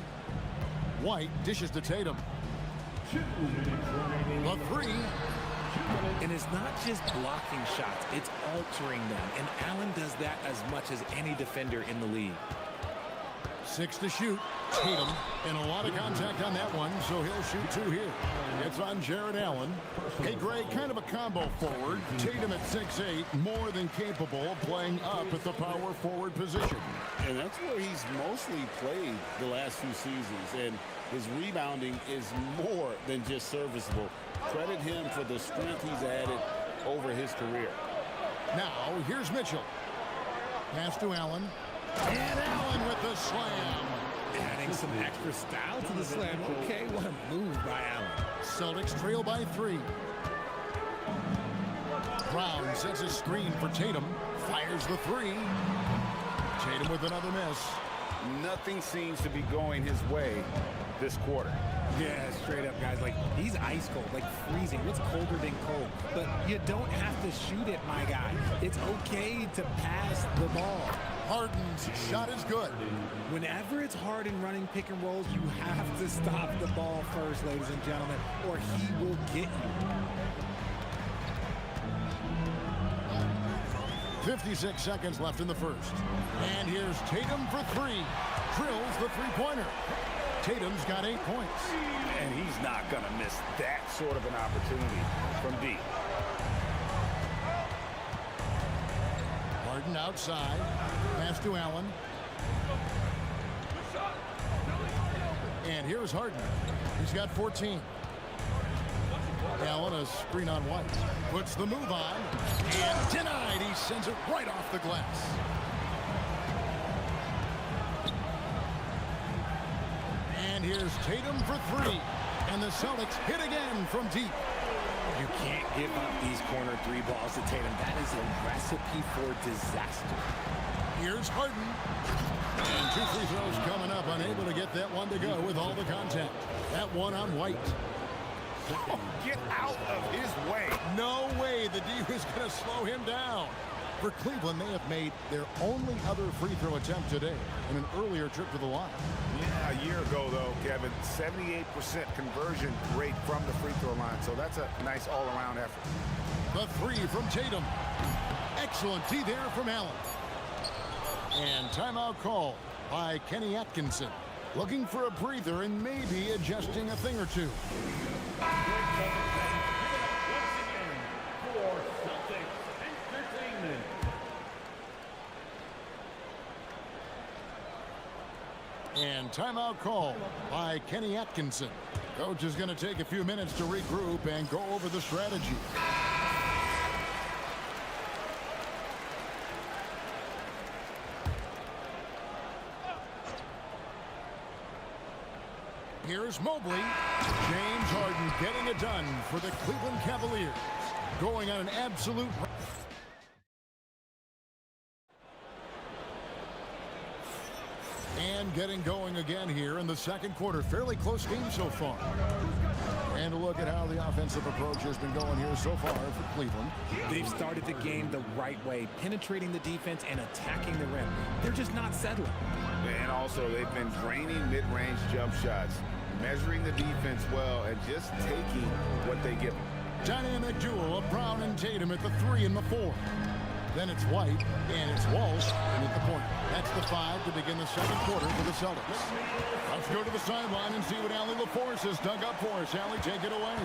White dishes to Tatum. The 3. And it's not just blocking shots, it's altering them. And Allen does that as much as any defender in the league. 6 to shoot. Tatum and a lot of contact on that one, so he'll shoot 2 here. It's on Jared Allen. Hey, Greg, kind of a combo forward. Tatum at 6'8", more than capable of playing up at the power forward position. And that's where he's mostly played the last few seasons. And his rebounding is more than just serviceable. Credit him for the strength he's added over his career. Now, here's Mitchell. Pass to Allen. And Allen with the slam. Adding some extra style to the slam. Okay, what a move by Allen. Celtics trail by 3. Brown sets a screen for Tatum. Fires the 3. Tatum with another miss. Nothing seems to be going his way this quarter. Yeah, straight up, guys. Like, he's ice cold, like freezing. What's colder than cold? But you don't have to shoot it, my guy. It's okay to pass the ball. Harden's shot is good. Whenever it's Harden running pick and rolls, you have to stop the ball first, ladies and gentlemen, or he will get you. 56 seconds left in the first. And here's Tatum for 3. Drills the 3-pointer. Tatum's got 8 points. And he's not going to miss that sort of an opportunity from deep. Harden outside. Pass to Allen. And here's Harden. He's got 14. Allen, a screen on White. Puts the move on. And denied. He sends it right off the glass. And here's Tatum for 3. And the Celtics hit again from deep. You can't give up these corner 3 balls to Tatum. That is a recipe for disaster. Here's Harden. And 2 free throws coming up. Unable to get that one to go with all the contact. That one on White. Oh, get out of his way. No way the D was going to slow him down. For Cleveland, they have made their only other free throw attempt today in an earlier trip to the line. Yeah, a year ago, though, Kevin, 78% conversion rate from the free throw line. So that's a nice all-around effort. The 3 from Tatum. Excellent D there from Allen. And timeout call by Kenny Atkinson. Looking for a breather and maybe adjusting a thing or two. Once again, for Celtics Entertainment. And timeout call by Kenny Atkinson. Coach is going to take a few minutes to regroup and go over the strategy. Here's Mobley. James Harden getting it done for the Cleveland Cavaliers. Going on an absolute... And getting going again here in the second quarter. Fairly close game so far. And a look at how the offensive approach has been going here so far for Cleveland. They've started the game the right way, penetrating the defense and attacking the rim. They're just not settling. And also, they've been draining mid-range jump shots, measuring the defense well, and just taking what they give them. Dynamic duo of Brown and Tatum at the 3 and the 4. Then it's White, and it's Walsh, and at the point. That's the 5 to begin the second quarter for the Celtics. Let's go to the sideline and see what Allie LaForce has dug up for us. Allie, take it away.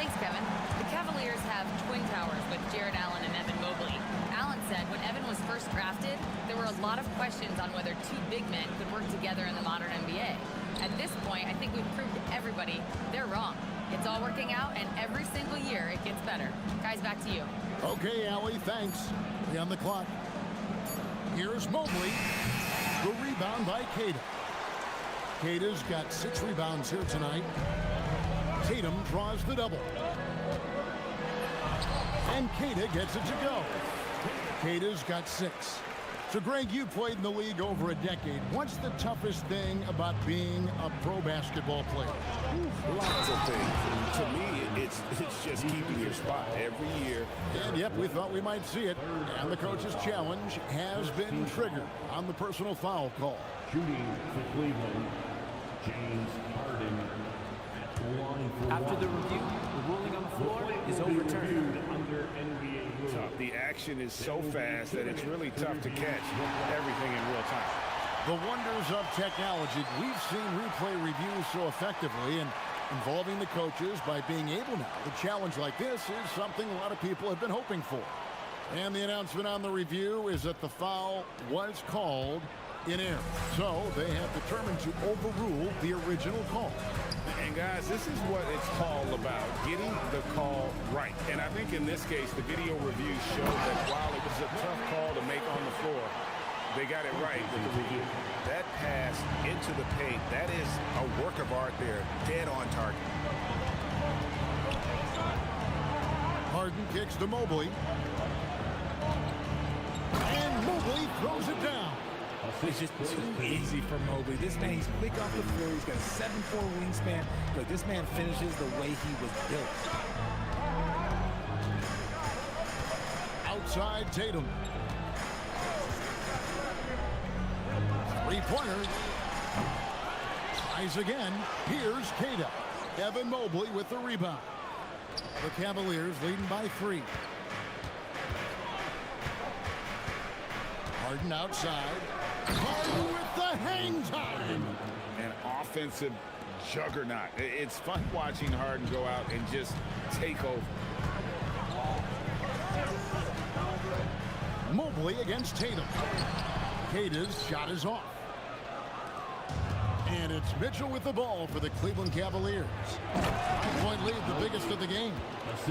Thanks, Kevin. The Cavaliers have twin towers with Jared Allen and Evan Mobley. Allen said when Evan was first drafted, there were a lot of questions on whether 2 big men could work together in the modern NBA. At this point, I think we've proved to everybody they're wrong. It's all working out, and every single year it gets better. Guys, back to you. Okay, Allie, thanks. On the clock. Here's Mobley. The rebound by Queta. Queta's got 6 rebounds here tonight. Tatum draws the double. And Queta gets it to go. Queta's got 6. So, Greg, you played in the league over a decade. What's the toughest thing about being a pro basketball player? Lots of things. To me, it's just keeping your spot every year. And, yep, we thought we might see it. And the coach's challenge has been triggered on the personal foul call. Shooting for Cleveland, James Harden. After the review, the ruling on the floor is overturned. Under NBA rules. The action is so fast that it's really tough to catch everything in real time. The wonders of technology. We've seen replay reviews so effectively and involving the coaches by being able now. The challenge like this is something a lot of people have been hoping for. And the announcement on the review is that the foul was called in error. So they have determined to overrule the original call. And guys, this is what it's all about, getting the call right. And I think in this case, the video review showed that while it was a tough call to make on the floor, they got it right with the review. That pass into the paint, that is a work of art there, dead on target. Harden kicks to Mobley. And Mobley throws it down. It's just too easy for Mobley. This man, he's quick off the floor. He's got a 7'4" wingspan. But this man finishes the way he was built. Outside Tatum. Three-pointer. Tries again. Here's Queta. Evan Mobley with the rebound. The Cavaliers leading by 3. Harden outside. Harden with the hang time. And offensive juggernaut. It's fun watching Harden go out and just take over. Mobley against Tatum. Tatum's shot is off. And it's Mitchell with the ball for the Cleveland Cavaliers. 5-point lead, the biggest of the game.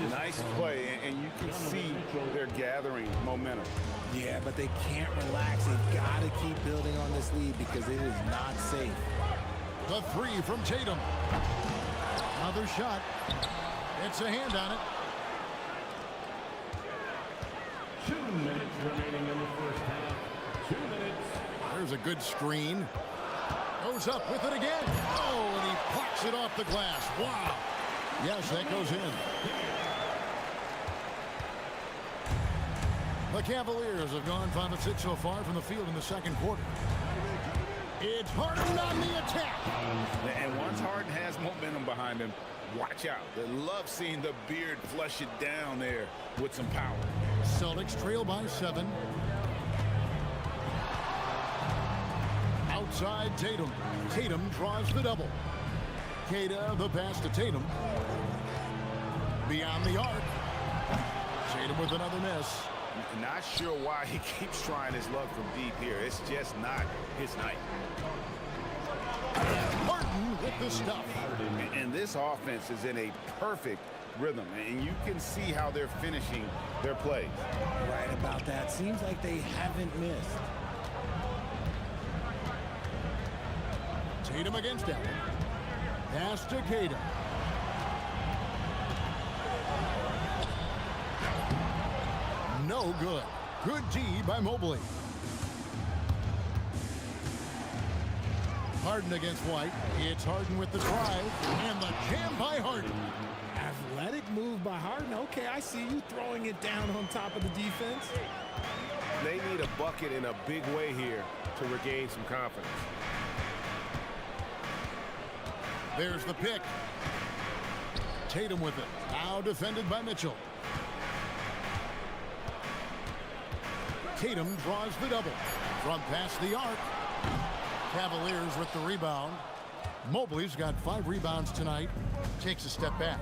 Nice play, and you can see they're gathering momentum. Yeah, but they can't relax. They've got to keep building on this lead because it is not safe. The three from Tatum. Another shot. It's a hand on it. 2 minutes remaining in the first half. 2 minutes. There's a good screen. Goes up with it again. Oh, and he plucks it off the glass. Wow. Yes, that goes in. The Cavaliers have gone 5 of 6 so far from the field in the second quarter. It's Harden on the attack. And once Harden has momentum behind him, watch out. They love seeing the beard flush it down there with some power. Celtics trail by 7. Outside Tatum. Tatum draws the double. Kata the pass to Tatum. Beyond the arc. Tatum with another miss. Not sure why he keeps trying his luck from deep here. It's just not his night. Harden with the stuff. And this offense is in a perfect rhythm, and you can see how they're finishing their plays. Right about that. Seems like they haven't missed. Tatum against Allen. Pass to Kata. No good. Good D by Mobley. Harden against White. It's Harden with the drive. And the jam by Harden. Athletic move by Harden. Okay, I see you throwing it down on top of the defense. They need a bucket in a big way here to regain some confidence. There's the pick. Tatum with it. Now defended by Mitchell. Tatum draws the double. From past the arc. Cavaliers with the rebound. Mobley's got 5 rebounds tonight. Takes a step back.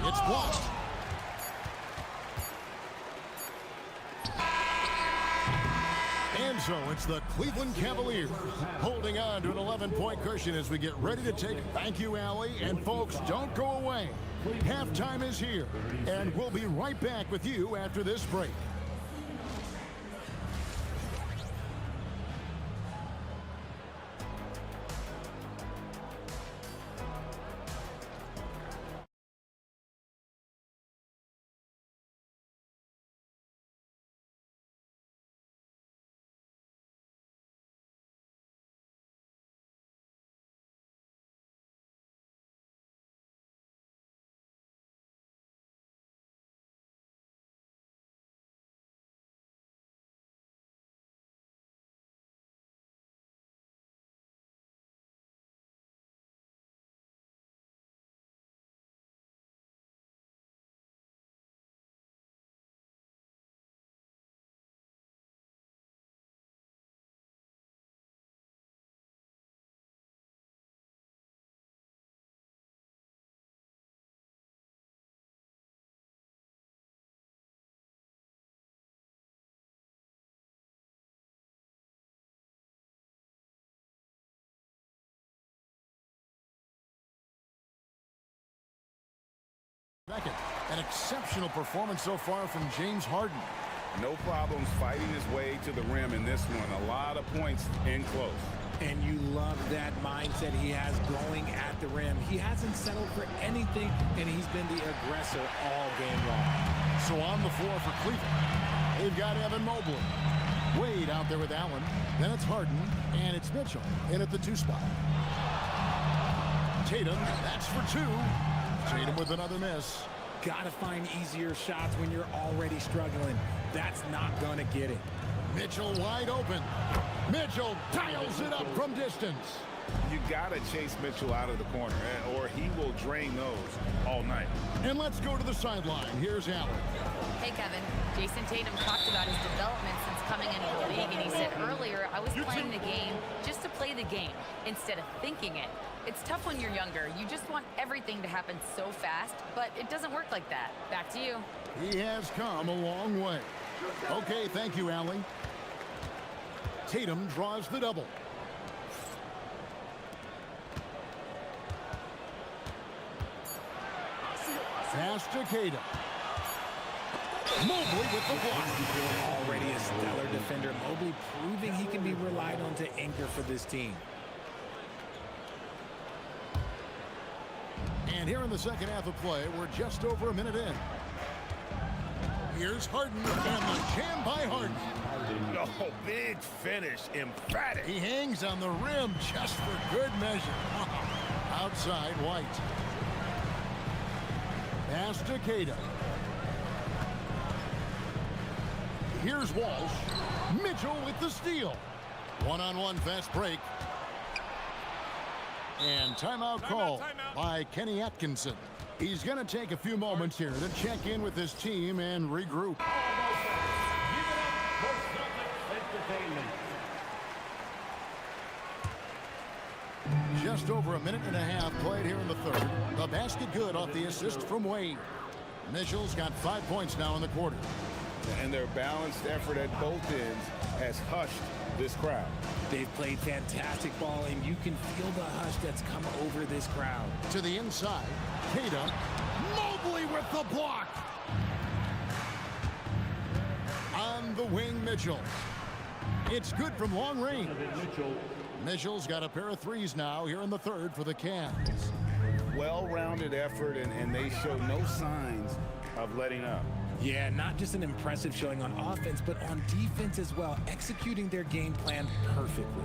It's blocked. And so it's the Cleveland Cavaliers holding on to an 11-point cushion as we get ready to take. Thank you, Allie. And folks, don't go away. Halftime is here, and we'll be right back with you after this break. Second, an exceptional performance so far from James Harden. No problems fighting his way to the rim in this one. A lot of points in close. And you love that mindset he has going at the rim. He hasn't settled for anything, and he's been the aggressor all game long. So on the floor for Cleveland, they've got Evan Mobley. Wade out there with Allen. Then it's Harden, and it's Mitchell in at the 2 spot. Tatum, that's for 2. Tatum with another miss. Gotta find easier shots when you're already struggling. That's not gonna get it. Mitchell wide open. Mitchell dials it up from distance. You got to chase Mitchell out of the corner, or he will drain those all night. And let's go to the sideline. Here's Allen. Hey, Kevin. Jason Tatum talked about his development since coming into the league, and he said earlier, I was playing the game just to play the game instead of thinking it. It's tough when you're younger. You just want everything to happen so fast, but it doesn't work like that. Back to you. He has come a long way. Okay, thank you, Allie. Tatum draws the double. Pass to Kata. Mobley with the block. Already a stellar defender. Mobley proving he can be relied on to anchor for this team. And here in the second half of play, we're just over a minute in. Here's Harden, and the jam by Harden. Oh, big finish, emphatic. He hangs on the rim just for good measure. Outside White. Pass to Kata. Here's Walsh. Mitchell with the steal. One-on-one fast break. And timeout call by Kenny Atkinson. He's going to take a few moments here to check in with his team and regroup. Just over a minute and a half played here in the third. The basket good off the assist from Wade. Mitchell's got 5 points now in the quarter. And their balanced effort at both ends has hushed this crowd. They've played fantastic ball, and you can feel the hush that's come over this crowd. To the inside, Kata. Mobley with the block. On the wing, Mitchell. It's good from long range. Mitchell's got a pair of threes now here in the third for the Cavs. Well-rounded effort, and they show no signs of letting up. Yeah, not just an impressive showing on offense, but on defense as well, executing their game plan perfectly.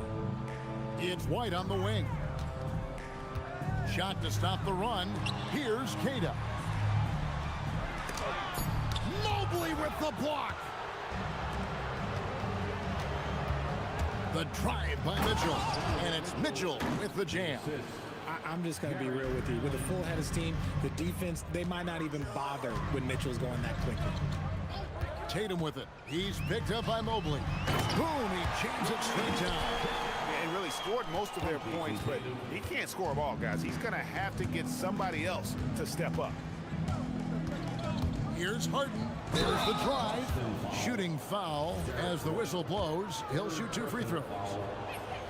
It's White on the wing. Shot to stop the run. Here's Kata. Mobley with the block. The drive by Mitchell, and it's Mitchell with the jam. I'm just going to be real with you. With a full head of steam, the defense, they might not even bother when Mitchell's going that quickly. Tatum with it. He's picked up by Mobley. Boom, he jams it straight down. And really scored most of their points, but he can't score them all, guys. He's going to have to get somebody else to step up. Here's Harden. There's the drive. Shooting foul as the whistle blows. He'll shoot 2 free throws.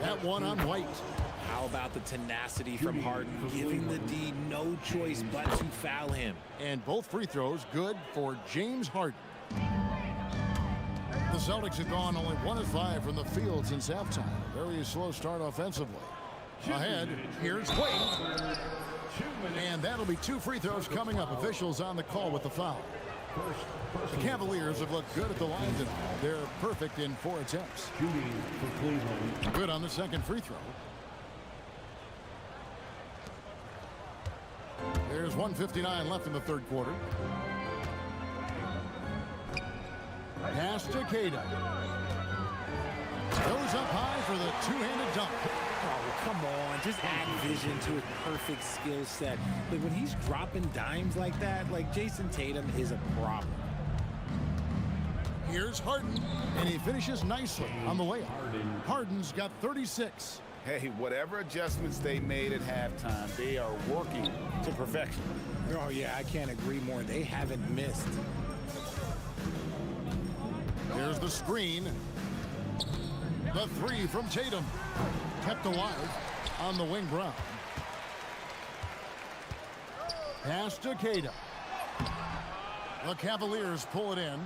That one on White. How about the tenacity from Harden, giving the D no choice but to foul him. And both free throws good for James Harden. The Celtics have gone only 1 of 5 from the field since halftime. Very slow start offensively. Ahead, here's Wade. And that'll be 2 free throws coming up. Officials on the call with the foul. The Cavaliers have looked good at the line tonight. They're perfect in 4 attempts. Good on the second free throw. There's 1:59 left in the third quarter. Pass to Kata. Goes up high for the two-handed dunk. Oh, come on. Just add vision to his perfect skill set. Like, when he's dropping dimes like that, like, Jason Tatum is a problem. Here's Harden, and he finishes nicely on the layup. Harden's got 36. Hey, whatever adjustments they made at halftime, they are working to perfection. Oh, yeah, I can't agree more. They haven't missed. There's the screen. The 3 from Tatum. Kept alive on the wing. Brown. Pass to Kata. The Cavaliers pull it in.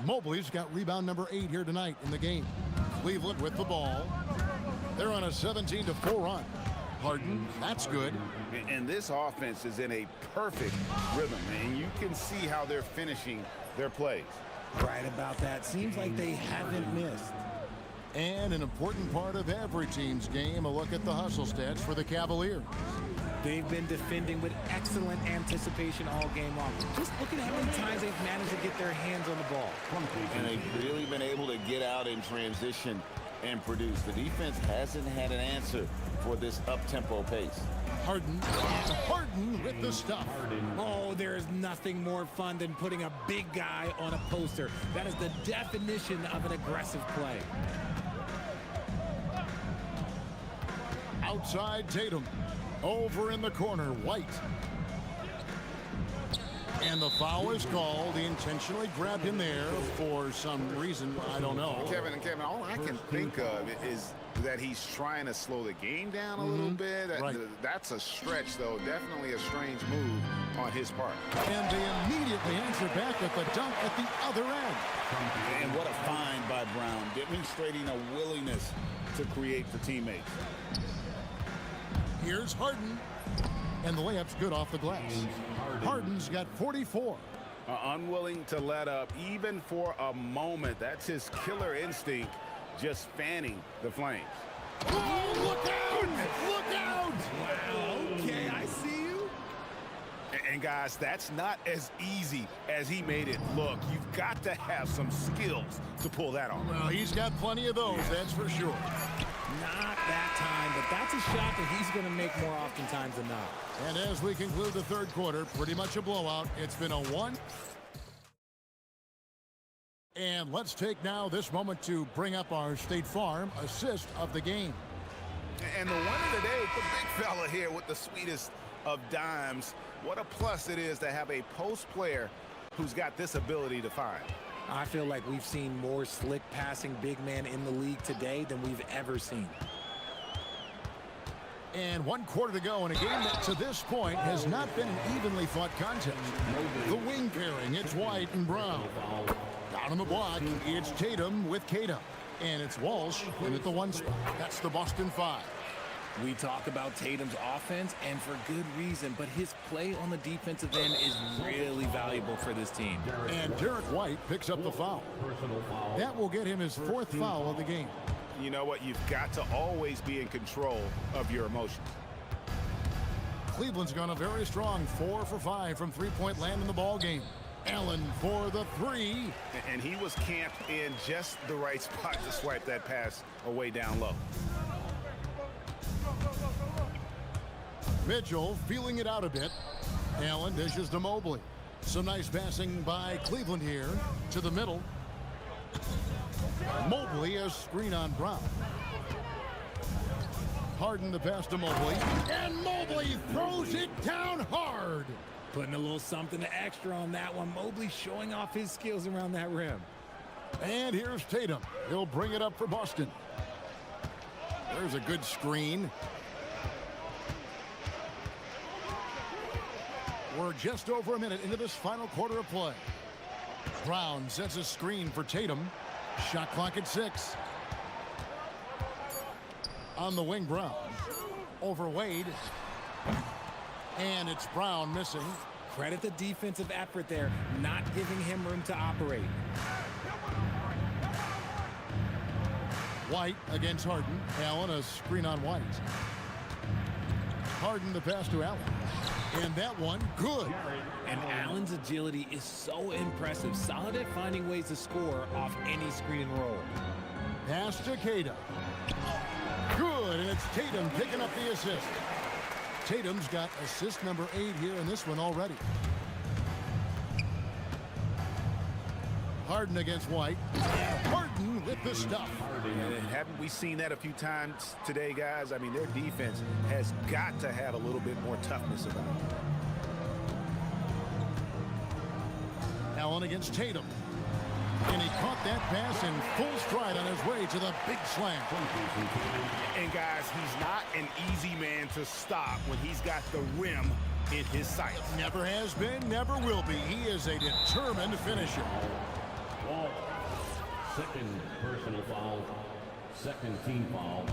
Mobley's got rebound number 8 here tonight in the game. Cleveland with the ball. They're on a 17-4 run. Harden, that's good. And this offense is in a perfect rhythm, and you can see how they're finishing their plays. Right about that. Seems like they haven't missed. And an important part of every team's game, a look at the hustle stats for the Cavaliers. They've been defending with excellent anticipation all game long. Just look at how many times they've managed to get their hands on the ball. And they've really been able to get out in transition and produce. The defense hasn't had an answer for this up-tempo pace. Harden with the stuff. Oh, there is nothing more fun than putting a big guy on a poster. That is the definition of an aggressive play. Outside Tatum. Over in the corner, White. And the foul is called. He intentionally grabbed him there for some reason. I don't know. Kevin, all I can think of is that he's trying to slow the game down a little bit. Right. That's a stretch, though. Definitely a strange move on his part. And they immediately answer back with the dunk at the other end. And what a find by Brown, demonstrating a willingness to create for teammates. Here's Harden. And the layup's good off the glass. Harden's got 44. Unwilling to let up, even for a moment. That's his killer instinct, just fanning the flames. Oh, look out! Look out! Wow, okay, I see you. And guys, that's not as easy as he made it look. You've got to have some skills to pull that off. Well, he's got plenty of those, that's for sure. Not that time, but that's a shot that he's going to make more oftentimes than not. And as we conclude the third quarter, pretty much a blowout. It's been a 1. And let's take now this moment to bring up our State Farm assist of the game. And the winner today, the big fella here with the sweetest of dimes. What a plus it is to have a post player who's got this ability to find. I feel like we've seen more slick passing big man in the league today than we've ever seen. And 1 quarter to go in a game that to this point has not been an evenly fought contest. The wing pairing, it's White and Brown. Down on the block, it's Tatum with Kata. And it's Walsh in at the 1 spot. That's the Boston 5. We talk about Tatum's offense, and for good reason, but his play on the defensive end is really valuable for this team. And Derek White picks up the foul. That will get him his 4th foul of the game. You know what? You've got to always be in control of your emotions. Cleveland's gone a very strong 4 for 5 from three-point land in the ball game. Allen for the 3. And he was camped in just the right spot to swipe that pass away down low. Mitchell feeling it out a bit. Allen dishes to Mobley. Some nice passing by Cleveland here to the middle. Mobley, a screen on Brown. Harden the pass to Mobley. And Mobley throws it down hard. Putting a little something extra on that one. Mobley showing off his skills around that rim. And here's Tatum. He'll bring it up for Boston. There's a good screen. We're just over a minute into this final quarter of play. Brown sets a screen for Tatum. Shot clock at 6. On the wing, Brown. Over Wade. And it's Brown missing. Credit the defensive effort there, not giving him room to operate. White against Harden. Allen, a screen on White. Harden the pass to Allen. And that one, good. And Allen's agility is so impressive. Solid at finding ways to score off any screen and roll. Pass to Kata. Good, and it's Tatum picking up the assist. Tatum's got assist number 8 here in this one already. Harden against White. And Harden with the stuff. And haven't we seen that a few times today, guys? I mean, their defense has got to have a little bit more toughness about it. Allen against Tatum. And he caught that pass in full stride on his way to the big slam. And guys, he's not an easy man to stop when he's got the rim in his sights. Never has been, never will be. He is a determined finisher. Wall. Second personal foul. Second team foul.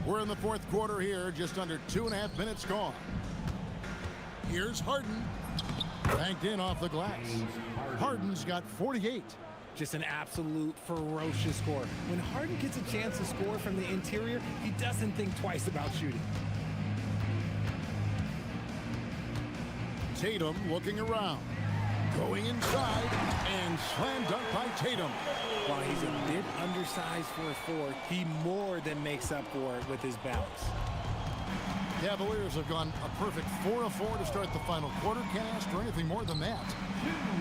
We're in the 4th quarter here, just under 2.5 minutes gone. Here's Harden. Banked in off the glass. Harden's got 48. Just an absolute ferocious score. When Harden gets a chance to score from the interior, he doesn't think twice about shooting. Tatum looking around. Going inside and slam dunk by Tatum. While he's a bit undersized for a four, he more than makes up for it with his bounce. Cavaliers have gone a perfect 4 of 4 to start the final quarter. Can't ask for anything more than that.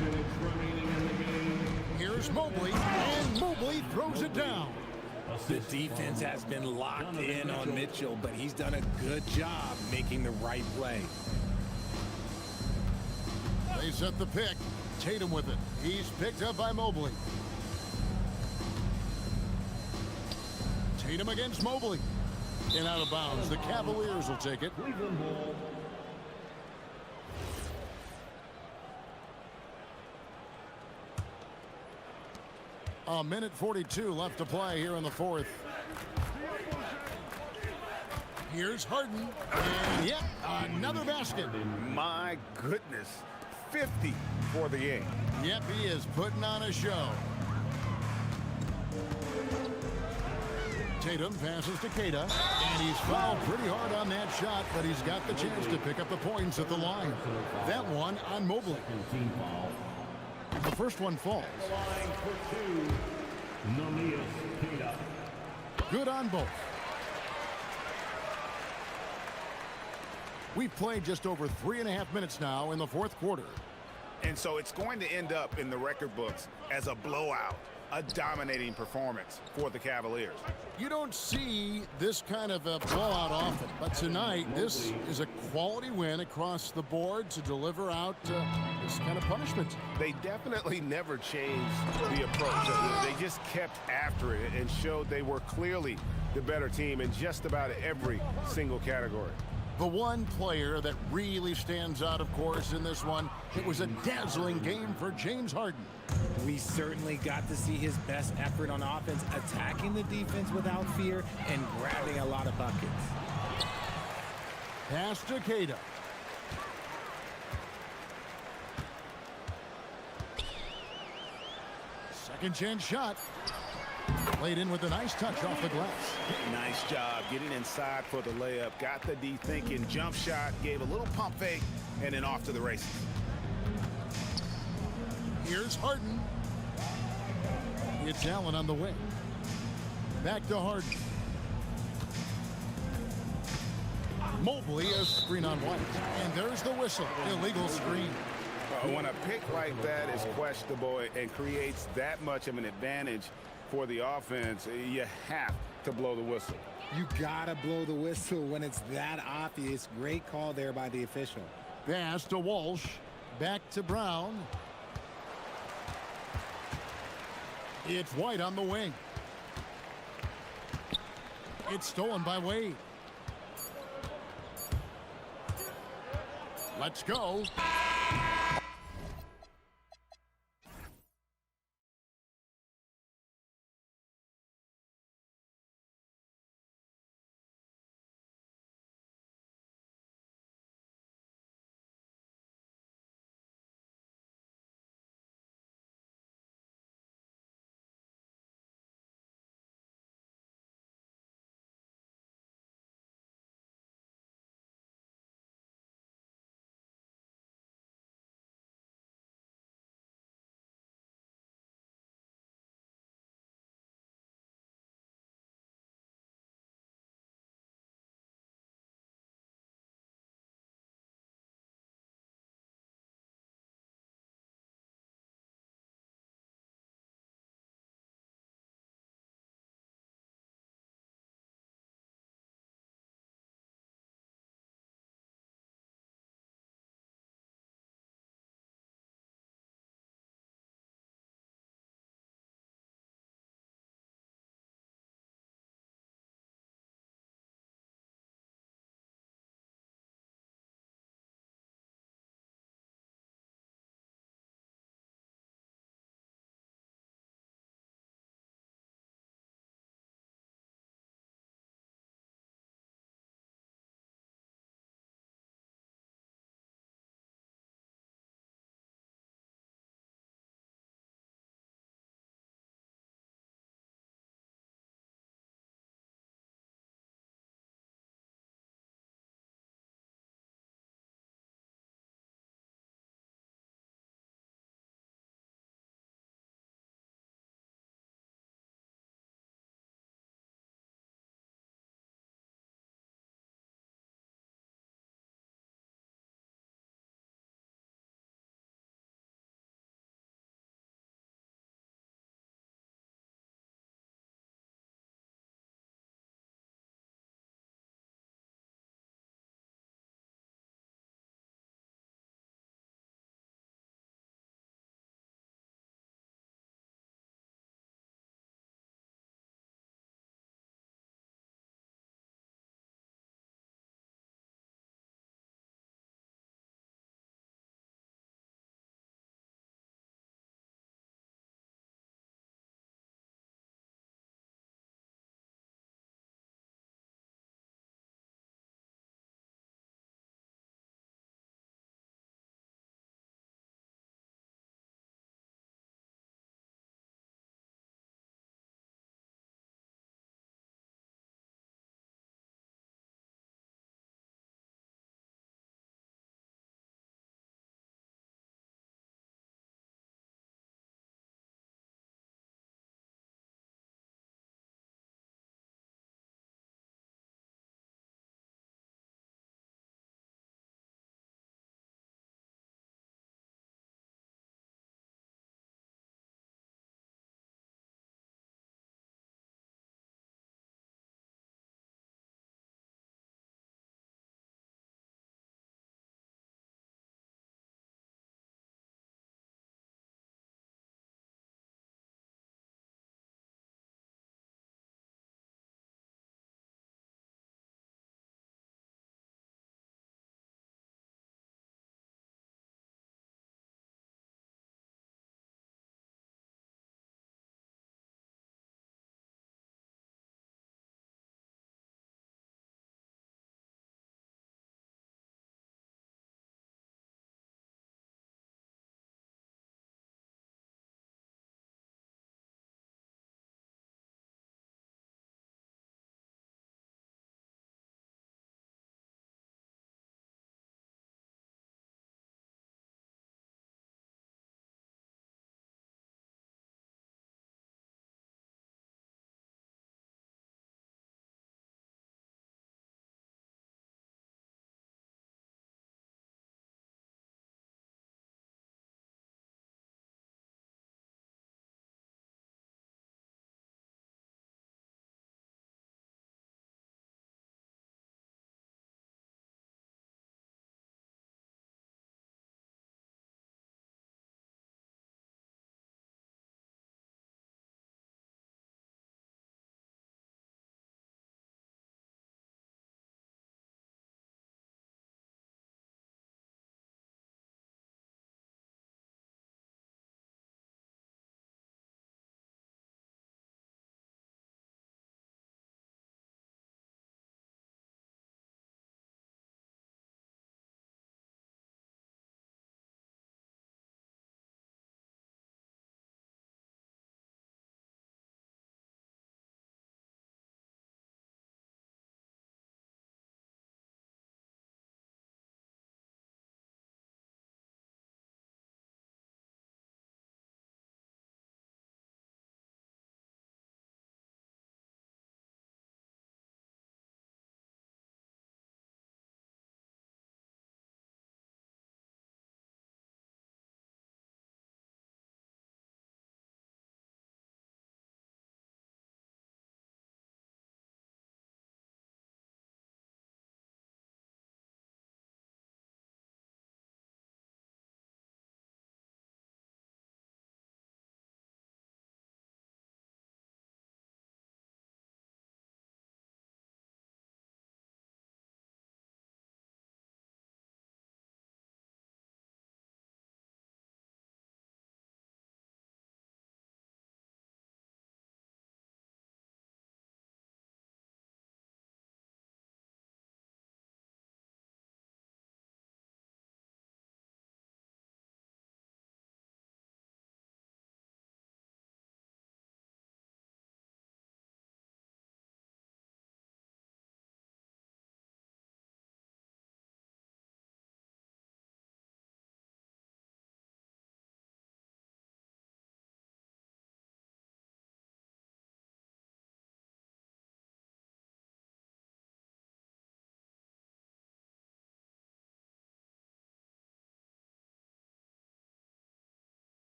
2 minutes remaining in the game. Here's Mobley, and Mobley throws it down. The defense has been locked in on Mitchell, but he's done a good job making the right play. They set the pick. Tatum with it. He's picked up by Mobley. Tatum against Mobley. And out of bounds. The Cavaliers will take it. Cleveland ball. A minute 42 left to play here in the fourth. Here's Harden. And yep, another basket. My goodness. 50 for the game. Yep, he is putting on a show. Tatum passes to Keita, and he's fouled pretty hard on that shot, but he's got the chance to pick up the points at the line. That one on Mobley. The first one falls. Good on both. We've played just over 3.5 minutes now in the fourth quarter. And so it's going to end up in the record books as a blowout, a dominating performance for the Cavaliers. You don't see this kind of a blowout often, but tonight this is a quality win across the board to deliver out this kind of punishment. They definitely never changed the approach. They just kept after it and showed they were clearly the better team in just about every single category. The one player that really stands out, of course, in this one, it was a dazzling game for James Harden. We certainly got to see his best effort on offense, attacking the defense without fear and grabbing a lot of buckets. Pass to Keita. Second chance shot. Played in with a nice touch off the glass. Nice job getting inside for the layup. Got the D thinking. Jump shot. Gave a little pump fake. And then off to the races. Here's Harden. It's Allen on the wing. Back to Harden. Mobley, a screen on White. And there's the whistle. Illegal screen. When a pick like that is questionable and creates that much of an advantage for the offense, you have to blow the whistle. You gotta blow the whistle when it's that obvious. Great call there by the official. Pass to Walsh. Back to Brown. It's White on the wing. It's stolen by Wade. Let's go.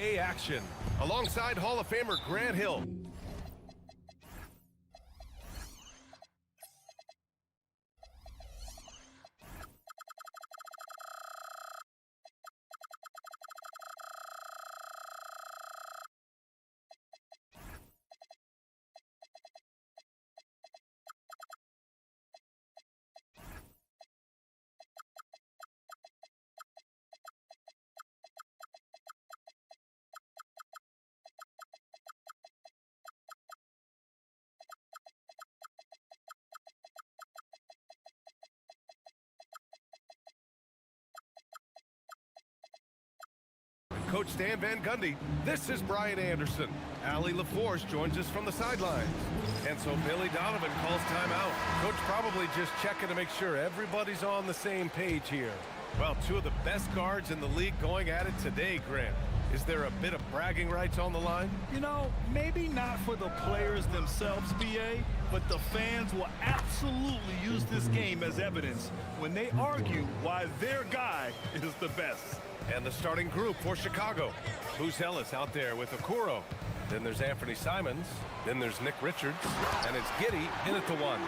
A action alongside Hall of Famer Grant Hill. Coach Stan Van Gundy, this is Brian Anderson. Allie LaForce joins us from the sidelines. And so Billy Donovan calls timeout. Coach probably just checking to make sure everybody's on the same page here. Well, two of the best guards in the league going at it today, Grant. Is there a bit of bragging rights on the line? You know, maybe not for the players themselves, BA, but the fans will absolutely use this game as evidence when they argue why their guy is the best. And the starting group for Chicago. Booz Ellis out there with Okoro. Then there's Anthony Simons. Then there's Nick Richards. And it's Giddey in at the one.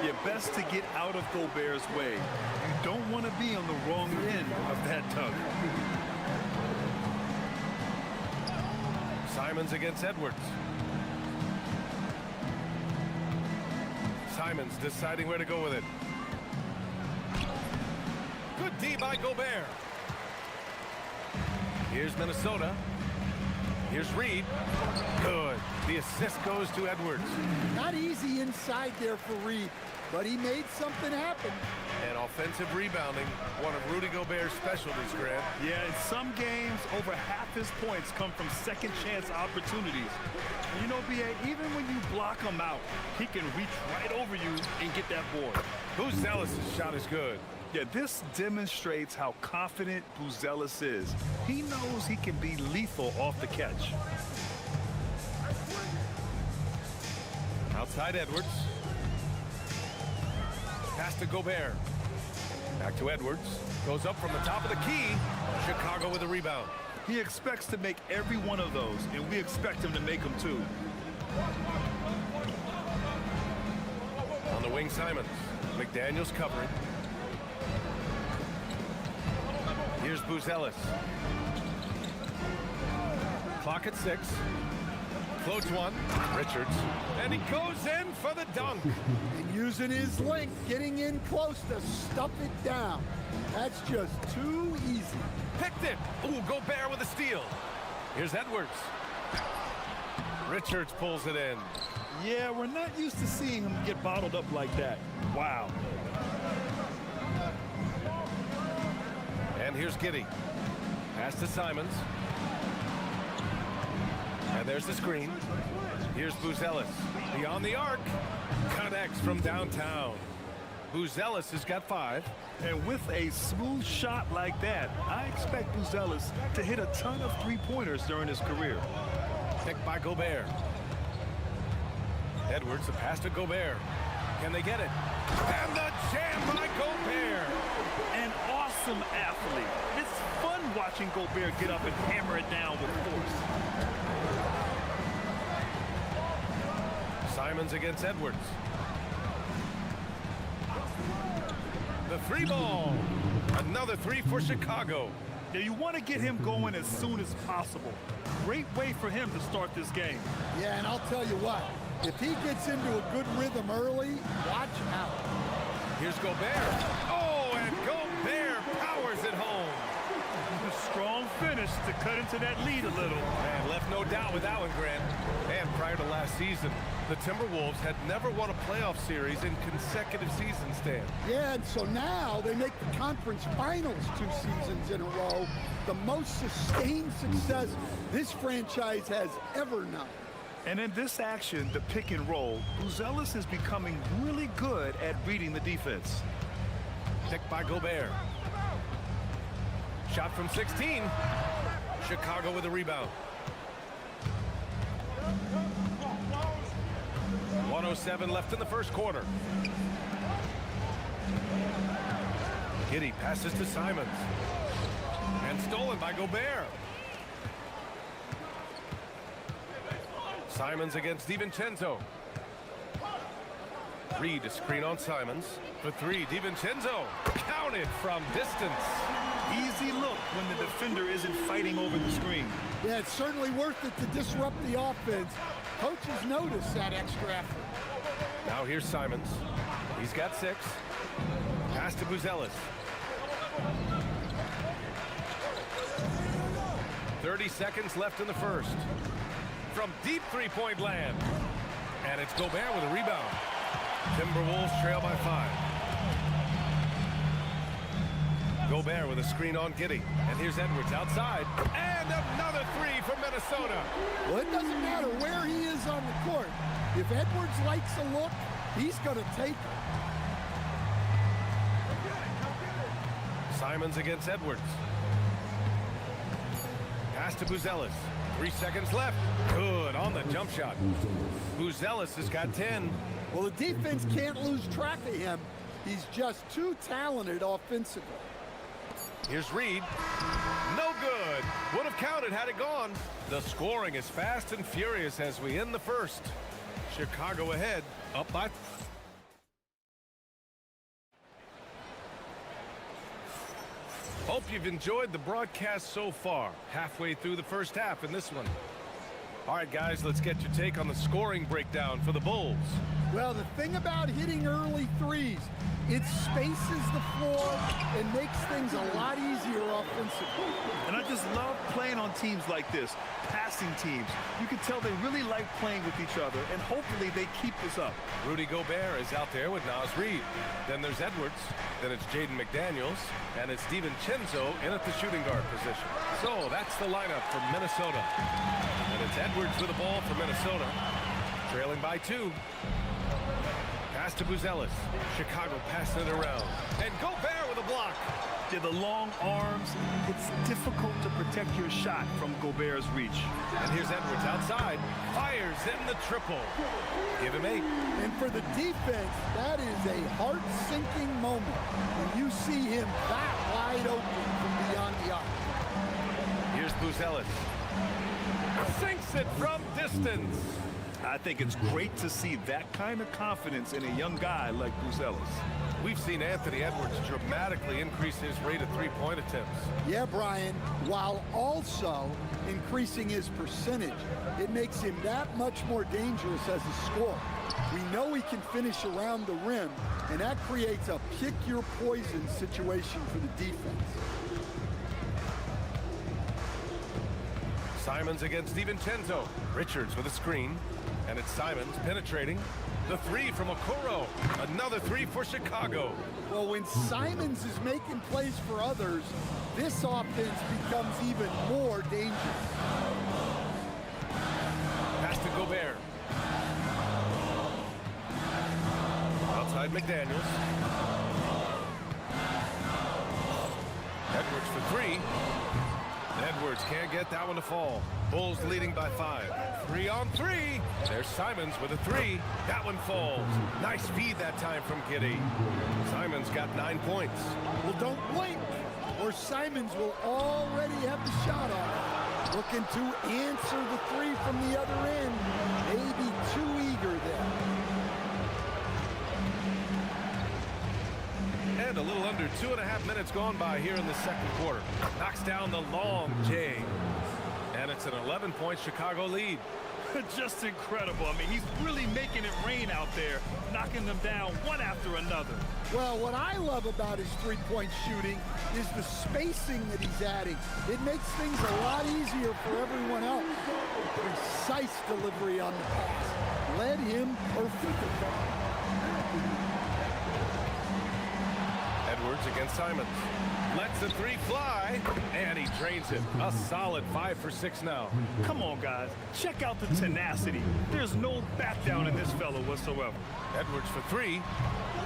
Yeah, best to get out of Gobert's way. You don't want to be on the wrong end of that tug. Simons against Edwards. Simons deciding where to go with it. Good D by Gobert. Here's Minnesota. Here's Reed. Good. The assist goes to Edwards. Not easy inside there for Reed, but he made something happen. And offensive rebounding, one of Rudy Gobert's specialties, Grant. Yeah, in some games, over half his points come from second chance opportunities. You know, BA, even when you block him out, he can reach right over you and get that board. Booz Ellis' shot is good. Yeah, this demonstrates how confident Booz Ellis is. He knows he can be lethal off the catch. Outside Edwards. Pass to Gobert. Back to Edwards. Goes up from the top of the key. Chicago with a rebound. He expects to make every one of those, and we expect him to make them too. On the wing, Simons. McDaniels covering. Here's Booz Ellis. Clock at 6. Floats one. Richards. And he goes in for the dunk. And using his length, getting in close to stuff it down. That's just too easy. Picked it. Ooh, Gobert with a steal. Here's Edwards. Richards pulls it in. Yeah, we're not used to seeing him get bottled up like that. Wow. And here's Giddey. Pass to Simons. And there's the screen. Here's Booz Ellis. Beyond the arc. Connects from downtown. Booz Ellis has got 5. And with a smooth shot like that, I expect Booz Ellis to hit a ton of three-pointers during his career. Picked by Gobert. Edwards, a pass to Gobert. Can they get it? And the jam by Gobert. An awesome athlete. It's fun watching Gobert get up and hammer it down with force. Simons against Edwards. The 3 ball. Another 3 for Chicago. Yeah, you want to get him going as soon as possible. Great way for him to start this game. Yeah, and I'll tell you what, if he gets into a good rhythm early, watch out. Here's Gobert. Oh, and Gobert powers it home. A strong finish to cut into that lead a little. And left no doubt with that one, Grant. And prior to last season, the Timberwolves had never won a playoff series in consecutive seasons, Stan. Yeah, and so now they make the conference finals 2 seasons in a row. The most sustained success this franchise has ever known. And in this action, the pick and roll, Booz Ellis is becoming really good at reading the defense. Picked by Gobert. Shot from 16. Chicago with a rebound. 1:07 left in the first quarter. Giddey passes to Simons. And stolen by Gobert. Simons against DiVincenzo. Reed, a screen on Simons. For three, DiVincenzo. Counted from distance. Easy look when the defender isn't fighting over the screen. Yeah, it's certainly worth it to disrupt the offense. Coaches notice that extra effort. Now here's Simons. He's got 6. Pass to Buzelis. 30 seconds left in the first. From deep three-point land. And it's Gobert with a rebound. Timberwolves trail by 5. Gobert with a screen on Giddey. And here's Edwards outside. And another 3 from Minnesota. Well, it doesn't matter where he is on the court. If Edwards likes a look, he's going to take it. Simons against Edwards. Pass to Buzelis. 3 seconds left. Good on the jump shot. Buzelis has got 10. Well, the defense can't lose track of him. He's just too talented offensively. Here's Reed. No good. Would have counted had it gone. The scoring is fast and furious as we end the first. Chicago ahead, up by... Hope you've enjoyed the broadcast so far. Halfway through the first half in this one. All right, guys, let's get your take on the scoring breakdown for the Bulls. Well, the thing about hitting early threes, it spaces the floor and makes things a lot easier offensively. And I just love playing on teams like this, passing teams. You can tell they really like playing with each other, and hopefully they keep this up. Rudy Gobert is out there with Naz Reid. Then there's Edwards. Then it's Jaden McDaniels. And it's DiVincenzo in at the shooting guard position. So that's the lineup for Minnesota. And it's Edwards with the ball for Minnesota. Trailing by 2. Pass to Buzelis. Chicago passing it around. And Gobert with a block. Yeah, the long arms. It's difficult to protect your shot from Gobert's reach. And here's Edwards outside. Fires in the triple. Give him 8. And for the defense, that is a heart-sinking moment when you see him that wide open from beyond the arc. Here's Buzelis. Sinks it from distance. I think it's great to see that kind of confidence in a young guy like Buzelis. We've seen Anthony Edwards dramatically increase his rate of three-point attempts. Yeah, Brian, while also increasing his percentage. It makes him that much more dangerous as a scorer. We know he can finish around the rim, and that creates a pick-your-poison situation for the defense. Simons against DiVincenzo. Richards with a screen. And it's Simons penetrating. The 3 from Okoro. Another 3 for Chicago. Well, when Simons is making plays for others, this offense becomes even more dangerous. Pass to Gobert. Outside McDaniels. Edwards for 3. Edwards can't get that one to fall. Bulls leading by 5. 3 on 3. There's Simons with a 3. That one falls. Nice feed that time from Giddey. Simons got 9 points. Well, don't blink, or Simons will already have the shot off. Looking to answer the 3 from the other end. Maybe too eager there. And a little under 2.5 minutes gone by here in the second quarter. Knocks down the long J. And it's an 11-point Chicago lead. Just incredible. I mean, he's really making it rain out there, knocking them down one after another. Well, what I love about his three-point shooting is the spacing that he's adding. It makes things a lot easier for everyone else. Precise delivery on the pass. Led him perfectly. Edwards against Simons. Lets the 3 fly, and he drains it. A solid 5 for 6 now. Come on, guys. Check out the tenacity. There's no back down in this fellow whatsoever. Edwards for 3.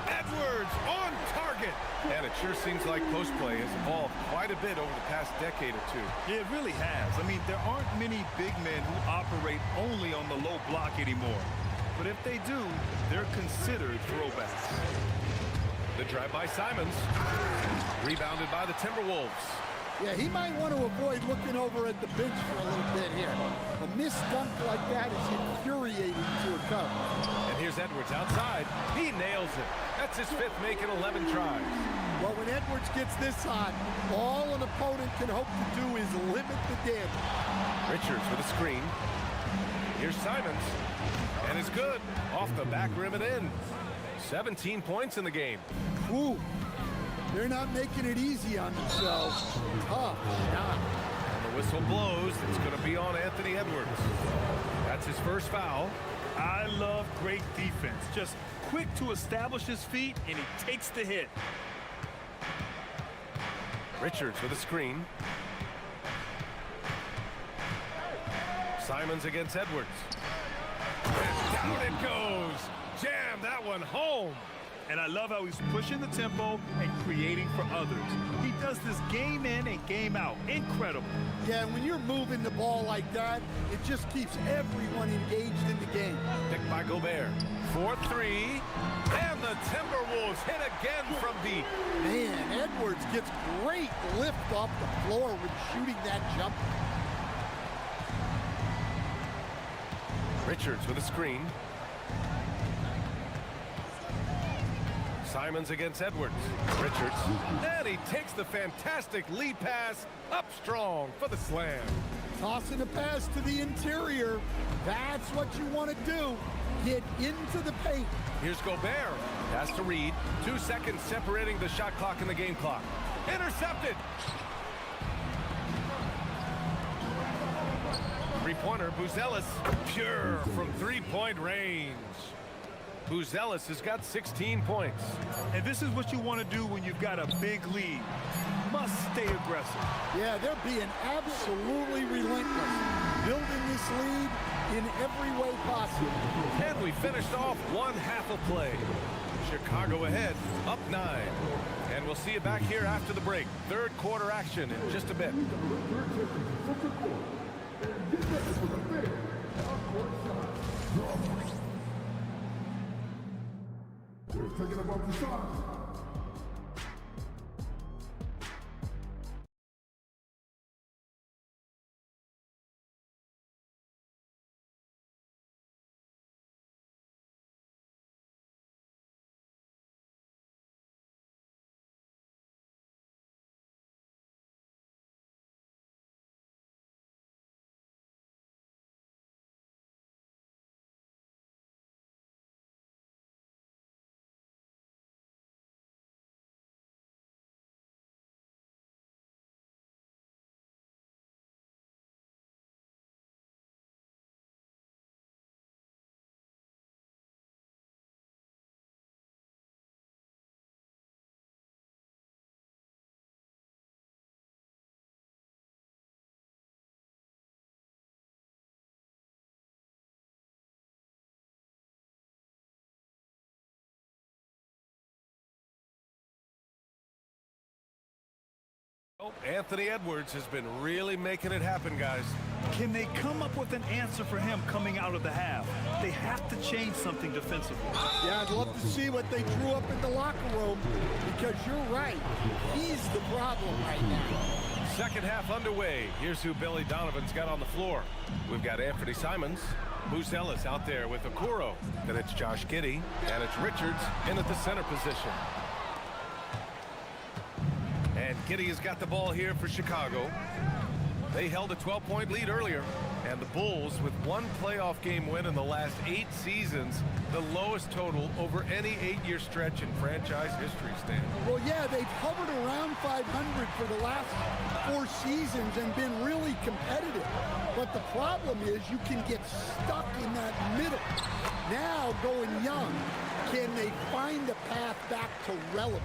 Edwards on target. And it sure seems like post play has evolved quite a bit over the past decade or 2. Yeah, it really has. I mean, there aren't many big men who operate only on the low block anymore. But if they do, they're considered throwbacks. The drive by Simons. Rebounded by the Timberwolves. Yeah, he might want to avoid looking over at the bench for a little bit here. A missed dunk like that is infuriating to a Cub. And here's Edwards outside. He nails it. That's his 5th make in 11 tries. Well, when Edwards gets this hot, all an opponent can hope to do is limit the damage. Richards with a screen. Here's Simons. And it's good. Off the back rim and in. 17 points in the game. Ooh, they're not making it easy on themselves. Tough shot. And the whistle blows. It's going to be on Anthony Edwards. That's his first foul. I love great defense. Just quick to establish his feet, and he takes the hit. Richards with a screen. Simons against Edwards. And down it goes. Jam that one home. And I love how he's pushing the tempo and creating for others. He does this game in and game out. Incredible. Yeah, and when you're moving the ball like that, it just keeps everyone engaged in the game. Picked by Gobert. 4-3. And the Timberwolves hit again from deep. Man, Edwards gets great lift off the floor when shooting that jumper. Richards with a screen. Simons against Edwards. Richards. And he takes the fantastic lead pass up strong for the slam. Tossing a pass to the interior. That's what you want to do. Get into the paint. Here's Gobert. Pass to Reed. 2 seconds separating the shot clock and the game clock. Intercepted. Three-pointer, Buzelis. Pure from three-point range. Buzelis has got 16 points. And this is what you want to do when you've got a big lead. Must stay aggressive. Yeah, they're being absolutely relentless. Building this lead in every way possible. And we finished off one half of play. Chicago ahead, up 9. And we'll see you back here after the break. Third quarter action in just a bit. Taking about the shot. Anthony Edwards has been really making it happen, guys. Can they come up with an answer for him coming out of the half? They have to change something defensively. Yeah, I'd love to see what they drew up in the locker room, because you're right. He's the problem right now. Second half underway. Here's who Billy Donovan's got on the floor. We've got Anthony Simons, Buzelis out there with Okoro. Then it's Josh Giddey, and it's Richards in at the center position. And Giddey has got the ball here for Chicago. They held a 12-point lead earlier. And the Bulls, with one playoff game win in the last 8 seasons, the lowest total over any 8-year stretch in franchise history, Stan. Well, yeah, they've hovered around 500 for the last 4 seasons and been really competitive. But the problem is you can get stuck in that middle. Now, going young, can they find a path back to relevance?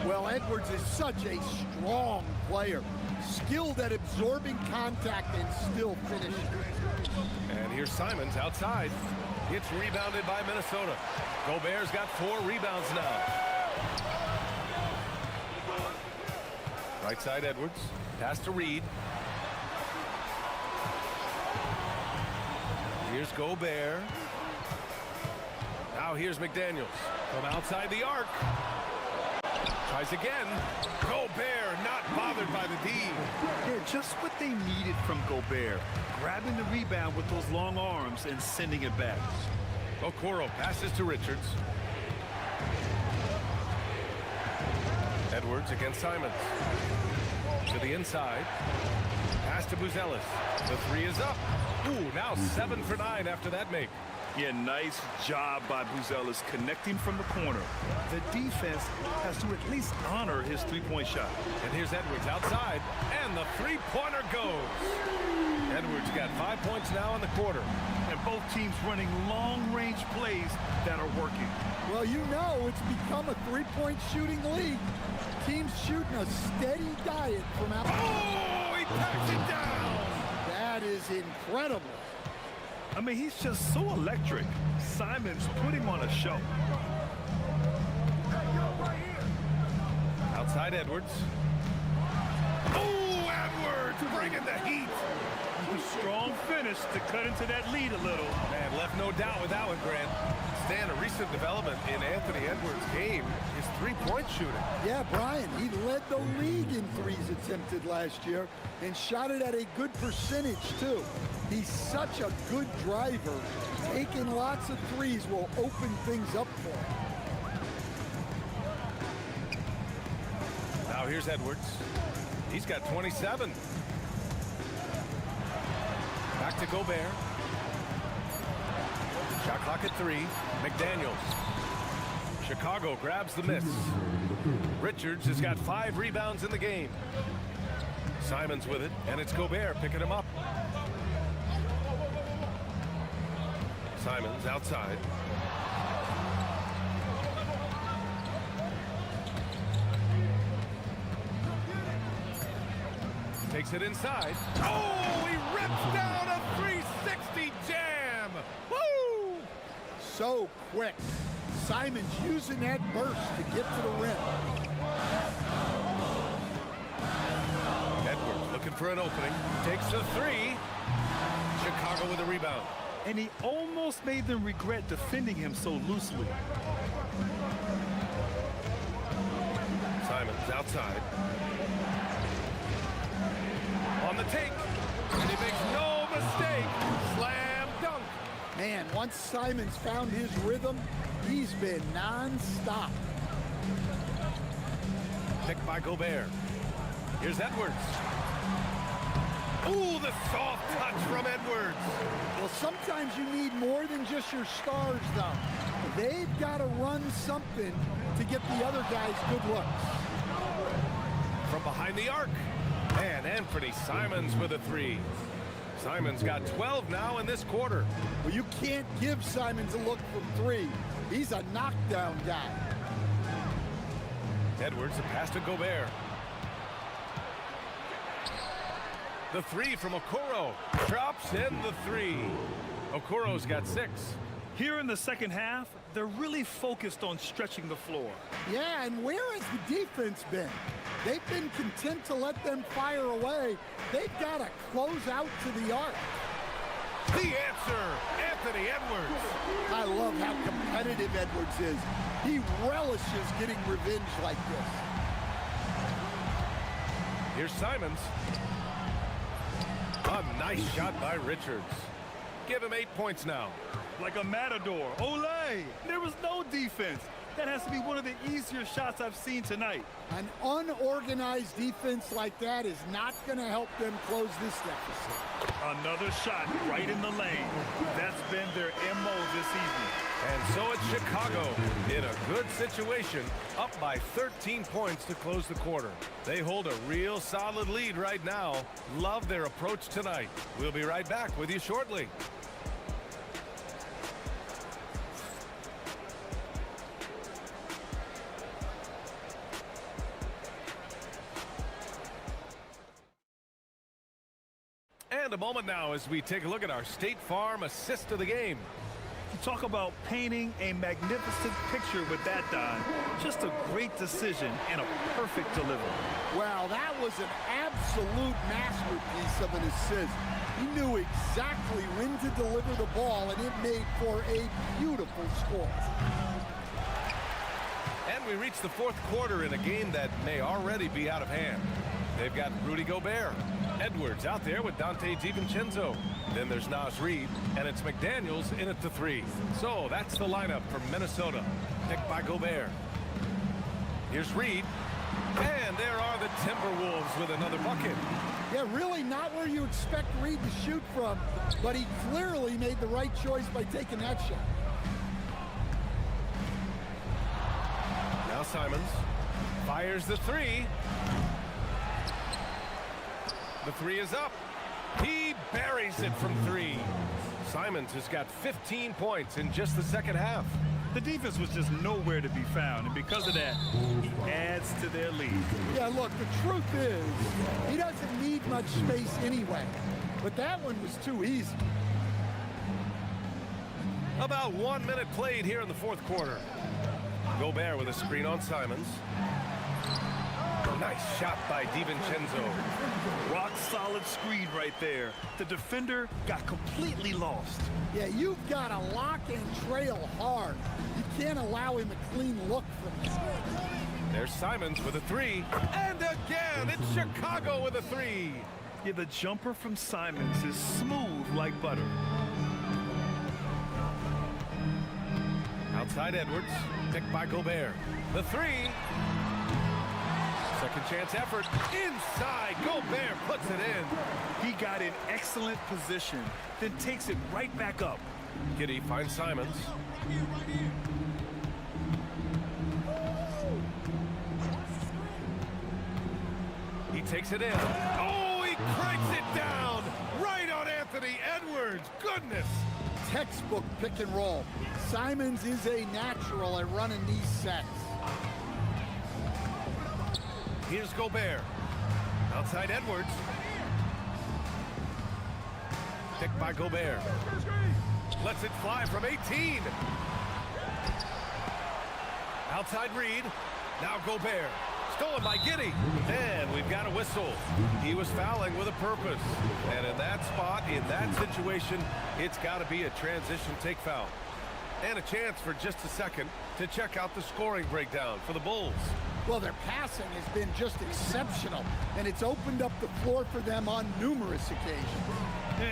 Well, Edwards is such a strong player, skilled at absorbing contact and still finishing. And here's Simons outside. It's rebounded by Minnesota. Gobert's got 4 rebounds now. Right side Edwards. Pass to Reed. Here's Gobert. Now here's McDaniels from outside the arc. Tries again. Gobert not bothered by the D. Yeah, just what they needed from Gobert. Grabbing the rebound with those long arms and sending it back. Okoro passes to Richards. Edwards against Simons. To the inside. Pass to Buzelis. The three is up. Ooh, now 7 for 9 after that make. Yeah, nice job by Buzelis connecting from the corner. The defense has to at least honor his three-point shot. And here's Edwards outside, and the three-pointer goes. Edwards got 5 points now in the quarter. And both teams running long-range plays that are working. Well, you know it's become a three-point shooting league. Teams shooting a steady diet from out. Oh, he packs it down! That is incredible. I mean, he's just so electric. Simons put him on a show. Outside Edwards. Oh, Edwards bringing the heat. A strong finish to cut into that lead a little. Man, left no doubt with that one, Grant. Stan, a recent development in Anthony Edwards' game is three-point shooting. Yeah, Brian, he led the league in threes attempted last year and shot it at a good percentage, too. He's such a good driver. Taking lots of threes will open things up for him. Now here's Edwards. He's got 27. Back to Gobert. Shot clock at 3. McDaniels. Chicago grabs the miss. Richards has got 5 rebounds in the game. Simons with it, and it's Gobert picking him up. Simons outside. Takes it inside. Oh, he rips down a 360 jam. Woo! So quick. Simons using that burst to get to the rim. Edwards looking for an opening. Takes the 3. Chicago with a rebound. And he almost made them regret defending him so loosely. Simons outside. On the take. And he makes no mistake. Slam dunk. Man, once Simons found his rhythm, he's been non-stop. Picked by Gobert. Here's Edwards. Ooh, the soft touch from Edwards. Well, sometimes you need more than just your stars, though. They've got to run something to get the other guys good looks. From behind the arc. And Anthony Simons with a 3. Simons got 12 now in this quarter. Well, you can't give Simons a look from 3. He's a knockdown guy. Edwards, a pass to Gobert. The 3 from Okoro. Drops in the 3. Okoro's got 6. Here in the second half, they're really focused on stretching the floor. Yeah, and where has the defense been? They've been content to let them fire away. They've got to close out to the arc. The answer, Anthony Edwards. I love how competitive Edwards is. He relishes getting revenge like this. Here's Simons. A nice shot by Richards. Give him 8 points now. Like a matador. Olay! There was no defense. That has to be one of the easier shots I've seen tonight. An unorganized defense like that is not going to help them close this deficit. Another shot right in the lane. That's been their MO this evening. And so it's Chicago in a good situation, up by 13 points to close the quarter. They hold a real solid lead right now. Love their approach tonight. We'll be right back with you shortly. And a moment now as we take a look at our State Farm assist of the game. You talk about painting a magnificent picture with that, Don. Just a great decision and a perfect delivery. Well, that was an absolute masterpiece of an assist. He knew exactly when to deliver the ball, and it made for a beautiful score. And we reach the fourth quarter in a game that may already be out of hand. They've got Rudy Gobert. Edwards out there with Dante DiVincenzo. Then there's Naz Reid, and it's McDaniels in at the 3. So that's the lineup from Minnesota, picked by Gobert. Here's Reid, and there are the Timberwolves with another bucket. Yeah, really not where you expect Reid to shoot from, but he clearly made the right choice by taking that shot. Now Simons fires the 3. The 3 is up. He buries it from 3. Simons has got 15 points in just the second half. The defense was just nowhere to be found, and because of that, he adds to their lead. Yeah, look, the truth is, he doesn't need much space anyway, but that one was too easy. About 1 minute played here in the fourth quarter. Gobert with a screen on Simons. Nice shot by DiVincenzo. Rock solid screen right there. The defender got completely lost. Yeah, you've got to lock and trail hard. You can't allow him a clean look from this. There's Simons with a 3. And again, it's Chicago with a 3. Yeah, the jumper from Simons is smooth like butter. Outside Edwards, picked by Gobert. The 3. Second chance effort. Inside, Gobert puts it in. He got in excellent position, then takes it right back up. Giddey finds Simons. He takes it in. Oh, he cranks it down. Right on Anthony Edwards. Goodness. Textbook pick and roll. Simons is a natural at running these sets. Here's Gobert. Outside Edwards. Picked by Gobert. Lets it fly from 18. Outside Reid. Now Gobert. Stolen by Giddey. And we've got a whistle. He was fouling with a purpose. And in that spot, in that situation, it's got to be a transition take foul. And a chance for just a second to check out the scoring breakdown for the Bulls. Well, their passing has been just exceptional, and it's opened up the floor for them on numerous occasions.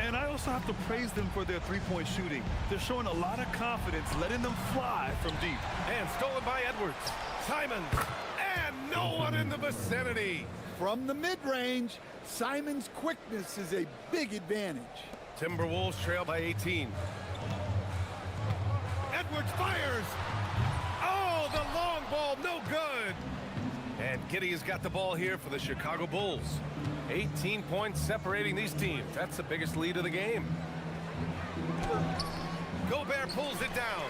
And I also have to praise them for their three-point shooting. They're showing a lot of confidence, letting them fly from deep. And stolen by Edwards. Simons. And no one in the vicinity. From the mid-range, Simons' quickness is a big advantage. Timberwolves trail by 18. Edwards fires. Oh, the long ball, no good. And Giddey has got the ball here for the Chicago Bulls. 18 points separating these teams. That's the biggest lead of the game. Gobert pulls it down.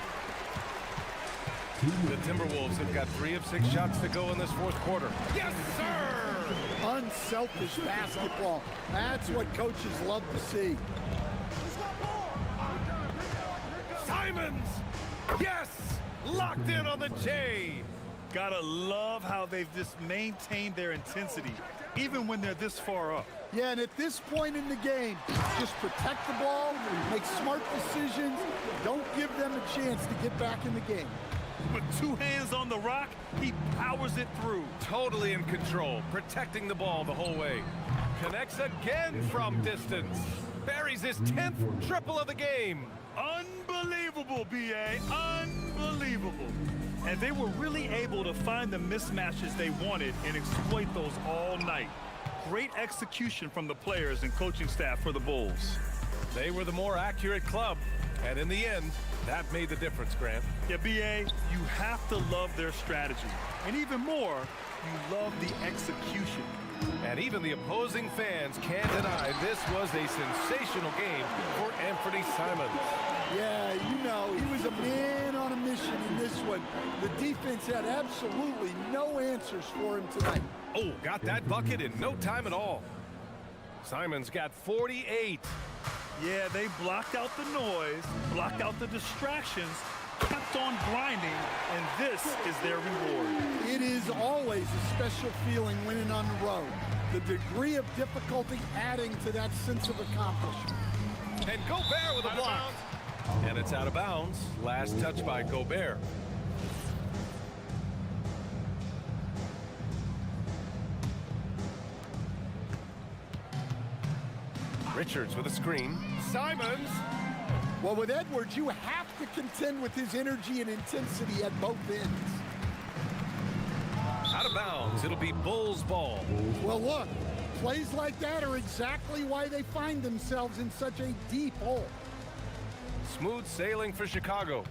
The Timberwolves have got 3 of 6 shots to go in this fourth quarter. Yes, sir! Unselfish basketball. That's what coaches love to see. Simons! Yes! Locked in on the J. Gotta love how they've just maintained their intensity, even when they're this far up. Yeah, and at this point in the game, just protect the ball, make smart decisions, don't give them a chance to get back in the game. With 2 hands on the rock, he powers it through. Totally in control, protecting the ball the whole way. Connects again from distance. Buries his 10th triple of the game. Unbelievable, B.A. Unbelievable. And they were really able to find the mismatches they wanted and exploit those all night. Great execution from the players and coaching staff for the Bulls. They were the more accurate club. And in the end, that made the difference, Grant. Yeah, B.A., you have to love their strategy. And even more, you love the execution. And even the opposing fans can't deny this was a sensational game for Anthony Simons. Yeah, you know, he was a man on a mission in this one. The defense had absolutely no answers for him tonight. Oh, got that bucket in no time at all. Simons got 48. Yeah, they blocked out the noise, blocked out the distractions, kept on grinding, and this is their reward. It is always a special feeling winning on the road. The degree of difficulty adding to that sense of accomplishment. And Gobert with a block. And it's out of bounds. Last touch by Gobert. Richards with a screen. Simons. Well, with Edwards, you have to contend with his energy and intensity at both ends. Out of bounds. It'll be Bulls ball. Well, look, plays like that are exactly why they find themselves in such a deep hole. Smooth sailing for Chicago.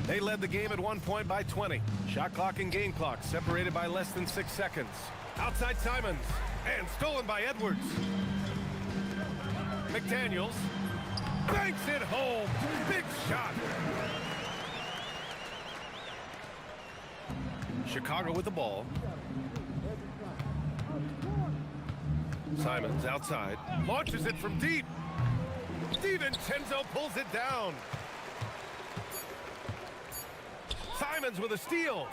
They led the game at one point by 20. Shot clock and game clock separated by less than 6 seconds. Outside Simons. And stolen by Edwards. McDaniels. Banks it home. Big shot. Chicago with the ball. Simons outside. Launches it from deep. DiVincenzo pulls it down. Simons with a steal.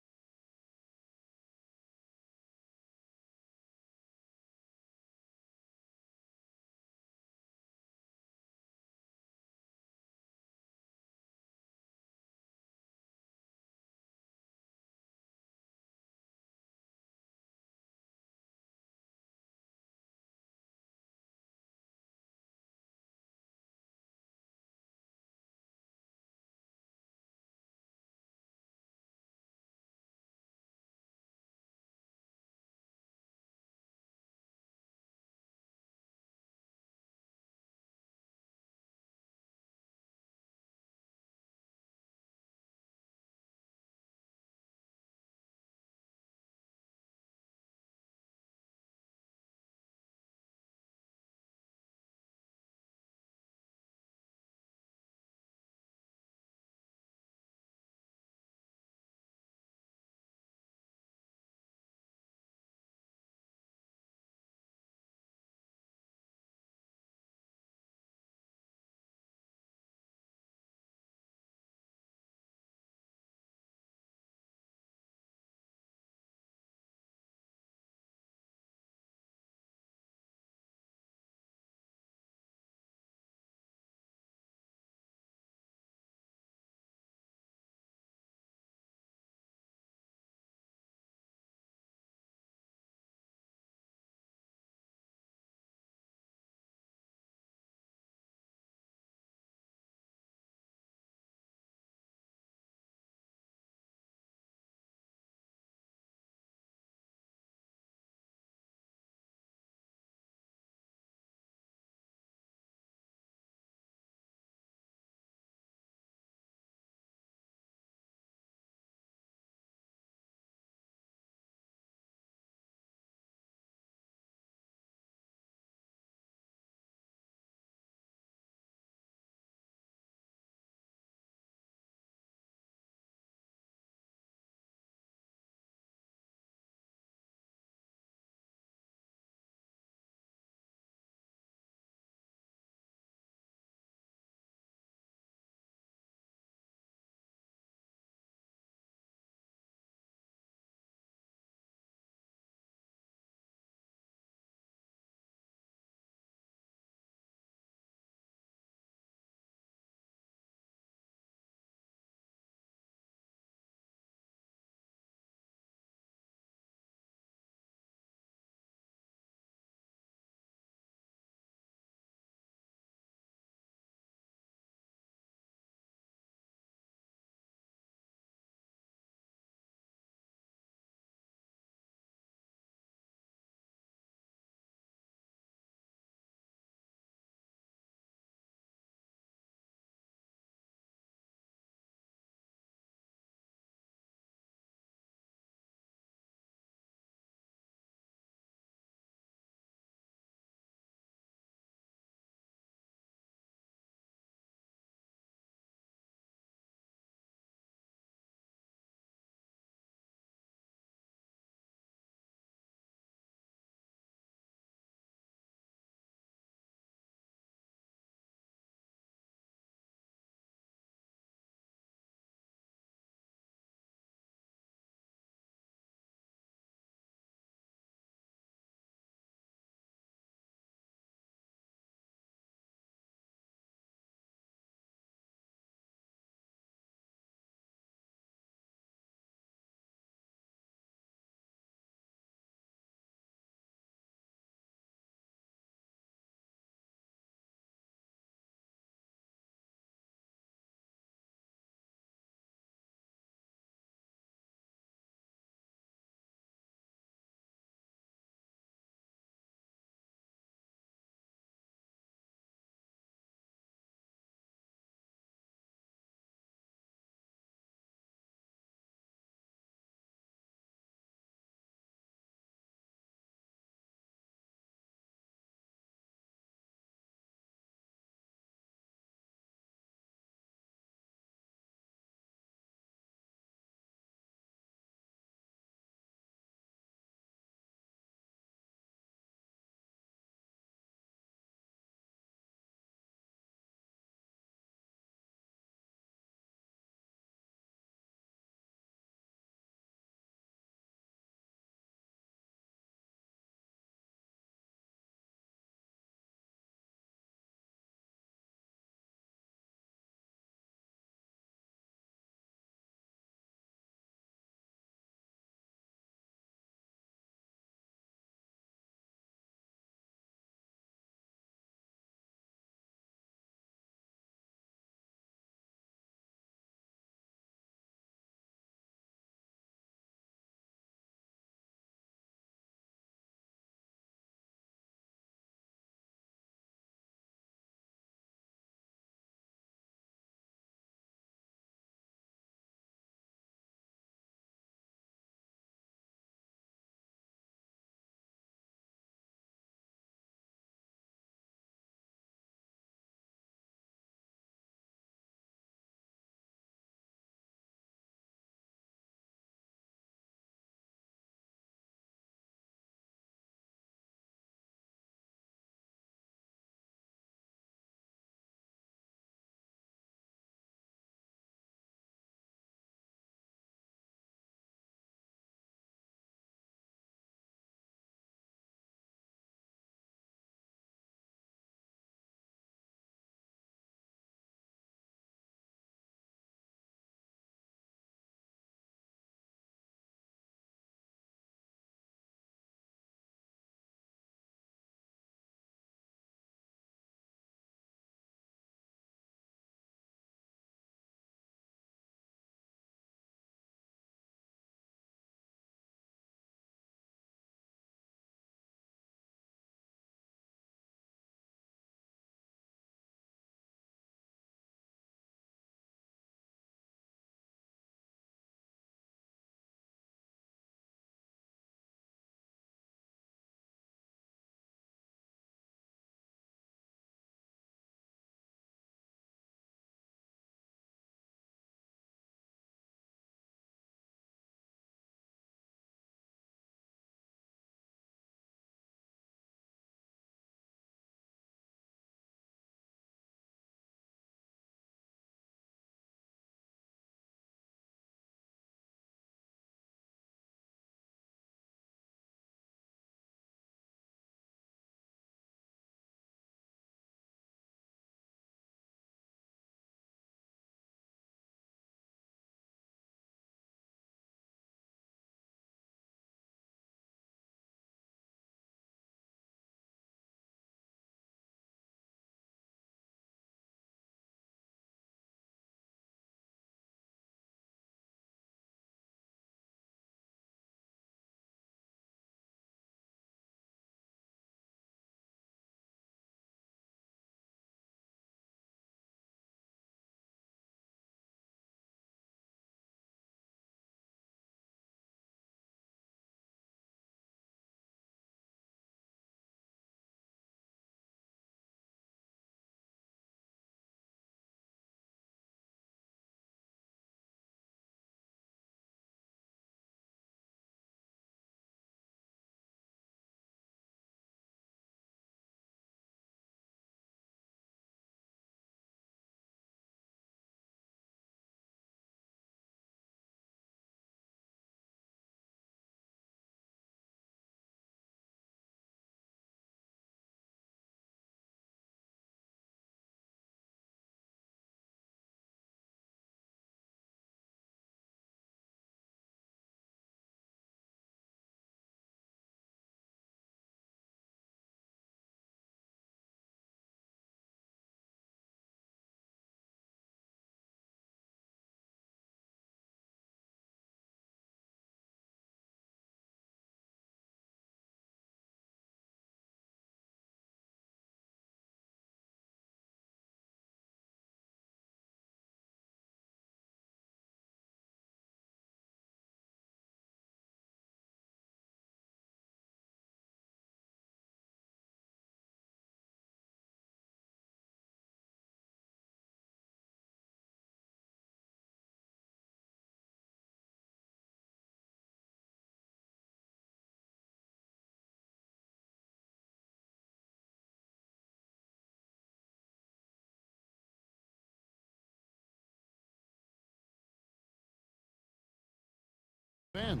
Man.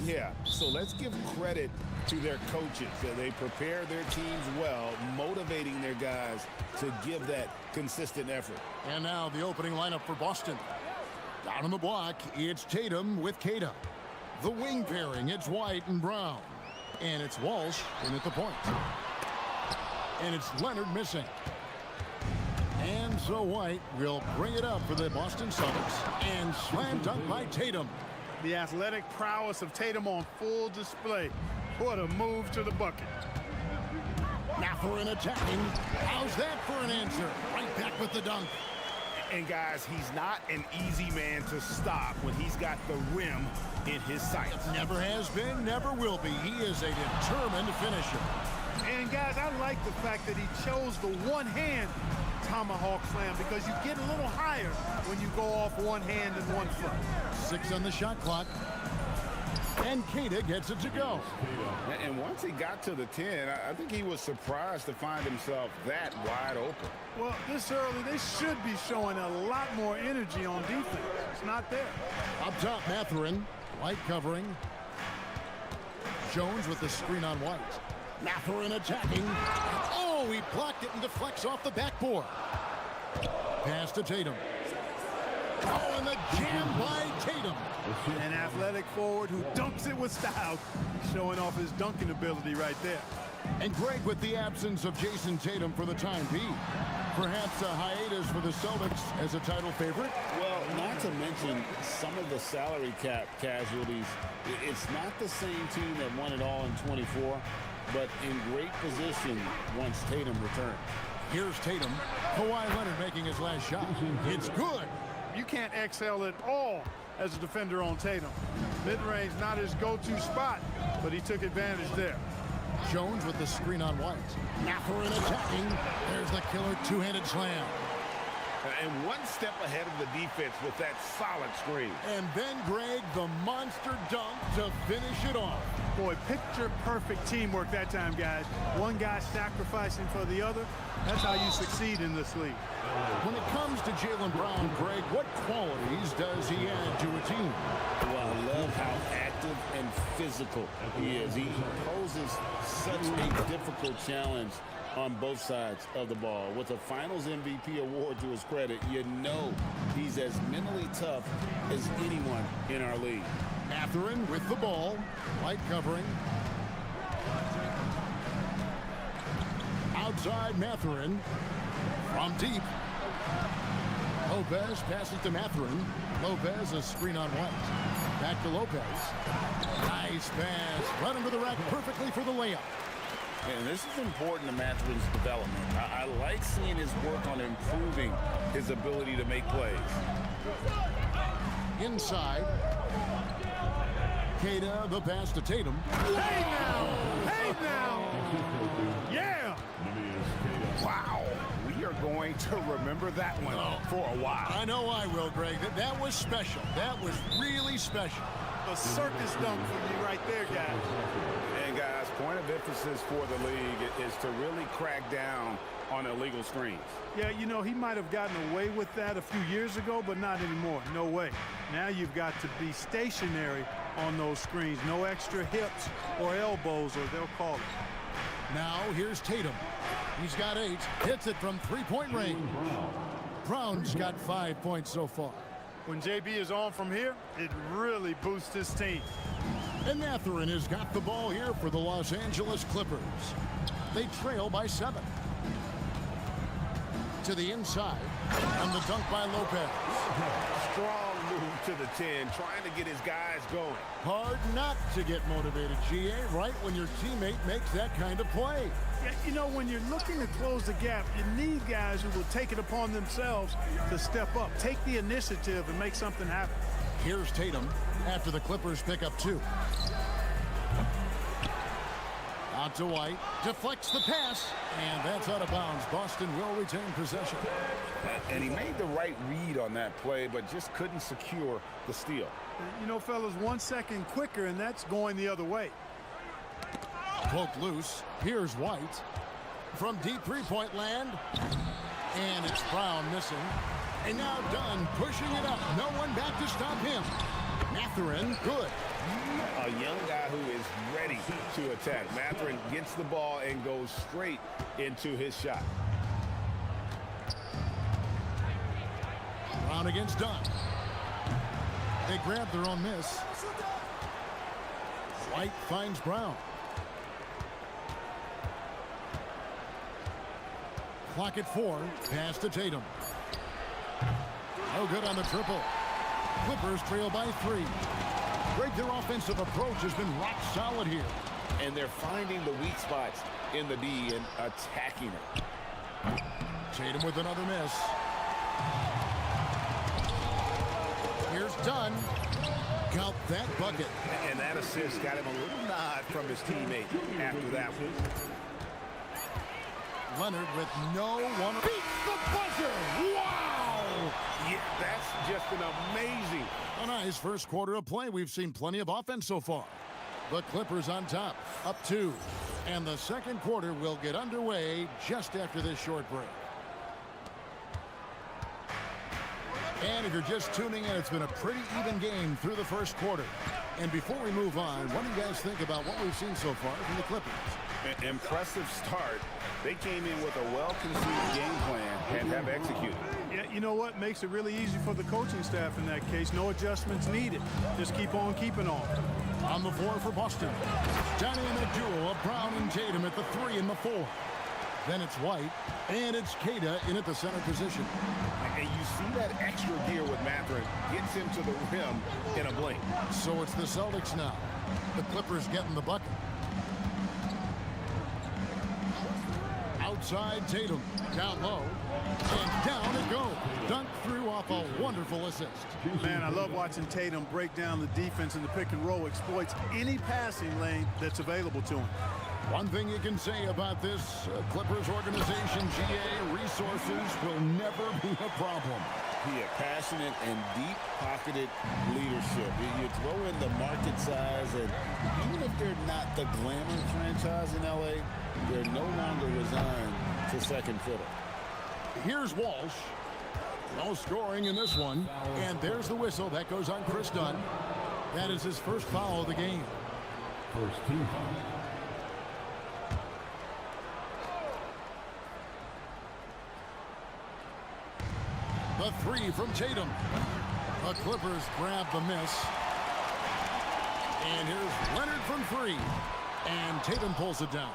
Yeah, so let's give credit to their coaches. They prepare their teams well, motivating their guys to give that consistent effort. And now the opening lineup for Boston. Down on the block, it's Tatum with Keita. The wing pairing, it's White and Brown. And it's Walsh in at the point. And it's Leonard missing. And so White will bring it up for the Boston Celtics. And slam dunk by Tatum. The athletic prowess of Tatum on full display. What a move to the bucket. Mathurin attacking. How's that for an answer? Right back with the dunk. And guys, he's not an easy man to stop when he's got the rim in his sights. Never has been, never will be. He is a determined finisher. And guys, I like the fact that he chose the one-hand tomahawk slam because you get a little higher when you go off one hand and one foot. 6 on the shot clock. And Keita gets it to go. And once he got to the 10, I think he was surprised to find himself that wide open. Well, this early, they should be showing a lot more energy on defense. It's not there. Up top, Mathurin. White covering. Jones with the screen on White. Mathurin attacking. Oh, he blocked it and deflects off the backboard. Pass to Tatum. Oh, and the jam by Tatum. An athletic forward who dunks it with style. Showing off his dunking ability right there. And Greg with the absence of Jason Tatum for the time being. Perhaps a hiatus for the Celtics as a title favorite? Well, not to mention some of the salary cap casualties. It's not the same team that won it all in 24, but in great position once Tatum returns. Here's Tatum. Kawhi Leonard making his last shot. It's good. You can't excel at all as a defender on Tatum. Mid-range not his go-to spot, but he took advantage there. Jones with the screen on White. Mathurin attacking. There's the killer two-handed slam. And one step ahead of the defense with that solid screen. And then, Greg, the monster dunk to finish it off. Boy, picture-perfect teamwork that time, guys. One guy sacrificing for the other. That's how you succeed in this league. When it comes to Jaylen Brown, Greg, what qualities does he add to a team? Well, I love how active and physical he is. He poses such a difficult challenge on both sides of the ball. With a Finals MVP award to his credit, you know he's as mentally tough as anyone in our league. Mathurin with the ball. White covering. Outside Mathurin. From deep. Lopez passes to Mathurin. Lopez a screen on White. Back to Lopez. Nice pass. Right under the rack perfectly for the layup. And this is important to Mathurin's development. I like seeing his work on improving his ability to make plays. Inside. Keita, the pass to Tatum. Hey now! Hey now! Yeah! Wow. We are going to remember that one for a while. I know I will, Greg. That was special. That was really special. A circus dunk for you right there, guys. And guys, point of emphasis for the league is to really crack down on illegal screens. Yeah, you know, he might have gotten away with that a few years ago, but not anymore. No way. Now you've got to be stationary on those screens. No extra hips or elbows, or they'll call it. Now here's Tatum. He's got 8. Hits it from three-point range. Brown's got 5 points so far. When JB is on from here, it really boosts his team. And Mathurin has got the ball here for the Los Angeles Clippers. They trail by 7. To the inside. And the dunk by Lopez. Strong move to the 10, trying to get his guys going. Hard not to get motivated, GA, right when your teammate makes that kind of play. Yeah, you know, when you're looking to close the gap, you need guys who will take it upon themselves to step up, take the initiative, and make something happen. Here's Tatum after the Clippers pick up 2. Out to White, deflects the pass, and that's out of bounds. Boston will retain possession. And he made the right read on that play, but just couldn't secure the steal. You know, fellas, 1 second quicker, and that's going the other way. Poked loose. Here's White. From deep three-point land. And it's Brown missing. And now Dunn pushing it up. No one back to stop him. Mathurin, good. A young guy who is ready to attack. Mathurin gets the ball and goes straight into his shot. Brown against Dunn. They grab their own miss. White finds Brown. Clock at 4. Pass to Tatum. No good on the triple. Clippers trail by 3. Greg, their offensive approach has been rock solid here. And they're finding the weak spots in the D and attacking it. Tatum with another miss. Here's Dunn. Count that bucket. And that assist got him a little nod from his teammate after that one. Leonard with no one. Beats the buzzer. Wow! Yeah, that's just an amazing. A nice first quarter of play. We've seen plenty of offense so far. The Clippers on top, up 2. And the second quarter will get underway just after this short break. And if you're just tuning in, it's been a pretty even game through the first quarter. And before we move on, what do you guys think about what we've seen so far from the Clippers? An impressive start. They came in with a well-conceived game plan and have executed. Yeah, you know what makes it really easy for the coaching staff in that case? No adjustments needed. Just keep on keeping on. On the floor for Boston. Dynamic duo of Brown and Tatum at the 3 and the 4. Then it's White, and it's Queta in at the center position. And you see that extra gear with Mathurin. Gets him to the rim in a blink. So it's the Celtics now. The Clippers getting the bucket. Outside Tatum, down low, and down it goes. Dunk through off a wonderful assist. Man, I love watching Tatum break down the defense in the pick and roll, exploits any passing lane that's available to him. One thing you can say about this Clippers organization, GA, resources will never be a problem. Yeah, passionate and deep-pocketed leadership. You throw in the market size, and even if they're not the glamour franchise in LA, they're no longer resigned to second fiddle. Here's Walsh. No scoring in this one. And there's the whistle. That goes on Chris Dunn. That is his first foul of the game. First team foul. The 3 from Tatum. The Clippers grab the miss. And here's Leonard from 3. And Tatum pulls it down.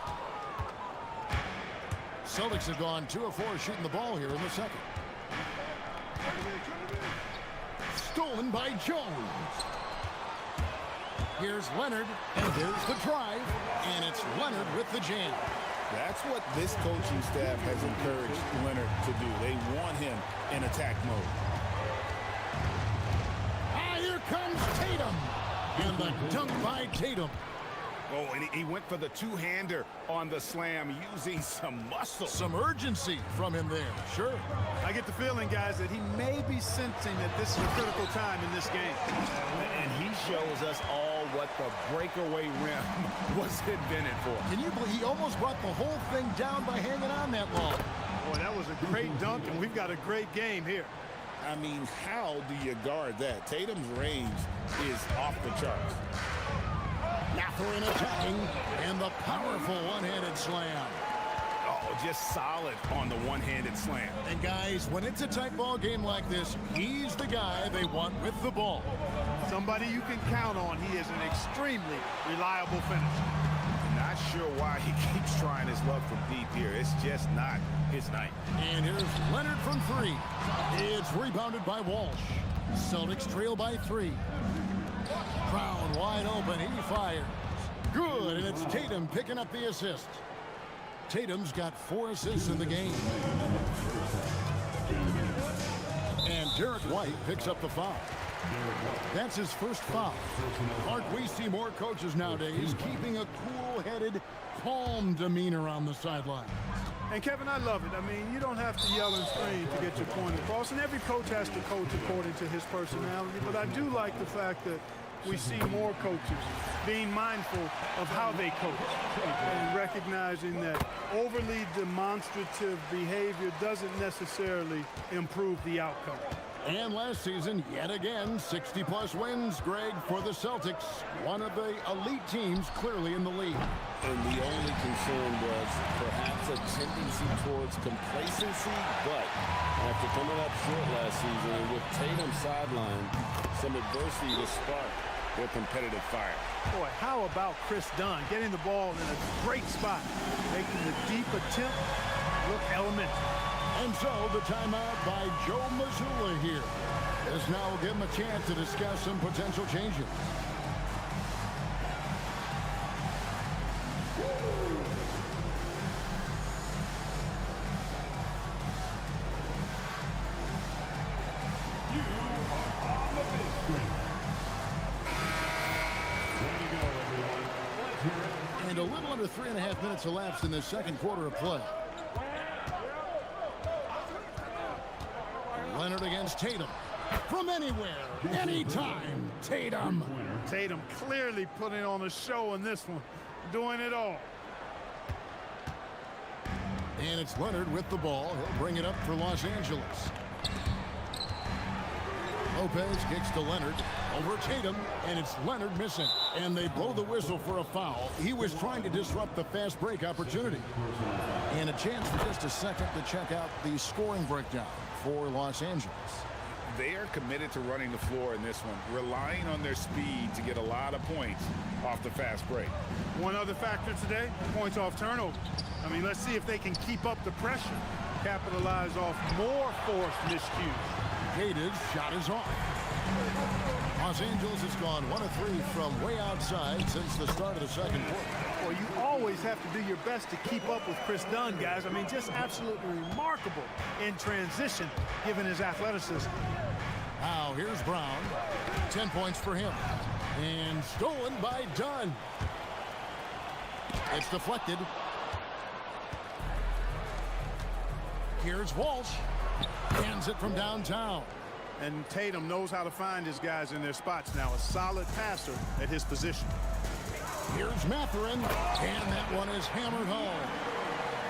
Celtics have gone 2 of 4 shooting the ball here in the second. Stolen by Jones. Here's Leonard, and there's the drive. And it's Leonard with the jam. That's what this coaching staff has encouraged Leonard to do. They want him in attack mode. Ah, here comes Tatum. And the dunk by Tatum. Oh, and he went for the two-hander on the slam using some muscle. Some urgency from him there, sure. I get the feeling, guys, that he may be sensing that this is a critical time in this game. And he shows us all what the breakaway rim was invented for. Can you believe he almost brought the whole thing down by hanging on that long? Boy, that was a great dunk, and we've got a great game here. I mean, how do you guard that? Tatum's range is off the charts. Mathurin attacking, and the powerful one-handed slam. Oh, just solid on the one-handed slam. And guys, when it's a tight ball game like this, he's the guy they want with the ball. Somebody you can count on. He is an extremely reliable finisher. Not sure why he keeps trying his luck from deep here. It's just not his night. And here's Leonard from 3. It's rebounded by Walsh. Celtics trail by 3. Brown wide open, he fires. Good, and it's Tatum picking up the assist. Tatum's got 4 assists in the game. And Derek White picks up the foul. That's his first foul. Mark, we see more coaches nowadays keeping a cool-headed, calm demeanor on the sideline. And Kevin, I love it. I mean, you don't have to yell and scream to get your point across, and every coach has to coach according to his personality. But I do like the fact that we see more coaches being mindful of how they coach and recognizing that overly demonstrative behavior doesn't necessarily improve the outcome. And last season, yet again, 60-plus wins, Greg, for the Celtics. One of the elite teams clearly in the league. And the only concern was perhaps a tendency towards complacency, but after coming up short last season and with Tatum sidelined, some adversity to spark their competitive fire. Boy, how about Chris Dunn getting the ball in a great spot, making the deep attempt look elementary. And so the timeout by Joe Mazzulla here. This now will give him a chance to discuss some potential changes. And a little under 3.5 minutes elapsed in the second quarter of play. Leonard against Tatum. From anywhere, anytime, Tatum. Tatum clearly putting on a show in this one, doing it all. And it's Leonard with the ball. He'll bring it up for Los Angeles. Lopez kicks to Leonard. Over Tatum, and it's Leonard missing. And they blow the whistle for a foul. He was trying to disrupt the fast break opportunity. And a chance for just a second to check out the scoring breakdown for Los Angeles. They are committed to running the floor in this one, relying on their speed to get a lot of points off the fast break. One other factor today, points off turnover. I mean, let's see if they can keep up the pressure, capitalize off more forced miscues. Gated shot is off. Los Angeles has gone 1 of 3 from way outside since the start of the second quarter. Well, you always have to do your best to keep up with Chris Dunn, guys. I mean, just absolutely remarkable in transition, given his athleticism. Now, here's Brown. 10 points for him. And stolen by Dunn. It's deflected. Here's Walsh. Hands it from downtown. And Tatum knows how to find his guys in their spots now. A solid passer at his position. Here's Mathurin, and that one is hammered home.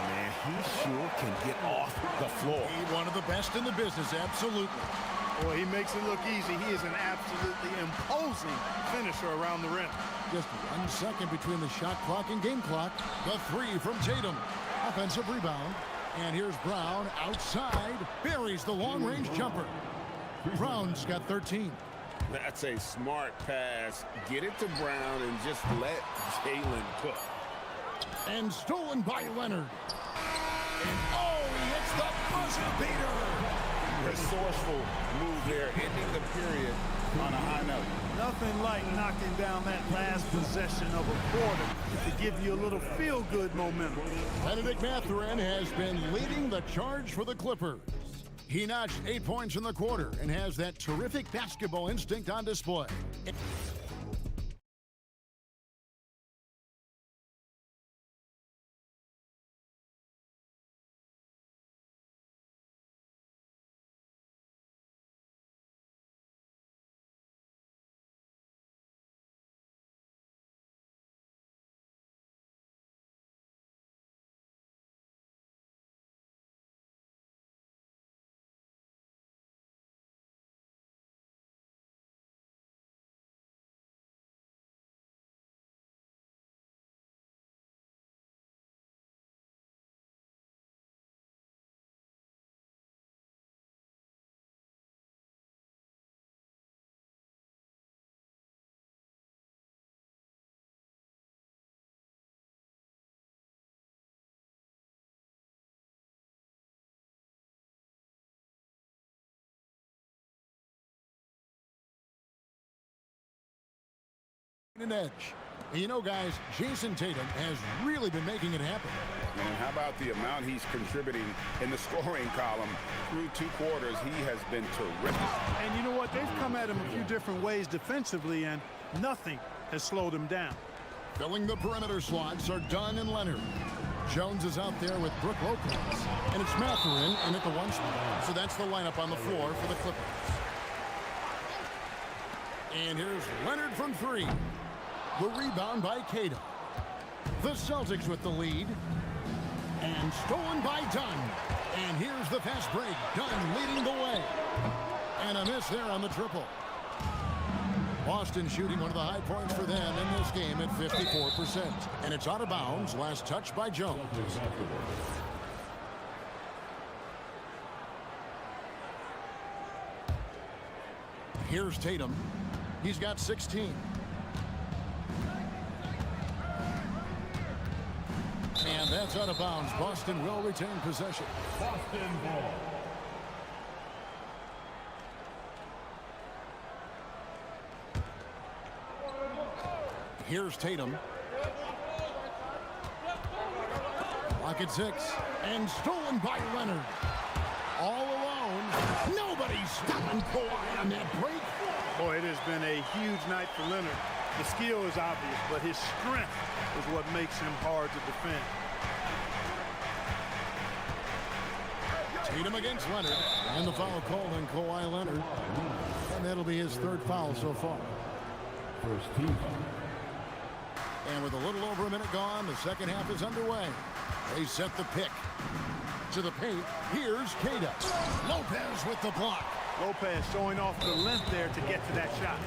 Man, he sure can get off the floor. He's one of the best in the business, absolutely. Boy, he makes it look easy. He is an absolutely imposing finisher around the rim. Just 1 second between the shot clock and game clock. The 3 from Tatum. Offensive rebound. And here's Brown outside. Buries the long-range jumper. Brown's got 13. That's a smart pass. Get it to Brown and just let Jalen cook. And stolen by Leonard. And oh, he hits the buzzer beater. Resourceful move there, ending the period on a high note. Nothing like knocking down that last possession of a quarter to give you a little feel-good momentum. Benedict Mathurin has been leading the charge for the Clippers. He notched 8 points in the quarter and has that terrific basketball instinct on display. An edge. You know, guys, Jason Tatum has really been making it happen. And how about the amount he's contributing in the scoring column through 2 quarters? He has been terrific. And you know what? They've come at him a few different ways defensively, and nothing has slowed him down. Filling the perimeter slots are Dunn and Leonard. Jones is out there with Brook Lopez. And it's Mathurin in at the 1 spot. So that's the lineup on the floor for the Clippers. And here's Leonard from 3. The rebound by Cato. The Celtics with the lead. And stolen by Dunn. And here's the fast break. Dunn leading the way. And a miss there on the triple. Boston shooting one of the high points for them in this game at 54%. And it's out of bounds. Last touch by Jones. Here's Tatum. He's got 16. And that's out of bounds. Boston will retain possession. Boston ball. Here's Tatum. Lock at 6. And stolen by Leonard. All alone. Nobody's stopping Kawhi on that break. Boy, it has been a huge night for Leonard. The skill is obvious, but his strength is what makes him hard to defend. Tatum against Leonard. And the foul called on Kawhi Leonard. And that'll be his third foul so far. First team. And with a little over a minute gone, the second half is underway. They set the pick. To the paint, here's Queta. Lopez with the block. Lopez showing off the length there to get to that shot.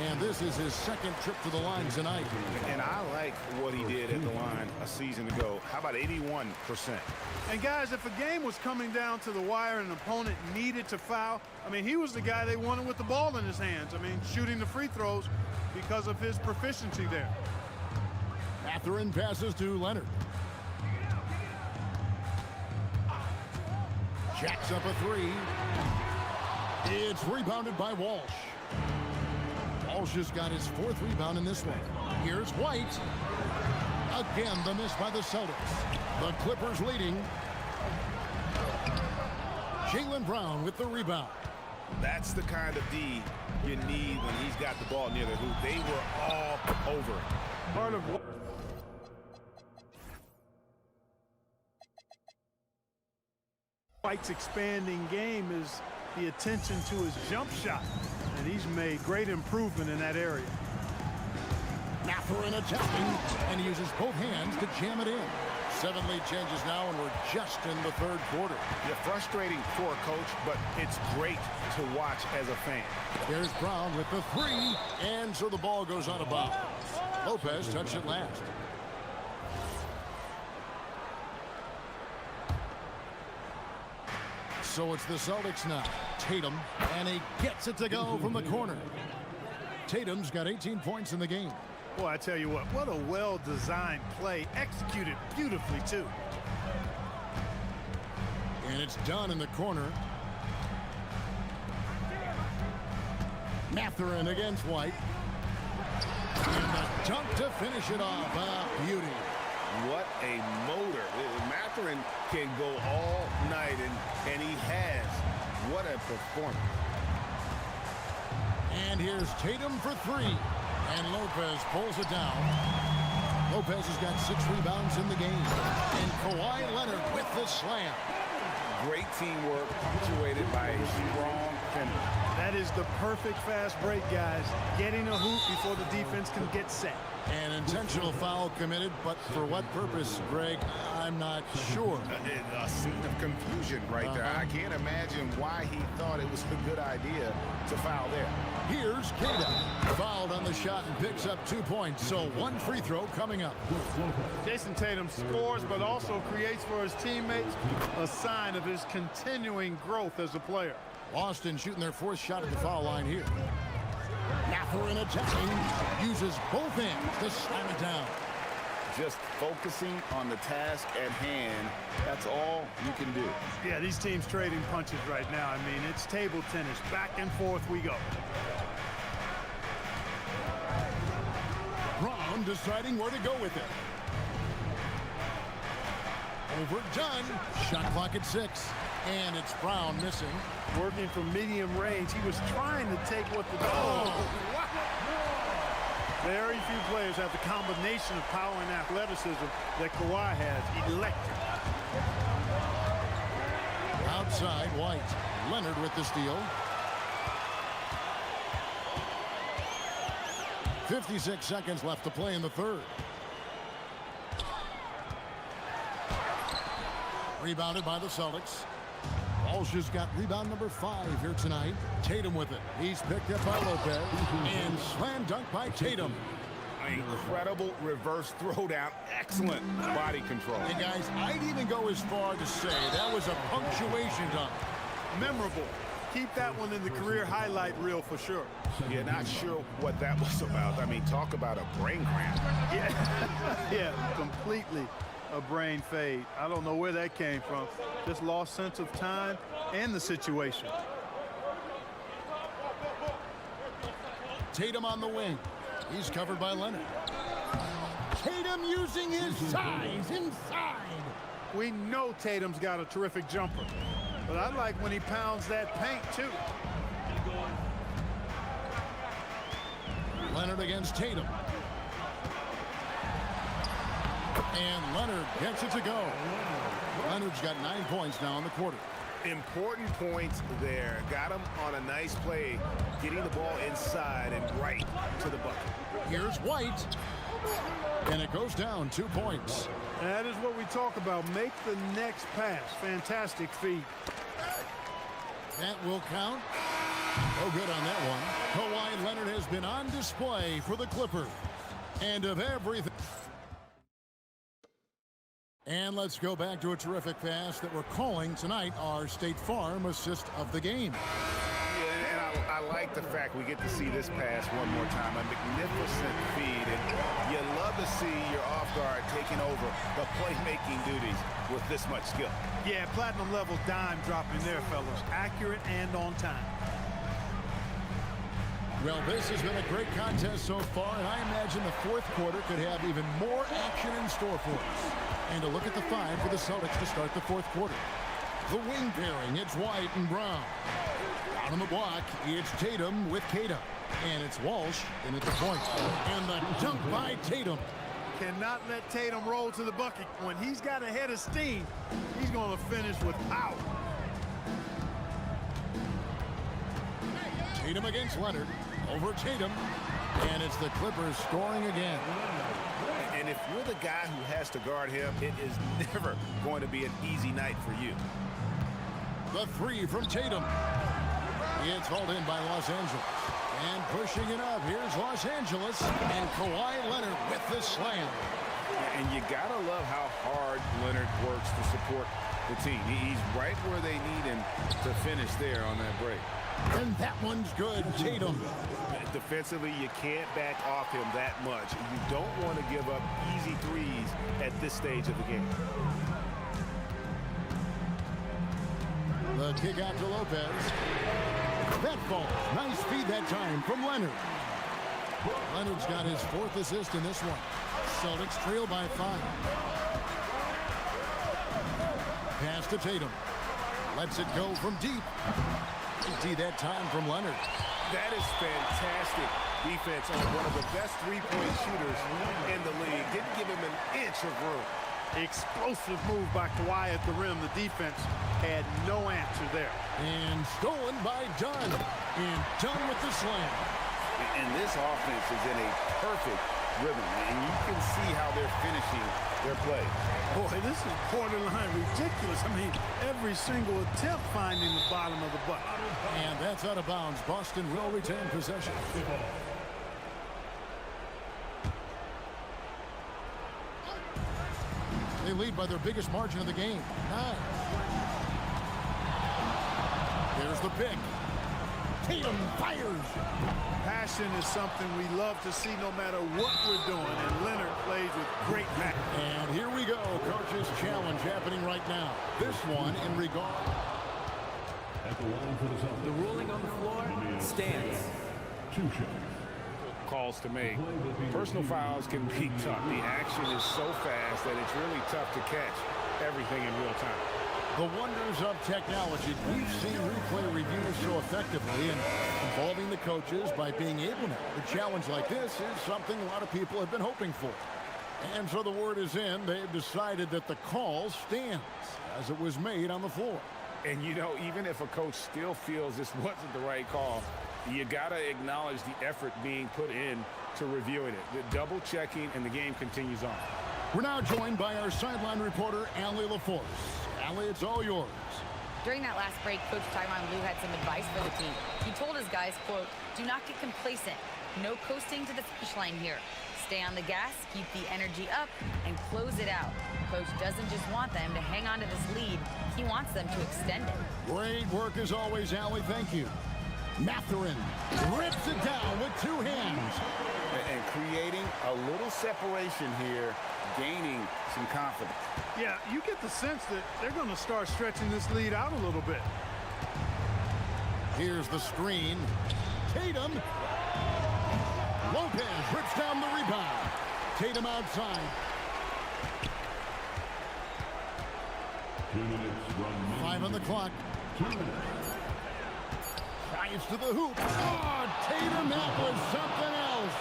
And this is his second trip to the line tonight. And I like what he did at the line a season ago. How about 81%? And guys, if a game was coming down to the wire and an opponent needed to foul, I mean, he was the guy they wanted with the ball in his hands. I mean, shooting the free throws because of his proficiency there. Mathurin passes to Leonard. Jacks up a 3. It's rebounded by Walsh. Walsh has got his 4th rebound in this one. Here's White. Again, the miss by the Celtics. The Clippers leading. Jaylen Brown with the rebound. That's the kind of D you need when he's got the ball near the hoop. They were all over it. Part of what White's expanding game is the attention to his jump shot, and he's made great improvement in that area. Mathurin attacking, and he uses both hands to jam it in. 7 lead changes now, and we're just in the third quarter. Yeah, frustrating for a coach, but it's great to watch as a fan. Here's Brown with the 3, and so the ball goes out of bounds. Lopez touched it last. So it's the Celtics now. Tatum, and he gets it to go from the corner. Tatum's got 18 points in the game. Boy, I tell you what a well-designed play, executed beautifully, too. And it's done in the corner. Mathurin against White. And the dunk to finish it off. Ah, beauty. What a motor. Mathurin can go all night, and he has. What a performance. And here's Tatum for 3. And Lopez pulls it down. Lopez has got 6 rebounds in the game. And Kawhi Leonard with the slam. Great teamwork punctuated by a strong finish. That is the perfect fast break, guys. Getting a hoop before the defense can get set. An intentional foul committed, but for what purpose, Greg? I'm not sure. A scene of confusion right there. I can't imagine why he thought it was a good idea to foul there. Here's Queta. Fouled on the shot and picks up 2 points, so 1 free throw coming up. Jason Tatum scores, but also creates for his teammates a sign of his continuing growth as a player. Boston shooting their 4th shot at the foul line here. Mathurin attacking, uses both hands to slam it down. Just focusing on the task at hand, that's all you can do. Yeah, these teams trading punches right now. I mean, it's table tennis. Back and forth we go. Brown deciding where to go with it. Overdone. Shot clock at 6. And it's Brown missing. Working from medium range. He was trying to take what the... Wow. Very few players have the combination of power and athleticism that Kawhi has. Electric. Outside, White. Leonard with the steal. 56 seconds left to play in the third. Rebounded by the Celtics. Walsh has got rebound number 5 here tonight. Tatum with it. He's picked up by Lopez. And slam dunk by Tatum. Incredible reverse throwdown. Excellent body control. And guys, I'd even go as far to say that was a punctuation dunk. Memorable. Keep that one in the career highlight reel for sure. Yeah, not sure what that was about. I mean, talk about a brain cramp. Yeah, completely a brain fade. I don't know where that came from. Just lost sense of time and the situation. Tatum on the wing. He's covered by Leonard. Tatum using his size inside. We know Tatum's got a terrific jumper, but I like when he pounds that paint too. Leonard against Tatum. And Leonard gets it to go. Leonard's got 9 points now in the quarter. Important points there. Got him on a nice play, getting the ball inside and right to the bucket. Here's White. And it goes down 2 points. That is what we talk about. Make the next pass. Fantastic feed. That will count. Oh, good on that one. Kawhi Leonard has been on display for the Clippers. And of everything. And let's go back to a terrific pass that we're calling tonight our State Farm assist of the game. Yeah, and I like the fact we get to see this pass one more time. A magnificent feed, and you love to see your off guard taking over the playmaking duties with this much skill. Yeah, platinum level dime dropping there, fellas. Accurate and on time. Well, this has been a great contest so far, and I imagine the fourth quarter could have even more action in store for us. And a look at the 5 for the Celtics to start the fourth quarter. The wing pairing, it's White and Brown. Down on the block, it's Tatum with Kata. And it's Walsh in at the point. And the dunk by Tatum. Cannot let Tatum roll to the bucket. When he's got a head of steam, he's going to finish with power. Tatum against Leonard. Over Tatum. And it's the Clippers scoring again. And if you're the guy who has to guard him, it is never going to be an easy night for you. The 3 from Tatum. It's hauled in by Los Angeles. And pushing it up, here's Los Angeles. And Kawhi Leonard with the slam. And you got to love how hard Leonard works to support the team. He's right where they need him to finish there on that break. And that one's good, Tatum. Defensively, you can't back off him that much. You don't want to give up easy threes at this stage of the game. The kick out to Lopez. That falls. Nice feed that time from Leonard. Leonard's got his 4th assist in this one. Celtics trail by 5. Pass to Tatum. Lets it go from deep. See that time from Leonard. That is fantastic defense on one of the best three-point shooters in the league. Didn't give him an inch of room. Explosive move by Kawhi at the rim. The defense had no answer there. And stolen by Dunn. And Dunn with the slam. And this offense is in a perfect rhythm. And you can see how they're finishing their play. Boy, this is borderline ridiculous. I mean, every single attempt finding the bottom of the bucket. And that's out of bounds. Boston will retain possession. They lead by their biggest margin of the game, 9. There's the pick. Tatum fires. Passion is something we love to see no matter what we're doing, and Leonard plays with great knack. And here we go, coach's challenge happening right now. This one in regard. The ruling on the floor stands. 2 shots. Calls to make. Personal fouls can be tough. The action is so fast that it's really tough to catch everything in real time. The wonders of technology. We've seen replay reviews so effectively and involving the coaches by being able to. A challenge like this is something a lot of people have been hoping for. And so the word is in. They've decided that the call stands as it was made on the floor. And, you know, even if a coach still feels this wasn't the right call, you got to acknowledge the effort being put in to reviewing it. The double checking, and the game continues on. We're now joined by our sideline reporter, Allie LaForce. Allie, it's all yours. During that last break, Coach Tyronn Lue had some advice for the team. He told his guys, quote, "Do not get complacent. No coasting to the finish line here. Stay on the gas, keep the energy up, and close it out." Coach doesn't just want them to hang on to this lead. He wants them to extend it. Great work as always, Allie. Thank you. Mathurin rips it down with two hands. And creating a little separation here, gaining some confidence. Yeah, you get the sense that they're going to start stretching this lead out a little bit. Here's the screen. Tatum. Lopez rips down the rebound. Tatum outside. 2 minutes run. 5 on the clock. 2 minutes. Drives to the hoop. Oh, Tatum, that was something else.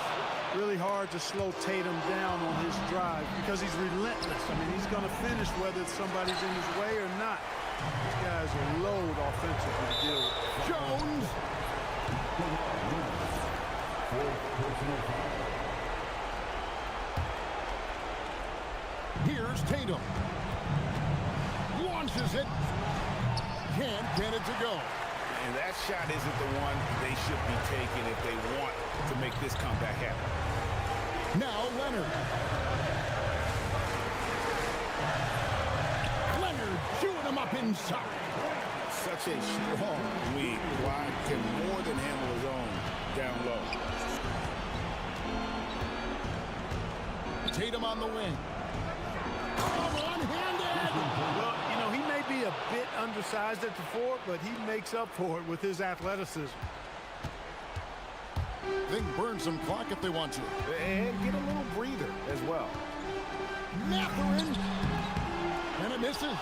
Really hard to slow Tatum down on his drive because he's relentless. I mean, he's going to finish whether somebody's in his way or not. These guys are load offensively to deal with. Jones. Here's Tatum. Launches it. Can't get it to go. And that shot isn't the one they should be taking if they want to make this comeback happen. Now Leonard. Leonard chewing him up inside. Such a strong lead. Kawhi can more than handle his own down low. Tatum on the wing. One-handed. Well, you know, he may be a bit undersized at the 4, but he makes up for it with his athleticism. They can burn some clock if they want to. And get a little breather as well. Mathurin. And it misses.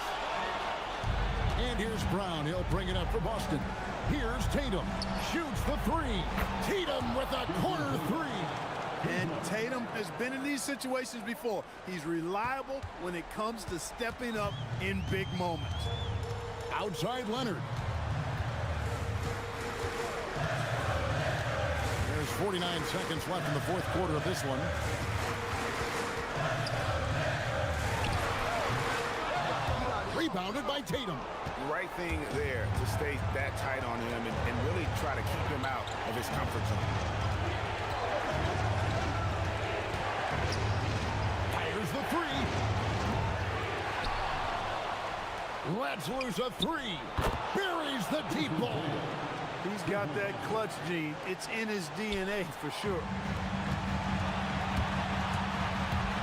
And here's Brown. He'll bring it up for Boston. Here's Tatum. Shoots the 3. Tatum with a corner 3. And Tatum has been in these situations before. He's reliable when it comes to stepping up in big moments. Outside Leonard. There's 49 seconds left in the fourth quarter of this one. Rebounded by Tatum. Right thing there to stay that tight on him and really try to keep him out of his comfort zone. Fires the 3. Lets loose a 3. Buries the deep ball. He's got that clutch gene. It's in his DNA for sure.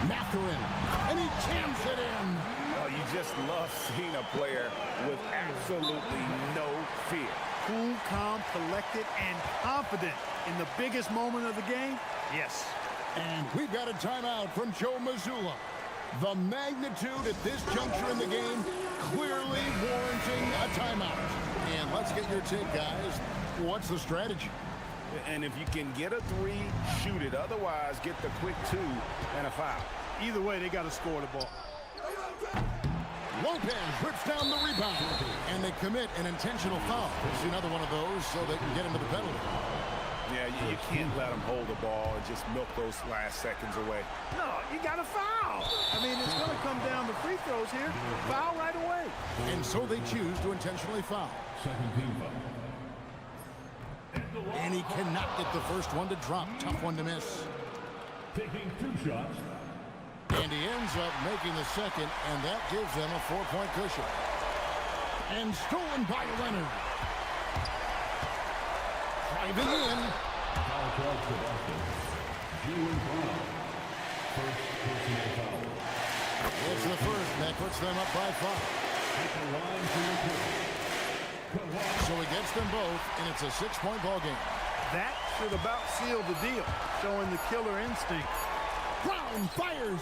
Mathurin. And he jams it in. Oh, you just love seeing a player with absolutely no fear. Cool, calm, collected, and confident in the biggest moment of the game. Yes. And we've got a timeout from Joe Mazzulla. The magnitude at this juncture in the game clearly warranting a timeout. And let's get your take, guys. What's the strategy? And if you can get a 3, shoot it. Otherwise, get the quick 2 and a foul. Either way, they got to score the ball. Lopez rips down the rebound. And they commit an intentional foul. It's another one of those so they can get into the penalty. Yeah, you can't let them hold the ball and just milk those last seconds away. No, you got to foul. I mean, it's going to come down to free throws here. Foul right away. And so they choose to intentionally foul. Second team foul. And he cannot get the first one to drop. Tough one to miss. Taking 2 shots. And he ends up making the second, and that gives them a 4-point cushion. And stolen by Leonard. Driving in. Foul charge to Boston. Jalen Brown. First personal foul. It's the first, and that puts them up by 5. At the line to report. So he gets them both, and it's a 6-point ball game. That should about seal the deal, showing the killer instinct. Brown fires.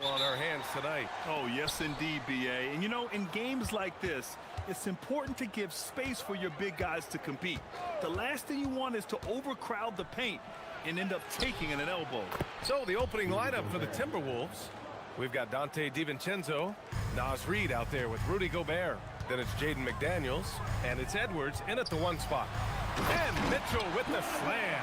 on our hands tonight. Oh, yes, indeed, B.A. And, you know, in games like this, it's important to give space for your big guys to compete. The last thing you want is to overcrowd the paint and end up taking an elbow. So the opening lineup for the Timberwolves. We've got Dante DiVincenzo, Naz Reid out there with Rudy Gobert. Then it's Jaden McDaniels, and it's Edwards in at the 1 spot. And Mitchell with the slam.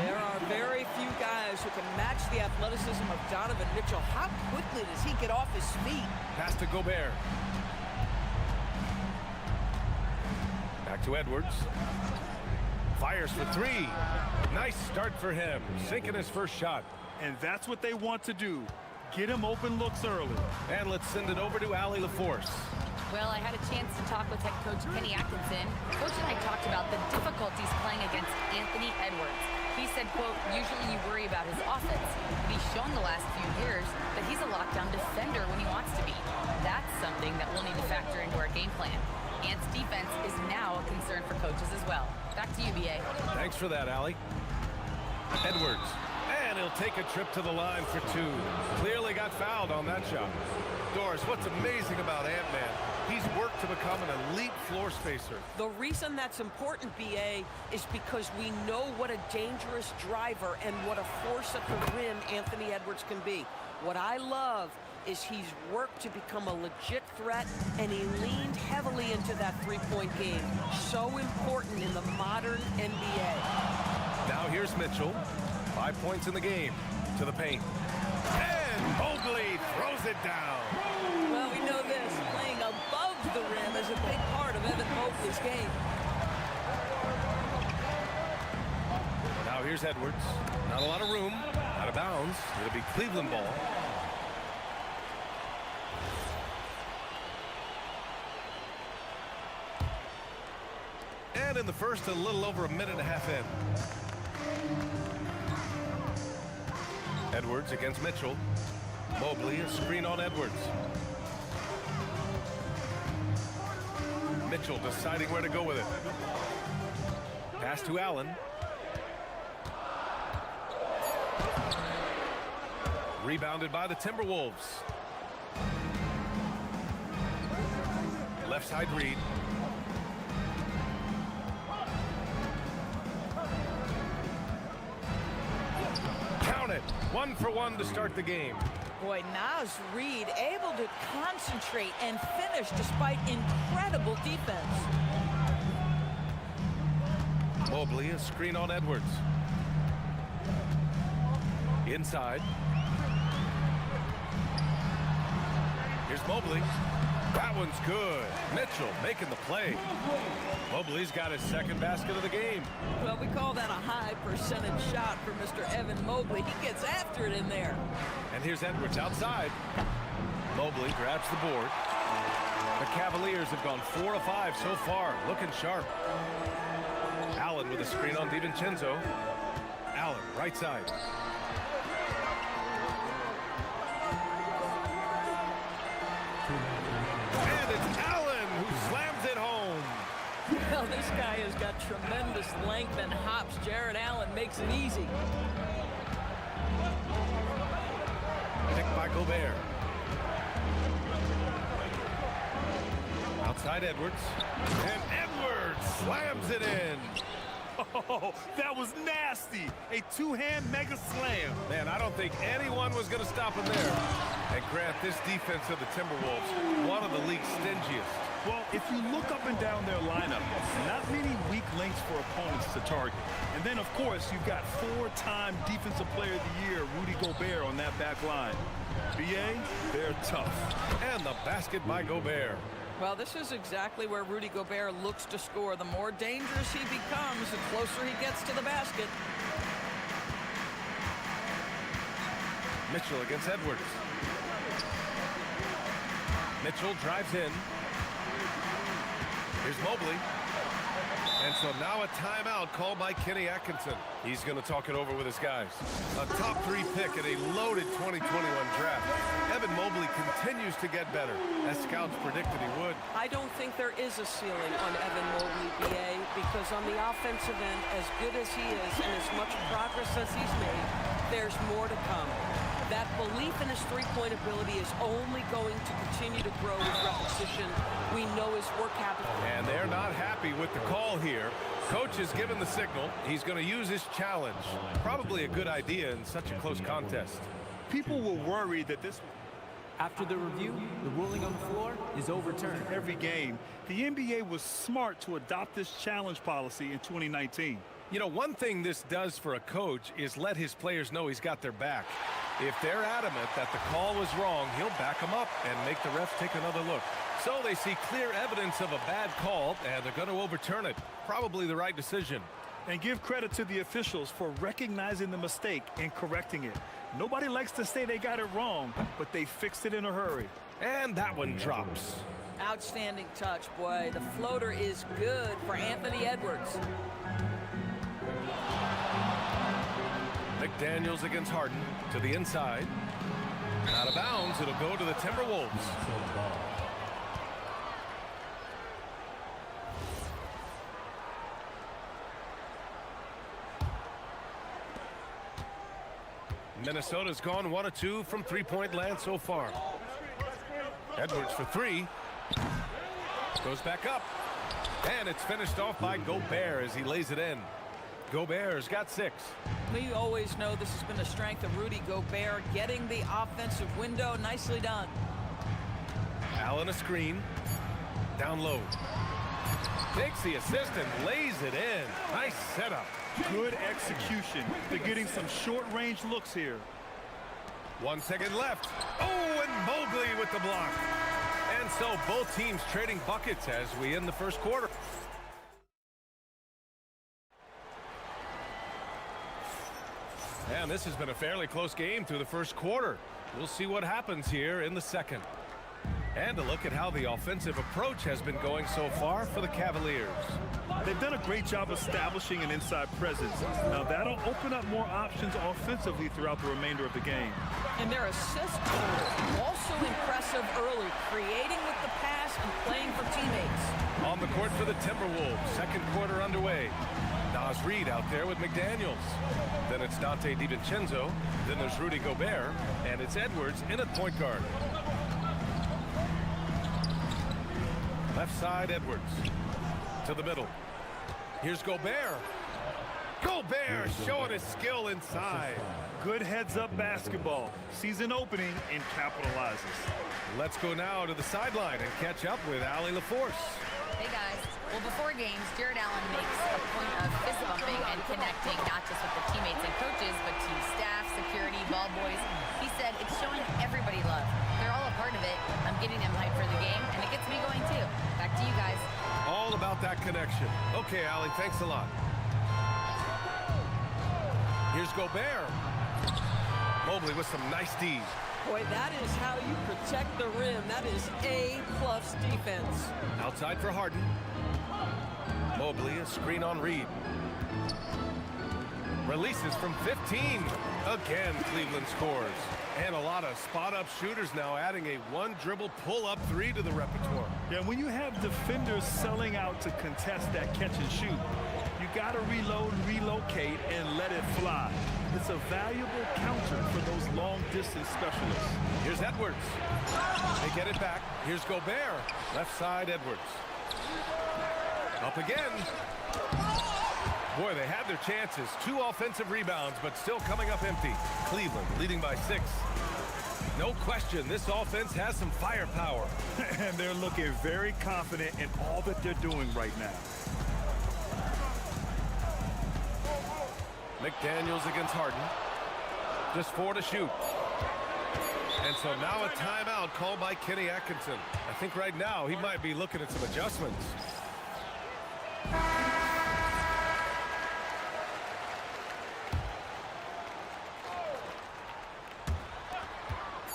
There are very few guys who can match the athleticism of Donovan Mitchell. How quickly does he get off his feet? Pass to Gobert. Back to Edwards. Fires for 3. Nice start for him, sinking his first shot. And that's what they want to do. Get him open looks early. And let's send it over to Allie LaForce. Well, I had a chance to talk with head coach Kenny Atkinson. Coach and I talked about the difficulties playing against Anthony Edwards. He said, quote, usually you worry about his offense, but he's shown the last few years that he's a lockdown defender when he wants to be. That's something that we'll need to factor into our game plan. Ant's defense is now a concern for coaches as well. Back to you, B.A. Thanks for that, Allie. Edwards. And he'll take a trip to the line for 2. Clearly got fouled on that shot. Doris, what's amazing about Ant-Man, he's worked to become an elite floor spacer. The reason that's important, B.A., is because we know what a dangerous driver and what a force at the rim Anthony Edwards can be. What I love is he's worked to become a legit threat, and he leaned heavily into that three-point game. So important in the modern NBA. Now here's Mitchell. 5 points in the game. To the paint. And Mobley throws it down. Well, we know this. Playing above the rim is a big part of Evan Mobley's game. Now here's Edwards. Not a lot of room. Out of bounds. It'll be Cleveland ball. And in the first, a little over a minute and a half in. Edwards against Mitchell. Mobley, a screen on Edwards. Mitchell deciding where to go with it. Pass to Allen. Rebounded by the Timberwolves. Left side Reid. Count it. 1 for 1 to start the game. Boy, Naz Reid able to concentrate and finish despite incredible defense. Mobley, a screen on Edwards. Inside. Here's Mobley. That one's good. Mitchell making the play. Mobley's got his second basket of the game. Well, we call that a high percentage shot for Mr. Evan Mobley. He gets after it in there. And here's Edwards outside. Mobley grabs the board. The Cavaliers have gone 4 of 5 so far, looking sharp. Allen with a screen on DiVincenzo. Allen, right side. And it's Allen who slams it home. Well, this guy has got tremendous length and hops. Jared Allen makes it easy. Picked by Gobert. Outside Edwards. And Edwards slams it in. Oh, that was nasty. A two-hand mega slam. Man, I don't think anyone was going to stop him there. And Grant, this defense of the Timberwolves, one of the league's stingiest. Well, if you look up and down their lineup, not many weak links for opponents to target. And then, of course, you've got 4-time Defensive Player of the Year, Rudy Gobert, on that back line. BA, they're tough. And the basket by Gobert. Well, this is exactly where Rudy Gobert looks to score. The more dangerous he becomes, the closer he gets to the basket. Mitchell against Edwards. Mitchell drives in. Here's Mobley. And so now a timeout called by Kenny Atkinson. He's going to talk it over with his guys. A top 3 pick in a loaded 2021 draft. Evan Mobley continues to get better, as scouts predicted he would. I don't think there is a ceiling on Evan Mobley, BA, because on the offensive end, as good as he is and as much progress as he's made, there's more to come. That belief in his three-point ability is only going to continue to grow with repetition. We know his work habit. And they're not happy with the call here. Coach has given the signal. He's going to use his challenge. Probably a good idea in such a close contest. People were worried that this... After the review, the ruling on the floor is overturned. Every game, the NBA was smart to adopt this challenge policy in 2019. You know, one thing this does for a coach is let his players know he's got their back. If they're adamant that the call was wrong, he'll back them up and make the ref take another look. So they see clear evidence of a bad call, and they're going to overturn it. Probably the right decision. And give credit to the officials for recognizing the mistake and correcting it. Nobody likes to say they got it wrong, but they fixed it in a hurry. And that one drops. Outstanding touch, boy. The floater is good for Anthony Edwards. McDaniels against Harden to the inside. Out of bounds, it'll go to the Timberwolves. Minnesota's gone 1 of 2 from three-point land so far. Edwards for three. Goes back up. And it's finished off by Gobert as he lays it in. Gobert's got 6. We always know this has been a strength of Rudy Gobert, getting the offensive window. Nicely done. Allen a screen. Down low. Takes the assist and lays it in. Nice setup. Good execution. They're getting some short-range looks here. 1 second left. Oh, and Mobley with the block. And so both teams trading buckets as we end the first quarter. And this has been a fairly close game through the first quarter. We'll see what happens here in the second. And a look at how the offensive approach has been going so far for the Cavaliers. They've done a great job establishing an inside presence. Now that'll open up more options offensively throughout the remainder of the game. And their assist total also impressive early, creating with the pass and playing for teammates. On the court for the Timberwolves, second quarter underway. Nas Reed out there with McDaniels. Then it's Dante DiVincenzo. Then there's Rudy Gobert. And it's Edwards in at point guard. Left side, Edwards. To the middle. Here's Gobert. Gobert showing his skill inside. Good heads-up basketball. Sees an opening and capitalizes. Let's go now to the sideline and catch up with Allie LaForce. Hey guys. Well, before games, Jared Allen makes a point of fist bumping and connecting not just with the teammates and coaches, but team staff, security, ball boys. He said it's showing everybody love. They're all a part of it. I'm getting them hyped for the game, and it gets me going too. Back to you guys. All about that connection. Okay, Allie, thanks a lot. Here's Gobert. Mobley with some nice D's. Boy, that is how you protect the rim. That is A-plus defense. Outside for Harden. Mobley, a screen on Reed. Releases from 15. Again, Cleveland scores. And a lot of spot-up shooters now adding a one-dribble pull-up three to the repertoire. Yeah, when you have defenders selling out to contest that catch and shoot, you got to reload and relocate and let it fly. It's a valuable counter for those long-distance specialists. Here's Edwards. They get it back. Here's Gobert. Left side, Edwards. Up again. Boy, they had their chances. 2 offensive rebounds, but still coming up empty. Cleveland leading by 6. No question, this offense has some firepower. And they're looking very confident in all that they're doing right now. McDaniels against Harden. Just 4 to shoot. And so now a timeout called by Kenny Atkinson. I think right now he might be looking at some adjustments.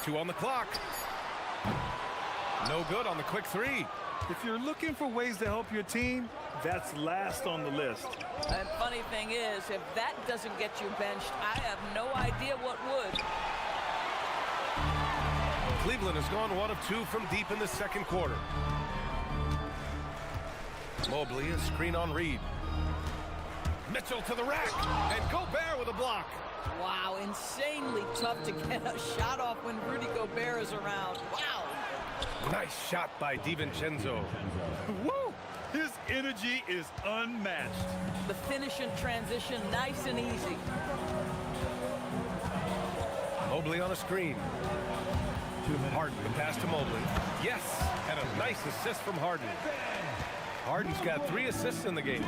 Two on the clock. No good on the quick 3. If you're looking for ways to help your team, that's last on the list. And funny thing is, if that doesn't get you benched, I have no idea what would. Cleveland has gone 1 of 2 from deep in the second quarter. Mobley, a screen on Reed. Mitchell to the rack, and Gobert with a block. Wow, insanely tough to get a shot off when Rudy Gobert is around. Wow. Nice shot by DiVincenzo. Woo! His energy is unmatched. The finish in transition, nice and easy. Mobley on a screen. Harden, the pass to Mobley. Yes, and a nice assist from Harden. Harden's got 3 assists in the game.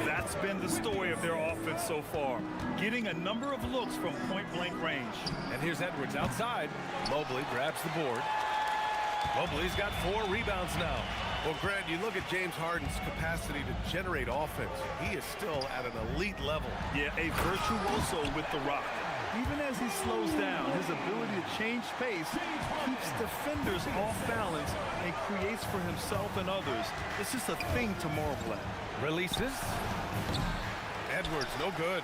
That's been the story of their offense so far, getting a number of looks from point-blank range. And here's Edwards outside. Mobley grabs the board. Mobley's got 4 rebounds now. Well, Grant, you look at James Harden's capacity to generate offense. He is still at an elite level. Yeah, a virtuoso with the rock. Even as he slows down, his ability to change pace keeps defenders off balance and creates for himself and others. It's just a thing to marvel at. Releases. Edwards, no good.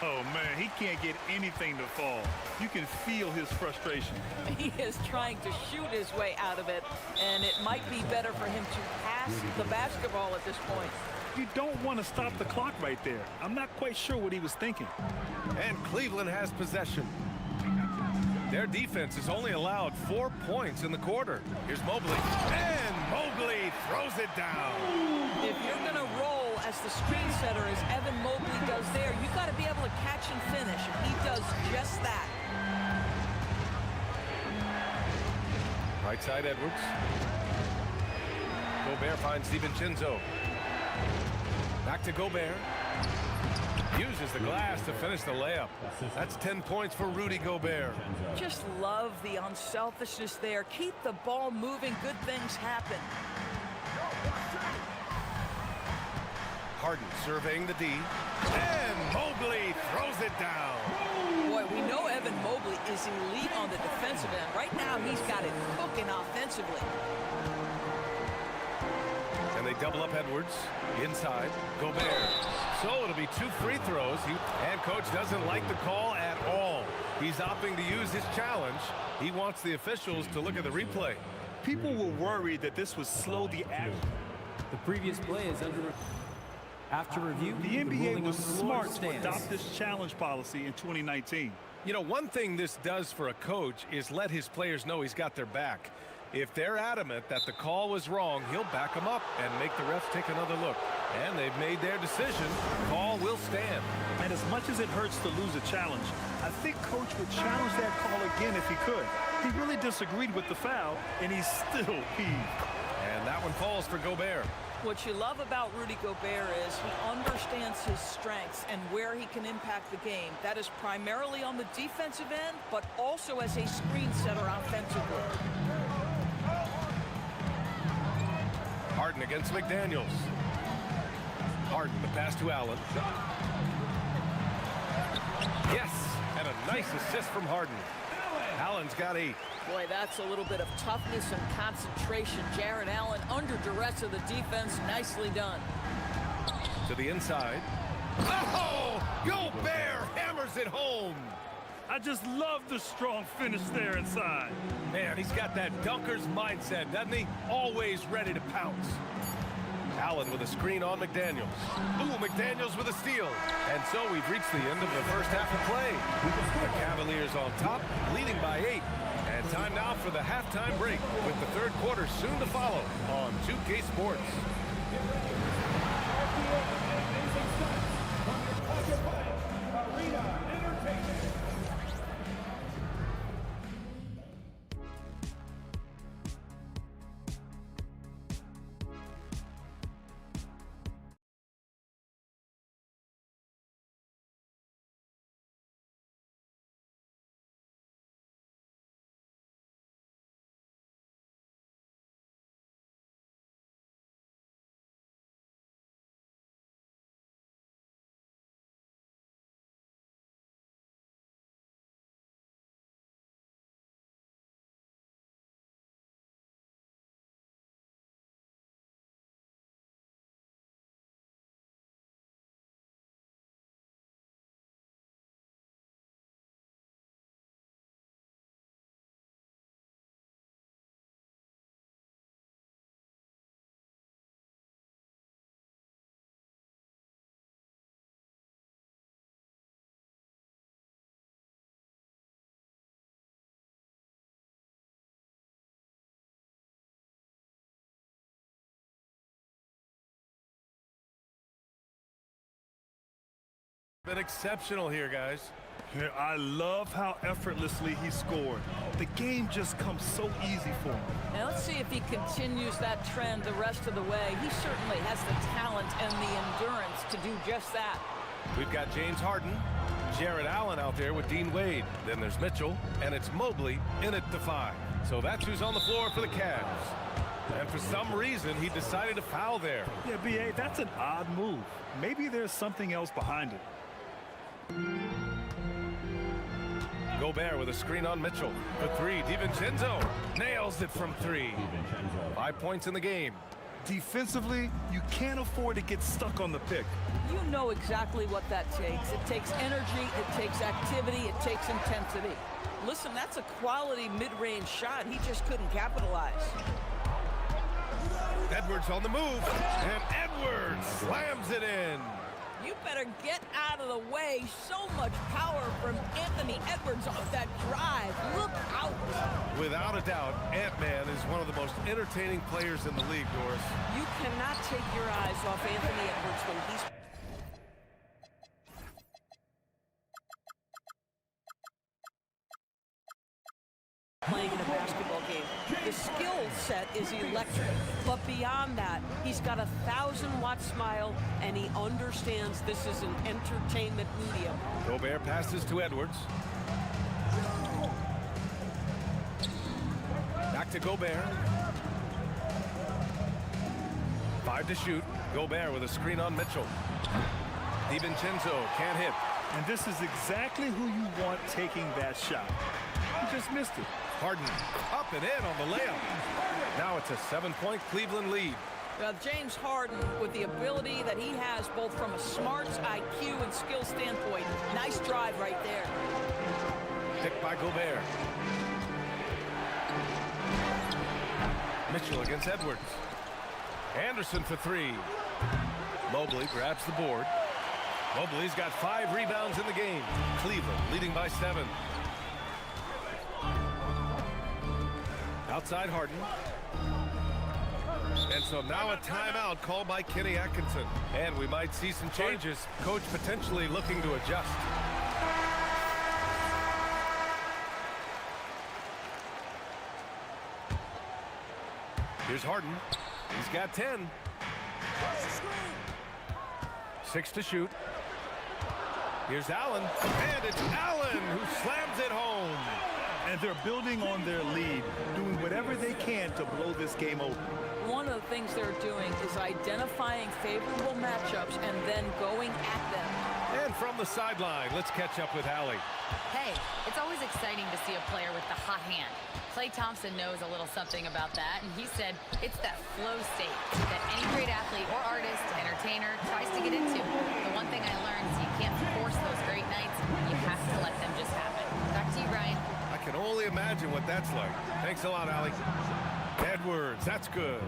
Oh, man, he can't get anything to fall. You can feel his frustration. He is trying to shoot his way out of it, and it might be better for him to pass the basketball at this point. You don't want to stop the clock right there. I'm not quite sure what he was thinking. And Cleveland has possession. Their defense has only allowed 4 points in the quarter. Here's Mobley. And Mobley throws it down. If you're going to roll as the screen setter as Evan Mobley does there, you got to be able to catch and finish. And he does just that. Right side Edwards. Gobert finds DiVincenzo. Back to Gobert. Uses the glass to finish the layup. That's 10 points for Rudy Gobert. Just love the unselfishness there. Keep the ball moving. Good things happen. Harden surveying the D. And Mobley throws it down. Boy, we know Evan Mobley is elite on the defensive end. Right now, he's got it cooking offensively. And they double up Edwards. Inside, Gobert. So it'll be 2 free throws. And coach doesn't like the call at all. He's opting to use his challenge. He wants the officials to look at the replay. People were worried that this would slow the action. The previous play is under... After review, the NBA was smart to stands. adopt this challenge policy in 2019. You know, one thing this does for a coach is let his players know he's got their back. If they're adamant that the call was wrong, he'll back them up and make the refs take another look. And they've made their decision. Call will stand. And as much as it hurts to lose a challenge, I think coach would challenge that call again if he could. He really disagreed with the foul, and he's still peeved. And that one falls for Gobert. What you love about Rudy Gobert is he understands his strengths and where he can impact the game. That is primarily on the defensive end, but also as a screen setter offensively. Harden against McDaniels. Harden, the pass to Allen. Yes, and a nice assist from Harden. Allen's got 8. Boy, that's a little bit of toughness and concentration. Jarrett Allen under duress of the defense. Nicely done. To the inside. Oh! Gobert hammers it home. I just love the strong finish there inside. Man, he's got that dunker's mindset, doesn't he? Always ready to pounce. Allen with a screen on McDaniels. Ooh, McDaniels with a steal. And so we've reached the end of the first half of play. The Cavaliers on top, leading by 8. And time now for the halftime break, with the third quarter soon to follow on 2K Sports. Been exceptional here, guys. Yeah, I love how effortlessly he scored. The game just comes so easy for him. Now let's see if he continues that trend the rest of the way. He certainly has the talent and the endurance to do just that. We've got James Harden, Jared Allen out there with Dean Wade. Then there's Mitchell, and it's Mobley in at the 5. So that's who's on the floor for the Cavs. And for some reason, he decided to foul there. Yeah, B.A., that's an odd move. Maybe there's something else behind it. Gobert with a screen on Mitchell. The 3, DiVincenzo nails it from 3. 5 points in the game. Defensively, you can't afford to get stuck on the pick. You know exactly what that takes. It takes energy, it takes activity, it takes intensity. Listen, that's a quality mid-range shot. He just couldn't capitalize. Edwards on the move, and Edwards slams it in. You better get out of the way. So much power from Anthony Edwards off that drive. Look out. Without a doubt, Ant-Man is one of the most entertaining players in the league, Doris. You cannot take your eyes off Anthony Edwards when he's playing in a basketball game. The skill set is electric, but beyond that, he's got a 1,000-watt smile, and he understands this is an entertainment medium. Gobert passes to Edwards. Back to Gobert. 5 to shoot. Gobert with a screen on Mitchell. DiVincenzo can't hit. And this is exactly who you want taking that shot. He just missed it. Harden up and in on the layup. Now it's a 7-point Cleveland lead. Well, James Harden, with the ability that he has both from a smarts, IQ, and skill standpoint, nice drive right there. Picked by Gobert. Mitchell against Edwards. Anderson for 3. Mobley grabs the board. Mobley's got 5 rebounds in the game. Cleveland leading by 7. Outside Harden. And so now a timeout called by Kenny Atkinson. And we might see some changes. Coach potentially looking to adjust. Here's Harden. He's got 10. 6 to shoot. Here's Allen. And it's Allen who slams it home. And they're building on their lead, doing whatever they can to blow this game open. One of the things they're doing is identifying favorable matchups and then going at them. And from the sideline, let's catch up with Allie. Hey, it's always exciting to see a player with the hot hand. Klay Thompson knows a little something about that, and he said it's that flow state that any great athlete or artist, entertainer tries to get into. The one thing I learned is you can't force those great nights. You have to let them just happen. Back to you, Brian. I can only imagine what that's like. Thanks a lot, Allie. Edwards, that's good.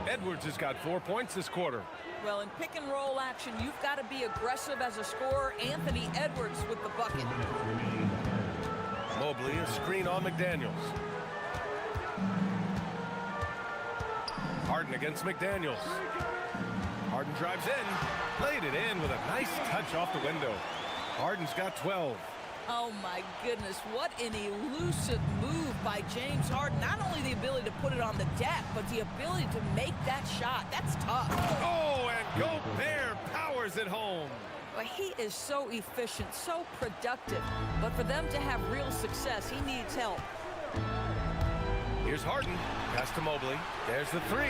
Edwards has got 4 points this quarter. Well, in pick and roll action, you've got to be aggressive as a scorer. Anthony Edwards with the bucket. Mobley, a screen on McDaniels. Harden against McDaniels. Harden drives in, laid it in with a nice touch off the window. Harden's got 12. Oh my goodness, what an elusive move by James Harden. Not only the ability to put it on the deck, but the ability to make that shot. That's tough. Oh, and Gobert powers it home. Well, he is so efficient, so productive. But for them to have real success, he needs help. Here's Harden. Pass to Mobley. There's the 3.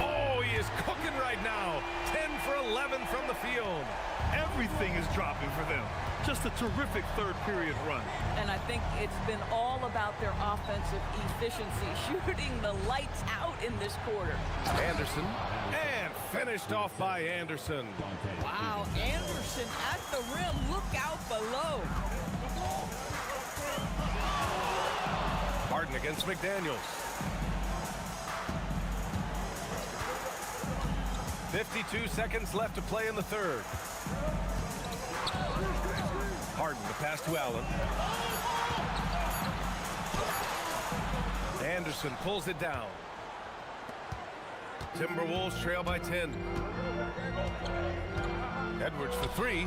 Oh, he is cooking right now. 10 for 11 from the field. Everything is dropping for them. Just a terrific third period run. And I think it's been all about their offensive efficiency, shooting the lights out in this quarter. Anderson, and finished off by Anderson. Wow, Anderson at the rim. Look out below. Harden against McDaniels. 52 seconds left to play in the third. Harden, the pass to Allen. Anderson pulls it down. Timberwolves trail by 10. Edwards for 3.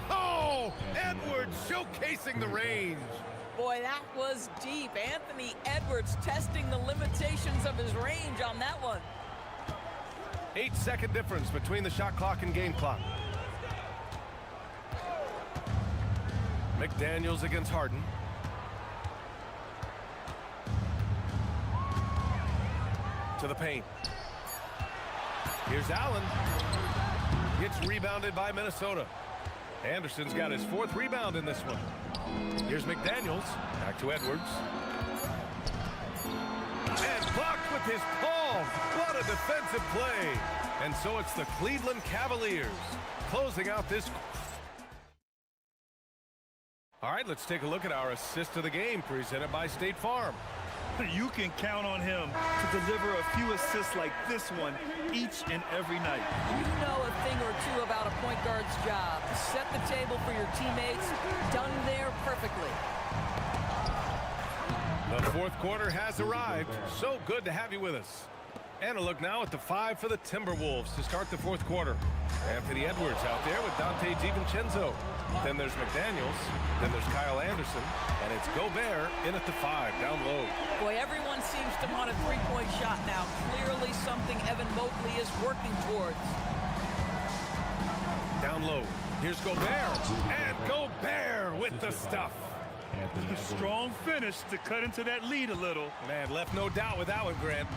Oh! Edwards showcasing the range. Boy, that was deep. Anthony Edwards testing the limitations of his range on that one. 8-second difference between the shot clock and game clock. McDaniels against Harden. To the paint. Here's Allen. Gets rebounded by Minnesota. Anderson's got his 4th rebound in this one. Here's McDaniels. Back to Edwards. And blocked with his palm. What a defensive play. And so it's the Cleveland Cavaliers closing out this. All right, let's take a look at our assist of the game presented by State Farm. You can count on him to deliver a few assists like this one each and every night. You know a thing or two about a point guard's job. Set the table for your teammates. Done there perfectly. The 4th quarter has arrived. So good to have you with us. And a look now at the 5 for the Timberwolves to start the 4th quarter. Anthony Edwards out there with Dante DiVincenzo. Then there's McDaniels. Then there's Kyle Anderson. And it's Gobert in at the 5, down low. Boy, everyone seems to want a three-point shot now. Clearly something Evan Mobley is working towards. Down low. Here's Gobert. And Gobert with the stuff. Strong finish to cut into that lead a little. Man, left no doubt with that one, Grant.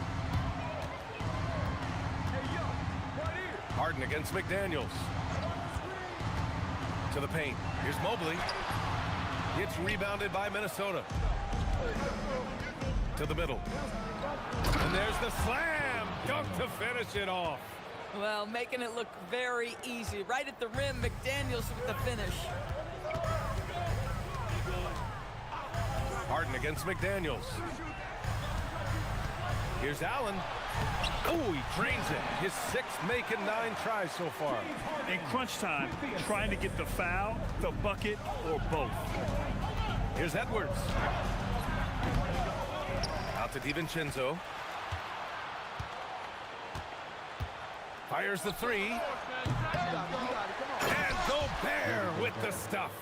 Harden against McDaniels. To the paint. Here's Mobley. Gets rebounded by Minnesota. To the middle. And there's the slam dunk to finish it off. Well, making it look very easy. Right at the rim, McDaniels with the finish. Harden against McDaniels. Here's Allen. Oh, he drains it. His 6th making 9 tries so far. In crunch time, trying to get the foul, the bucket, or both. Here's Edwards. Out to DiVincenzo. Fires the 3. And Gobert with the stuff.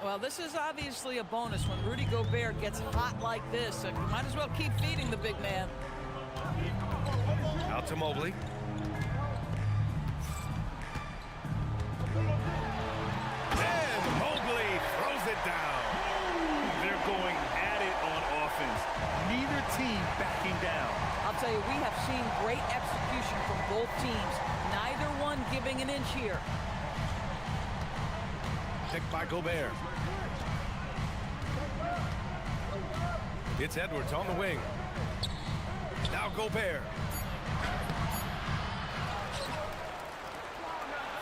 Well, this is obviously a bonus when Rudy Gobert gets hot like this. So you might as well keep feeding the big man. Out to Mobley. And Mobley throws it down. They're going at it on offense. Neither team backing down. I'll tell you, we have seen great execution from both teams. Neither one giving an inch here. Picked by Gobert. It's Edwards on the wing. Now Gobert.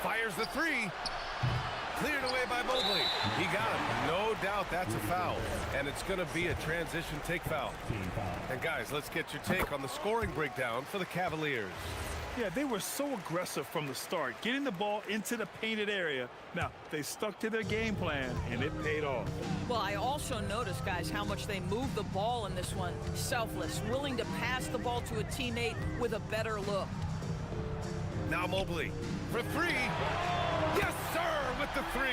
Fires the 3. Cleared away by Mobley. He got it. No doubt that's a foul. And it's going to be a transition take foul. And guys, let's get your take on the scoring breakdown for the Cavaliers. Yeah, they were so aggressive from the start, getting the ball into the painted area. Now, they stuck to their game plan, and it paid off. Well, I also noticed, guys, how much they moved the ball in this one. Selfless, willing to pass the ball to a teammate with a better look. Now Mobley for 3. Yes, sir, with the 3.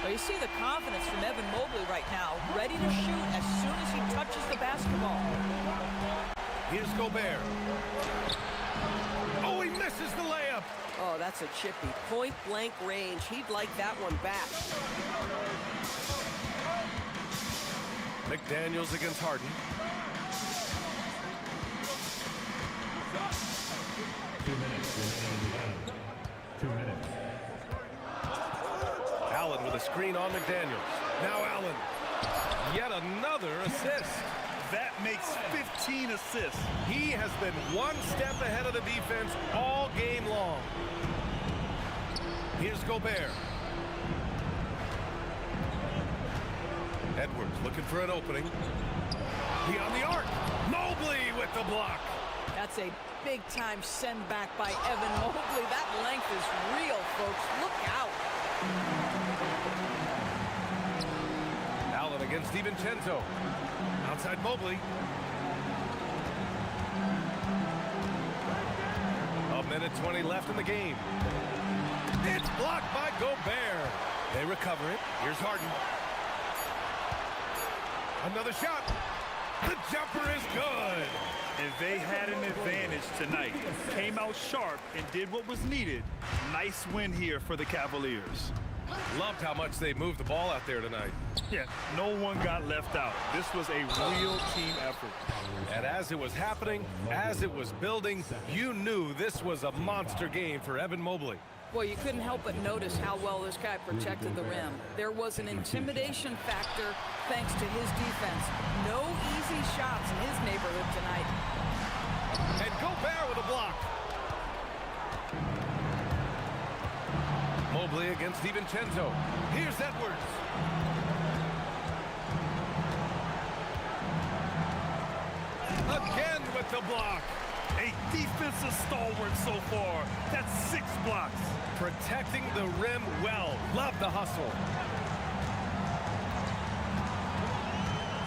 Well, you see the confidence from Evan Mobley right now, ready to shoot as soon as he touches the basketball. Here's Gobert. Oh, he misses the layup. Oh, that's a chippy. Point-blank range. He'd like that one back. McDaniels against Harden. 2 minutes. 2 minutes. Allen with a screen on McDaniels. Now Allen. Yet another assist. That makes 15 assists. He has been one step ahead of the defense all game long. Here's Gobert. Edwards looking for an opening. Beyond the arc. Mobley with the block. That's a big-time send back by Evan Mobley. That length is real, folks. Look out. Allen against DiVincenzo. Outside Mobley. A minute 20 left in the game. It's blocked by Gobert. They recover it. Here's Harden. Another shot. The jumper is good. And they had an advantage tonight. Came out sharp and did what was needed. Nice win here for the Cavaliers. Loved how much they moved the ball out there tonight. Yeah, no one got left out. This was a real team effort. And as it was happening, as it was building, you knew this was a monster game for Evan Mobley. Well, you couldn't help but notice how well this guy protected the rim. There was an intimidation factor thanks to his defense. No easy shots in his neighborhood tonight. And Gobert with a block. Mobley against DiVincenzo. Here's Edwards. Again with the block. A defensive stalwart so far. That's 6 blocks. Protecting the rim well. Love the hustle.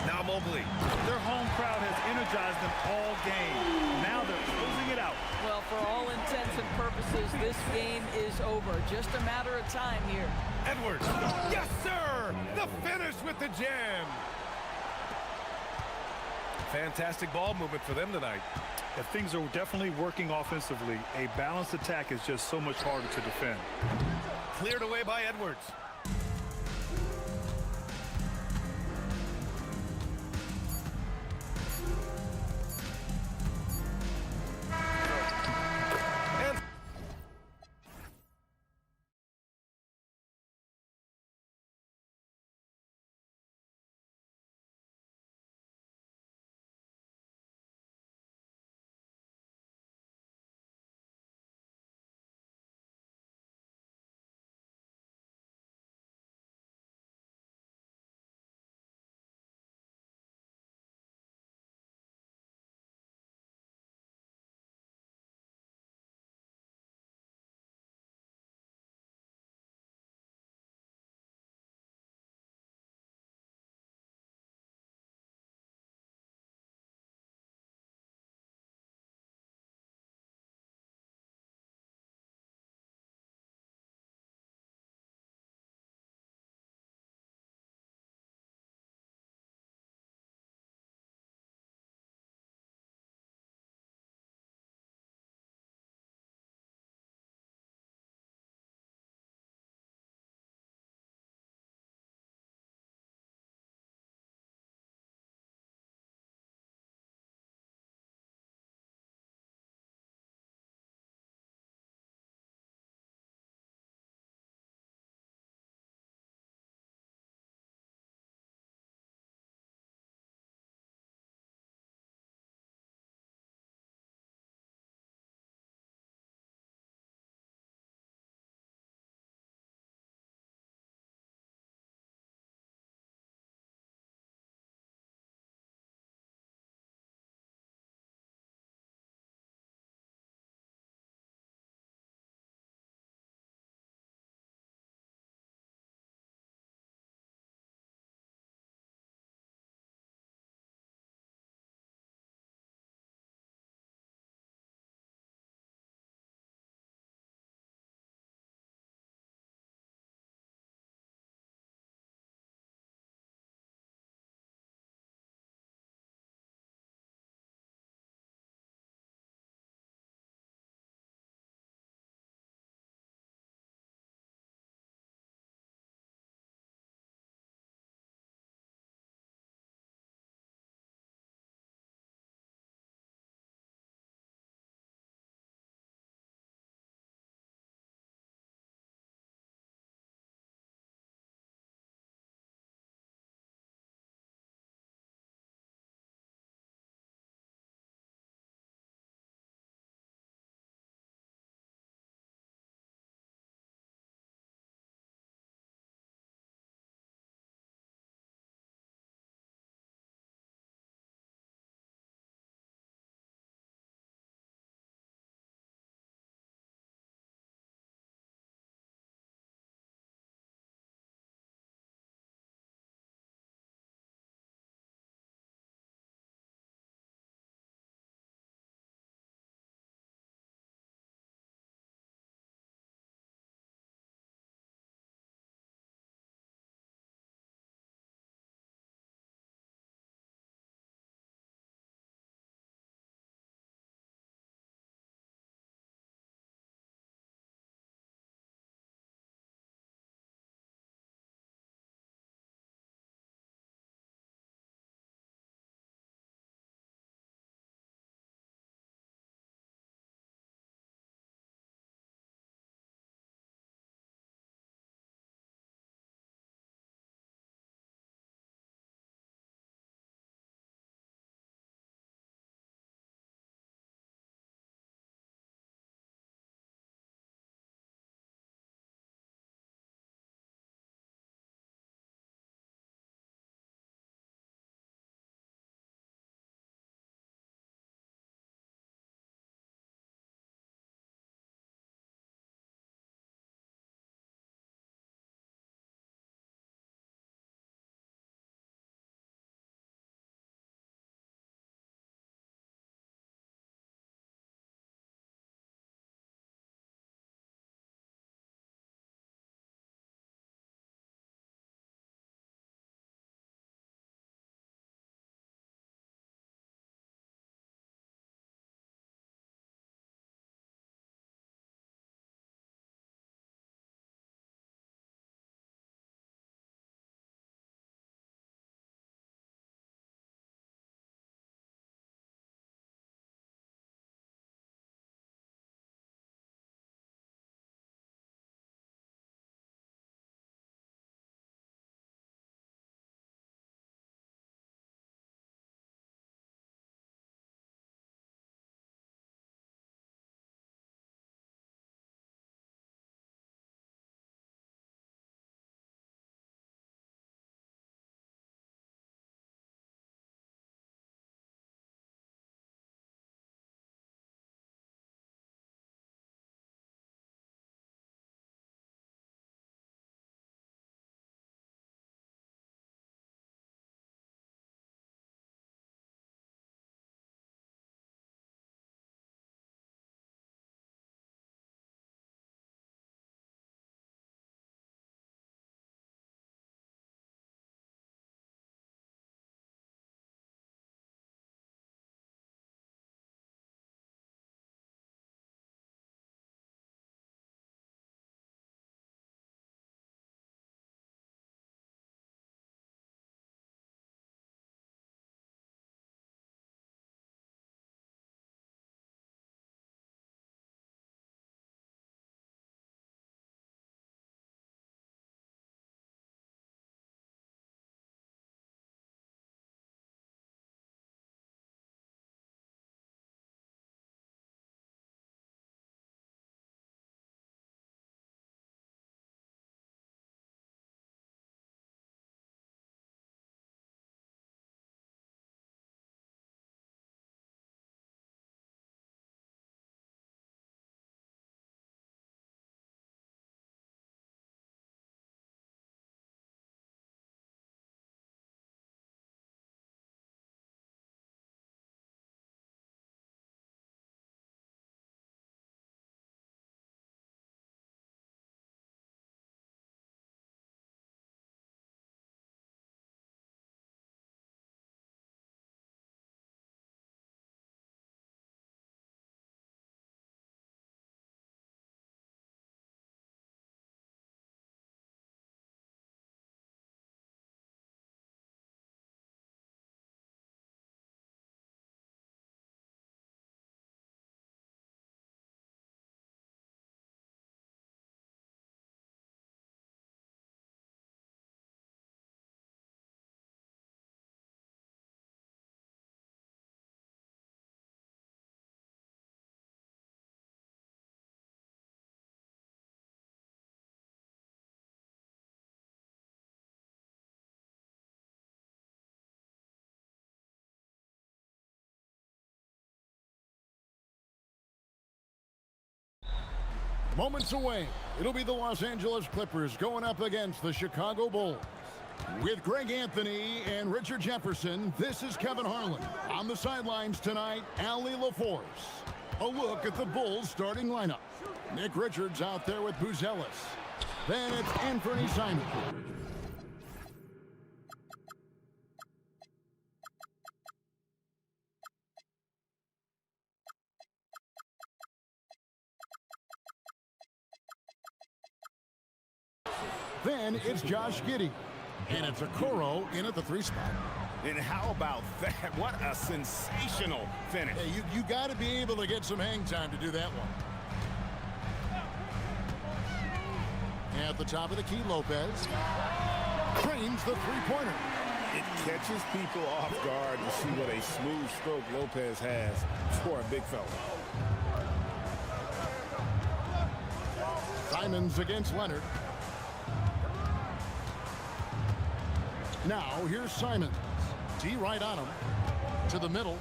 Now Mobley. Their home crowd has energized them all game. Now they're closing it out. Well, for all intents and purposes, this game is over. Just a matter of time here. Edwards. Yes, sir! The finish with the jam. Fantastic ball movement for them tonight. If things are definitely working offensively, a balanced attack is just so much harder to defend. Cleared away by Edwards. Moments away, it'll be the Los Angeles Clippers going up against the Chicago Bulls. With Greg Anthony and Richard Jefferson, this is Kevin Harlan. On the sidelines tonight, Allie LaForce. A look at the Bulls starting lineup. Nick Richards out there with Buzelis. Then it's Anthony Simon. Then it's Josh Giddey. And it's Okoro in at the 3 spot. And how about that? What a sensational finish. Hey, you got to be able to get some hang time to do that one. At the top of the key, Lopez trains the 3-pointer. It catches people off guard to see what a smooth stroke Lopez has for a big fella. Simons against Leonard. Now, here's Simons. D right on him. To the middle.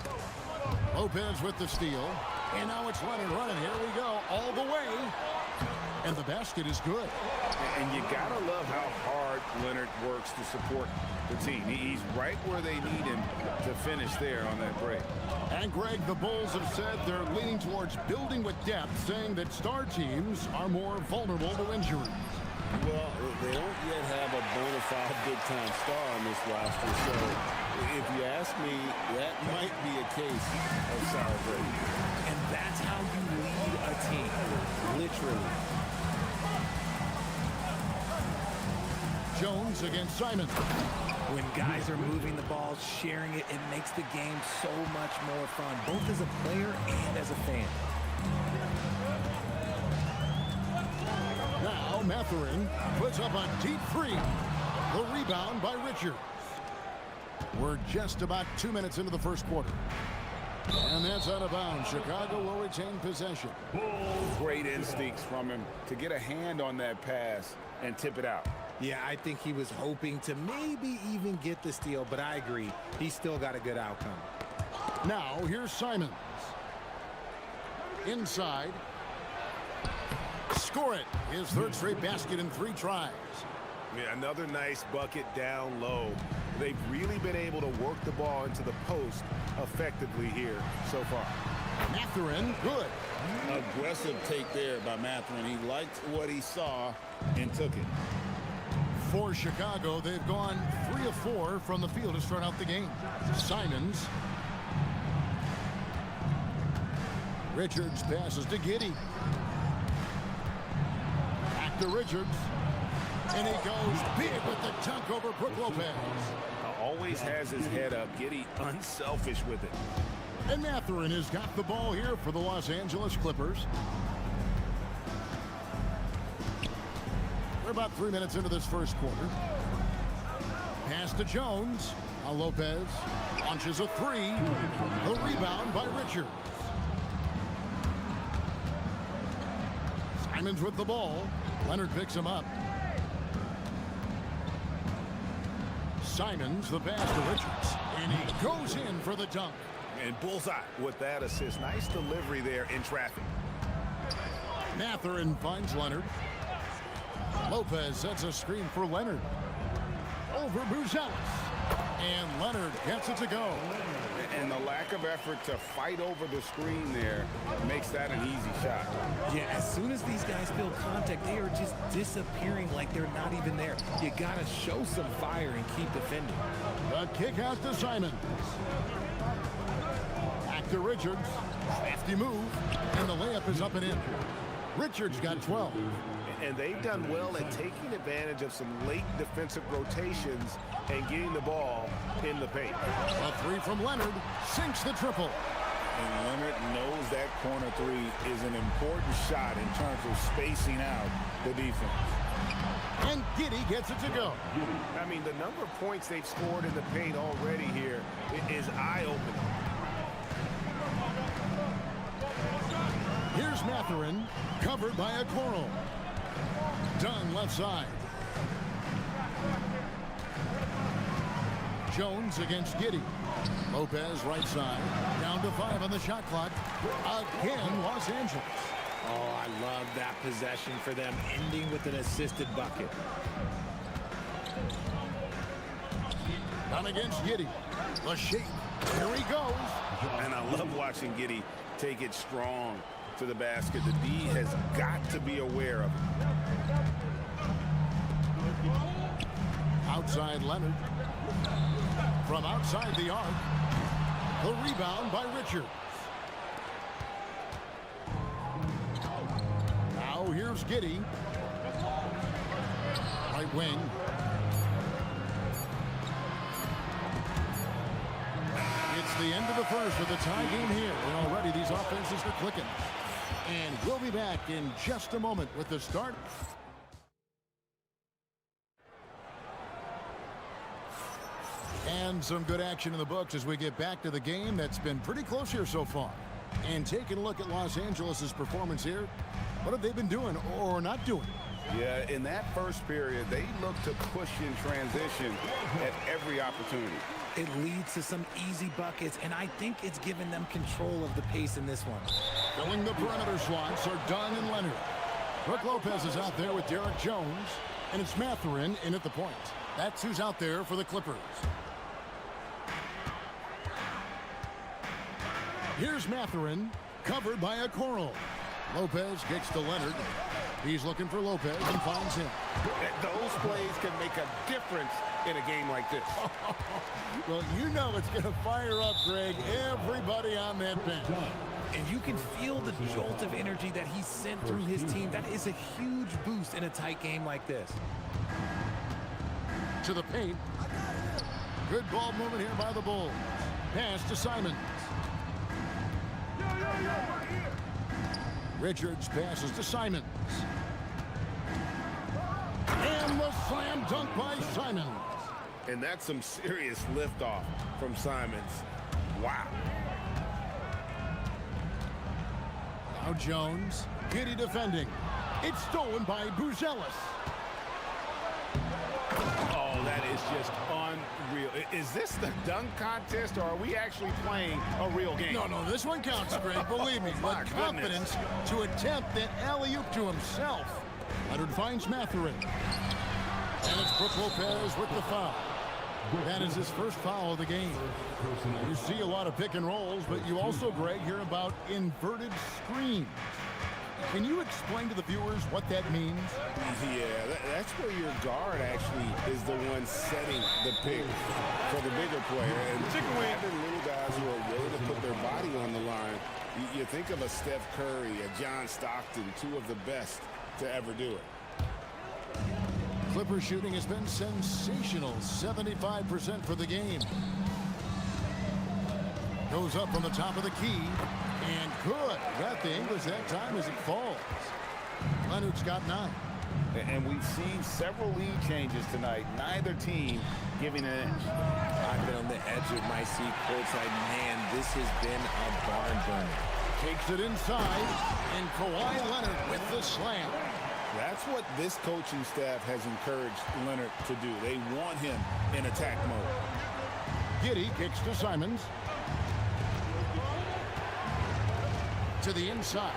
Lopez with the steal. And now it's Leonard running. Here we go. All the way. And the basket is good. And you got to love how hard Leonard works to support the team. He's right where they need him to finish there on that break. And Greg, the Bulls have said they're leaning towards building with depth, saying that star teams are more vulnerable to injury. Well, they don't yet have a bona fide big-time star on this roster, so if you ask me, that might be a case of sour grapes. And that's how you lead a team, literally. Jones against Simons. When guys are moving the ball, sharing it, it makes the game so much more fun, both as a player and as a fan. Now Mathurin puts up a deep 3. The rebound by Richards. We're just about 2 minutes into the first quarter. And that's out of bounds. Chicago will retain possession. Great instincts from him to get a hand on that pass and tip it out. Yeah, I think he was hoping to maybe even get the steal, but I agree. He's still got a good outcome. Now, here's Simons. Inside. Score it. His 3rd straight basket in 3 tries. Yeah, another nice bucket down low. They've really been able to work the ball into the post effectively here so far. Mathurin, good. Aggressive take there by Mathurin. He liked what he saw and took it. For Chicago, they've gone 3 of 4 from the field to start out the game. Simons. Richards passes to Giddey. Back to Richards. And he goes big with the dunk over Brook Lopez. Always has his head up. Giddey unselfish with it. And Mathurin has got the ball here for the Los Angeles Clippers. We're about 3 minutes into this first quarter. Pass to Jones. Now Lopez launches a 3. The rebound by Richards. Simons with the ball. Leonard picks him up. Simons, the pass to Richards. And he goes in for the dunk. And bullseye with that assist. Nice delivery there in traffic. Mathurin finds Leonard. Lopez sets a screen for Leonard. Over Buzelis. And Leonard gets it to go. And the lack of effort to fight over the screen there makes that an easy shot. Yeah, as soon as these guys feel contact, they are just disappearing like they're not even there. You got to show some fire and keep defending. The kick out to Simons. Back to Richards. Crafty move. And the layup is up and in. Richards got 12. And they've done well at taking advantage of some late defensive rotations and getting the ball in the paint. A 3 from Leonard sinks the triple. And Leonard knows that corner 3 is an important shot in terms of spacing out the defense. And Giddey gets it to go. I mean, the number of points they've scored in the paint already here is eye-opening. Here's Mathurin, covered by Okoro. Dunn left side. Jones against Giddey. Lopez right side. Down to 5 on the shot clock. Again, Los Angeles. Oh, I love that possession for them, ending with an assisted bucket. Down against Giddey. The shape. Here he goes. And I love watching Giddey take it strong to the basket. The D has got to be aware of it. Outside Leonard. From outside the arc. The rebound by Richards. Now here's Giddey. Right wing. It's the end of the first with a tie game here. And already these offenses are clicking. And we'll be back in just a moment with the start. And some good action in the books as we get back to the game that's been pretty close here so far. And taking a look at Los Angeles' performance here, what have they been doing or not doing? Yeah, in that first period, they looked to push in transition at every opportunity. It leads to some easy buckets, and I think it's given them control of the pace in this one. Filling the perimeter slots are Dunn and Leonard. Brook Lopez is out there with Derek Jones, and it's Mathurin in at the point. That's who's out there for the Clippers. Here's Mathurin, covered by a Coral. Lopez kicks to Leonard. He's looking for Lopez and finds him. Those plays can make a difference in a game like this. Well, you know it's going to fire up, Greg, everybody on that bench. And you can feel the jolt of energy that he sent through his team. That is a huge boost in a tight game like this. To the paint. Good ball movement here by the Bulls. Pass to Simons. Richards passes to Simons. And the slam dunk by Simons. And that's some serious liftoff from Simons. Wow. Now Jones. Giddey defending. It's stolen by Buzelis. Oh, that is just unreal. Is this the dunk contest, or are we actually playing a real game? No, this one counts, Greg. Believe me. But confidence to attempt that alley-oop to himself. Leonard finds Mathurin. And it's Brook Lopez with the foul. That is his first foul of the game. You see a lot of pick and rolls, but you also, Greg, hear about inverted screens. Can you explain to the viewers what that means? Yeah, that's where your guard actually is the one setting the pick for the bigger player. And having little guys who are willing to put their body on the line, you think of a Steph Curry, a John Stockton, two of the best to ever do it. Clipper shooting has been sensational, 75% for the game. Goes up on the top of the key. And good. Got the English that time as it falls. Leonard's got 9. And we've seen several lead changes tonight. Neither team giving an inch. I've been on the edge of my seat courtside. Man, this has been a barn burner. Takes it inside. And Kawhi Leonard with the slam. That's what this coaching staff has encouraged Leonard to do. They want him in attack mode. Giddey kicks to Simons. To the inside.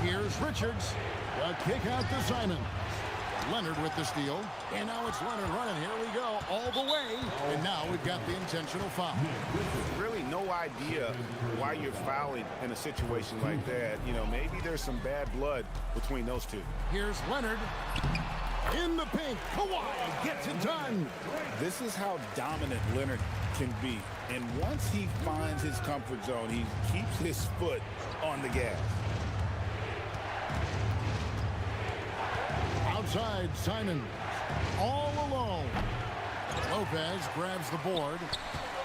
Here's Richards. A kick out to Simons. Leonard with the steal. And now it's Leonard running. Here we go. All the way. And now we've got the intentional foul. Really no idea why you're fouling in a situation like that. You know, maybe there's some bad blood between those two. Here's Leonard. In the paint. Kawhi gets it done. This is how dominant Leonard can be. And once he finds his comfort zone, he keeps his foot on the gas. Outside, Simons. All alone. Lopez grabs the board.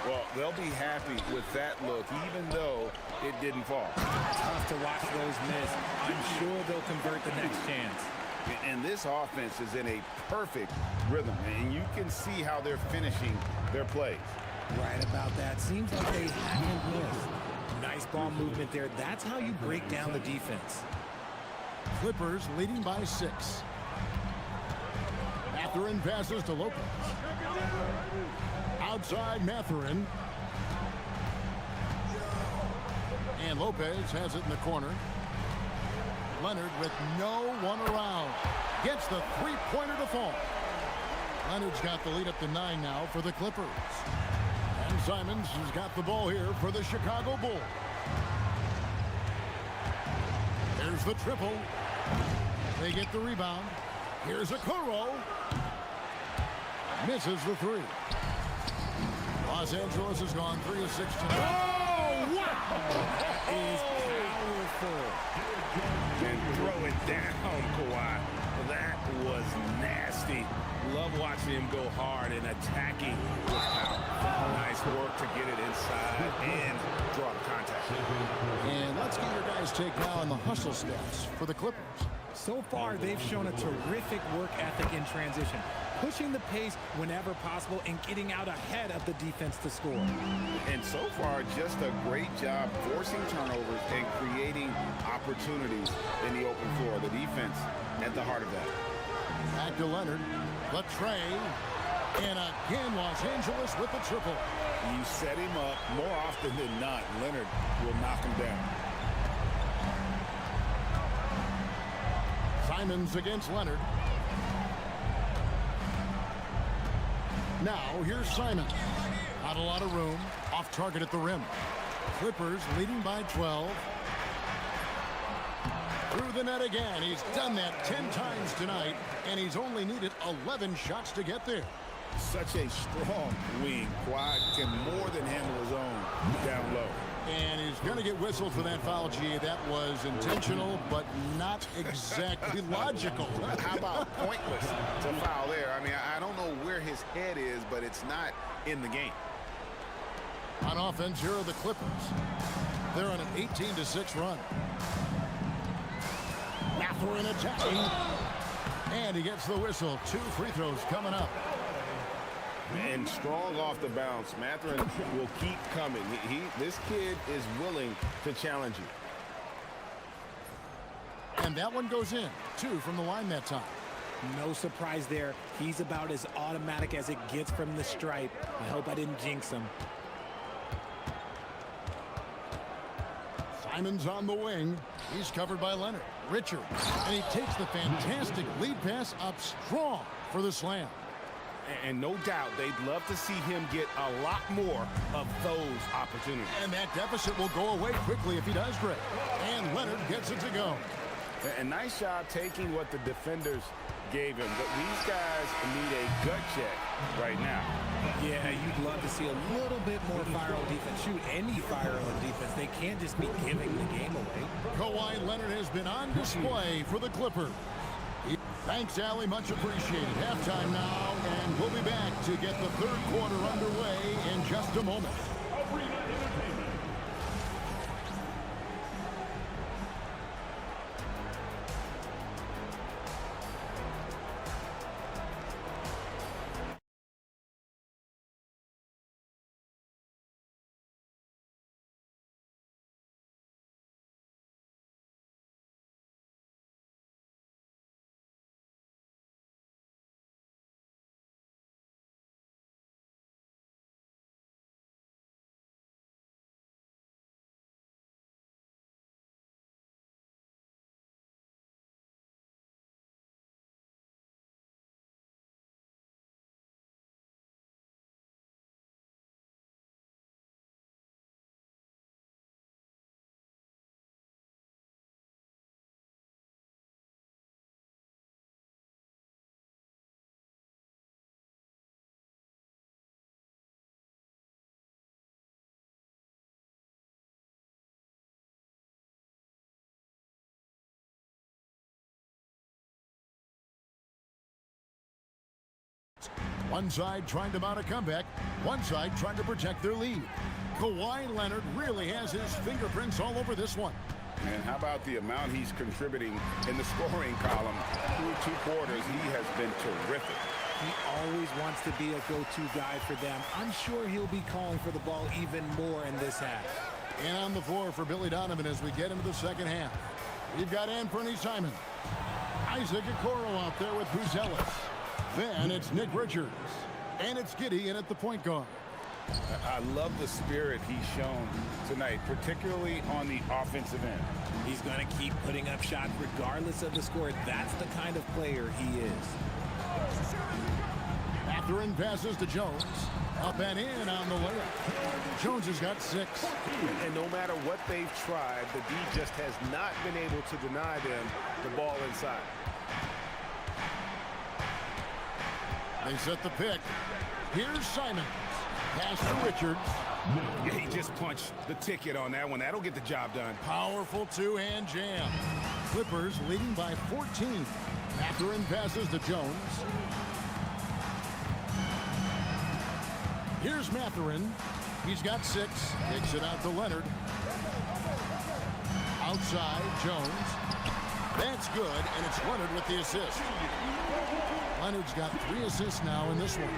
Well, they'll be happy with that look, even though it didn't fall. Tough to watch those miss. I'm sure they'll convert the next chance. And this offense is in a perfect rhythm, and you can see how they're finishing their plays. Right about that. Seems like they haven't missed. Nice ball movement there. That's how you break down the defense. Clippers leading by 6. Mathurin passes to Lopez. Outside Mathurin. And Lopez has it in the corner. Leonard with no one around. Gets the three-pointer to fall. Leonard's got the lead up to 9 now for the Clippers. And Simons has got the ball here for the Chicago Bulls. There's the triple. They get the rebound. Here's a Kuro. Misses the three. Los Angeles has gone 3 of 6 tonight. Oh, wow! That is powerful. And throw it down, Kawhi. That was nasty. Love watching him go hard and attacking with power. Nice work to get it inside and draw the contact. And let's get your guys' take now on the hustle stats for the Clippers. So far, they've shown a terrific work ethic in transition, pushing the pace whenever possible and getting out ahead of the defense to score. And so far, just a great job forcing turnovers and creating opportunities in the open floor. The defense at the heart of that. Back to Leonard. The tray. And again, Los Angeles with the triple. You set him up more often than not. Leonard will knock him down. Simons against Leonard. Now, here's Simons. Not a lot of room. Off target at the rim. Clippers leading by 12. Through the net again. He's done that 10 times tonight, and he's only needed 11 shots to get there. Such a strong wing. Quad can more than handle his own down low. And he's going to get whistled for that foul, G. That was intentional, but not exactly logical. How about pointless to foul there? I mean, I don't know where his head is, but it's not in the game. On offense, here are the Clippers. They're on an 18-6 run. Mathurin attacking. And he gets the whistle. 2 free throws coming up. And strong off the bounce. Mathurin will keep coming. This kid is willing to challenge you. And that one goes in. 2 from the line that time. No surprise there. He's about as automatic as it gets from the stripe. I hope I didn't jinx him. Simons on the wing. He's covered by Leonard. Richard. And he takes the fantastic lead pass up strong for the slam. And no doubt they'd love to see him get a lot more of those opportunities. And that deficit will go away quickly if he does, Greg. And Leonard gets it to go. A nice job taking what the defenders gave him. But these guys need a gut check right now. Yeah, you'd love to see a little bit more fire on defense. Shoot, any fire on defense. They can't just be giving the game away. Kawhi Leonard has been on display for the Clippers. Thanks, Allie. Much appreciated. Halftime now, and we'll be back to get the third quarter underway in just a moment. One side trying to mount a comeback, one side trying to protect their lead. Kawhi Leonard really has his fingerprints all over this one. And how about the amount he's contributing in the scoring column through 2 quarters? He has been terrific. He always wants to be a go-to guy for them. I'm sure he'll be calling for the ball even more in this half. And on the floor for Billy Donovan as we get into the second half. We've got Anthony Simon. Isaac Okoro out there with Buzelis. Then it's Nick Richards. And it's Giddey in at the point guard. I love the spirit he's shown tonight, particularly on the offensive end. He's going to keep putting up shots regardless of the score. That's the kind of player he is. Mathurin passes to Jones. Up and in on the layup. Jones has got 6. And no matter what they've tried, the D just has not been able to deny them the ball inside. They set the pick. Here's Simon. Pass to Richards. Yeah, he just punched the ticket on that one. That'll get the job done. Powerful two-hand jam. Clippers leading by 14. Mathurin passes to Jones. Here's Mathurin. He's got 6. Kicks it out to Leonard. Outside, Jones. That's good, and it's Leonard with the assist. Leonard's got 3 assists now in this one.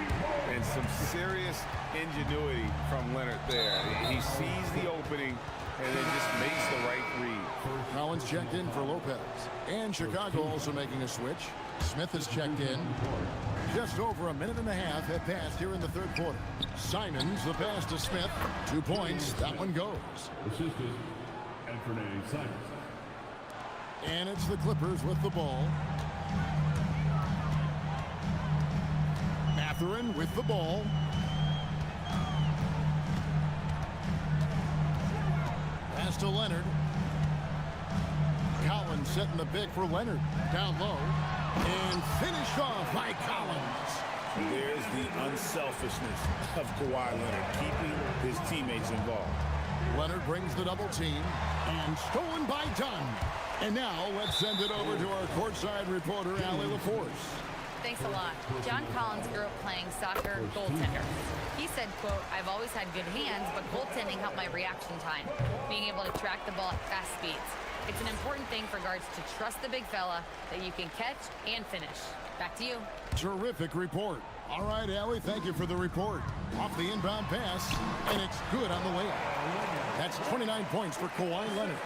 And some serious ingenuity from Leonard there. He sees the opening and then just makes the right read. Collins checked in for Lopez. And Chicago also making a switch. Smith has checked in. Just over a minute and a half have passed here in the third quarter. Simons, the pass to Smith. 2 points. That one goes. Assisted, Anthony Simons. And it's the Clippers with the ball. Mathurin with the ball. Pass to Leonard. Collins setting the pick for Leonard. Down low. And finished off by Collins. There's the unselfishness of Kawhi Leonard, keeping his teammates involved. Leonard brings the double team. And stolen by Dunn. And now let's send it over to our courtside reporter, Allie LaForce. Thanks a lot. John Collins grew up playing soccer goaltender. He said, quote, "I've always had good hands, but goaltending helped my reaction time, being able to track the ball at fast speeds. It's an important thing for guards to trust the big fella that you can catch and finish." Back to you. Terrific report. All right, Allie, thank you for the report. Off the inbound pass, and it's good on the layup. That's 29 points for Kawhi Leonard.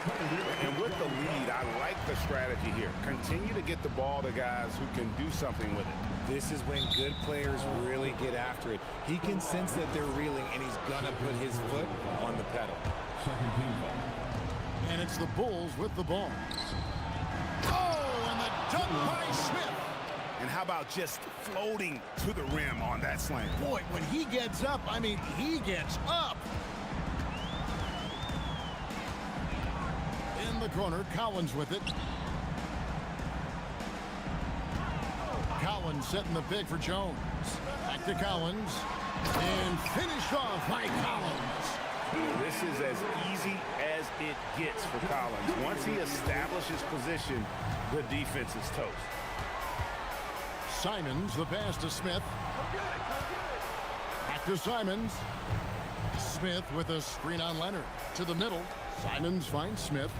And with the lead, I like the strategy here. Continue to get the ball to guys who can do something with it. This is when good players really get after it. He can sense that they're reeling, and he's going to put his foot on the pedal. And it's the Bulls with the ball. Oh, and the dunk by Smith. And how about just floating to the rim on that slam? Boy, when he gets up, I mean, he gets up. In the corner, Collins with it. Collins setting the pick for Jones. Back to Collins. And finished off by Collins. This is as easy as it gets for Collins. Once he establishes position, the defense is toast. Simons, the pass to Smith. Back to Simons. Smith with a screen on Leonard. To the middle. Simons finds Smith.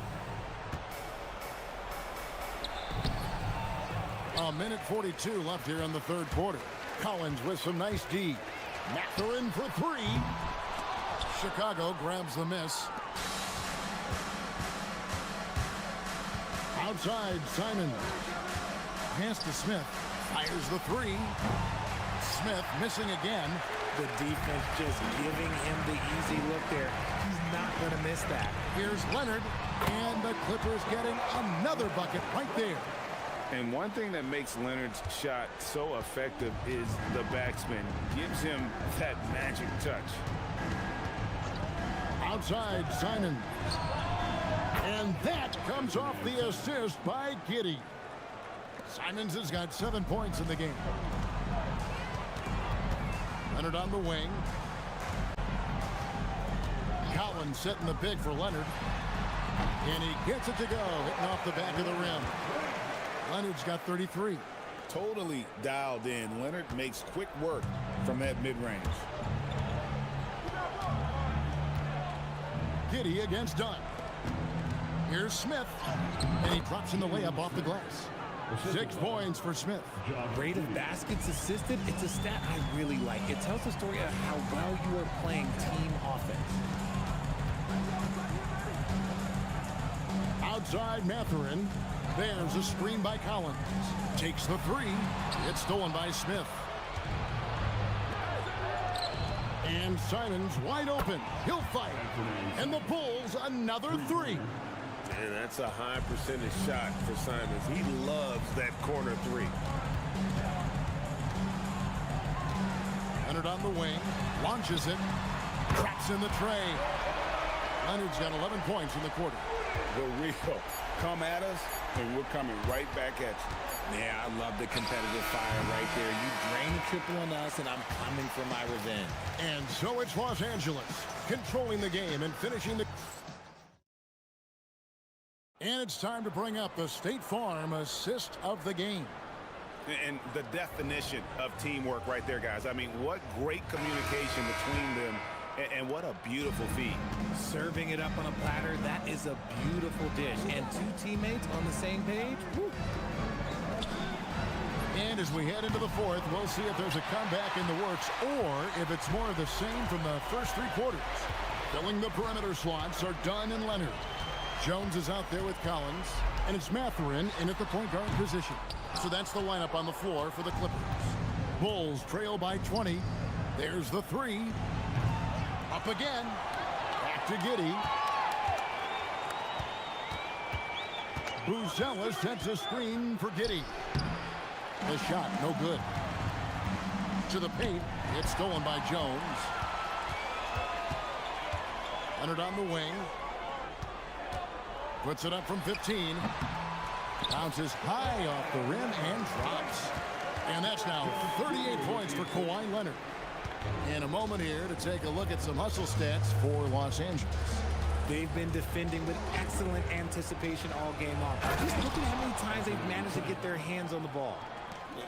A minute 42 left here in the third quarter. Collins with some nice D. Mathurin for 3. Chicago grabs the miss. Outside, Simons. Pass to Smith. Fires the 3. Smith missing again. The defense just giving him the easy look there. He's not going to miss that. Here's Leonard. And the Clippers getting another bucket right there. And one thing that makes Leonard's shot so effective is the backspin. Gives him that magic touch. Outside, Simon. And that comes off the assist by Giddey. Simons has got 7 points in the game. Leonard on the wing. Collins setting the pick for Leonard. And he gets it to go, hitting off the back of the rim. Leonard's got 33. Totally dialed in. Leonard makes quick work from that mid-range. Giddey against Dunn. Here's Smith. And he drops in the layup off the glass. 6 points for Smith. Rate of baskets assisted, it's a stat I really like. It tells the story of how well you are playing team offense. Outside Mathurin. There's a screen by Collins. Takes the 3. It's stolen by Smith. And Simons wide open. He'll fight. And the Bulls another three. And that's a high percentage shot for Simons. He loves that corner three. Leonard on the wing. Launches it. Traps in the tray. Leonard's got 11 points in the quarter. The real. Come at us, and we're coming right back at you. Yeah, I love the competitive fire right there. You drain the triple on us, and I'm coming for my revenge. And so it's Los Angeles controlling the game and finishing the... And it's time to bring up the State Farm assist of the game. And the definition of teamwork right there, guys. I mean, what great communication between them, and what a beautiful feed. Serving it up on a platter, that is a beautiful dish. And two teammates on the same page. Woo. And as we head into the fourth, we'll see if there's a comeback in the works or if it's more of the same from the first three quarters. Filling the perimeter slots are Dunn and Leonard. Jones is out there with Collins, and it's Mathurin in at the point guard position. So that's the lineup on the floor for the Clippers. Bulls trail by 20. There's the three. Up again. Back to Giddey. Buzella sets a screen for Giddey. The shot, no good. To the paint. It's stolen by Jones. Leonard on the wing. Puts it up from 15. Bounces high off the rim and drops. And that's now 38 points for Kawhi Leonard. In a moment here to take a look at some hustle stats for Los Angeles. They've been defending with excellent anticipation all game long. Just look at how many times they've managed to get their hands on the ball.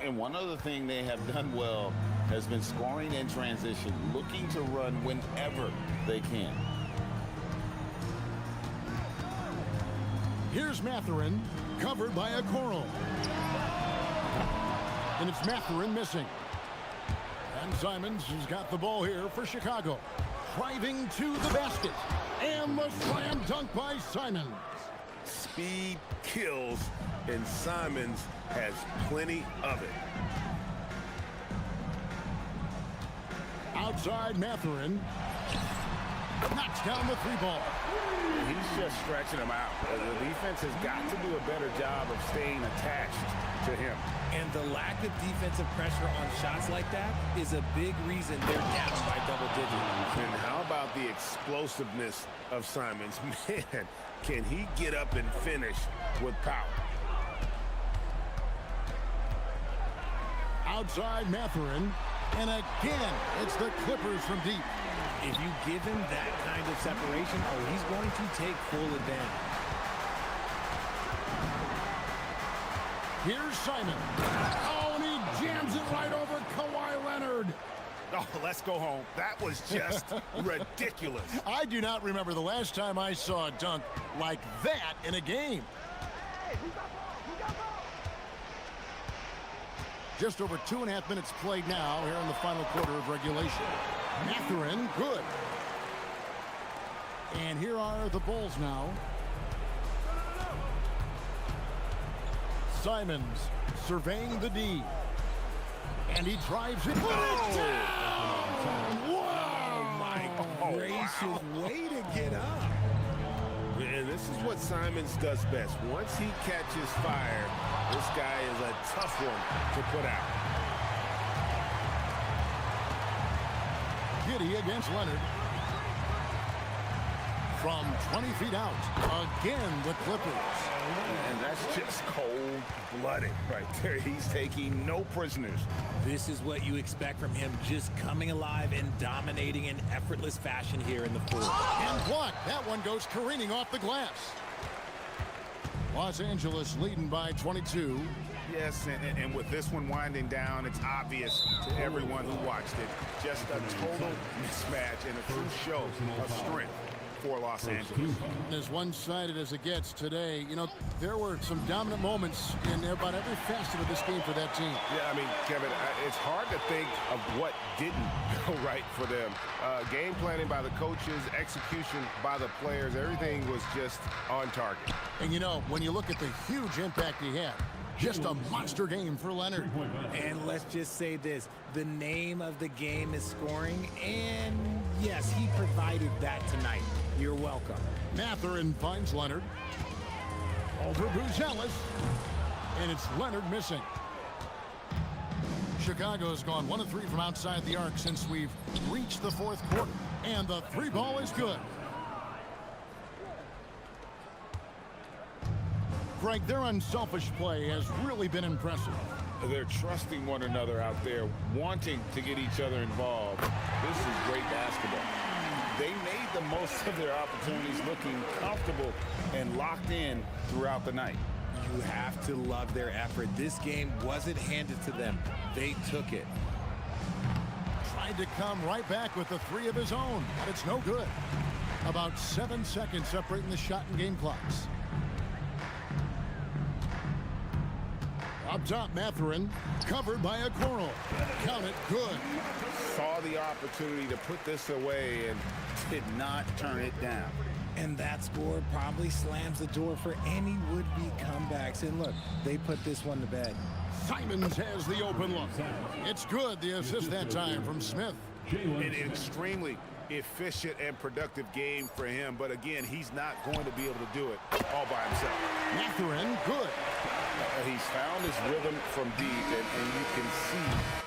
And one other thing they have done well has been scoring in transition, looking to run whenever they can. Here's Mathurin, covered by Okoro. And it's Mathurin missing. And Simons has got the ball here for Chicago. Driving to the basket. And the slam dunk by Simons. Speed kills, and Simons has plenty of it. Outside Mathurin. Knocks down the three ball. He's just stretching him out. The defense has got to do a better job of staying attached to him. And the lack of defensive pressure on shots like that is a big reason they're down by double digits. And how about the explosiveness of Simons? Man, can he get up and finish with power? Outside Mathurin. And again, it's the Clippers from deep. If you give him that kind of separation, oh, he's going to take full advantage. Here's Simon. Oh, and he jams it right over Kawhi Leonard. Oh, let's go home. That was just ridiculous. I do not remember the last time I saw a dunk like that in a game. Just over 2.5 minutes played now here in the final quarter of regulation. Mathurin, good. And here are the Bulls now. Simons surveying the D. And he drives it. Oh, my gracious. Way to get up. And this is what Simons does best. Once he catches fire, this guy is a tough one to put out. Giddey against Leonard. From 20 feet out. Again, the Clippers. And that's just cold-blooded right there. He's taking no prisoners. This is what you expect from him, just coming alive and dominating in effortless fashion here in the fourth. And blocked. That one goes careening off the glass. Los Angeles leading by 22. Yes, and with this one winding down, it's obvious to everyone who watched it. Just a total mismatch and a true show of strength for Los Angeles. As one-sided as it gets today, you know, there were some dominant moments in about every facet of this game for that team. Yeah, I mean, Kevin, it's hard to think of what didn't go right for them. Game planning by the coaches, execution by the players, everything was just on target. And, you know, when you look at the huge impact he had, Just a monster game for Leonard. And let's just say this, the name of the game is scoring, and yes, he provided that tonight. You're welcome. Matherin finds Leonard. Over Buzelis. And it's Leonard missing. Chicago's gone 1 of 3 from outside the arc since we've reached the fourth quarter. And the 3 ball is good. Greg, their unselfish play has really been impressive. They're trusting one another out there, wanting to get each other involved. This is great basketball. They made the most of their opportunities, looking comfortable and locked in throughout the night. You have to love their effort. This game wasn't handed to them. They took it. Tried to come right back with the 3 of his own, but it's no good. About 7 seconds separating the shot and game clocks. Up top, Matherin, covered by a Okoro. Count it, good. Saw the opportunity to put this away and did not turn it down. And that score probably slams the door for any would-be comebacks. And look, they put this one to bed. Simons has the open look. It's good, the assist that time from Smith. An extremely efficient and productive game for him, but again, he's not going to be able to do it all by himself. Matherin, good. He's found his rhythm from deep, and you can see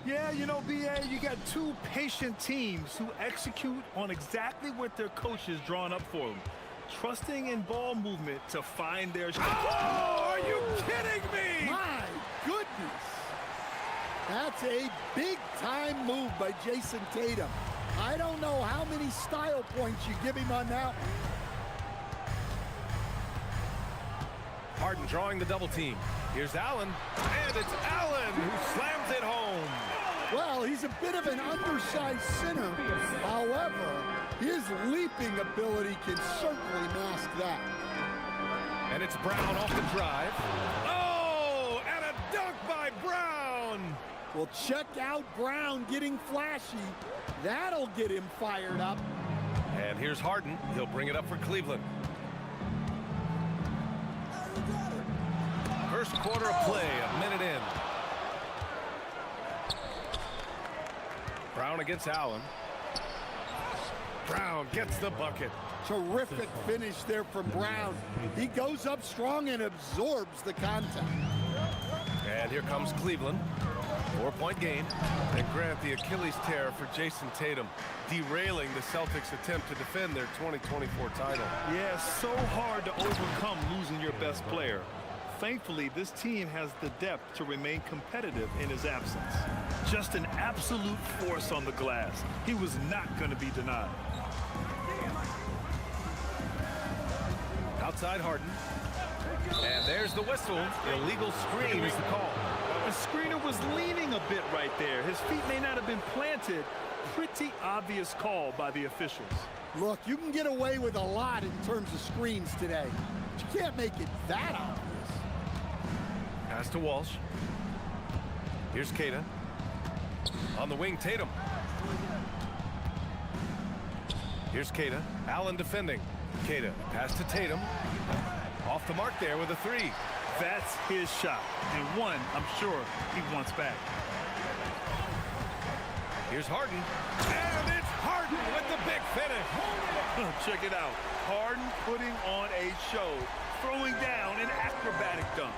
Yeah, you know, B.A., you got two patient teams who execute on exactly what their coach has drawn up for them. Trusting in ball movement to find their... Oh, are you kidding me? My goodness. That's a big-time move by Jason Tatum. I don't know how many style points you give him on that one. Harden drawing the double team. Here's Allen, and it's Allen who slams it home. Well, he's a bit of an undersized center. However, his leaping ability can certainly mask that. And it's Brown off the drive. Oh, and a dunk by Brown. Well, check out Brown getting flashy. That'll get him fired up. And here's Harden. He'll bring it up for Cleveland. First quarter of play, a minute in. Brown against Allen. Brown gets the bucket. Terrific finish there from Brown. He goes up strong and absorbs the contact. And here comes Cleveland. 4-point game. And Grant, the Achilles tear for Jason Tatum, derailing the Celtics' attempt to defend their 2024 title. Yeah, so hard to overcome losing your best player. Thankfully, this team has the depth to remain competitive in his absence. Just an absolute force on the glass. He was not going to be denied. Outside Harden. And there's the whistle. Illegal screen is the call. The screener was leaning a bit right there. His feet may not have been planted. Pretty obvious call by the officials. Look, you can get away with a lot in terms of screens today. But you can't make it that obvious. Pass to Walsh. Here's Queta. On the wing, Tatum. Here's Queta. Allen defending. Queta, pass to Tatum. Off the mark there with a three. That's his shot. And one, I'm sure he wants back. Here's Harden. And it's Harden with the big finish. Check it out. Harden putting on a show. Throwing down an acrobatic dunk.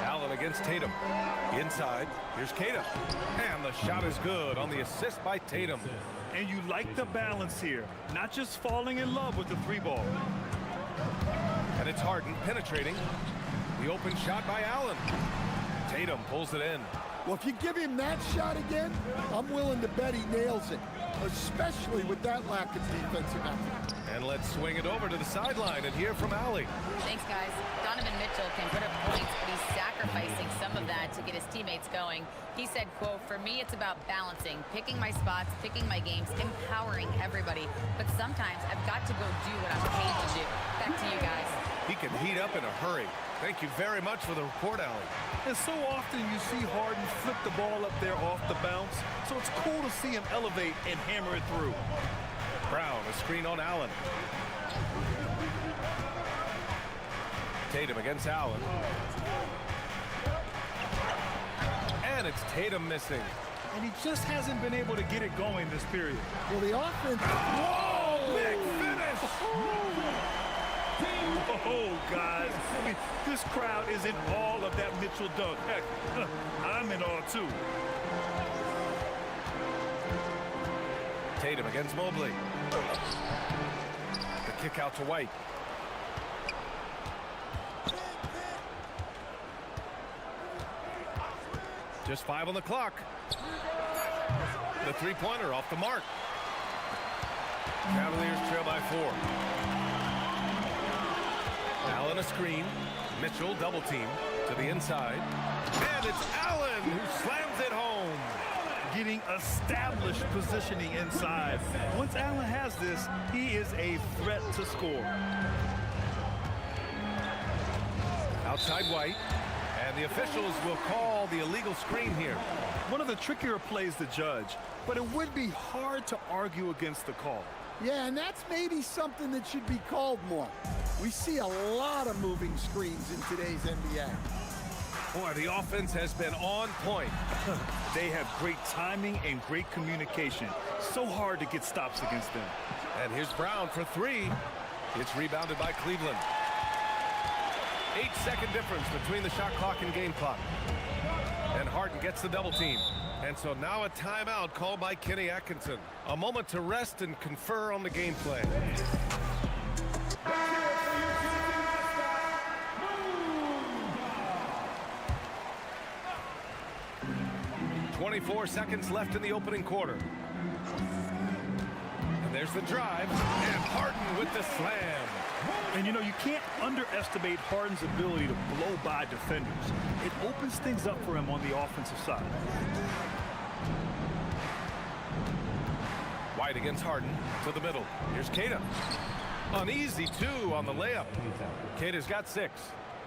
Allen against Tatum. Inside. Here's Queta. And the shot is good on the assist by Tatum. And you like the balance here. Not just falling in love with the three ball. And it's Harden penetrating. The open shot by Allen. Tatum pulls it in. Well, if you give him that shot again, I'm willing to bet he nails it, especially with that lack of defensive effort. And let's swing it over to the sideline and hear from Allie. Thanks, guys. Donovan Mitchell can put up points, but he's sacrificing some of that to get his teammates going. He said, quote, "For me, it's about balancing, picking my spots, picking my games, empowering everybody. But sometimes I've got to go do what I'm paid to do." Back to you guys. He can heat up in a hurry. Thank you very much for the report, Allie. And so often you see Harden flip the ball up there off the bounce. So it's cool to see him elevate and hammer it through. Brown, a screen on Allen. Tatum against Allen. And it's Tatum missing. And he just hasn't been able to get it going this period. Well, the offense... Whoa! Big finish! Oh, guys. I mean, this crowd is in all of that Mitchell dunk. Heck, I'm in all, too. Tatum against Mobley. The kick out to White. Just 5 on the clock. The three-pointer off the mark. Cavaliers trail by 4. Allen a screen. Mitchell double team to the inside. And it's Allen who slams it home. Getting established positioning inside. Once Allen has this, he is a threat to score. Outside White. And the officials will call the illegal screen here. One of the trickier plays to judge, but it would be hard to argue against the call. Yeah, and that's maybe something that should be called more. We see a lot of moving screens in today's NBA. Boy, the offense has been on point. They have great timing and great communication. So hard to get stops against them. And here's Brown for 3. It's rebounded by Cleveland. 8-second difference between the shot clock and game clock. And Harden gets the double team. And so now a timeout called by Kenny Atkinson. A moment to rest and confer on the game plan. 24 seconds left in the opening quarter. And there's the drive, and Harden with the slam. And you know, you can't underestimate Harden's ability to blow by defenders. It opens things up for him on the offensive side. White against Harden to the middle. Here's Queta. Uneasy two on the layup. Queta's got 6.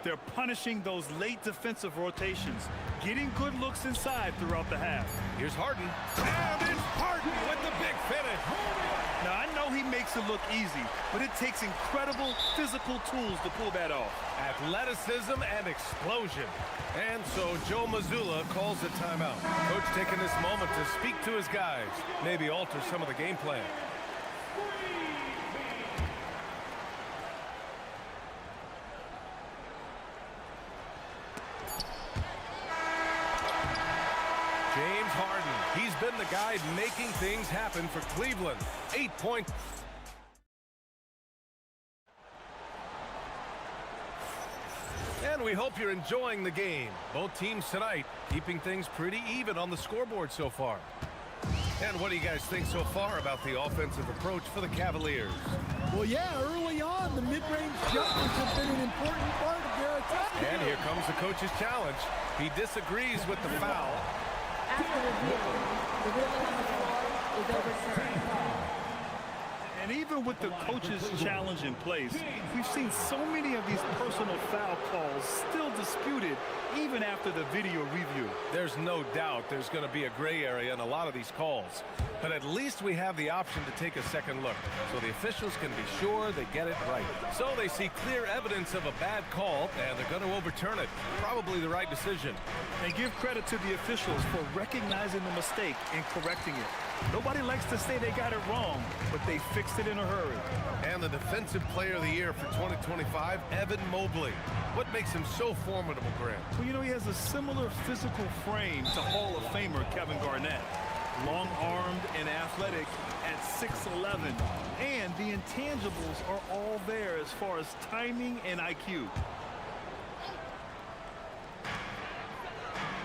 They're punishing those late defensive rotations, getting good looks inside throughout the half. Here's Harden. And it's Harden with the big finish. Now, I know he makes it look easy, but it takes incredible physical tools to pull that off. Athleticism and explosion. And so Joe Mazzulla calls a timeout. Coach taking this moment to speak to his guys, maybe alter some of the game plan. James Harden, he's been the guy making things happen for Cleveland. 8 points. And we hope you're enjoying the game. Both teams tonight keeping things pretty even on the scoreboard so far. And what do you guys think so far about the offensive approach for the Cavaliers? Well, yeah, early on, the mid-range jumpers have been an important part of their attack. And here comes the coach's challenge. He disagrees with the foul. After review, the ruling on the floor is overturned. And even with the coach's challenge in place, we've seen so many of these personal foul calls still disputed even after the video review. There's no doubt there's going to be a gray area in a lot of these calls. But at least we have the option to take a second look, so the officials can be sure they get it right. So they see clear evidence of a bad call, and they're going to overturn it. Probably the right decision. And give credit to the officials for recognizing the mistake and correcting it. Nobody likes to say they got it wrong, but they fixed it in a hurry. And the Defensive Player of the Year for 2025, Evan Mobley. What makes him so formidable, Grant? Well, you know, he has a similar physical frame to Hall of Famer Kevin Garnett. Long-armed and athletic at 6'11", and the intangibles are all there as far as timing and IQ.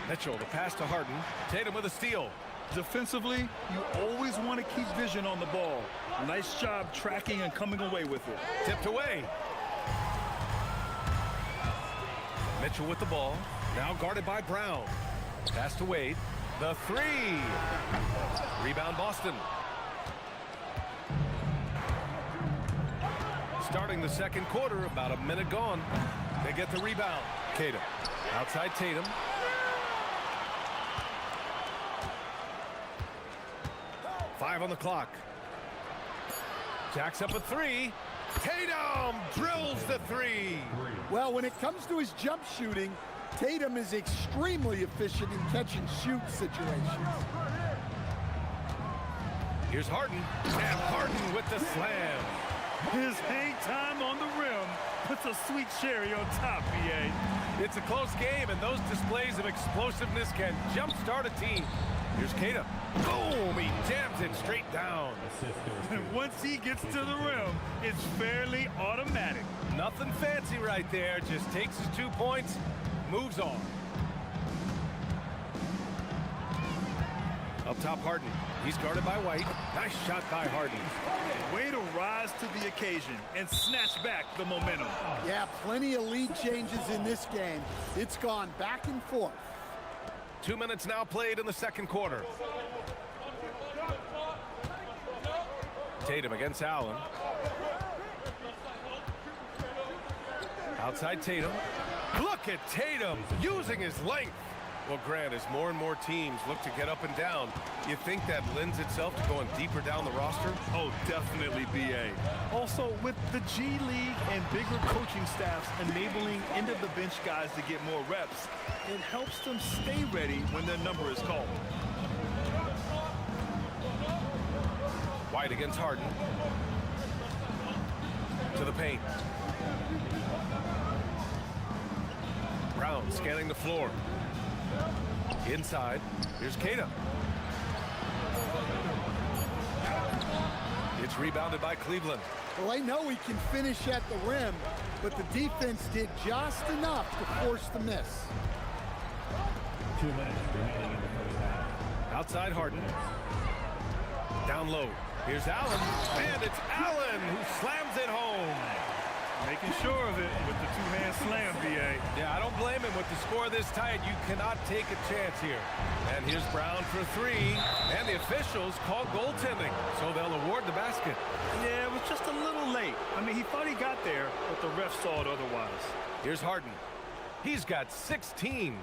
Mitchell, the pass to Harden. Tatum with a steal. Defensively, you always want to keep vision on the ball. Nice job tracking and coming away with it. Tipped away. Mitchell with the ball. Now guarded by Brown. Pass to Wade. The 3. Rebound Boston. Starting the second quarter, about a minute gone. They get the rebound. Queta. Outside Tatum. Five on the clock. Jacks up a 3. Tatum drills the 3. Well, when it comes to his jump shooting, Tatum is extremely efficient in catch-and-shoot situations. Here's Harden, and Harden with the slam. His hang time on the rim puts a sweet cherry on top, BA. It's a close game, and those displays of explosiveness can jumpstart a team. Here's Queta. Boom! He jams it straight down. And once he gets to the rim, it's fairly automatic. Nothing fancy right there. Just takes his 2 points, moves on. Up top, Harden. He's guarded by White. Nice shot by Harden. Way to rise to the occasion and snatch back the momentum. Yeah, plenty of lead changes in this game. It's gone back and forth. 2 minutes now played in the second quarter. Tatum against Allen. Outside Tatum. Look at Tatum using his length. Well, Grant, as more and more teams look to get up and down, you think that lends itself to going deeper down the roster? Oh, definitely, BA. Also, with the G League and bigger coaching staffs enabling end-of-the-bench guys to get more reps, it helps them stay ready when their number is called. White against Harden. To the paint. Brown scanning the floor. Inside, here's Keita. It's rebounded by Cleveland. Well, I know he can finish at the rim, but the defense did just enough to force the miss. 2 minutes remaining in the first half. Outside Harden. Down low. Here's Allen. And it's Allen who slams it home. Making sure of it with the two-hand slam, B.A. Yeah, I don't blame him. With the score this tight, you cannot take a chance here. And here's Brown for three. And the officials call goaltending, so they'll award the basket. Yeah, it was just a little late. I mean, he thought he got there, but the ref saw it otherwise. Here's Harden. He's got 16.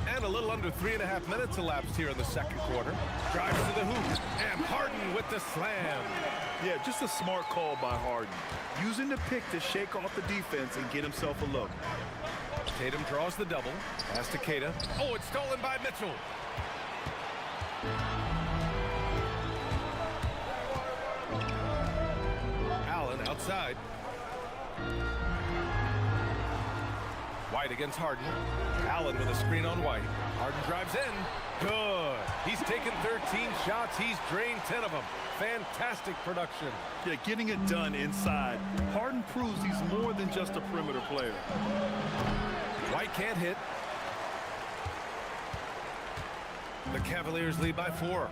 And a little under 3.5 minutes elapsed here in the second quarter. Drives to the hoop, and Harden with the slam. Yeah, just a smart call by Harden. Using the pick to shake off the defense and get himself a look. Tatum draws the double. Pass to Keita. Oh, it's stolen by Mitchell. Allen outside. White against Harden. Allen with a screen on White. Harden drives in. Good. He's taken 13 shots. He's drained 10 of them. Fantastic production. Yeah, getting it done inside. Harden proves he's more than just a perimeter player. White can't hit. The Cavaliers lead by 4.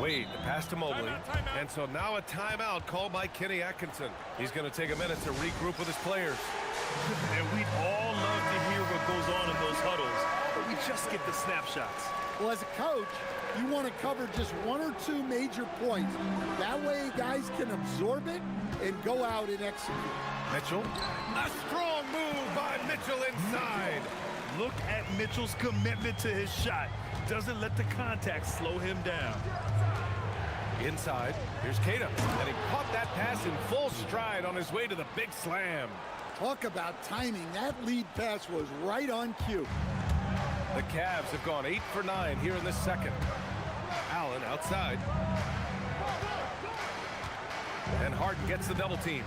Wade, the pass to Mobley. And so now a timeout called by Kenny Atkinson. He's going to take a minute to regroup with his players. And we'd all love to hear what goes on in those huddles, but we just get the snapshots. Well, as a coach, you want to cover just 1 or 2 major points. That way guys can absorb it and go out and execute. Mitchell. A strong move by Mitchell inside. Look at Mitchell's commitment to his shot. Doesn't let the contact slow him down. Inside, here's Keita. And he caught that pass in full stride on his way to the big slam. Talk about timing. That lead pass was right on cue. The Cavs have gone 8 for 9 here in the second. Allen outside. And Harden gets the double team.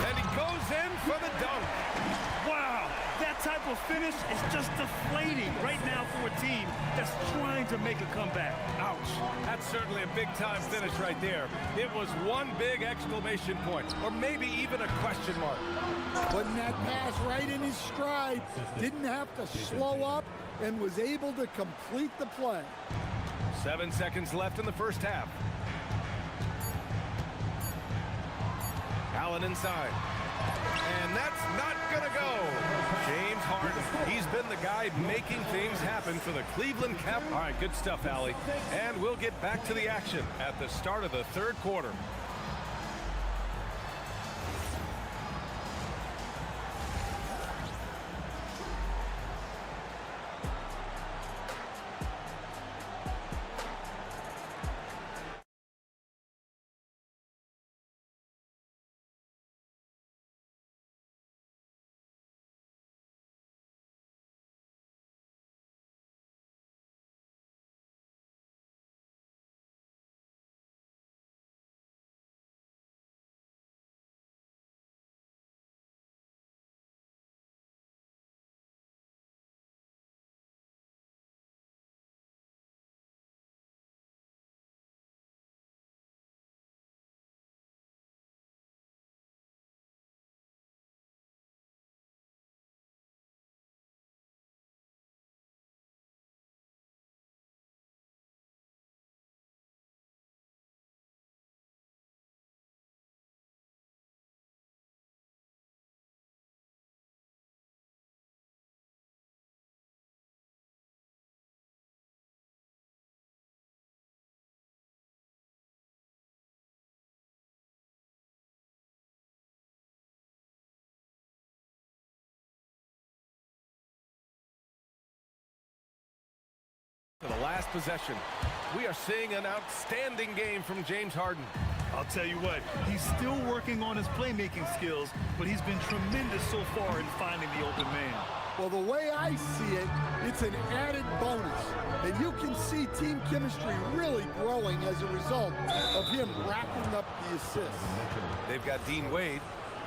And he goes in for the dunk. Wow, that type of finish is just deflating right now for a team that's trying to make a comeback. Ouch. That's certainly a big-time finish right there. It was one big exclamation point, or maybe even a question mark. Putting that pass right in his stride, didn't have to slow up, and was able to complete the play. 7 seconds left in the first half. Allen inside. And that's not going to go. James Harden, he's been the guy making things happen for the Cleveland Cap. All right, good stuff, Allie. And we'll get back to the action at the start of the third quarter. For the last possession, we are seeing an outstanding game from James Harden. I'll tell you what, he's still working on his playmaking skills, but he's been tremendous so far in finding the open man. Well, the way I see it, it's an added bonus. And you can see team chemistry really growing as a result of him racking up the assists. They've got Dean Wade.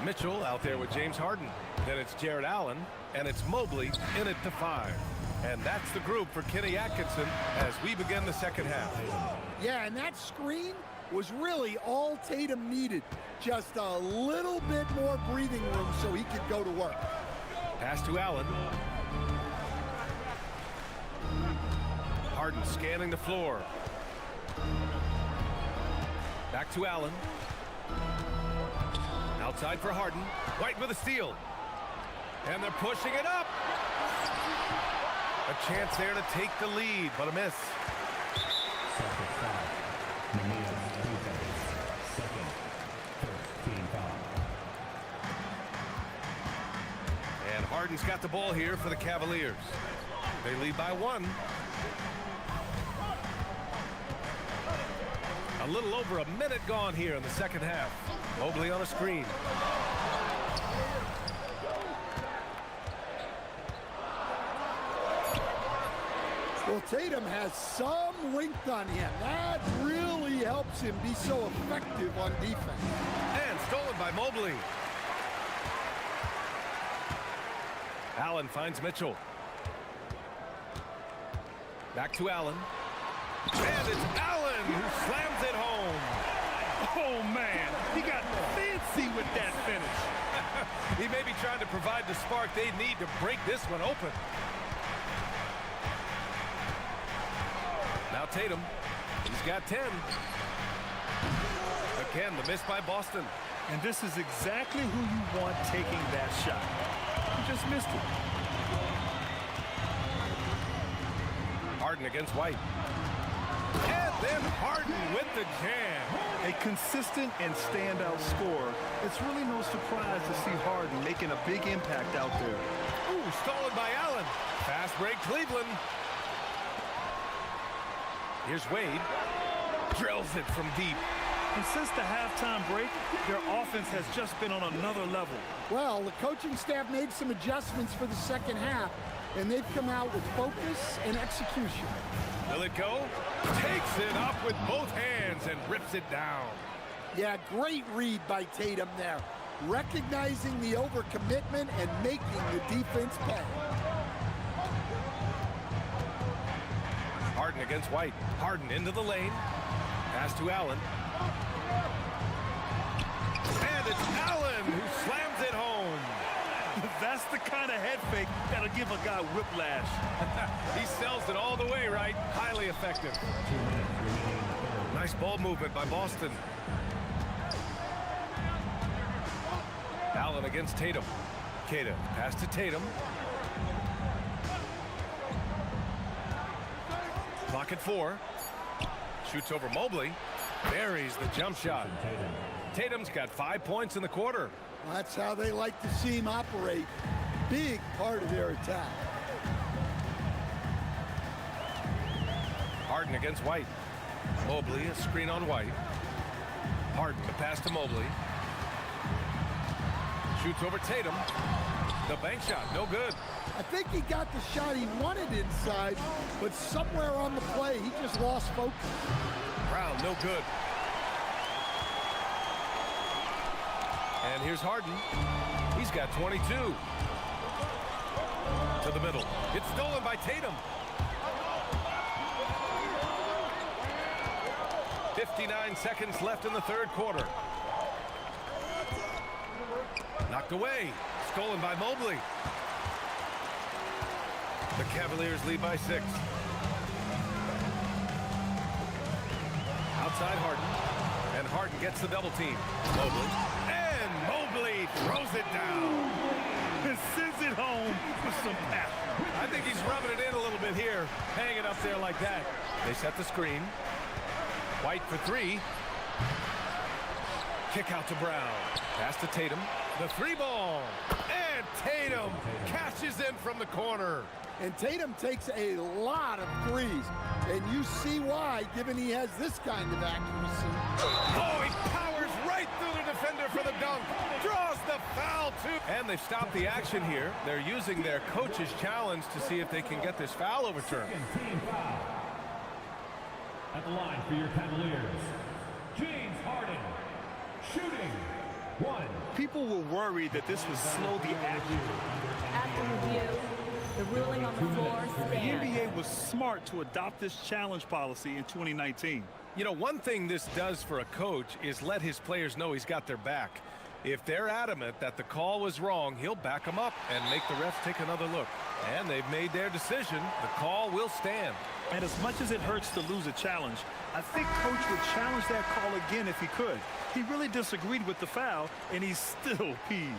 Mitchell out there with James Harden. Then it's Jared Allen, and it's Mobley in it to 5. And that's the group for Kenny Atkinson as we begin the second half. Yeah, and that screen was really all Tatum needed. Just a little bit more breathing room so he could go to work. Pass to Allen. Harden scanning the floor. Back to Allen. Outside for Harden. White with a steal. And they're pushing it up. A chance there to take the lead, but a miss. And Harden's got the ball here for the Cavaliers. They lead by 1. A little over a minute gone here in the second half. Mobley on a screen. Well, Tatum has some length on him. That really helps him be so effective on defense. And stolen by Mobley. Allen finds Mitchell. Back to Allen. And it's Allen who slams it home. Oh, man. He got fancy with that finish. He may be trying to provide the spark they need to break this one open. Now Tatum. He's got 10. Again, the miss by Boston. And this is exactly who you want taking that shot. He just missed it. Harden against White. And then Harden with the jam. A consistent and standout scorer. It's really no surprise to see Harden making a big impact out there. Ooh, stolen by Allen. Fast break Cleveland. Here's Wade. Drills it from deep. And since the halftime break, their offense has just been on another level. Well, the coaching staff made some adjustments for the second half, and they've come out with focus and execution. Will it go? Takes it up with both hands and rips it down. Yeah, great read by Tatum there. Recognizing the overcommitment and making the defense pay. Harden against White. Harden into the lane. Pass to Allen. And it's Allen who slams it home. That's the kind of head fake that'll give a guy whiplash. He sells it all the way, right? Highly effective. Nice ball movement by Boston. Allen against Tatum. Kata pass to Tatum. Clock at 4. Shoots over Mobley. Buries the jump shot. Tatum's got 5 points in the quarter. That's how they like to see him operate. Big part of their attack. Harden against White. Mobley, a screen on White. Harden to pass to Mobley. Shoots over Tatum. The bank shot, no good. I think he got the shot he wanted inside, but somewhere on the play, he just lost focus. Brown, no good. And here's Harden. He's got 22. To the middle. It's stolen by Tatum. 59 seconds left in the third quarter. Knocked away. Stolen by Mobley. The Cavaliers lead by 6. Outside Harden. And Harden gets the double team. Mobley. And Mobley throws it down. And sends it home with some passion. I think he's rubbing it in a little bit here. Hang it up there like that. They set the screen. White for 3. Kick out to Brown. Pass to Tatum. The 3 ball. And Tatum cashes in from the corner. And Tatum takes a lot of threes. And you see why, given he has this kind of accuracy. Oh, he powers right through the defender for the dunk. Draws the foul, too. And they've stopped the action here. They're using their coach's challenge to see if they can get this foul overturned. Team foul. At the line for your Cavaliers, James Harden, shooting 1. People were worried that this would slow the action. After review, the ruling on the floor The stands. NBA was smart to adopt this challenge policy in 2019. You know, one thing this does for a coach is let his players know he's got their back. If they're adamant that the call was wrong, he'll back them up and make the refs take another look. And they've made their decision. The call will stand. And as much as it hurts to lose a challenge, I think Coach would challenge that call again if he could. He really disagreed with the foul, and he's still peeved.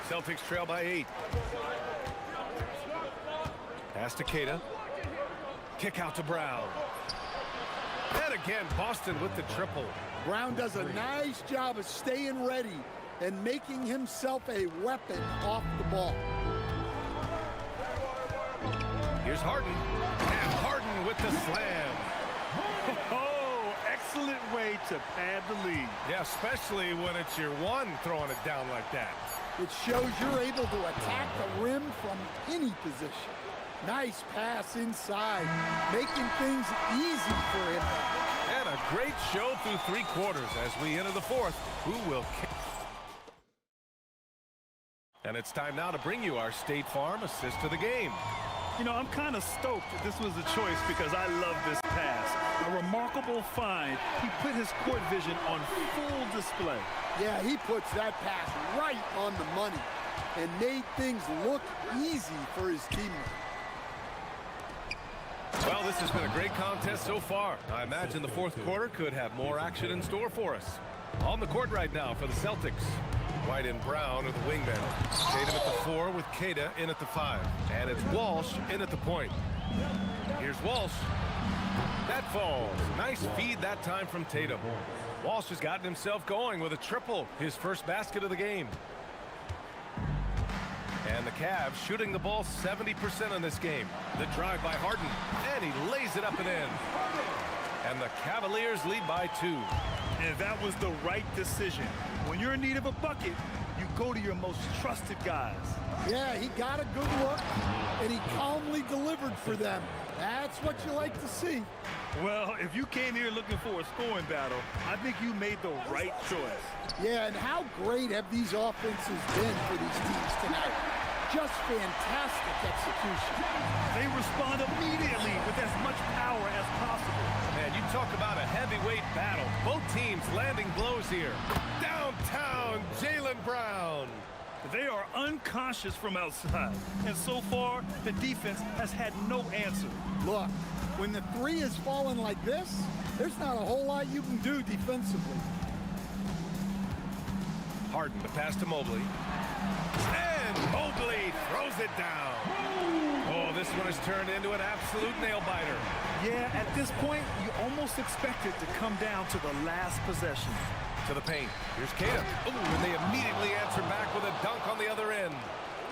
Celtics trail by 8. Pass to Keita. Kick out to Brown. And again, Boston with the triple. Brown does a nice job of staying ready and making himself a weapon off the ball. Here's Harden. And Harden with the slam. Oh, excellent way to pad the lead. Yeah, especially when it's your one throwing it down like that. It shows you're able to attack the rim from any position. Nice pass inside, making things easy for him. And a great show through 3 quarters as we enter the 4th. Who will kick? And it's time now to bring you our State Farm assist to the game. You know, I'm kind of stoked that this was a choice because I love this pass. A remarkable find. He put his court vision on full display. Yeah, he puts that pass right on the money and made things look easy for his teammate. Well, this has been a great contest so far. I imagine the 4th quarter could have more action in store for us. On the court right now for the Celtics. White and Brown are the wingmen. Tatum at the 4 with Keita in at the 5. And it's Walsh in at the point. Here's Walsh. That falls. Nice feed that time from Tatum. Walsh has gotten himself going with a triple, his first basket of the game. And the Cavs shooting the ball 70% in this game. The drive by Harden, and he lays it up and in. And the Cavaliers lead by 2. And that was the right decision. When you're in need of a bucket, you go to your most trusted guys. Yeah, he got a good look, and he calmly delivered for them. That's what you like to see. Well, if you came here looking for a scoring battle, I think you made the right choice. Yeah, and how great have these offenses been for these teams tonight? Just fantastic execution. They respond immediately with as much power as possible. Man, you talk about a heavyweight battle. Both teams landing blows here. Downtown, Jaylen Brown. They are unconscious from outside. And so far, the defense has had no answer. Look, when the 3 is falling like this, there's not a whole lot you can do defensively. Harden to pass to Mobley. And Mobley throws it down. Oh, this one has turned into an absolute nail-biter. Yeah, at this point, you almost expect it to come down to the last possession. To the paint. Here's Keita. Ooh, and they immediately answer back with a dunk on the other end.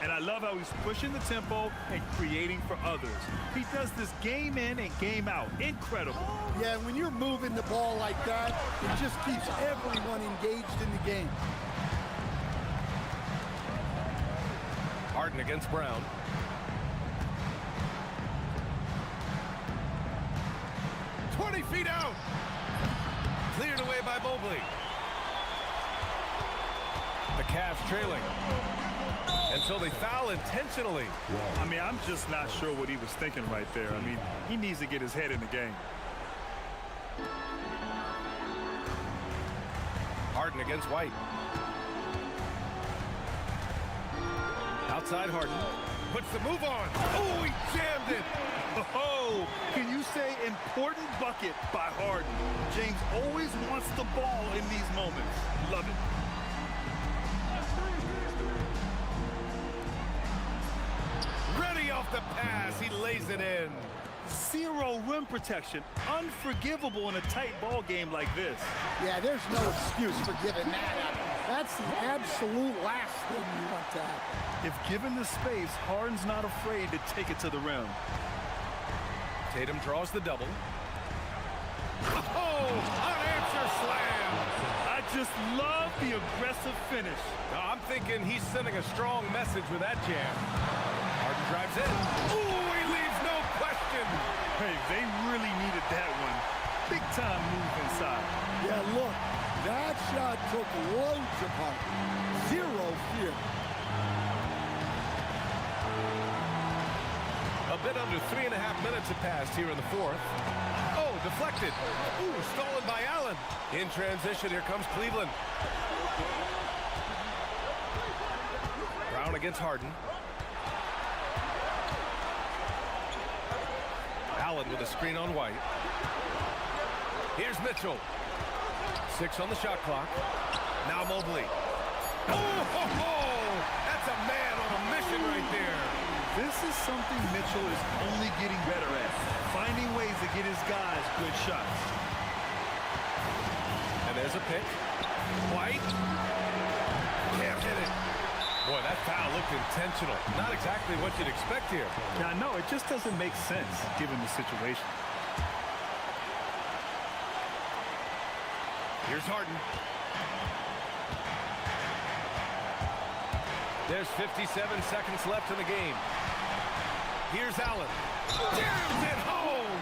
And I love how he's pushing the tempo and creating for others. He does this game in and game out. Incredible. Yeah, when you're moving the ball like that, it just keeps everyone engaged in the game. Harden against Brown. Feet out. Cleared away by Mobley. The Cavs trailing. And so they foul intentionally. I mean, I'm just not sure what he was thinking right there. I mean, he needs to get his head in the game. Harden against White. Outside Harden. Puts the move on. Oh, he jammed it. Oh, can you say important bucket by Harden? James always wants the ball in these moments. Love it. Ready off the pass. He lays it in. Zero rim protection. Unforgivable in a tight ball game like this. Yeah, there's no excuse for giving that up. That's the absolute last thing you want to happen. If given the space, Harden's not afraid to take it to the rim. Tatum draws the double. Oh, unanswered slam. I just love the aggressive finish. I'm thinking he's sending a strong message with that jam. Harden drives in. Ooh, he leaves no question. Hey, they really needed that one. Big time move inside. Yeah, look, that shot took loads apart. Zero fear. A bit under 3.5 minutes have passed here in the fourth. Oh, deflected. Ooh, stolen by Allen. In transition, here comes Cleveland. Brown against Harden. Allen with a screen on White. Here's Mitchell. 6 on the shot clock. Now Mobley. Oh, that's a man on a mission right there. This is something Mitchell is only getting better at. Finding ways to get his guys good shots. And there's a pick. White. Can't hit it. Boy, that foul looked intentional. Not exactly what you'd expect here. Yeah, I know. It just doesn't make sense given the situation. Here's Harden. There's 57 seconds left in the game. Here's Allen. Jams it home!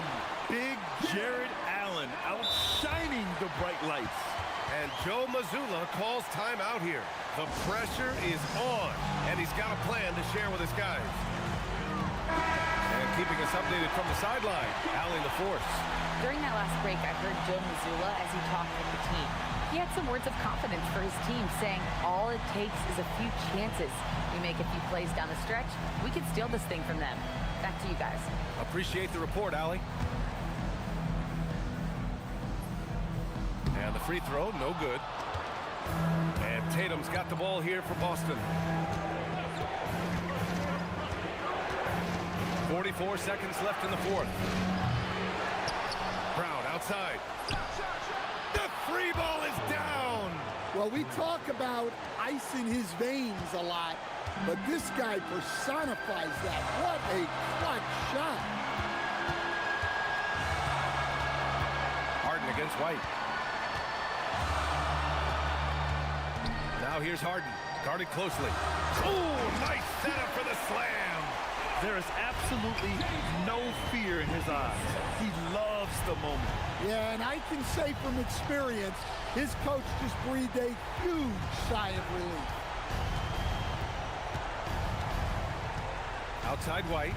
Big Jared Allen outshining the bright lights. And Joe Mazzulla calls timeout here. The pressure is on, and he's got a plan to share with his guys. And keeping us updated from the sideline, Allen the force. During that last break, I heard Joe Mazzulla as he talked with the team. He had some words of confidence for his team, saying all it takes is a few chances. We make a few plays down the stretch, we can steal this thing from them. Back to you guys. Appreciate the report, Allie. And the free throw, no good. And Tatum's got the ball here for Boston. 44 seconds left in the fourth. Brown outside. The free ball is down. Well, we talk about ice in his veins a lot, but this guy personifies that. What a clutch shot. Harden against White. Now here's Harden, guarded closely. Ooh, nice setup for the slam. There is absolutely no fear in his eyes. He loves the moment. Yeah, and I can say from experience, his coach just breathed a huge sigh of relief. Outside White.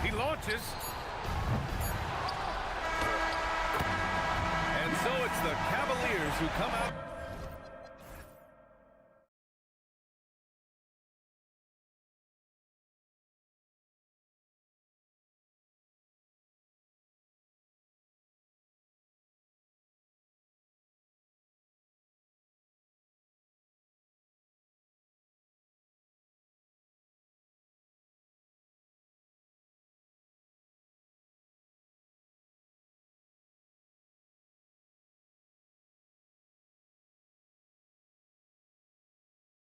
He launches. And so it's the Cavaliers who come out.